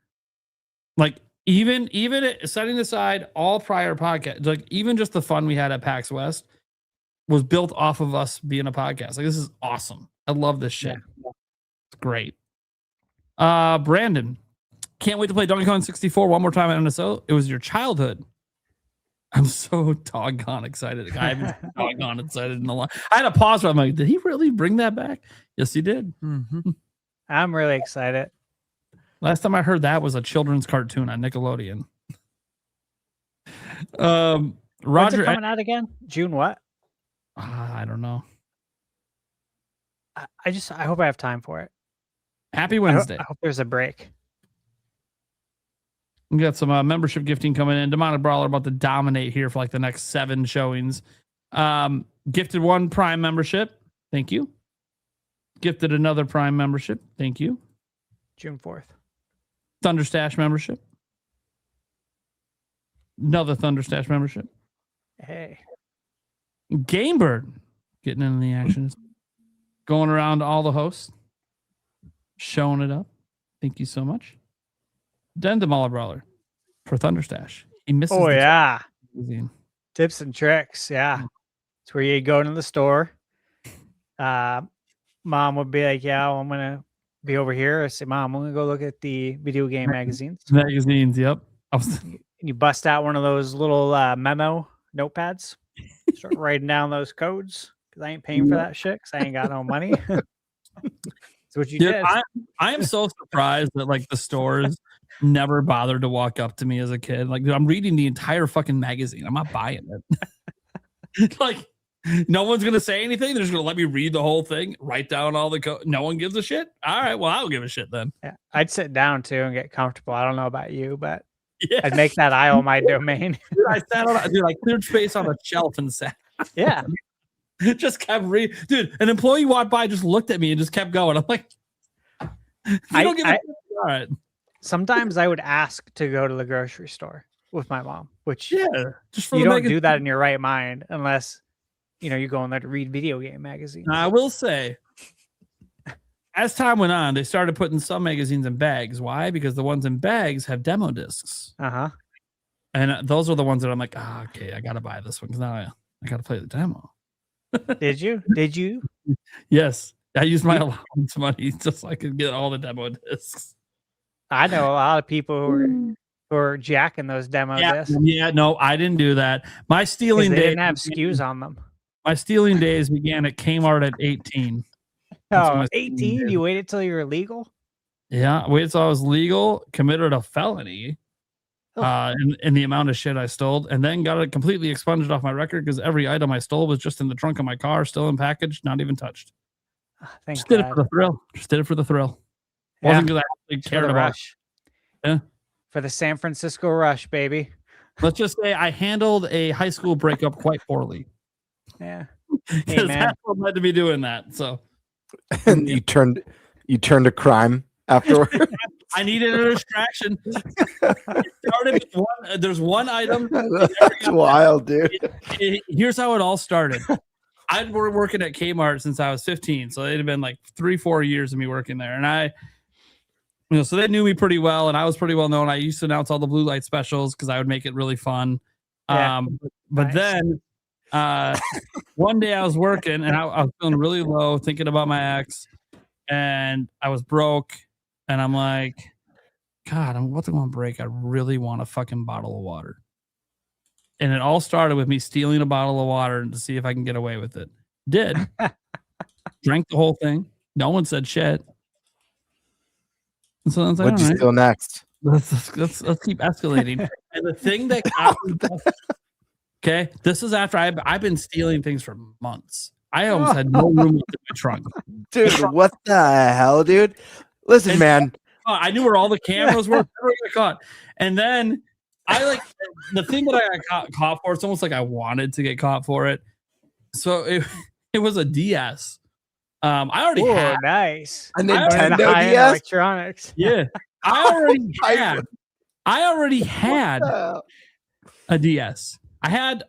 Like, even setting aside all prior podcasts, like even just the fun we had at PAX West was built off of us being a podcast. Like, this is awesome. I love this shit. Yeah. It's great. Brandon, can't wait to play Donkey Kong 64 one more time at NSO. It was your childhood. I'm so doggone excited. I haven't been doggone excited in a long. I had to pause. I'm like, did he really bring that back? Yes, he did. Mm-hmm. I'm really excited. Last time I heard that was a children's cartoon on Nickelodeon. Roger, when's it coming out again? June what? I don't know. I hope I have time for it. Happy Wednesday. I hope there's a break. We got some membership gifting coming in. Demonic Brawler about to dominate here for like the next 7 showings. Gifted 1 Prime membership. Thank you. Gifted another Prime membership. Thank you. June 4th. Thunderstash membership. Another Thunderstash membership. Hey. Gamebird getting into the action. Going around to all the hosts. Showing it up. Thank you so much. Then Demonic Brawler for Thunderstash. He misses. Oh, yeah. Magazine. Tips and tricks. Yeah. It's where you go into the store. Mom would be like, yeah, well, I'm going to be over here. I say, Mom, I'm going to go look at the video game magazines. Magazines, yep. You bust out one of those little memo notepads. Start writing down those codes because I ain't paying for that shit because I ain't got no money. That's what you Dude, did. I am so surprised that like the stores never bothered to walk up to me as a kid. Like, dude, I'm reading the entire fucking magazine. I'm not buying it. Like, no one's gonna say anything. They're just gonna let me read the whole thing, write down all the code. No one gives a shit. All right, well, I'll give a shit then. Yeah, I'd sit down too and get comfortable. I don't know about you, but Yeah. I'd make that aisle my domain. Dude, I sat on, dude, I cleared space on a shelf and sat. Yeah. Just kept reading. Dude, an employee walked by, just looked at me and just kept going. I'm like, you don't give a shit. All right. Sometimes I would ask to go to the grocery store with my mom, which just for you the don't do that in your right mind unless you go in there to read video game magazines. I will say, as time went on, they started putting some magazines in bags. Why? Because the ones in bags have demo discs. And those are the ones that I'm like, okay, I gotta buy this one because now I gotta play the demo. Did you? Yes, I used my allowance money just so I could get all the demo discs. I know a lot of people who are jacking those demo discs. Yeah, no, I didn't do that. My stealing They days didn't have SKUs on them. My stealing days began at Kmart at 18. Oh, 18? You waited till you were legal? Yeah, I waited till I was legal, committed a felony in the amount of shit I stole, and then got it completely expunged off my record because every item I stole was just in the trunk of my car, still in package, not even touched. Just did it for the thrill. Just did it for the thrill. Wasn't because I actually cared about rush. Yeah. For the San Francisco rush, baby. Let's just say I handled a high school breakup quite poorly. Yeah. Because that's what led to me doing that. So and you turned to crime afterward. I needed a distraction. It started with one. There's one item. That's wild, dude. Here's how it all started. I'd been working at Kmart since I was 15, so it had been like 3-4 years of me working there, and so they knew me pretty well, and I was pretty well known. I used to announce all the blue light specials because I would make it really fun. Yeah. But then one day I was working, and I was feeling really low, thinking about my ex, and I was broke, and I'm like, God, what's going to break? I really want a fucking bottle of water. And it all started with me stealing a bottle of water to see if I can get away with it. Did. Drank the whole thing. No one said shit. And so I was like, what'd you steal next? Let's keep escalating. And the thing that got me, okay, this is after I've been stealing things for months. I almost had no room in my trunk. Dude, what the hell, dude? Listen, man. I knew where all the cameras were. Never got caught. And then I the thing that I got caught for. It's almost like I wanted to get caught for it. So it was a DS. I already had nice. A Nintendo DS. Electronics. Yeah, I already had a DS. I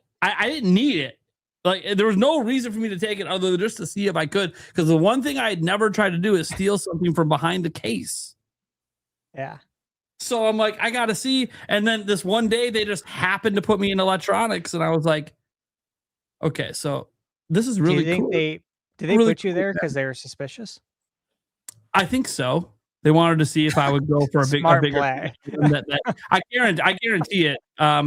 didn't need it. Like there was no reason for me to take it other than just to see if I could. Because the one thing I had never tried to do is steal something from behind the case. Yeah. So I'm like, I gotta see. And then this one day they just happened to put me in electronics, and I was like, okay, so this is really cool. Did they really put you there because they were suspicious? I think so. They wanted to see if I would go for a bigger play. I guarantee it.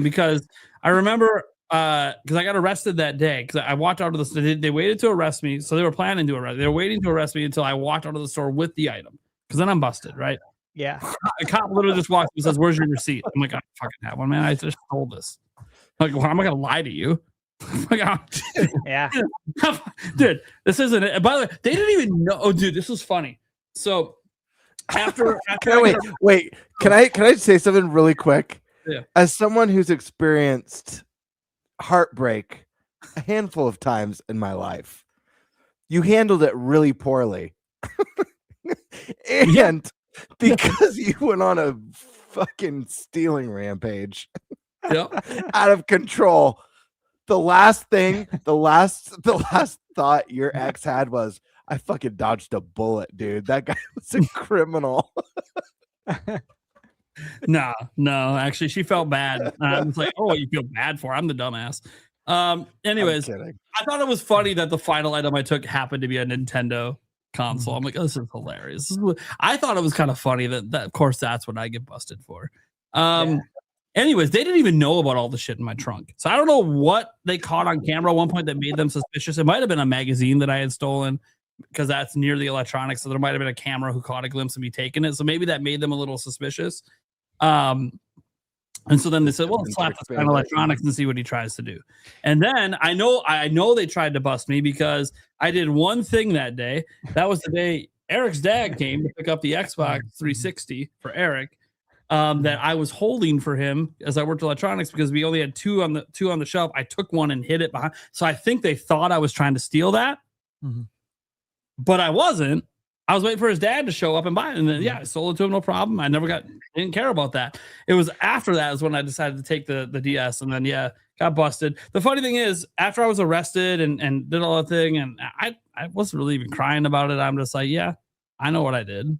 Because I remember because I got arrested that day because I walked out of the store. They waited to arrest me, so they were planning to arrest. They were waiting to arrest me until I walked out of the store with the item, because then I'm busted, right? Yeah. A cop literally just walks up and says, "Where's your receipt?" I'm like, "I don't fucking have one, man. I just told this." Like, well, I'm not gonna lie to you. Yeah. Dude, this isn't it. By the way, they didn't even know. Oh, dude, this was funny. So after wait. Can I say something really quick? Yeah. As someone who's experienced heartbreak a handful of times in my life, you handled it really poorly. And because you went on a fucking stealing rampage out of control, the last thought your ex had was, I fucking dodged a bullet, dude. That guy was a criminal. No, actually, she felt bad. I was like, "Oh, you feel bad for? I'm the dumbass." Anyways, I thought it was funny that the final item I took happened to be a Nintendo console. I'm like, oh, this is hilarious. I thought it was kind of funny that of course that's what I get busted for. Anyways, they didn't even know about all the shit in my trunk. So I don't know what they caught on camera at one point that made them suspicious. It might have been a magazine that I had stolen because that's near the electronics. So there might have been a camera who caught a glimpse of me taking it. So maybe that made them a little suspicious. And so then they said, well, let's slap this guy in electronics and see what he tries to do. And then I know they tried to bust me because I did one thing that day. That was the day Eric's dad came to pick up the Xbox 360 for Eric that I was holding for him as I worked electronics because we only had two on the shelf. I took one and hid it behind. So I think they thought I was trying to steal that, but I wasn't. I was waiting for his dad to show up and buy it. And then, I sold it to him. No problem. I didn't care about that. It was after that is when I decided to take the DS and then, got busted. The funny thing is after I was arrested and did all that thing and I wasn't really even crying about it. I'm just like, yeah, I know what I did.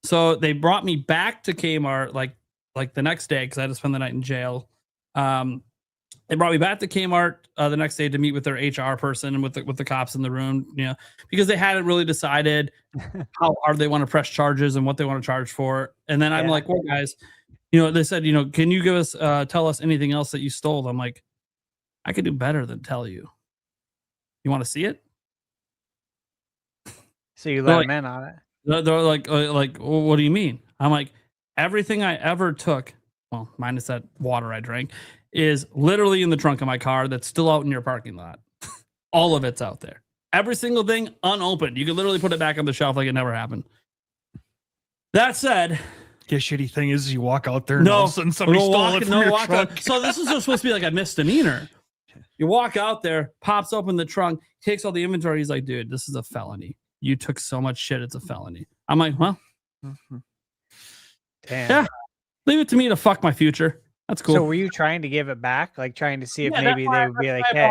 So they brought me back to Kmart like the next day because I had to spend the night in jail. They brought me back to Kmart the next day to meet with their HR person and with the cops in the room, because they hadn't really decided how hard they want to press charges and what they want to charge for. And then I'm like, well, guys, they said, can you give us, tell us anything else that you stole? I'm like, I could do better than tell you. You want to see it? So you let them in on it. They're like, well, what do you mean? I'm like, everything I ever took, well, minus that water I drank, is literally in the trunk of my car that's still out in your parking lot. All of it's out there. Every single thing unopened. You can literally put it back on the shelf like it never happened. That said, the shitty thing is you walk out there and all of a sudden somebody stole it from your trunk. So this is just supposed to be like a misdemeanor. You walk out there, pops open the trunk, takes all the inventory. He's like, dude, this is a felony. You took so much shit. It's a felony. I'm like, well, damn. Yeah, leave it to me to fuck my future. That's cool. So were you trying to give it back? Like trying to see if maybe they would be like, hey.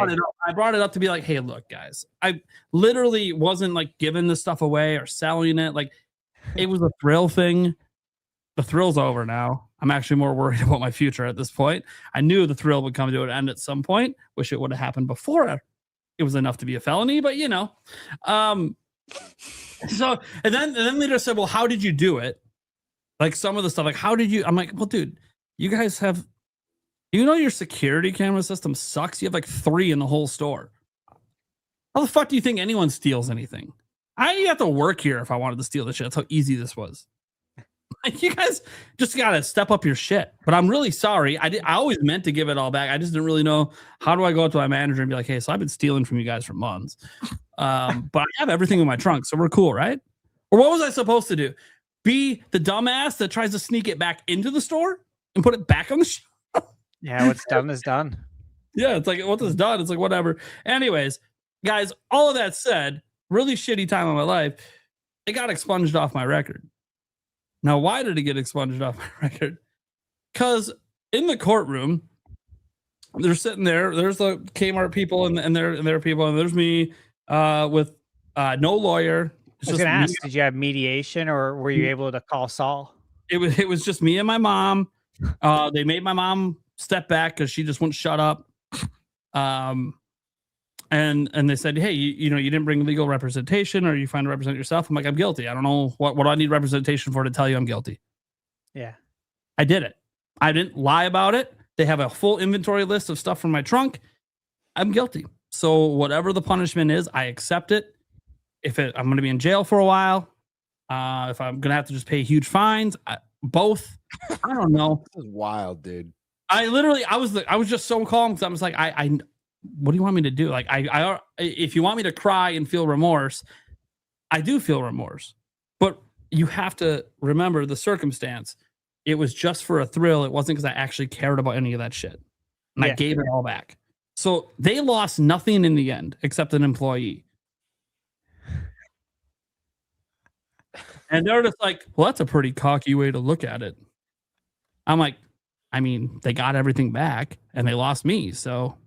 I brought it up to be like, hey, look, guys, I literally wasn't like giving this stuff away or selling it. Like it was a thrill thing. The thrill's over now. I'm actually more worried about my future at this point. I knew the thrill would come to an end at some point. Wish it would have happened before it was enough to be a felony, but so and then they just said, well, how did you do it? Like some of the stuff, like how did you? I'm like, well, dude, you guys have, your security camera system sucks. You have like 3 in the whole store. How the fuck do you think anyone steals anything? I have to work here if I wanted to steal this shit. That's how easy this was. Like, you guys just gotta step up your shit. But I'm really sorry. I always meant to give it all back. I just didn't really know how do I go up to my manager and be like, hey, so I've been stealing from you guys for months. But I have everything in my trunk, so we're cool, right? Or what was I supposed to do? Be the dumbass that tries to sneak it back into the store and put it back on the shelf? Yeah, what's done is done. Yeah, it's like what is done. It's like whatever. Anyways, guys, all of that said, really shitty time of my life. It got expunged off my record. Now, why did it get expunged off my record? Because in the courtroom, they're sitting there. There's the Kmart people and their people, and there's me with no lawyer. I was going to ask, did you have mediation or were you able to call Saul? It was just me and my mom. They made my mom step back because she just wouldn't shut up. And they said, hey, you didn't bring legal representation, or you find to represent yourself. I'm like, I'm guilty. I don't know what do I need representation for to tell you I'm guilty. Yeah, I did it. I didn't lie about it. They have a full inventory list of stuff from my trunk. I'm guilty. So whatever the punishment is, I accept it. I'm going to be in jail for a while, if I'm going to have to just pay huge fines, both. I don't know. This is wild, dude. I was just so calm because I was like, what do you want me to do? Like, if you want me to cry and feel remorse, I do feel remorse. But you have to remember the circumstance. It was just for a thrill. It wasn't because I actually cared about any of that shit. And I gave it all back. So they lost nothing in the end except an employee. And they're just like, well, that's a pretty cocky way to look at it. I'm like, I mean, they got everything back and they lost me. So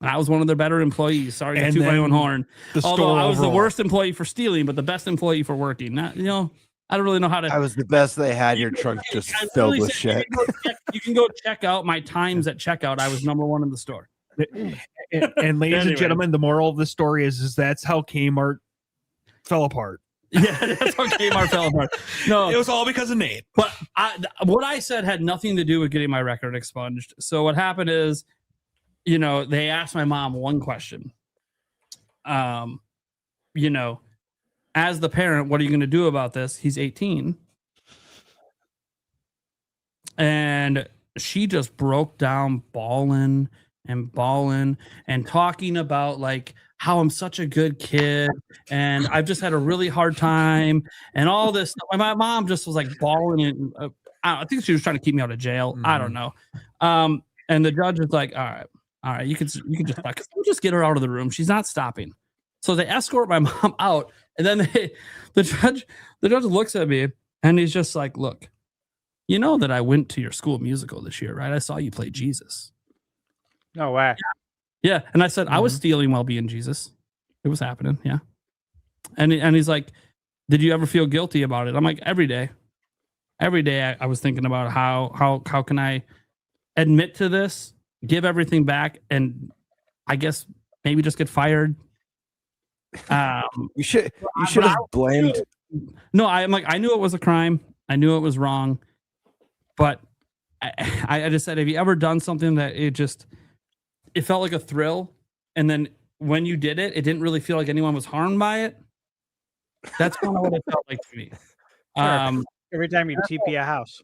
I was one of their better employees. Sorry to toot my own horn. Although I was the worst employee for stealing, but the best employee for working. I don't really know how to. I was the best they had. Your trunk just filled with shit. You can go check out my times at checkout. I was number 1 in the store. And ladies and gentlemen, the moral of the story is that's how Kmart fell apart. Yeah, that's how Kmart fell apart. No, It was all because of Nate. but what I said had nothing to do with getting my record expunged. So what happened is, they asked my mom one question. As the parent, what are you going to do about this? He's 18. And she just broke down bawling and talking about like how I'm such a good kid and I've just had a really hard time and all this stuff. My mom just was like bawling and I think she was trying to keep me out of jail. I don't know. And the judge was like, all right, you can just get her out of the room. She's not stopping. So they escort my mom out, and then the judge looks at me and he's just like, look, you know that I went to your school musical this year, right? I saw you play Jesus. No way. Yeah. And I said, I was stealing while being Jesus. It was happening. Yeah. And he's like, did you ever feel guilty about it? I'm like, every day I was thinking about how can I admit to this, give everything back, and I guess maybe just get fired. You should have blamed. No, I'm like, I knew it was a crime. I knew it was wrong. But I just said, have you ever done something that it felt like a thrill? And then when you did it, it didn't really feel like anyone was harmed by it. That's kind of what it felt like to me. Sure. Every time you TP a house.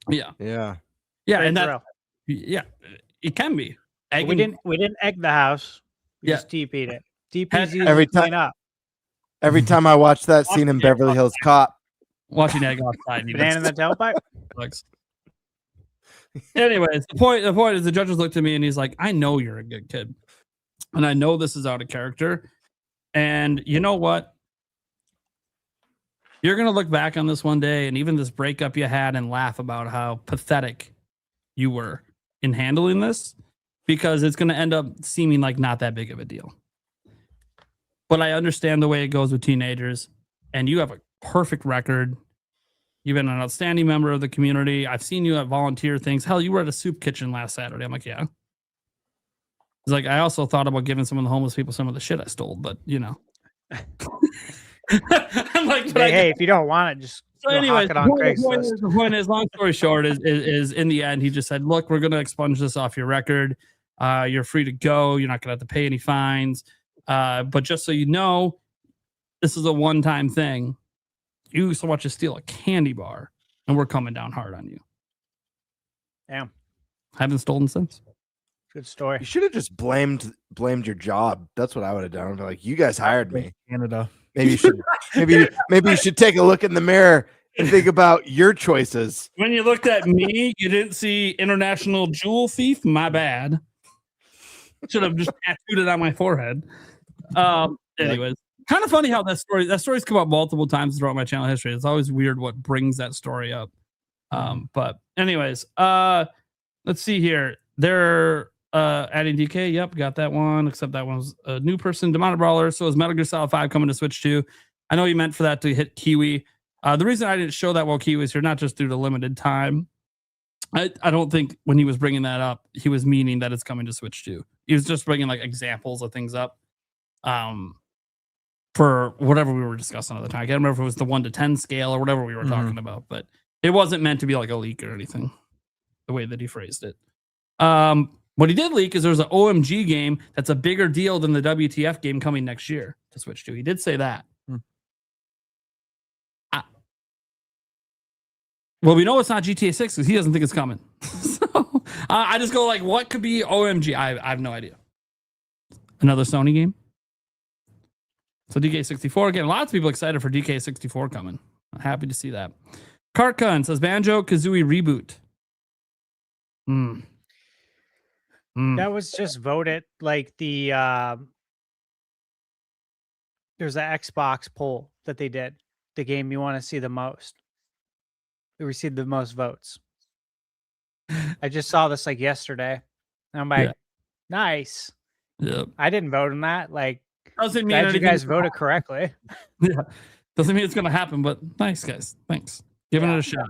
Yeah. Yeah. Yeah. And that, yeah, it can be. We didn't egg the house. We just TP'd it. TP's easy to clean up. Every time I watch that scene in Beverly Hills Cop. Watching egg outside. Banana in the tailpipe? Anyways, the point is the judges looked at me and he's like, I know you're a good kid. And I know this is out of character. And you know what? You're going to look back on this one day and even this breakup you had and laugh about how pathetic you were in handling this, because it's going to end up seeming like not that big of a deal. But I understand the way it goes with teenagers, and you have a perfect record. You've been an outstanding member of the community. I've seen you at volunteer things. Hell, you were at a soup kitchen last Saturday. I'm like, yeah. It's like, I also thought about giving some of the homeless people some of the shit I stole, but I'm like, hey, if you don't want it, just anyways, hawk it on Craigslist. The point is, long story short, is in the end, he just said, look, we're going to expunge this off your record. You're free to go. You're not going to have to pay any fines. But just so you know, this is a one-time thing. You so much as steal a candy bar, and we're coming down hard on you. Damn. Haven't stolen since. Good story. You should have just blamed your job. That's what I would have done. Like, you guys hired me. Canada. Maybe you should maybe you should take a look in the mirror and think about your choices. When you looked at me, you didn't see international jewel thief. My bad. Should have just tattooed it on my forehead. Anyways, kind of funny how that story's come up multiple times throughout my channel history. It's always weird what brings that story up. But anyways, let's see here. They're adding DK. Yep, got that one. Except that one's a new person, Demonic Brawler. So is Metal Gear Solid 5 coming to Switch 2? I know you meant for that to hit Kiwi. The reason I didn't show that while Kiwi was here, not just due to limited time. I don't think when he was bringing that up, he was meaning that it's coming to Switch 2. He was just bringing like examples of things up. For whatever we were discussing at the time. I can't remember if it was the 1 to 10 scale or whatever we were talking about, but it wasn't meant to be like a leak or anything, the way that he phrased it. What he did leak is there's an OMG game that's a bigger deal than the WTF game coming next year to Switch 2. He did say that. Well, we know it's not GTA 6 because he doesn't think it's coming. So I just go like, what could be OMG? I have no idea. Another Sony game? So DK64 again. Lots of people excited for DK64 coming. I'm happy to see that. Kartkun says Banjo-Kazooie reboot. That was just voted like the there's an Xbox poll that they did. The game you want to see the most. It received the most votes. I just saw this like yesterday. And I'm like, nice. Yep. I didn't vote on that. Like, doesn't mean glad you guys voted correctly. Yeah. Doesn't mean it's going to happen, but nice, guys. Thanks. Giving it a shot.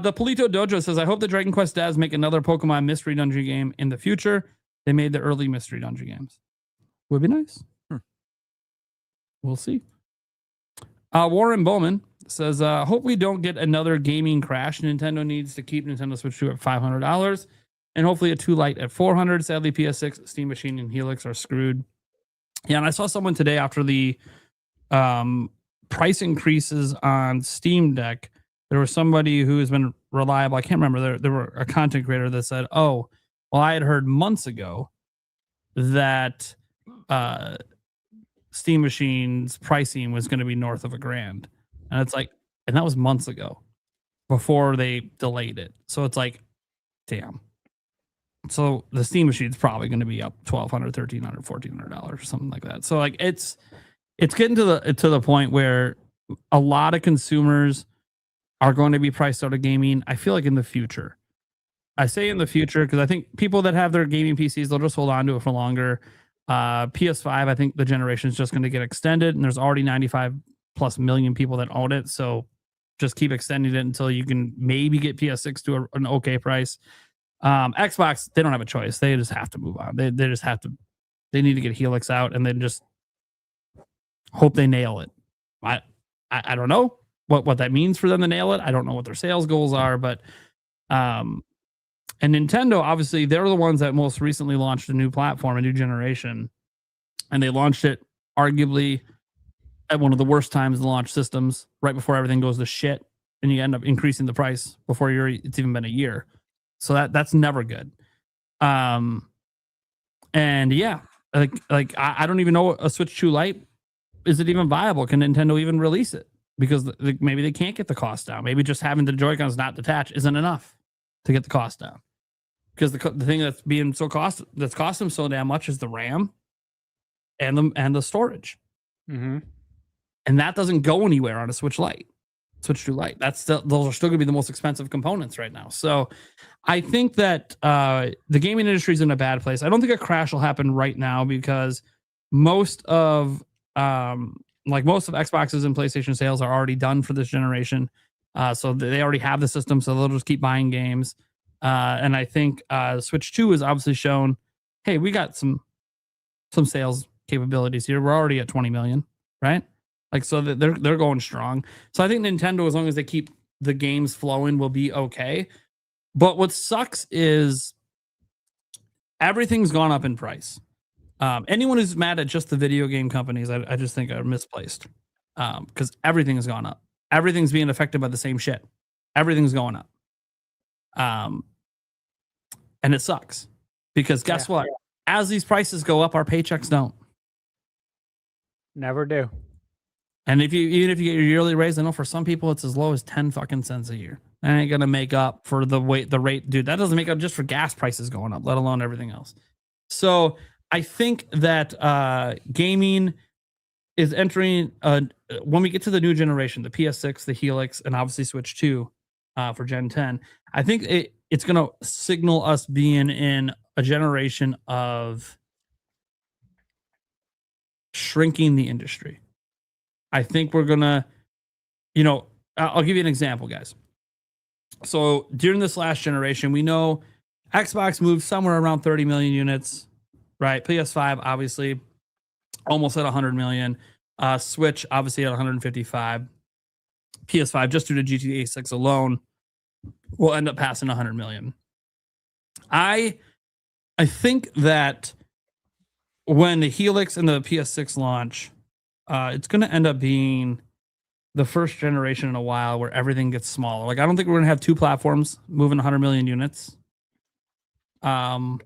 The Polito Dojo says, I hope the Dragon Quest devs make another Pokemon Mystery Dungeon game in the future. They made the early Mystery Dungeon games. Would be nice. We'll see. Warren Bowman says, hope we don't get another gaming crash. Nintendo needs to keep Nintendo Switch 2 at $500 and hopefully a 2 Lite at $400. Sadly, PS6, Steam Machine, and Helix are screwed. Yeah, and I saw someone today after the price increases on Steam Deck. There was somebody who has been reliable. I can't remember. There were a content creator that said, oh, well, I had heard months ago that Steam Machine's pricing was going to be north of $1,000. And it's like, and that was months ago before they delayed it. So it's like, damn. So the Steam Machine's probably going to be up $1,200, $1,300, $1,400 or something like that. So like it's getting to the point where a lot of consumers are going to be priced out of gaming. I feel like in the future. I say in the future because I think people that have their gaming PCs, they'll just hold on to it for longer. PS5, I think the generation is just going to get extended, and there's already 95 plus million people that own it. So just keep extending it until you can maybe get PS6 to an okay price. Xbox, they don't have a choice. They just have to move on. They just have to. They need to get Helix out, and then just hope they nail it. I don't know what that means for them to nail it. I don't know what their sales goals are, but and Nintendo, obviously, they're the ones that most recently launched a new platform, a new generation, and they launched it arguably at one of the worst times to launch systems, right before everything goes to shit, and you end up increasing the price before it's even been a year. So that's never good. And yeah, like I don't even know a Switch 2 Lite, is it even viable? Can Nintendo even release it? Because maybe they can't get the cost down. Maybe just having the Joy-Cons not detached isn't enough to get the cost down. Because the thing that's cost them so damn much is the RAM and the storage. Mm-hmm. And that doesn't go anywhere on a Switch 2 Lite. Those are still going to be the most expensive components right now. So I think that the gaming industry is in a bad place. I don't think a crash will happen right now because most of Xboxes and PlayStation sales are already done for this generation. So they already have the system, so they'll just keep buying games. And I think Switch 2 has obviously shown, hey, we got some sales capabilities here. We're already at 20 million, right? Like, so they're going strong. So I think Nintendo, as long as they keep the games flowing, will be okay. But what sucks is everything's gone up in price. Anyone who's mad at just the video game companies, I just think are misplaced. Because everything has gone up. Everything's being affected by the same shit. Everything's going up. And it sucks. Because guess what? As these prices go up, our paychecks don't. Never do. And even if you get your yearly raise, I know for some people it's as low as 10 fucking cents a year. That ain't gonna make up for the rate, dude. That doesn't make up just for gas prices going up, let alone everything else. So I think that gaming is entering when we get to the new generation, the PS6, the Helix, and obviously Switch 2 for Gen 10. I think it's gonna signal us being in a generation of shrinking the industry. I think we're gonna, I'll give you an example, guys. So during this last generation, we know Xbox moved somewhere around 30 million units, right? PS5, obviously, almost at 100 million. Switch, obviously, at 155. PS5, just due to GTA 6 alone, will end up passing 100 million. I think that when the Helix and the PS6 launch, it's going to end up being the first generation in a while where everything gets smaller. Like, I don't think we're going to have two platforms moving 100 million units. And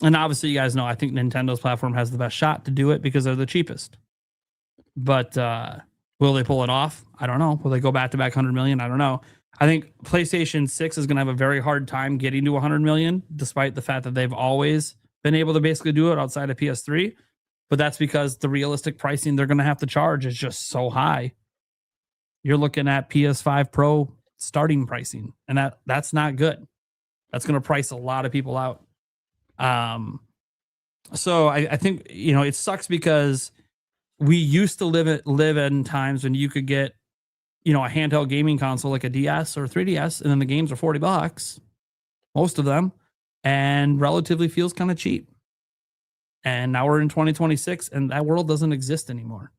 obviously, you guys know, I think Nintendo's platform has the best shot to do it because they're the cheapest. But will they pull it off? I don't know. Will they go back-to-back 100 million? I don't know. I think PlayStation 6 is going to have a very hard time getting to 100 million, despite the fact that they've always been able to basically do it outside of PS3. But that's because the realistic pricing they're going to have to charge is just so high. You're looking at PS5 Pro starting pricing, and that's not good. That's going to price a lot of people out. So I think, it sucks because we used to live in times when you could get, a handheld gaming console like a DS or 3DS, and then the games are $40, most of them, and relatively feels kind of cheap. And now we're in 2026, and that world doesn't exist anymore.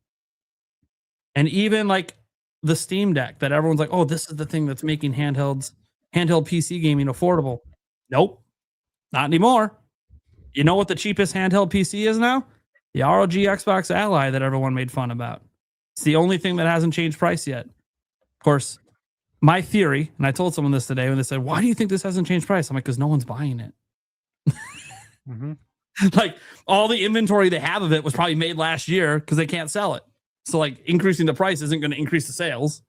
And even like the Steam Deck that everyone's like, oh, this is the thing that's making handheld PC gaming affordable. Nope, not anymore. You know what the cheapest handheld PC is now? The ROG Xbox Ally that everyone made fun about. It's the only thing that hasn't changed price yet. Of course, my theory, and I told someone this today when they said, why do you think this hasn't changed price? I'm like, because no one's buying it. Like all the inventory they have of it was probably made last year because they can't sell it. So like increasing the price isn't going to increase the sales.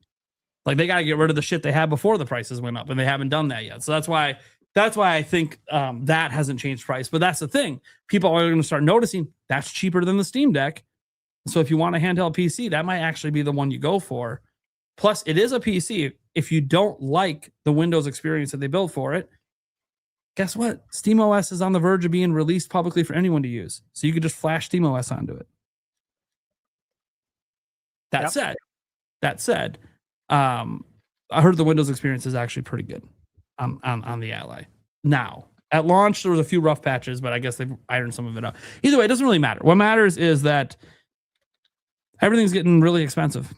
Like they got to get rid of the shit they had before the prices went up, and they haven't done that yet. So that's why I think that hasn't changed price. But that's the thing. People are going to start noticing that's cheaper than the Steam Deck. So if you want a handheld PC, that might actually be the one you go for. Plus, it is a PC. If you don't like the Windows experience that they built for it, guess what? SteamOS is on the verge of being released publicly for anyone to use. So you could just flash SteamOS onto it. That said, I heard the Windows experience is actually pretty good on the Ally. Now, at launch, there was a few rough patches, but I guess they've ironed some of it out. Either way, it doesn't really matter. What matters is that everything's getting really expensive.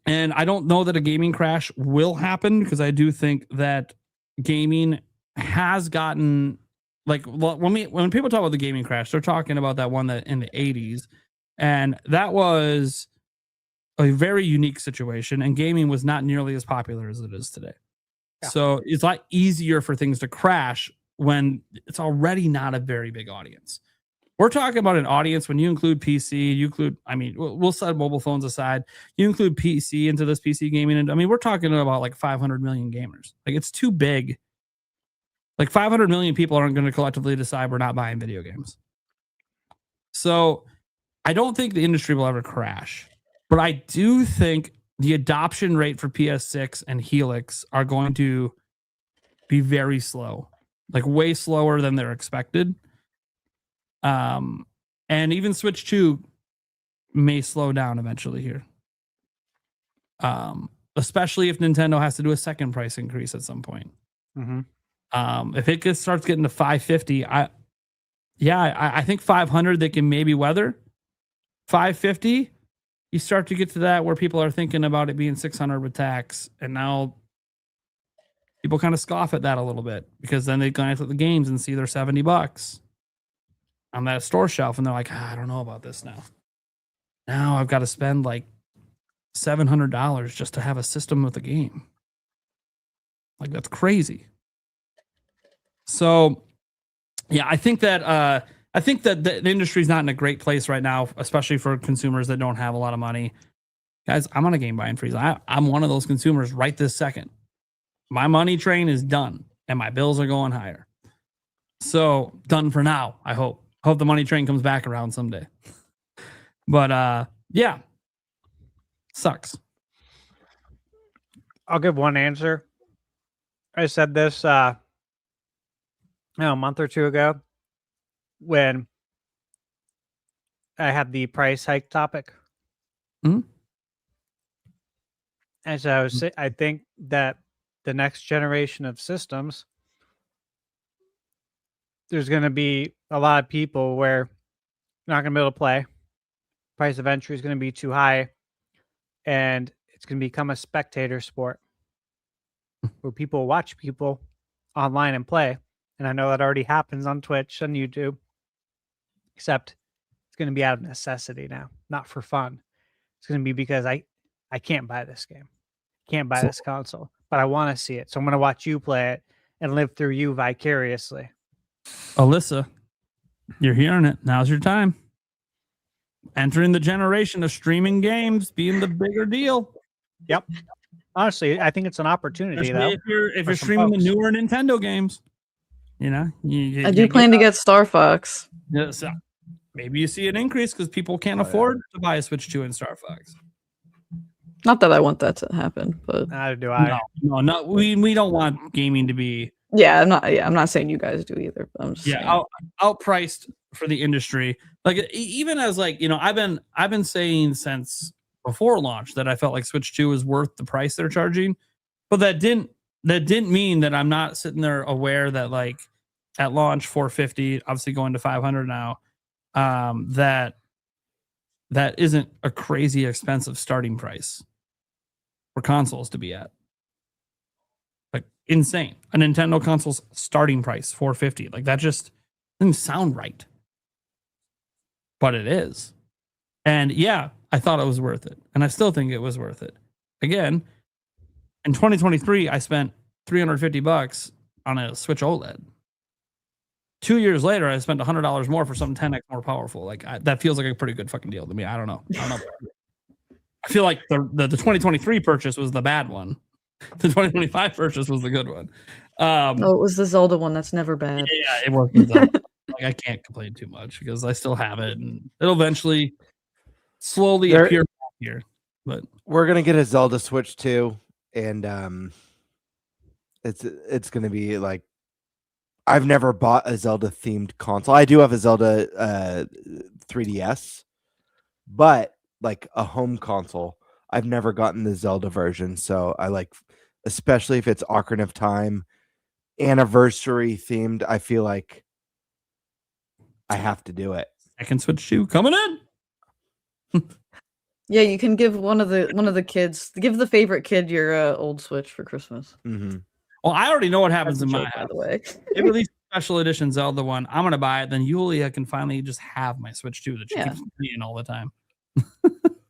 And I don't know that a gaming crash will happen, because I do think that gaming has gotten, like, when people talk about the gaming crash, they're talking about that one that in the 80s. And that was a very unique situation, and gaming was not nearly as popular as it is today. Yeah. So it's a lot easier for things to crash when it's already not a very big audience. We're talking about an audience when you include PC, we'll set mobile phones aside. You include PC into this PC gaming. And I mean, we're talking about like 500 million gamers. Like, it's too big. Like 500 million people aren't going to collectively decide we're not buying video games. So I don't think the industry will ever crash, but I do think the adoption rate for PS6 and Helix are going to be very slow, like way slower than they're expected. And even Switch 2 may slow down eventually here. Especially if Nintendo has to do a second price increase at some point. If it starts getting to $550, I think $500 they can maybe weather. $550, you start to get to that where people are thinking about it being $600 with tax, and now people kind of scoff at that a little bit, because then they glance at the games and see they're $70 on that store shelf, and they're like, I don't know about this now. Now I've got to spend like $700 just to have a system with a game. Like, that's crazy. So, yeah, I think that the industry's not in a great place right now, especially for consumers that don't have a lot of money. Guys, I'm on a game buying freeze. I'm one of those consumers right this second. My money train is done, and my bills are going higher. So, done for now, I hope. Hope the money train comes back around someday. But yeah, sucks. I'll give one answer. I said this a month or two ago when I had the price hike topic. And so I think that the next generation of systems, there's going to be a lot of people where you're not going to be able to play. Price of entry is going to be too high, and it's going to become a spectator sport where people watch people online and play. And I know that already happens on Twitch and YouTube, except it's going to be out of necessity now, not for fun. It's going to be because I can't buy this game, can't buy this console, but I want to see it. So I'm going to watch you play it and live through you vicariously. Alyssa, you're hearing it. Now's your time. Entering the generation of streaming games being the bigger deal. Yep. Honestly, I think it's an opportunity, though. If you're streaming the newer Nintendo games, you know, I do plan to get Star Fox. Yeah, so maybe you see an increase because people can't afford to buy a Switch 2 and Star Fox. Not that I want that to happen, but neither do I. No, we don't want gaming to be. I'm not saying you guys do either. But I'm just saying. Outpriced for the industry. Like, even as, like, you know, I've been saying since before launch that I felt like Switch 2 is worth the price they're charging, but that didn't mean that I'm not sitting there aware that, like, at launch $450, obviously going to $500 now, that that isn't a crazy expensive starting price for consoles to be at. Like insane. A Nintendo console's starting price $450. Like that just doesn't sound right. But it is. And yeah, I thought it was worth it. And I still think it was worth it. Again, in 2023, I spent $350 on a Switch OLED. 2 years later, I spent $100 more for something 10x more powerful. Like that feels like a pretty good fucking deal to me. I don't know. I feel like the 2023 purchase was the bad one. The 2025 purchase was the good one. Oh, it was the Zelda one. That's never bad. Yeah, it was the Zelda. Like I can't complain too much because I still have it, and it'll eventually slowly appear back here. But we're gonna get a Zelda Switch too, and it's gonna be like, I've never bought a Zelda themed console. I do have a Zelda 3DS, but like a home console, I've never gotten the Zelda version. So I like, especially if it's Ocarina of Time anniversary themed, I feel like I have to do it. Second Switch 2 coming in. Yeah, you can give one of the kids, give the favorite kid your old Switch for Christmas. Mm-hmm. Well, I already know what happens That's in a my joke, house. by the way. They released a special edition Zelda one. I'm gonna buy it. Then Yulia can finally just have my Switch 2 that she keeps playing all the time.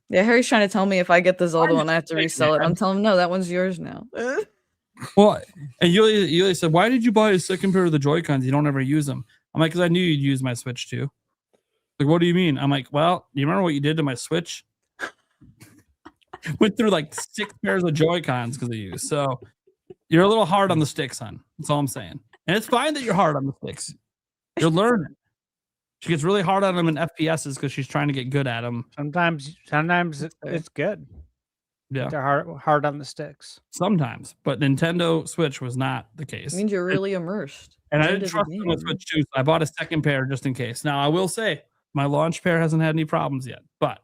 Yeah, Harry's trying to tell me if I get the Zelda one, I have to resell it. I'm telling him, no, that one's yours now. Well, and Yulia said, "Why did you buy a second pair of the Joy-Cons? You don't ever use them." I'm like, "Because I knew you'd use my Switch too." Like, what do you mean? I'm like, "Well, you remember what you did to my Switch? Went through like 6 pairs of Joy-Cons because of you. So you're a little hard on the sticks, hon. That's all I'm saying. And it's fine that you're hard on the sticks. You're learning." She gets really hard on them in FPSs because she's trying to get good at them. Sometimes it's good. Yeah, They're hard on the sticks. Sometimes, but Nintendo Switch was not the case. It means you're really immersed. And I didn't trust them with Switch 2, so I bought a second pair just in case. Now, I will say, my launch pair hasn't had any problems yet, but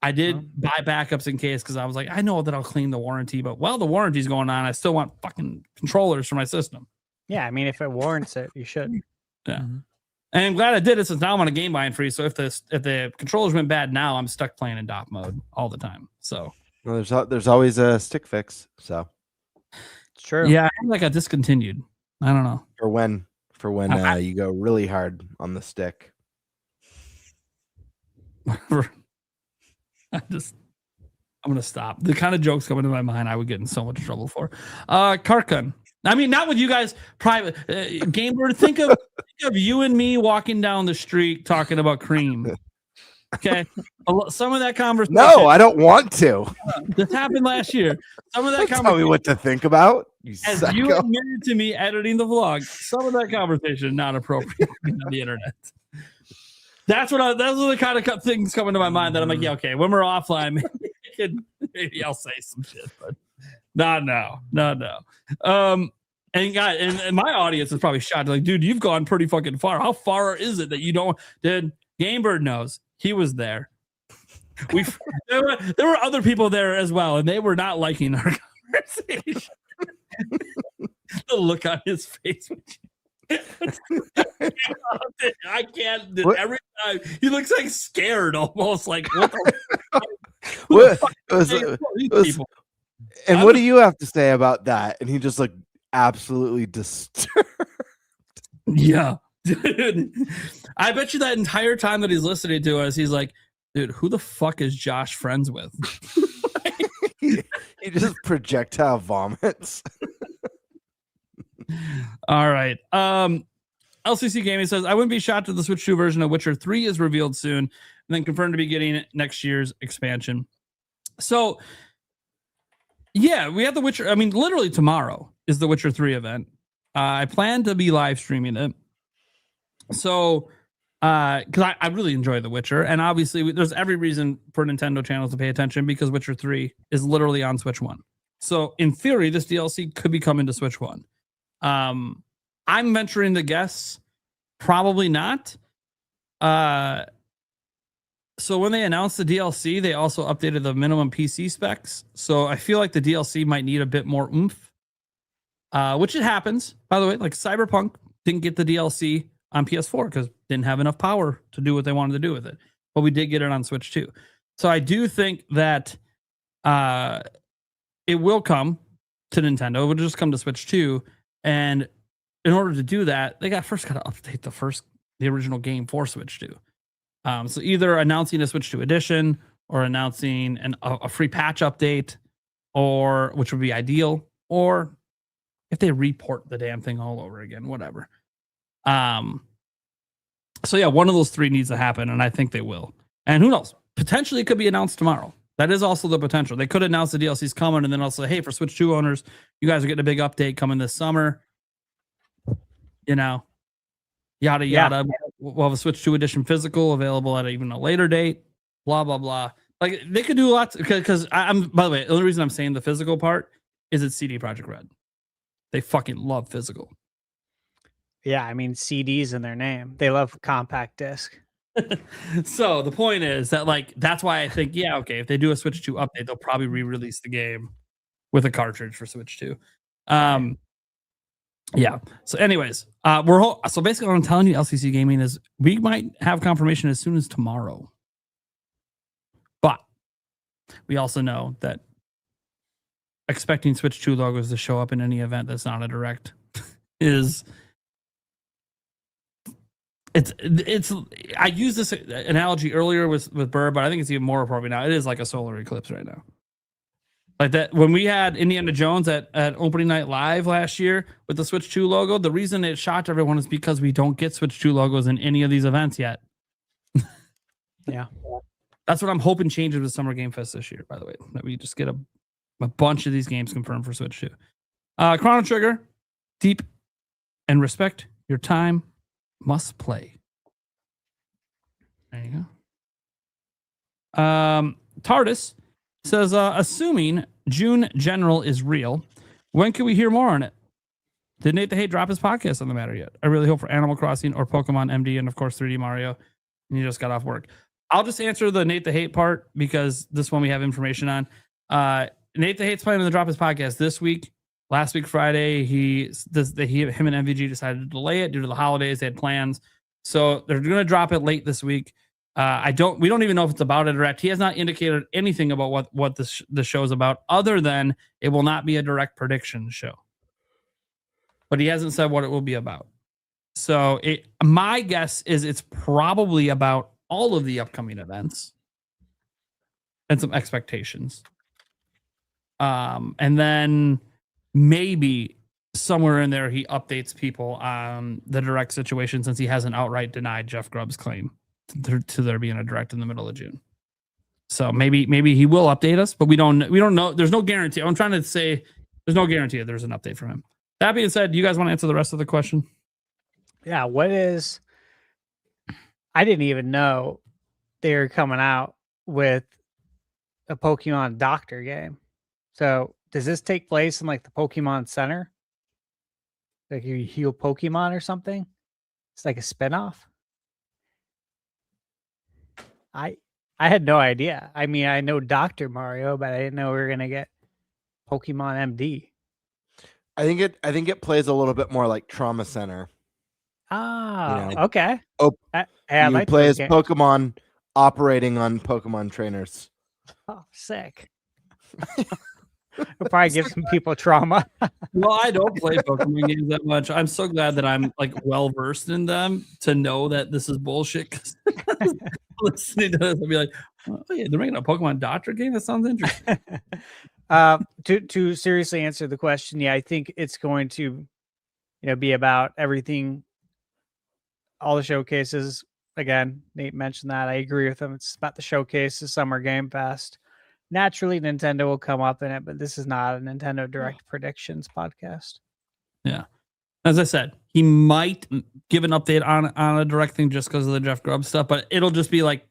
I did buy backups in case because I was like, I know that I'll clean the warranty, but while the warranty's going on, I still want fucking controllers for my system. Yeah, I mean, if it warrants it, you should. Yeah. Mm-hmm. And I'm glad I did it since now I'm on a game buying free. So if the controllers went bad now, I'm stuck playing in DOP mode all the time. So well, there's always a stick fix. So it's true. Yeah, I think I got discontinued. I don't know. For when you go really hard on the stick. I'm gonna stop. The kind of jokes coming to my mind, I would get in so much trouble for. Karkun. I mean, not with you guys. Private Gamer. Think of you and me walking down the street talking about cream. Okay, some of that conversation. No, I don't want to. This happened last year. Some of that conversation. Tell me what to think about. As you admitted to me editing the vlog, some of that conversation not appropriate on the internet. Those are the kind of things coming to my mind that I'm like, yeah, okay, when we're offline, maybe I'll say some shit, but not now. And my audience is probably shocked, like, dude, you've gone pretty fucking far. How far is it that you don't? Dude, Gamebird knows. He was there. There were other people there as well, and they were not liking our conversation. The look on his face. I can't. Every time he looks like scared, almost like what the and what do you have to say about that? And he just like absolutely disturbed. Yeah, dude. I bet you that entire time that he's listening to us, he's like, dude, who the fuck is Josh friends with? he just projectile vomits. All right. LCC Gaming says, I wouldn't be shocked if the Switch 2 version of Witcher 3 is revealed soon and then confirmed to be getting next year's expansion. So, yeah, we have the Witcher. I mean, literally tomorrow is the Witcher 3 event. I plan to be live streaming it. So, because I really enjoy The Witcher. And obviously, there's every reason for Nintendo channels to pay attention because Witcher 3 is literally on Switch 1. So, in theory, this DLC could be coming to Switch 1. I'm venturing to guess probably not. So when they announced the DLC, they also updated the minimum PC specs. So I feel like the DLC might need a bit more oomph, which it happens. By the way, like Cyberpunk didn't get the DLC on PS4 because didn't have enough power to do what they wanted to do with it. but we did get it on Switch too. So I do think that it will come to Nintendo. It will just come to Switch 2. And in order to do that, they first got to update the original game for Switch 2. So either announcing a Switch 2 edition or announcing a free patch update, or which would be ideal, or if they report the damn thing all over again, whatever. So yeah, one of those three needs to happen, and I think they will. And who knows? Potentially it could be announced tomorrow. That is also the potential. They could announce the DLC's coming and then also, hey, for Switch 2 owners, you guys are getting a big update coming this summer. You know, yada, yada. We'll have a Switch 2 edition physical available at even a later date, blah, blah, blah. Like, they could do lots, because I'm, by the way, the only reason I'm saying the physical part is it's CD Projekt Red. They fucking love physical. Yeah, I mean, CDs in their name. They love compact disc. So the point is that, like, that's why I think, yeah, okay, if they do a Switch 2 update, they'll probably re-release the game with a cartridge for Switch 2. Yeah. So anyways, so basically what I'm telling you, LCC Gaming, is we might have confirmation as soon as tomorrow. But we also know that expecting Switch 2 logos to show up in any event that's not a direct is it's I used this analogy earlier with Burr, but I think it's even more appropriate now. It is like a solar eclipse right now. Like that, when we had Indiana Jones at opening night live last year with the Switch 2 logo, the reason it shocked everyone is because we don't get Switch 2 logos in any of these events yet. Yeah. That's what I'm hoping changes with Summer Game Fest this year, by the way, that we just get a bunch of these games confirmed for Switch 2. Chrono Trigger, deep and respect your time, must play. There you go. TARDIS says, assuming June General is real, when can we hear more on it? Did Nate the Hate drop his podcast on the matter yet? I really hope for Animal Crossing or Pokemon MD and, of course, 3D Mario. And you just got off work. I'll just answer the Nate the Hate part because this one we have information on. Nate the Hate's planning to drop his podcast this week. Last week, Friday, him and MVG decided to delay it due to the holidays. They had plans. So they're going to drop it late this week. We don't even know if it's about a direct. He has not indicated anything about what the show is about, other than it will not be a direct prediction show. But he hasn't said what it will be about. So my guess is it's probably about all of the upcoming events and some expectations. And then maybe somewhere in there he updates people on the direct situation, since he hasn't outright denied Jeff Grubb's claim to there being a direct in the middle of June. So maybe he will update us, but we don't know. There's no guarantee. I'm trying to say there's no guarantee that there's an update from him. That being said, do you guys want to answer the rest of the question? Yeah, I didn't even know they were coming out with a Pokemon Doctor game. So does this take place in like the Pokemon Center? Like you heal Pokemon or something? It's like a spinoff. I had no idea. I mean, I know Dr. Mario, but I didn't know we were gonna get Pokemon MD. I think it plays a little bit more like Trauma Center. Ah, okay. Oh, I like play those as games. Pokemon operating on Pokemon trainers. Oh, sick. It'll probably give some people trauma. Well, I don't play Pokemon games that much. I'm so glad that I'm like well versed in them to know that this is bullshit. 'Cause listening to this, I'll be like, oh yeah, they're making a Pokemon Doctor game. That sounds interesting. To seriously answer the question, yeah, I think it's going to, be about everything, all the showcases. Again, Nate mentioned that. I agree with him. It's about the showcases, Summer Game Fest. Naturally, Nintendo will come up in it, but this is not a Nintendo Direct Predictions podcast. Yeah. As I said, he might give an update on a direct thing just because of the Jeff Grubb stuff, but it'll just be like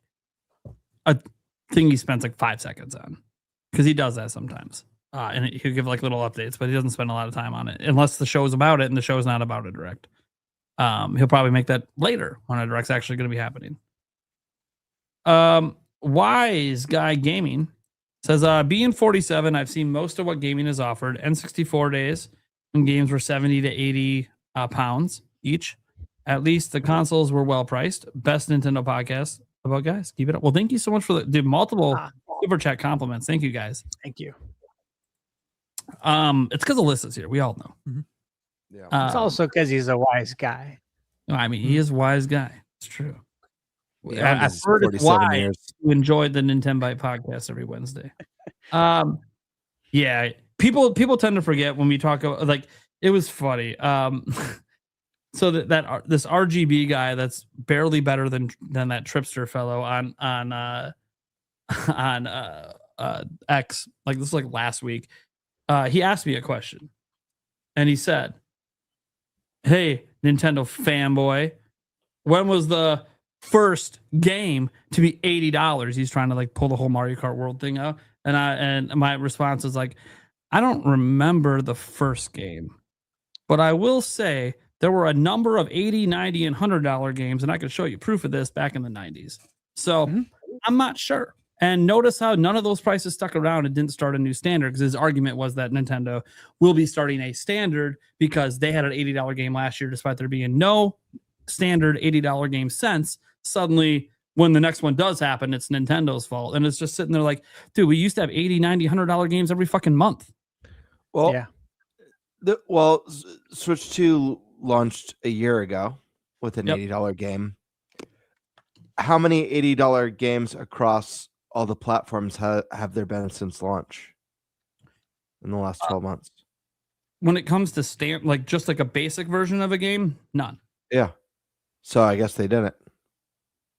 a thing he spends like 5 seconds on, because he does that sometimes. And he'll give like little updates, but he doesn't spend a lot of time on it unless the show's about it, and the show's not about a direct. He'll probably make that later when a direct's actually going to be happening. Wise Guy Gaming says, being 47, I've seen most of what gaming is offered. N64 days when games were 70 to 80 pounds each. At least the consoles were well priced. Best Nintendo podcast How about guys? Keep it up. Well, thank you so much for the multiple super chat compliments. Thank you guys. Thank you. It's because Alyssa's here. We all know. Yeah. It's also because he's a wise guy. I mean, he is a wise guy. It's true. Beyond I've his heard it's 47 why years. you enjoyed the NintenByte podcast every Wednesday. Yeah, people tend to forget when we talk about, like, it was funny. So that this RGB guy that's barely better than that Tripster fellow on X, like this is like last week. He asked me a question, and he said, "Hey, Nintendo fanboy, when was the first game to be $80?" He's trying to like pull the whole Mario Kart World thing out, and my response is like, I don't remember the first game, but I will say there were a number of $80, $90, and $100 games, and I could show you proof of this back in the 90s. So I'm not sure. And notice how none of those prices stuck around and didn't start a new standard, because his argument was that Nintendo will be starting a standard because they had an $80 game last year, despite there being no standard $80 game since. Suddenly, when the next one does happen, it's Nintendo's fault. And it's just sitting there like, dude, we used to have $80, $90, $100 games every fucking month. Well, Yeah. Switch 2 launched a year ago with an Yep. $80 game. How many $80 games across all the platforms have there been since launch in the last 12 months? When it comes to like just like a basic version of a game, none. Yeah. So I guess they didn't.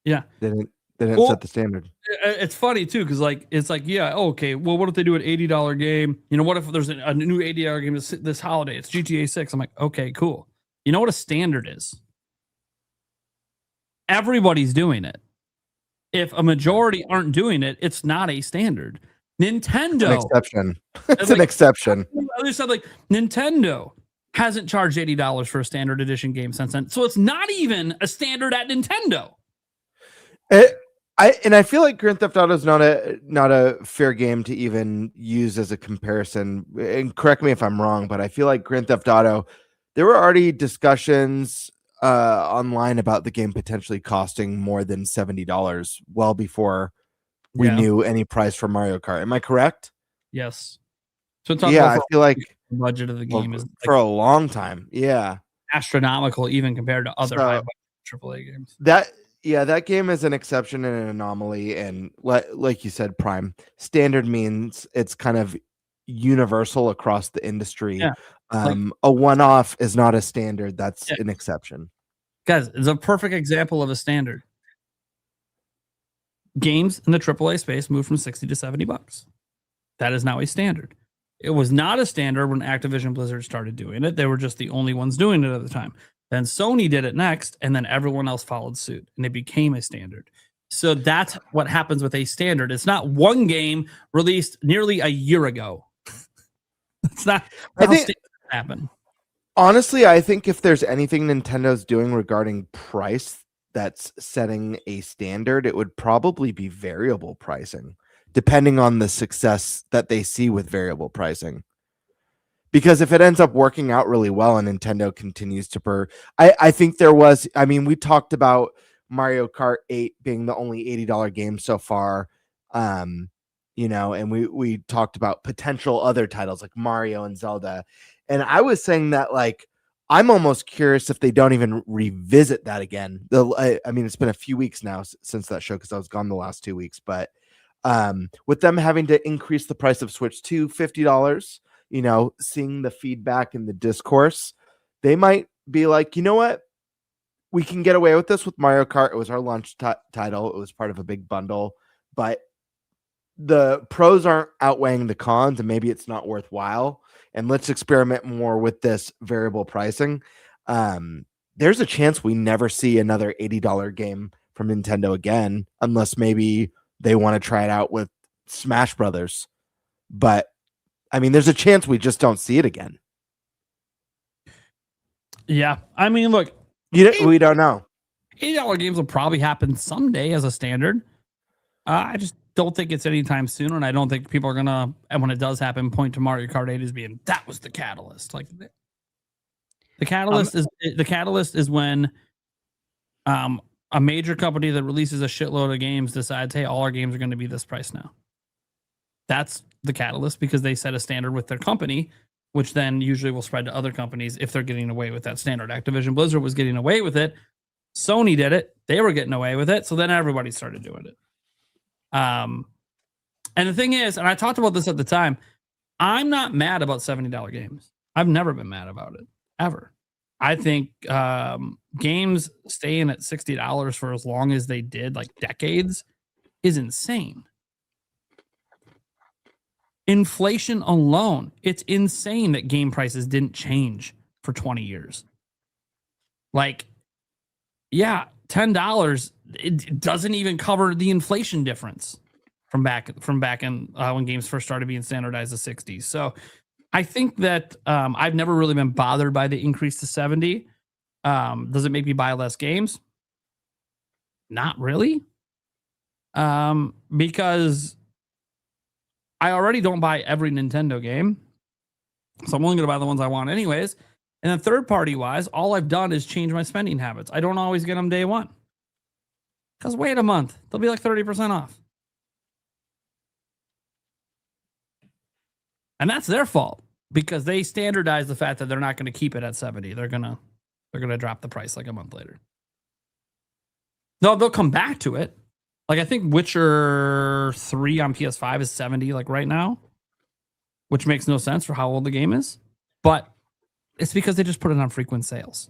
Yeah. They didn't Well, set the standard. It's funny too, because like it's like, yeah, okay, well, what if they do an $80 game? You know, what if there's a new $80 game this holiday? It's GTA 6. I'm like, okay, cool. You know what a standard is? Everybody's doing it. If a majority aren't doing it, it's not a standard. Nintendo, An exception. It's like, an exception. Others said like Nintendo hasn't charged $80 for a standard edition game since then, so it's not even a standard at Nintendo. I feel like Grand Theft Auto is not a fair game to even use as a comparison. And correct me if I'm wrong, but I feel like Grand Theft Auto, there were already discussions online about the game potentially costing more than $70 well before we knew any price for Mario Kart. Am I correct? Yes. So I feel like the budget of the game is for a long time. Yeah, astronomical even compared to other high budget AAA games. That game is an exception and an anomaly, and like you said, Prime, standard means it's kind of universal across the industry. Yeah. A one-off is not a standard. That's an exception. Guys, it's a perfect example of a standard. Games in the AAA space moved from $60 to $70. That is now a standard. It was not a standard when Activision Blizzard started doing it. They were just the only ones doing it at the time. Then Sony did it next, and then everyone else followed suit, and it became a standard. So that's what happens with a standard. It's not one game released nearly a year ago. It's not how standards happen. Honestly, I think if there's anything Nintendo's doing regarding price that's setting a standard, it would probably be variable pricing, depending on the success that they see with variable pricing. Because if it ends up working out really well and Nintendo continues to I think we talked about Mario Kart 8 being the only $80 game so far. And we talked about potential other titles like Mario and Zelda. And I was saying that, like, I'm almost curious if they don't even revisit that again. It's been a few weeks now since that show, because I was gone the last 2 weeks. But with them having to increase the price of Switch to $50, seeing the feedback and the discourse, they might be like, you know what? We can get away with this with Mario Kart. It was our launch title. It was part of a big bundle, but the pros aren't outweighing the cons, and maybe it's not worthwhile. And let's experiment more with this variable pricing. There's a chance we never see another $80 game from Nintendo again, unless maybe they want to try it out with Smash Brothers. But there's a chance we just don't see it again. Yeah. Look, we don't know. $80 games will probably happen someday as a standard. I just don't think it's anytime soon, and I don't think people are gonna, and when it does happen, point to Mario Kart 8 as being that was the catalyst. Like the catalyst is when a major company that releases a shitload of games decides, hey, all our games are going to be this price now. That's the catalyst because they set a standard with their company, which then usually will spread to other companies if they're getting away with that standard. Activision Blizzard was getting away with it. Sony did it. They were getting away with it. So then everybody started doing it. And the thing is, and I talked about this at the time, I'm not mad about $70 games. I've never been mad about it, ever. I think games staying at $60 for as long as they did, like decades, is insane. Inflation alone, it's insane that game prices didn't change for 20 years. Like, yeah, $10, it doesn't even cover the inflation difference from back in when games first started being standardized to 60s. So I think that I've never really been bothered by the increase to 70. Does it make me buy less games? Not really. Because I already don't buy every Nintendo game. So I'm only going to buy the ones I want anyways. And then third party wise, all I've done is change my spending habits. I don't always get them day one. Because wait a month, they'll be like 30% off. And that's their fault because they standardize the fact that they're not going to keep it at 70. They're going to drop the price like a month later. No, they'll come back to it. Like I think Witcher 3 on PS5 is 70 like right now, which makes no sense for how old the game is. But it's because they just put it on frequent sales.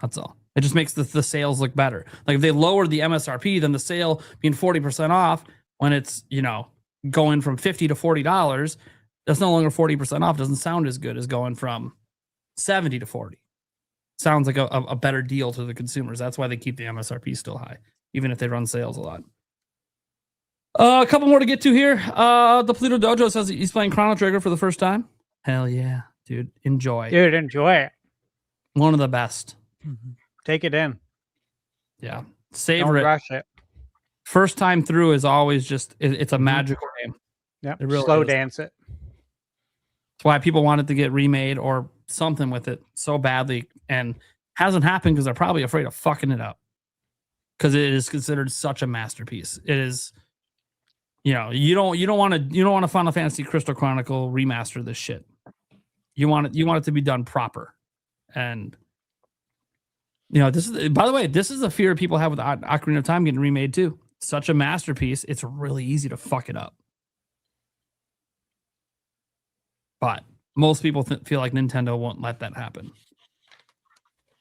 That's all. It just makes the sales look better. Like if they lowered the MSRP, then the sale being 40% off when it's, going from $50 to $40, that's no longer 40% off. Doesn't sound as good as going from 70 to 40. Sounds like a better deal to the consumers. That's why they keep the MSRP still high, even if they run sales a lot. A couple more to get to here. The Pluto Dojo says he's playing Chrono Trigger for the first time. Hell yeah, dude. Enjoy. Dude, enjoy it. One of the best. Take it in. Yeah. Savor Don't it. rush it. First time through is always just, it's a magical game. Yeah. Really Slow is. dance it. That's why people want it to get remade or something with it so badly, and hasn't happened because they're probably afraid of fucking it up. Because it is considered such a masterpiece. It is, you don't want a Final Fantasy Crystal Chronicle remaster this shit. You want it to be done proper. And this is, by the way, this is a fear people have with Ocarina of Time getting remade too. Such a masterpiece, it's really easy to fuck it up. But most people feel like Nintendo won't let that happen.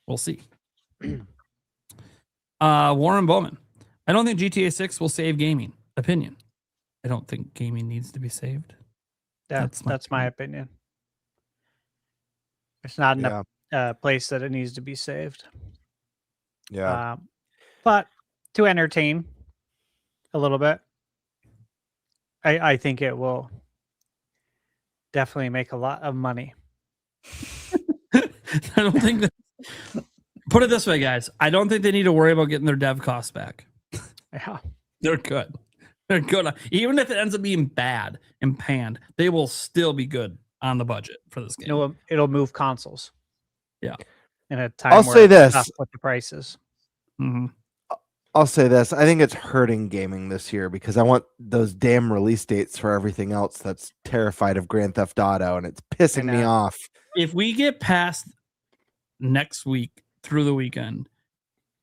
We'll see. Warren Bowman. I don't think GTA 6 will save gaming. Opinion. I don't think gaming needs to be saved. That's my opinion. It's not in a place that it needs to be saved. Yeah. But to entertain a little bit, I think it will definitely make a lot of money. I don't think that. Put it this way, guys. I don't think they need to worry about getting their dev costs back. Yeah. They're good. They're good. Even if it ends up being bad and panned, they will still be good on the budget for this game. It'll move consoles. Yeah. In a time I'll where say it's this. tough with the prices. Mm-hmm. I'll say this. I think it's hurting gaming this year because I want those damn release dates for everything else that's terrified of Grand Theft Auto, and it's pissing me off. If we get past next week through the weekend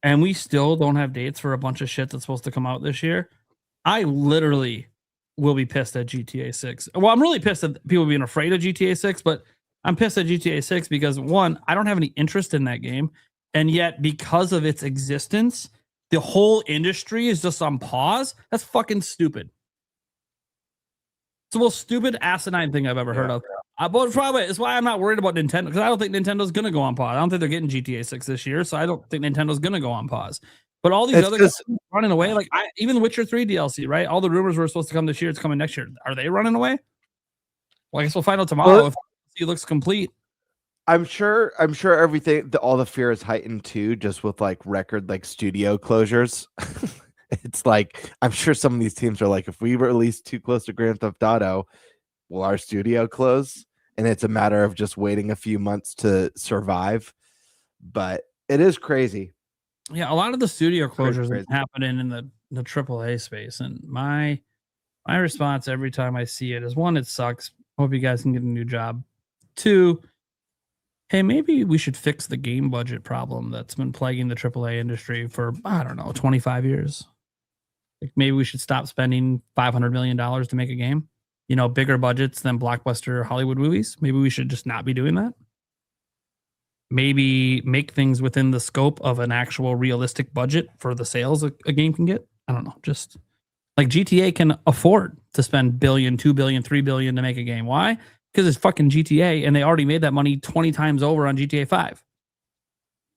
and we still don't have dates for a bunch of shit that's supposed to come out this year, I literally will be pissed at GTA 6. Well, I'm really pissed at people being afraid of GTA 6, but I'm pissed at GTA 6 because, one, I don't have any interest in that game. And yet, because of its existence, the whole industry is just on pause. That's fucking stupid. It's the most stupid, asinine thing I've ever heard of. But probably it's why I'm not worried about Nintendo, because I don't think Nintendo's going to go on pause. I don't think they're getting GTA 6 this year, so I don't think Nintendo's going to go on pause. But all these other guys running away, like even the Witcher 3 DLC, right? All the rumors were supposed to come this year. It's coming next year. Are they running away? Well, I guess we'll find out tomorrow if it looks complete. I'm sure everything, all the fear is heightened too, just with like record like studio closures. It's like, I'm sure some of these teams are like, if we release too close to Grand Theft Auto, will our studio close? And it's a matter of just waiting a few months to survive. But it is crazy. Yeah, a lot of the studio closures Crazy. happening in the AAA space, and my response every time I see it is, one, it sucks. Hope you guys can get a new job. Two, hey, maybe we should fix the game budget problem that's been plaguing the AAA industry for, I don't know, 25 years. Like maybe we should stop spending $500 million to make a game. You know, bigger budgets than blockbuster Hollywood movies. Maybe we should just not be doing that. Maybe make things within the scope of an actual realistic budget for the sales a game can get. I don't know. Just like GTA can afford to spend billion, 2 billion, 3 billion to make a game. Why? Because it's fucking GTA and they already made that money 20 times over on GTA 5.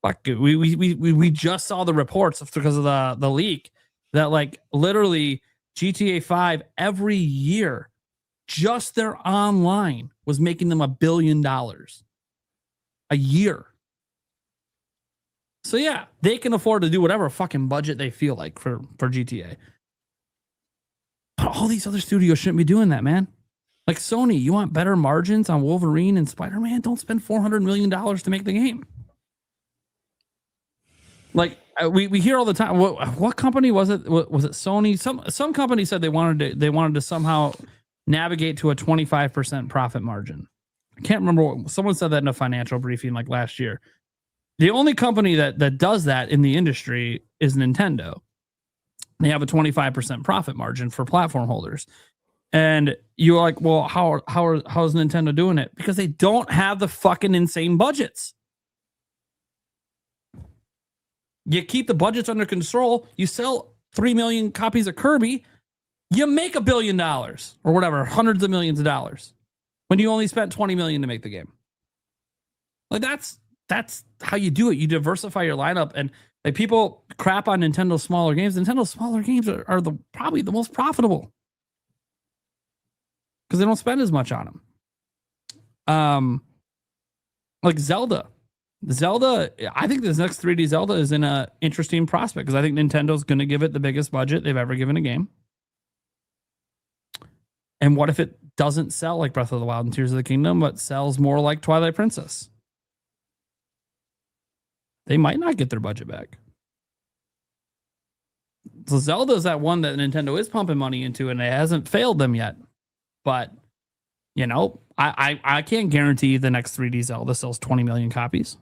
Fuck, we just saw the reports because of the leak that like literally GTA 5 every year, just their online was making them $1 billion a year. So yeah, they can afford to do whatever fucking budget they feel like for GTA. But all these other studios shouldn't be doing that, man. Like Sony, you want better margins on Wolverine and Spider-Man? Don't spend $400 million to make the game. Like we hear all the time. What company was it? Was it Sony? Some company said they wanted to somehow navigate to a 25% profit margin. I can't remember what someone said that in a financial briefing like last year. The only company that does that in the industry is Nintendo. They have a 25% profit margin for platform holders. And you're like, well, how's Nintendo doing it? Because they don't have the fucking insane budgets. You keep the budgets under control. You sell 3 million copies of Kirby. You make $1 billion or whatever, hundreds of millions of dollars when you only spent 20 million to make the game. Like that's how you do it. You diversify your lineup, and like people crap on Nintendo's smaller games. Nintendo's smaller games are probably the most profitable because they don't spend as much on them. Like Zelda, I think this next 3D Zelda is in a interesting prospect because I think Nintendo's going to give it the biggest budget they've ever given a game. And what if it doesn't sell like Breath of the Wild and Tears of the Kingdom, but sells more like Twilight Princess? They might not get their budget back. So Zelda is that one that Nintendo is pumping money into, and it hasn't failed them yet. But, you know, I can't guarantee the next 3D Zelda sells 20 million copies.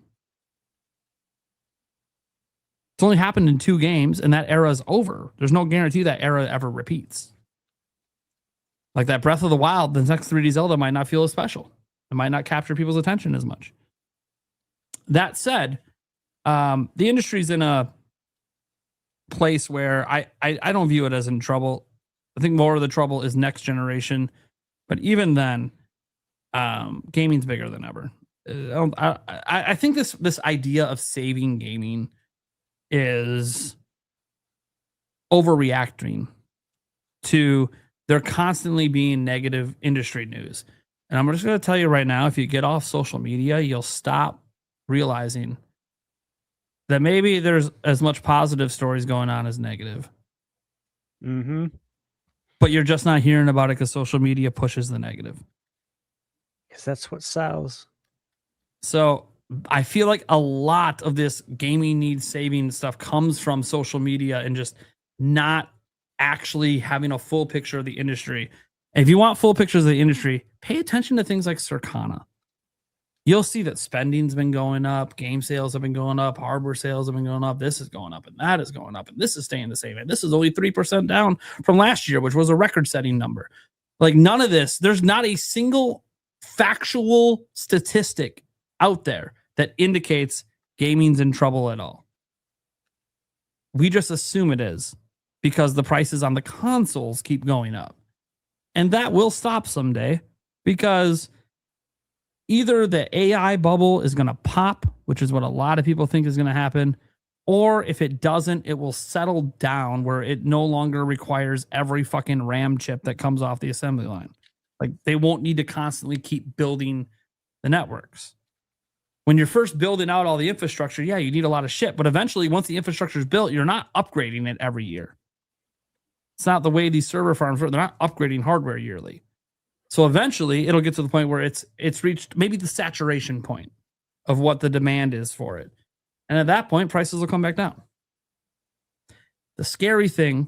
It's only happened in 2 games, and that era is over. There's no guarantee that era ever repeats. Like that Breath of the Wild, the next 3D Zelda might not feel as special. It might not capture people's attention as much. That said, the industry's in a place where I don't view it as in trouble. I think more of the trouble is next generation. But even then, gaming's bigger than ever. I think this idea of saving gaming is overreacting to there constantly being negative industry news. And I'm just going to tell you right now, if you get off social media, you'll stop realizing that maybe there's as much positive stories going on as negative. Mm-hmm. But you're just not hearing about it because social media pushes the negative. Because that's what sells. So I feel like a lot of this gaming needs saving stuff comes from social media and just not actually having a full picture of the industry. And if you want full pictures of the industry, pay attention to things like Circana. You'll see that spending's been going up, game sales have been going up, hardware sales have been going up, this is going up, and that is going up, and this is staying the same. And this is only 3% down from last year, which was a record-setting number. Like none of this, there's not a single factual statistic out there that indicates gaming's in trouble at all. We just assume it is because the prices on the consoles keep going up. And that will stop someday because either the AI bubble is going to pop, which is what a lot of people think is going to happen, or if it doesn't, it will settle down where it no longer requires every fucking RAM chip that comes off the assembly line. Like they won't need to constantly keep building the networks. When you're first building out all the infrastructure, yeah, you need a lot of shit. But eventually, once the infrastructure is built, you're not upgrading it every year. It's not the way these server farms work. They're not upgrading hardware yearly. So eventually, it'll get to the point where it's reached maybe the saturation point of what the demand is for it. And at that point, prices will come back down. The scary thing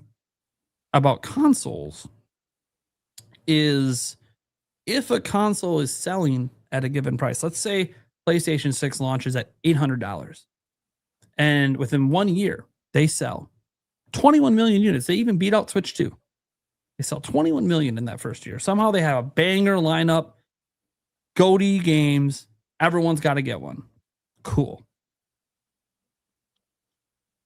about consoles is if a console is selling at a given price, let's say PlayStation 6 launches at $800, and within 1 year, they sell 21 million units. They even beat out Switch 2. They sell 21 million in that first year. Somehow they have a banger lineup, GOTY games. Everyone's got to get one. Cool.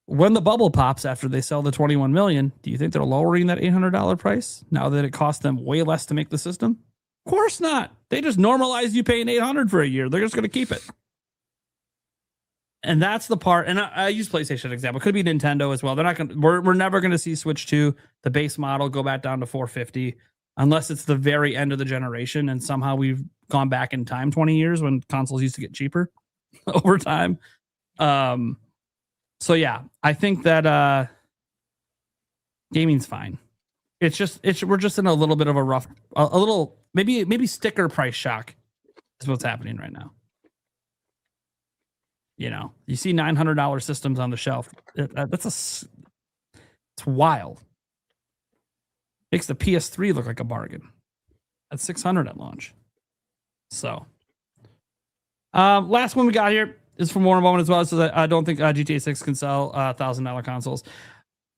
When the bubble pops after they sell the 21 million, do you think they're lowering that $800 price now that it cost them way less to make the system? Of course not. They just normalize you paying $800 for a year. They're just going to keep it. And that's the part. And I use PlayStation example. Could be Nintendo as well. They're not going to, we're never going to see Switch 2, the base model, go back down to $450 unless it's the very end of the generation. And somehow we've gone back in time 20 years when consoles used to get cheaper over time. So yeah, I think that gaming's fine. We're just in a little bit of a rough, a little maybe sticker price shock is what's happening right now. You know, you see $900 systems on the shelf. It's wild. Makes the PS3 look like a bargain. At $600 at launch. So, last one we got here is from Warren Bowman as well. So that I don't think GTA 6 can sell $1,000 consoles.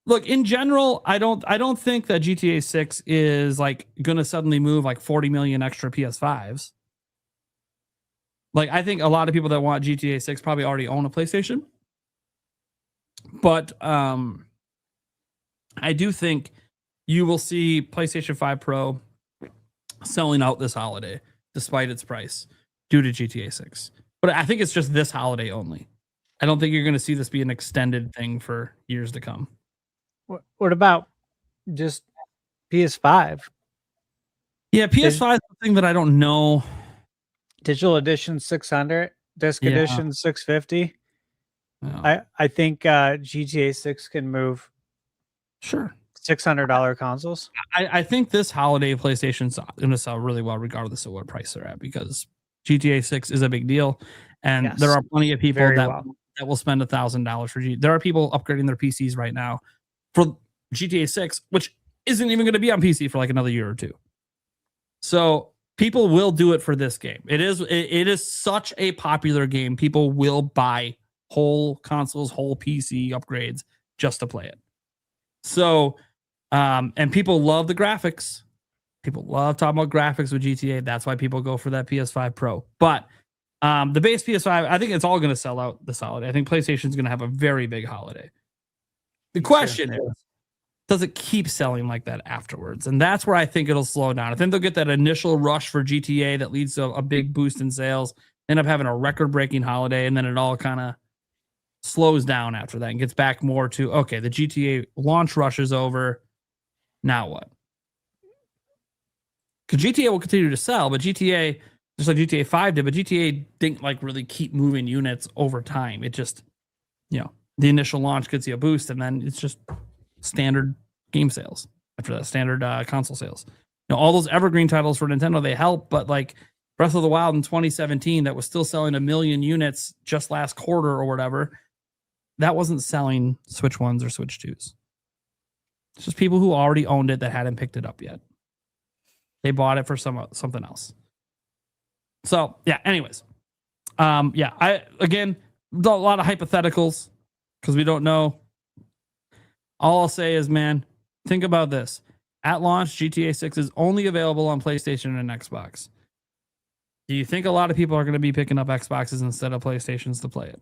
Look, in general, I don't think that GTA 6 is like gonna suddenly move like 40 million extra PS5s. Like, I think a lot of people that want GTA 6 probably already own a PlayStation. But I do think you will see PlayStation 5 Pro selling out this holiday, despite its price, due to GTA 6. But I think it's just this holiday only. I don't think you're going to see this be an extended thing for years to come. What about just PS5? Yeah, PS5 is the thing that I don't know. Digital edition 600, disc edition 650. Yeah. I think GTA 6 can move Sure. $600 consoles. I think this holiday PlayStation's going to sell really well regardless of what price they're at, because GTA 6 is a big deal, and Yes. there are plenty of people Very that well. will spend $1,000 for GTA. There are people upgrading their PCs right now for GTA 6, which isn't even going to be on PC for like another year or two. So people will do it for this game. It is such a popular game. People will buy whole consoles, whole PC upgrades just to play it. So, and people love the graphics. People love talking about graphics with GTA. That's why people go for that PS5 Pro. But the base PS5, I think it's all going to sell out this holiday. I think PlayStation's going to have a very big holiday. The question is, does it keep selling like that afterwards? And that's where I think it'll slow down. I think they'll get that initial rush for GTA that leads to a big boost in sales, end up having a record-breaking holiday, and then it all kind of slows down after that and gets back more to, okay, the GTA launch rush is over. Now what? Because GTA will continue to sell, but GTA, just like GTA 5 did, but GTA didn't like really keep moving units over time. It just, you know, the initial launch gets you a boost, and then it's just standard game sales after that, standard console sales. You know, all those evergreen titles for Nintendo, they help, but like Breath of the Wild in 2017 that was still selling 1 million units just last quarter or whatever, that wasn't selling Switch 1s or Switch 2s. It's just people who already owned it that hadn't picked it up yet. They bought it for something else. So yeah, anyways. I again, a lot of hypotheticals because we don't know. All I'll say is, man, think about this. At launch, GTA 6 is only available on PlayStation and Xbox. Do you think a lot of people are going to be picking up Xboxes instead of PlayStations to play it?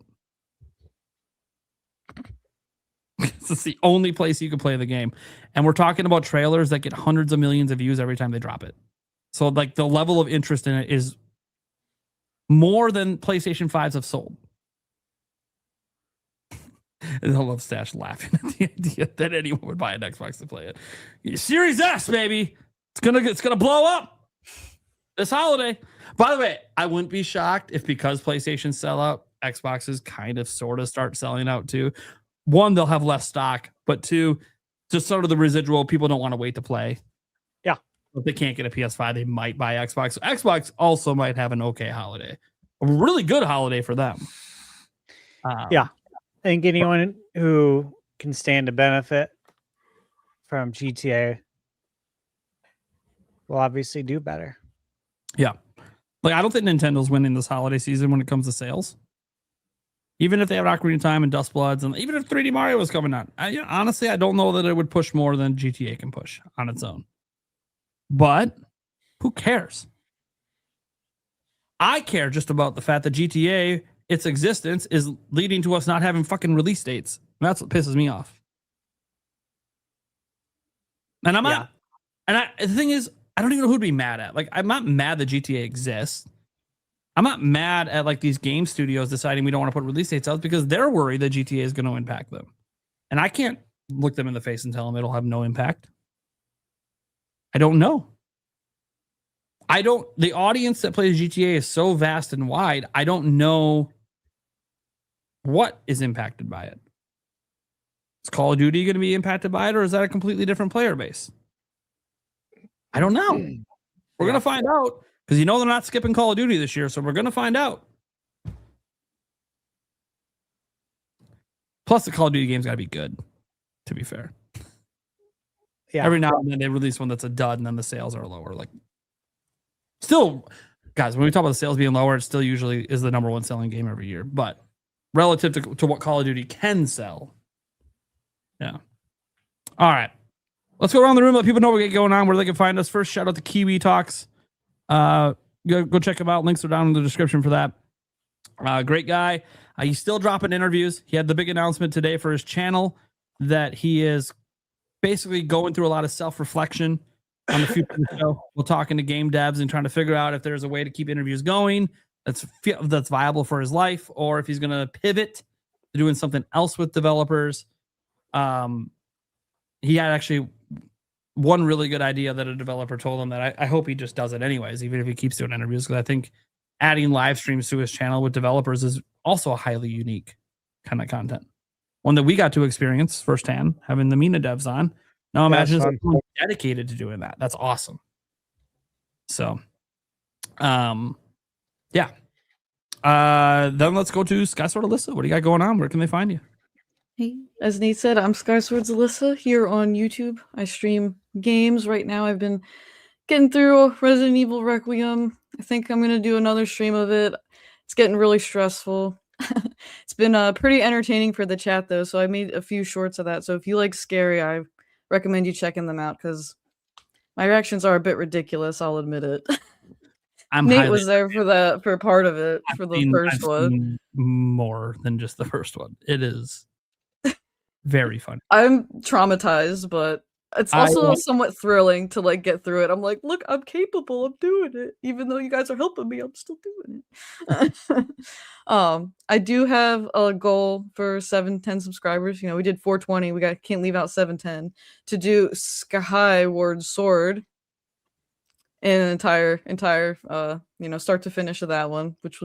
It's the only place you can play the game. And we're talking about trailers that get hundreds of millions of views every time they drop it. So like the level of interest in it is more than PlayStation 5s have sold. And I love Stash laughing at the idea that anyone would buy an Xbox to play it. Series S, baby. It's gonna blow up this holiday. By the way, I wouldn't be shocked if because PlayStation sell out, Xboxes kind of sort of start selling out too. One, they'll have less stock, but two, just sort of the residual, people don't want to wait to play. Yeah. If they can't get a PS5, they might buy Xbox. So Xbox also might have an okay holiday. A really good holiday for them. Yeah. I think anyone who can stand to benefit from GTA will obviously do better. Yeah. Like, I don't think Nintendo's winning this holiday season when it comes to sales. Even if they have Ocarina of Time and Dust Bloods, and even if 3D Mario was coming out, honestly, I don't know that it would push more than GTA can push on its own. But who cares? I care just about the fact that GTA, its existence, is leading to us not having fucking release dates. And that's what pisses me off. And I'm not. And the thing is, I don't even know who to be mad at. Like, I'm not mad that GTA exists. I'm not mad at like these game studios deciding we don't want to put release dates out because they're worried that GTA is going to impact them. And I can't look them in the face and tell them it'll have no impact. I don't know. The audience that plays GTA is so vast and wide. I don't know what is impacted by it. Is Call of Duty going to be impacted by it, or is that a completely different player base? I don't know. We're going to find out. Because they're not skipping Call of Duty this year, so we're going to find out. Plus, the Call of Duty game's got to be good, to be fair. Yeah. Every now and then they release one that's a dud, and then the sales are lower. Like, still, guys, when we talk about the sales being lower, it still usually is the number one selling game every year. But relative to what Call of Duty can sell, yeah. All right. Let's go around the room, let people know what we get going on, where they can find us. First, shout out to Kiwi Talks. Go check him out. Links are down in the description for that. Great guy. He's still dropping interviews. He had the big announcement today for his channel that he is basically going through a lot of self-reflection on the future of the show. We're talking to game devs and trying to figure out if there's a way to keep interviews going that's viable for his life, or if he's going to pivot to doing something else with developers. He had actually one really good idea that a developer told him that I hope he just does it anyways, even if he keeps doing interviews, because I think adding live streams to his channel with developers is also a highly unique kind of content. One that we got to experience firsthand, having the Mina devs on. Now imagine someone dedicated to doing that. That's awesome. So, yeah. Then let's go to Skysword Alyssa. What do you got going on? Where can they find you? Hey, as Nate said, I'm Skyswords Alyssa here on YouTube. I stream games. Right now I've been getting through Resident Evil Requiem. I think I'm going to do another stream of it. It's getting really stressful. It's been pretty entertaining for the chat, though, so I made a few shorts of that. So if you like scary, I recommend you checking them out, because my reactions are a bit ridiculous, I'll admit it. Nate was there for part of it, for the first one. More than just the first one. It is very fun. I'm traumatized, but it's also somewhat thrilling to like get through it. I'm like, look, I'm capable of doing it. Even though you guys are helping me, I'm still doing it. I do have a goal for 710 subscribers. We did 420. Can't leave out 710 to do Skyward Sword in an entire start to finish of that one, which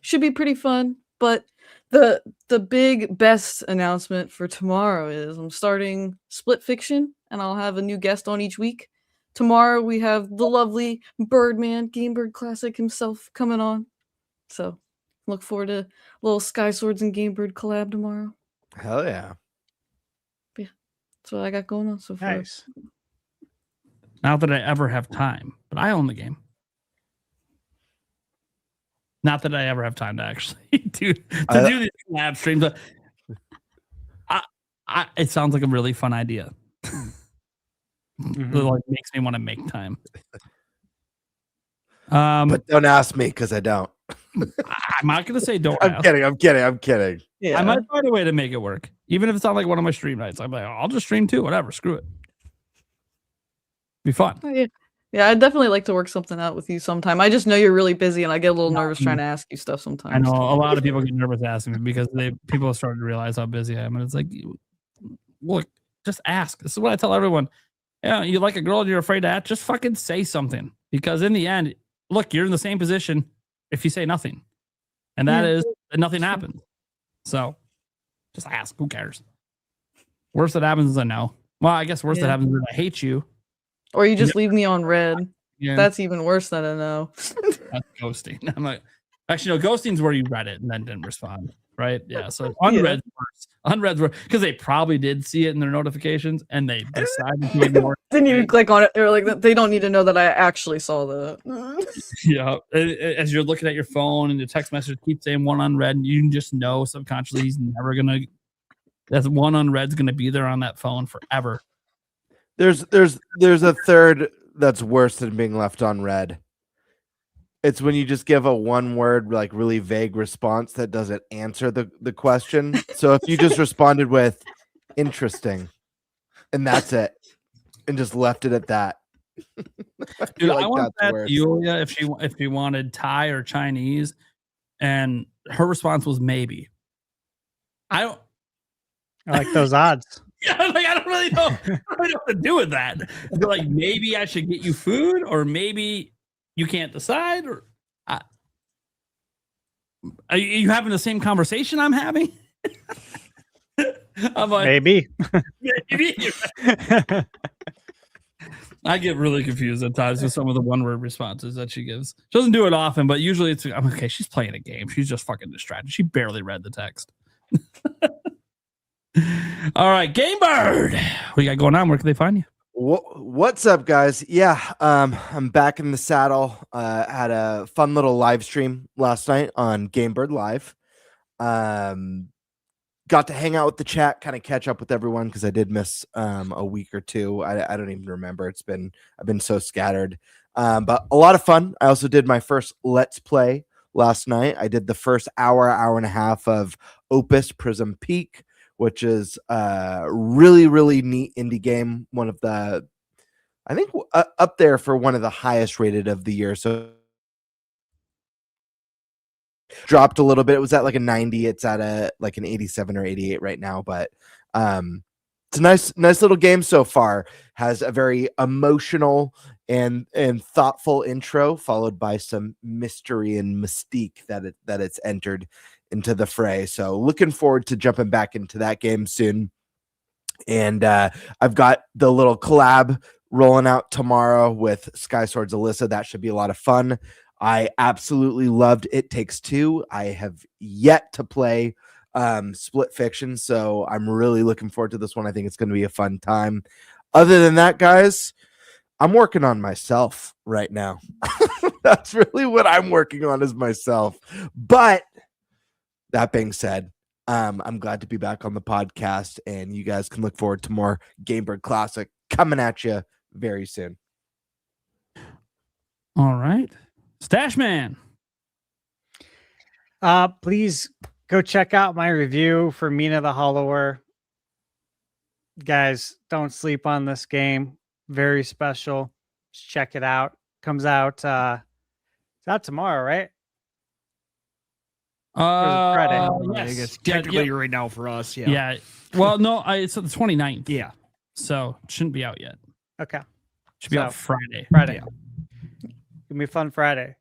should be pretty fun. But the big best announcement for tomorrow is I'm starting Split Fiction, and I'll have a new guest on each week. Tomorrow we have the lovely Birdman, Game Bird Classic himself, coming on. So look forward to a little Sky Swords and Game Bird collab tomorrow. Hell yeah. Yeah, that's what I got going on so far. Nice. Not that I ever have time, but I own the game. Not that I ever have time to actually do these collab streams, but it sounds like a really fun idea. It like makes me want to make time. But don't ask me, because I don't. I'm not gonna say don't. I'm kidding. Yeah. I might find a way to make it work, even if it's not like one of my stream nights. I'm like, I'll just stream too. Whatever, screw it. Be fun. Yeah, I'd definitely like to work something out with you sometime. I just know you're really busy, and I get a little nervous trying to ask you stuff sometimes. I know a lot of people get nervous asking me because people have started to realize how busy I am, and it's like, look, just ask. This is what I tell everyone. Yeah, you like a girl and you're afraid to ask, just fucking say something, because in the end, look, you're in the same position if you say nothing, and that is that nothing happens. So just ask. Who cares? Worst that happens is a no. Well, I guess worst that happens is I hate you. Or you just leave me on red. Yeah. That's even worse than a no. That's ghosting. I'm like, actually, no, ghosting's where you read it and then didn't respond, right? Yeah. So unread first. Unreads were because they probably did see it in their notifications and they decided to ignore it. Didn't even click on it. They were like, they don't need to know that I actually saw that. Yeah, as you're looking at your phone and the text message keeps saying one unread, and you can just know subconsciously he's never gonna. That one unread's gonna be there on that phone forever. There's a third that's worse than being left unread. It's when you just give a one word, like really vague response that doesn't answer the question. So if you just responded with interesting and that's it, and just left it at that. Dude, I want that Yulia if she wanted Thai or Chinese, and her response was maybe. I like those odds. Yeah, like I don't really know what to do with that. They're like, maybe I should get you food, or maybe you can't decide, or are you having the same conversation I'm having? I'm like, maybe. I get really confused at times with some of the one-word responses that she gives. She doesn't do it often, but usually I'm okay. She's playing a game. She's just fucking distracted. She barely read the text. All right, Game Bird. What you got going on? Where can they find you? What's up, guys? Yeah, I'm back in the saddle. Had a fun little live stream last night on Game Bird Live. Got to hang out with the chat, kind of catch up with everyone because I did miss a week or two. I don't even remember. I've been so scattered, but a lot of fun. I also did my first Let's Play last night. I did the first hour and a half of Opus Prism Peak, which is a really, really neat indie game. One of the, I think, up there for one of the highest rated of the year. So dropped a little bit. It was at like a 90. It's at like an 87 or 88 right now. But it's a nice little game so far. Has a very emotional and thoughtful intro, followed by some mystery and mystique that it's entered into the fray. So looking forward to jumping back into that game soon. And I've got the little collab rolling out tomorrow with Sky Swords Alyssa. That should be a lot of fun. I absolutely loved It Takes Two. I have yet to play Split Fiction, so I'm really looking forward to this one. I think it's going to be a fun time. Other than that, guys, I'm working on myself right now. That's really what I'm working on, is myself. But that being said, I'm glad to be back on the podcast, and you guys can look forward to more Game Bird Classic coming at you very soon. All right. Stash Man. Please go check out my review for Mina the Hollower. Guys, don't sleep on this game. Very special. Just check it out. Comes out it's out tomorrow, right? Friday. I guess technically right now for us. Yeah. Well, no, it's the 29th. Yeah. So it shouldn't be out yet. Okay. Should be out Friday. Friday. Yeah. Gonna be a fun Friday.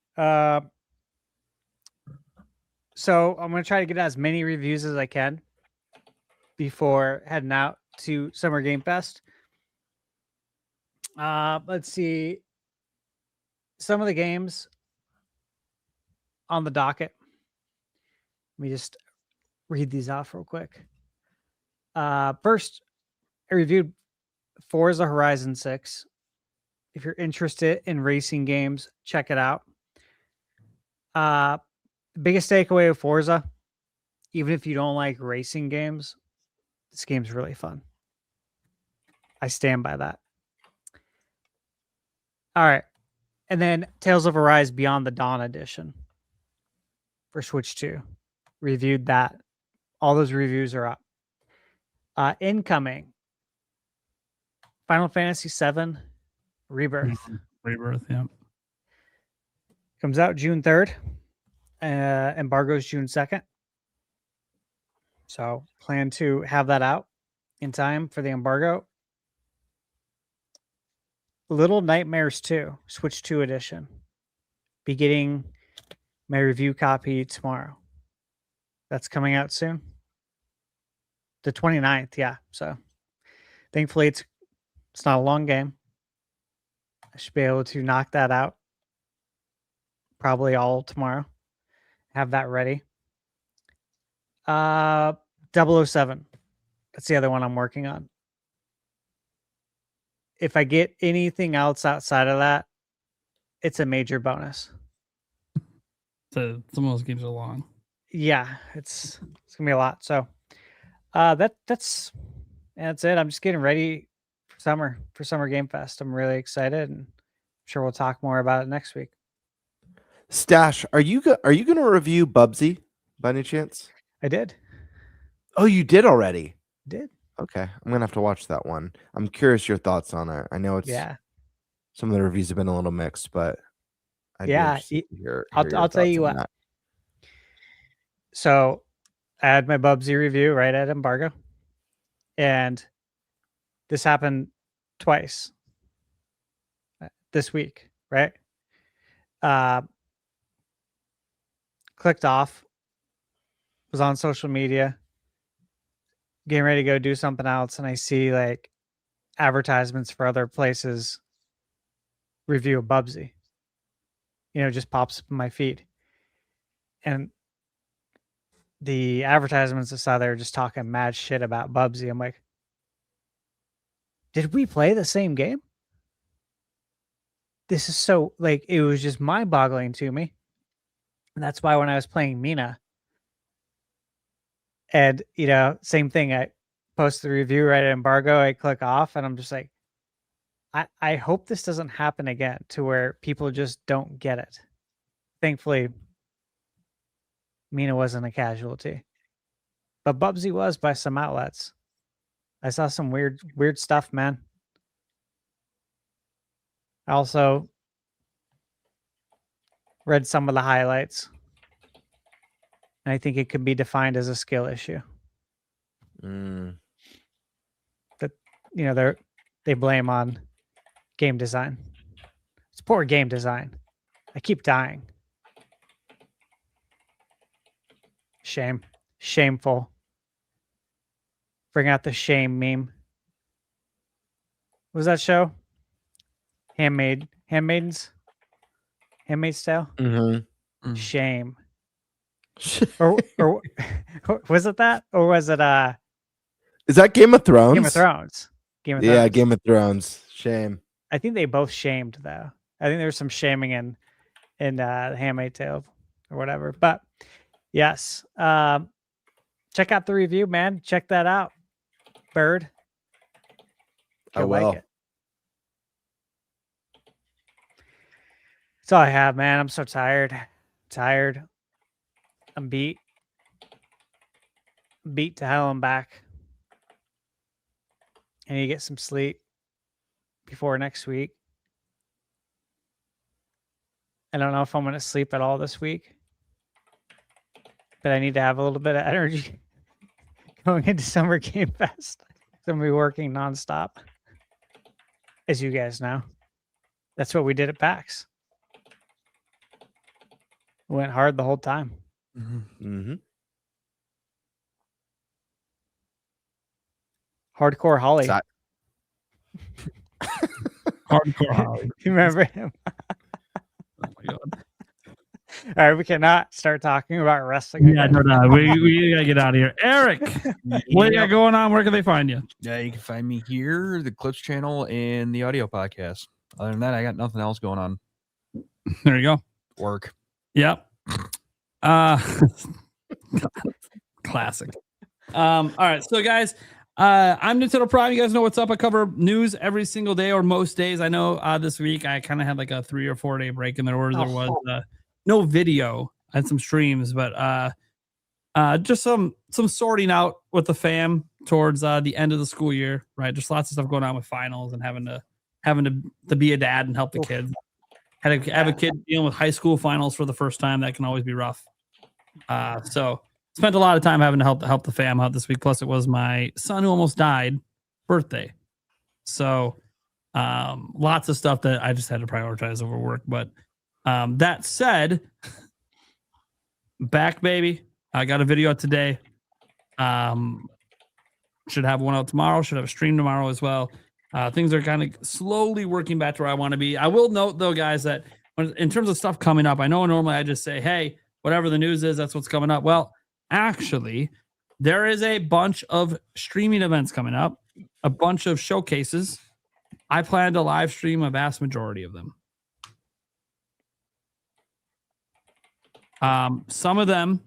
So I'm gonna try to get as many reviews as I can before heading out to Summer Game Fest. Let's see some of the games on the docket. Let me just read these off real quick. First, I reviewed Forza Horizon 6. If you're interested in racing games, check it out. The biggest takeaway of Forza, even if you don't like racing games, this game's really fun. I stand by that. All right. And then Tales of Arise Beyond the Dawn Edition for Switch 2. Reviewed that. All those reviews are up. Incoming. Final Fantasy VII Rebirth. Rebirth, yeah. Comes out June 3rd. Embargo's June 2nd. So plan to have that out in time for the embargo. Little Nightmares 2, Switch 2 edition. Be getting my review copy tomorrow. That's coming out soon. The 29th, yeah. So thankfully it's not a long game. I should be able to knock that out probably all tomorrow. Have that ready. 007 That's the other one I'm working on. If I get anything else outside of that, it's a major bonus. So some of those games are long. Yeah, it's gonna be a lot. So that's it. I'm just getting ready for Summer Game Fest. I'm really excited, and I'm sure we'll talk more about it next week. Stash, are you going to review Bubsy by any chance? I did. Oh, you did already. Did. Okay, I'm gonna have to watch that one. I'm curious your thoughts on it. I know it's some of the reviews have been a little mixed, but I'd be interested to hear I'll your tell you thoughts on what. that. So I had my Bubsy review right at embargo, and this happened twice this week, right? Clicked off, was on social media, getting ready to go do something else, and I see like advertisements for other places review a Bubsy. Just pops up in my feed. And the advertisements I saw, they were just talking mad shit about Bubsy. I'm like, did we play the same game? This is so, like, it was just mind-boggling to me. And that's why when I was playing Mina, and, same thing, I post the review right at embargo, I click off, and I'm just like, I hope this doesn't happen again to where people just don't get it. Thankfully, Mina wasn't a casualty, but Bubsy was by some outlets. I saw some weird stuff, man. I also read some of the highlights, and I think it could be defined as a skill issue. That they blame on game design. It's poor game design. I keep dying. Shameful. Bring out the shame meme. What was that show? Handmaid's Tale. Mm-hmm. Shame. or was it that, or was it Is that Game of Thrones? Game of Thrones. Yeah, Game of Thrones. Shame. I think they both shamed though. I think there was some shaming in the Handmaid's Tale or whatever. But yes, check out the review, man. Check that out, Bird. I will. Like it. That's all I have, man. I'm so tired. I'm beat to hell and back. I need to get some sleep before next week. I don't know if I'm going to sleep at all this week, but I need to have a little bit of energy going into Summer Game Fest. I'm going to be working nonstop, as you guys know. That's what we did at PAX. We went hard the whole time. Mm-hmm. Hardcore Holly. Hardcore Holly. You remember him? Oh my God. All right, we cannot start talking about wrestling. Yeah, no. We gotta get out of here. Eric, what you got going on? Where can they find you? Yeah, you can find me here, the Clips channel, and the audio podcast. Other than that, I got nothing else going on. There you go. Work. Yep. Classic. All right, so guys, I'm Nintendo Prime. You guys know what's up. I cover news every single day or most days. I know this week I kind of had like a 3 or 4 day break in there where there was no video. I had some streams, but just some sorting out with the fam towards the end of the school year, right? Just lots of stuff going on with finals and having to be a dad and help the kids. Have a kid dealing with high school finals for the first time. That can always be rough. So spent a lot of time having to help the fam out this week. Plus, it was my son who almost died birthday. So lots of stuff that I just had to prioritize over work. But that said, back, baby. I got a video out today. Should have one out tomorrow. Should have a stream tomorrow as well. Things are kind of slowly working back to where I want to be. I will note, though, guys, that in terms of stuff coming up, I know normally I just say, hey, whatever the news is, that's what's coming up. Well, actually, there is a bunch of streaming events coming up, a bunch of showcases. I plan to live stream a vast majority of them. Some of them,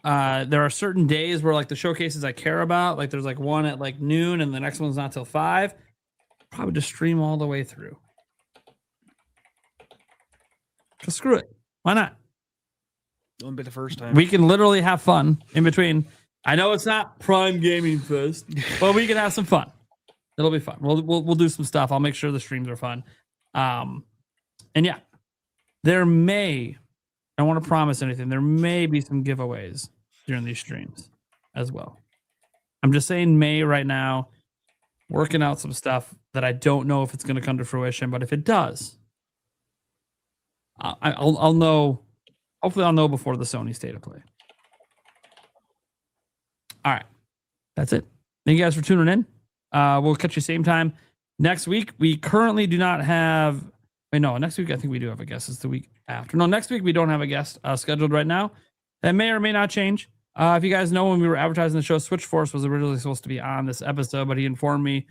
there are certain days where like the showcases I care about, like there's like one at like noon and the next one's not till 5. Probably just stream all the way through. Just screw it. Why not? Won't be the first time. We can literally have fun in between. I know it's not Prime Gaming Fest, but we can have some fun. It'll be fun. We'll do some stuff. I'll make sure the streams are fun. And yeah, there may, I don't want to promise anything. There may be some giveaways during these streams as well. I'm just saying may right now, working out some stuff that I don't know if it's going to come to fruition, but if it does, I'll know. Hopefully I'll know before the Sony State of Play. All right. That's it. Thank you guys for tuning in. We'll catch you same time next week. We currently do not have... Wait, no, next week I think we do have a guest. It's the week after. No, next week we don't have a guest scheduled right now. That may or may not change. If you guys know, when we were advertising the show, Switchforce was originally supposed to be on this episode, but he informed me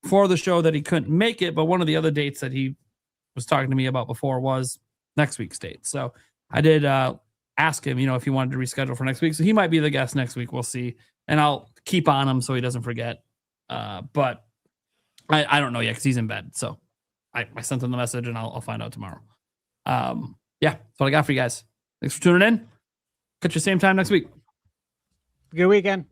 for the show that he couldn't make it. But one of the other dates that he was talking to me about before was next week's date. So I did ask him, if he wanted to reschedule for next week. So he might be the guest next week. We'll see. And I'll keep on him so he doesn't forget. But I don't know yet because he's in bed. So I sent him the message and I'll find out tomorrow. Yeah, that's what I got for you guys. Thanks for tuning in. Catch you same time next week. Good weekend.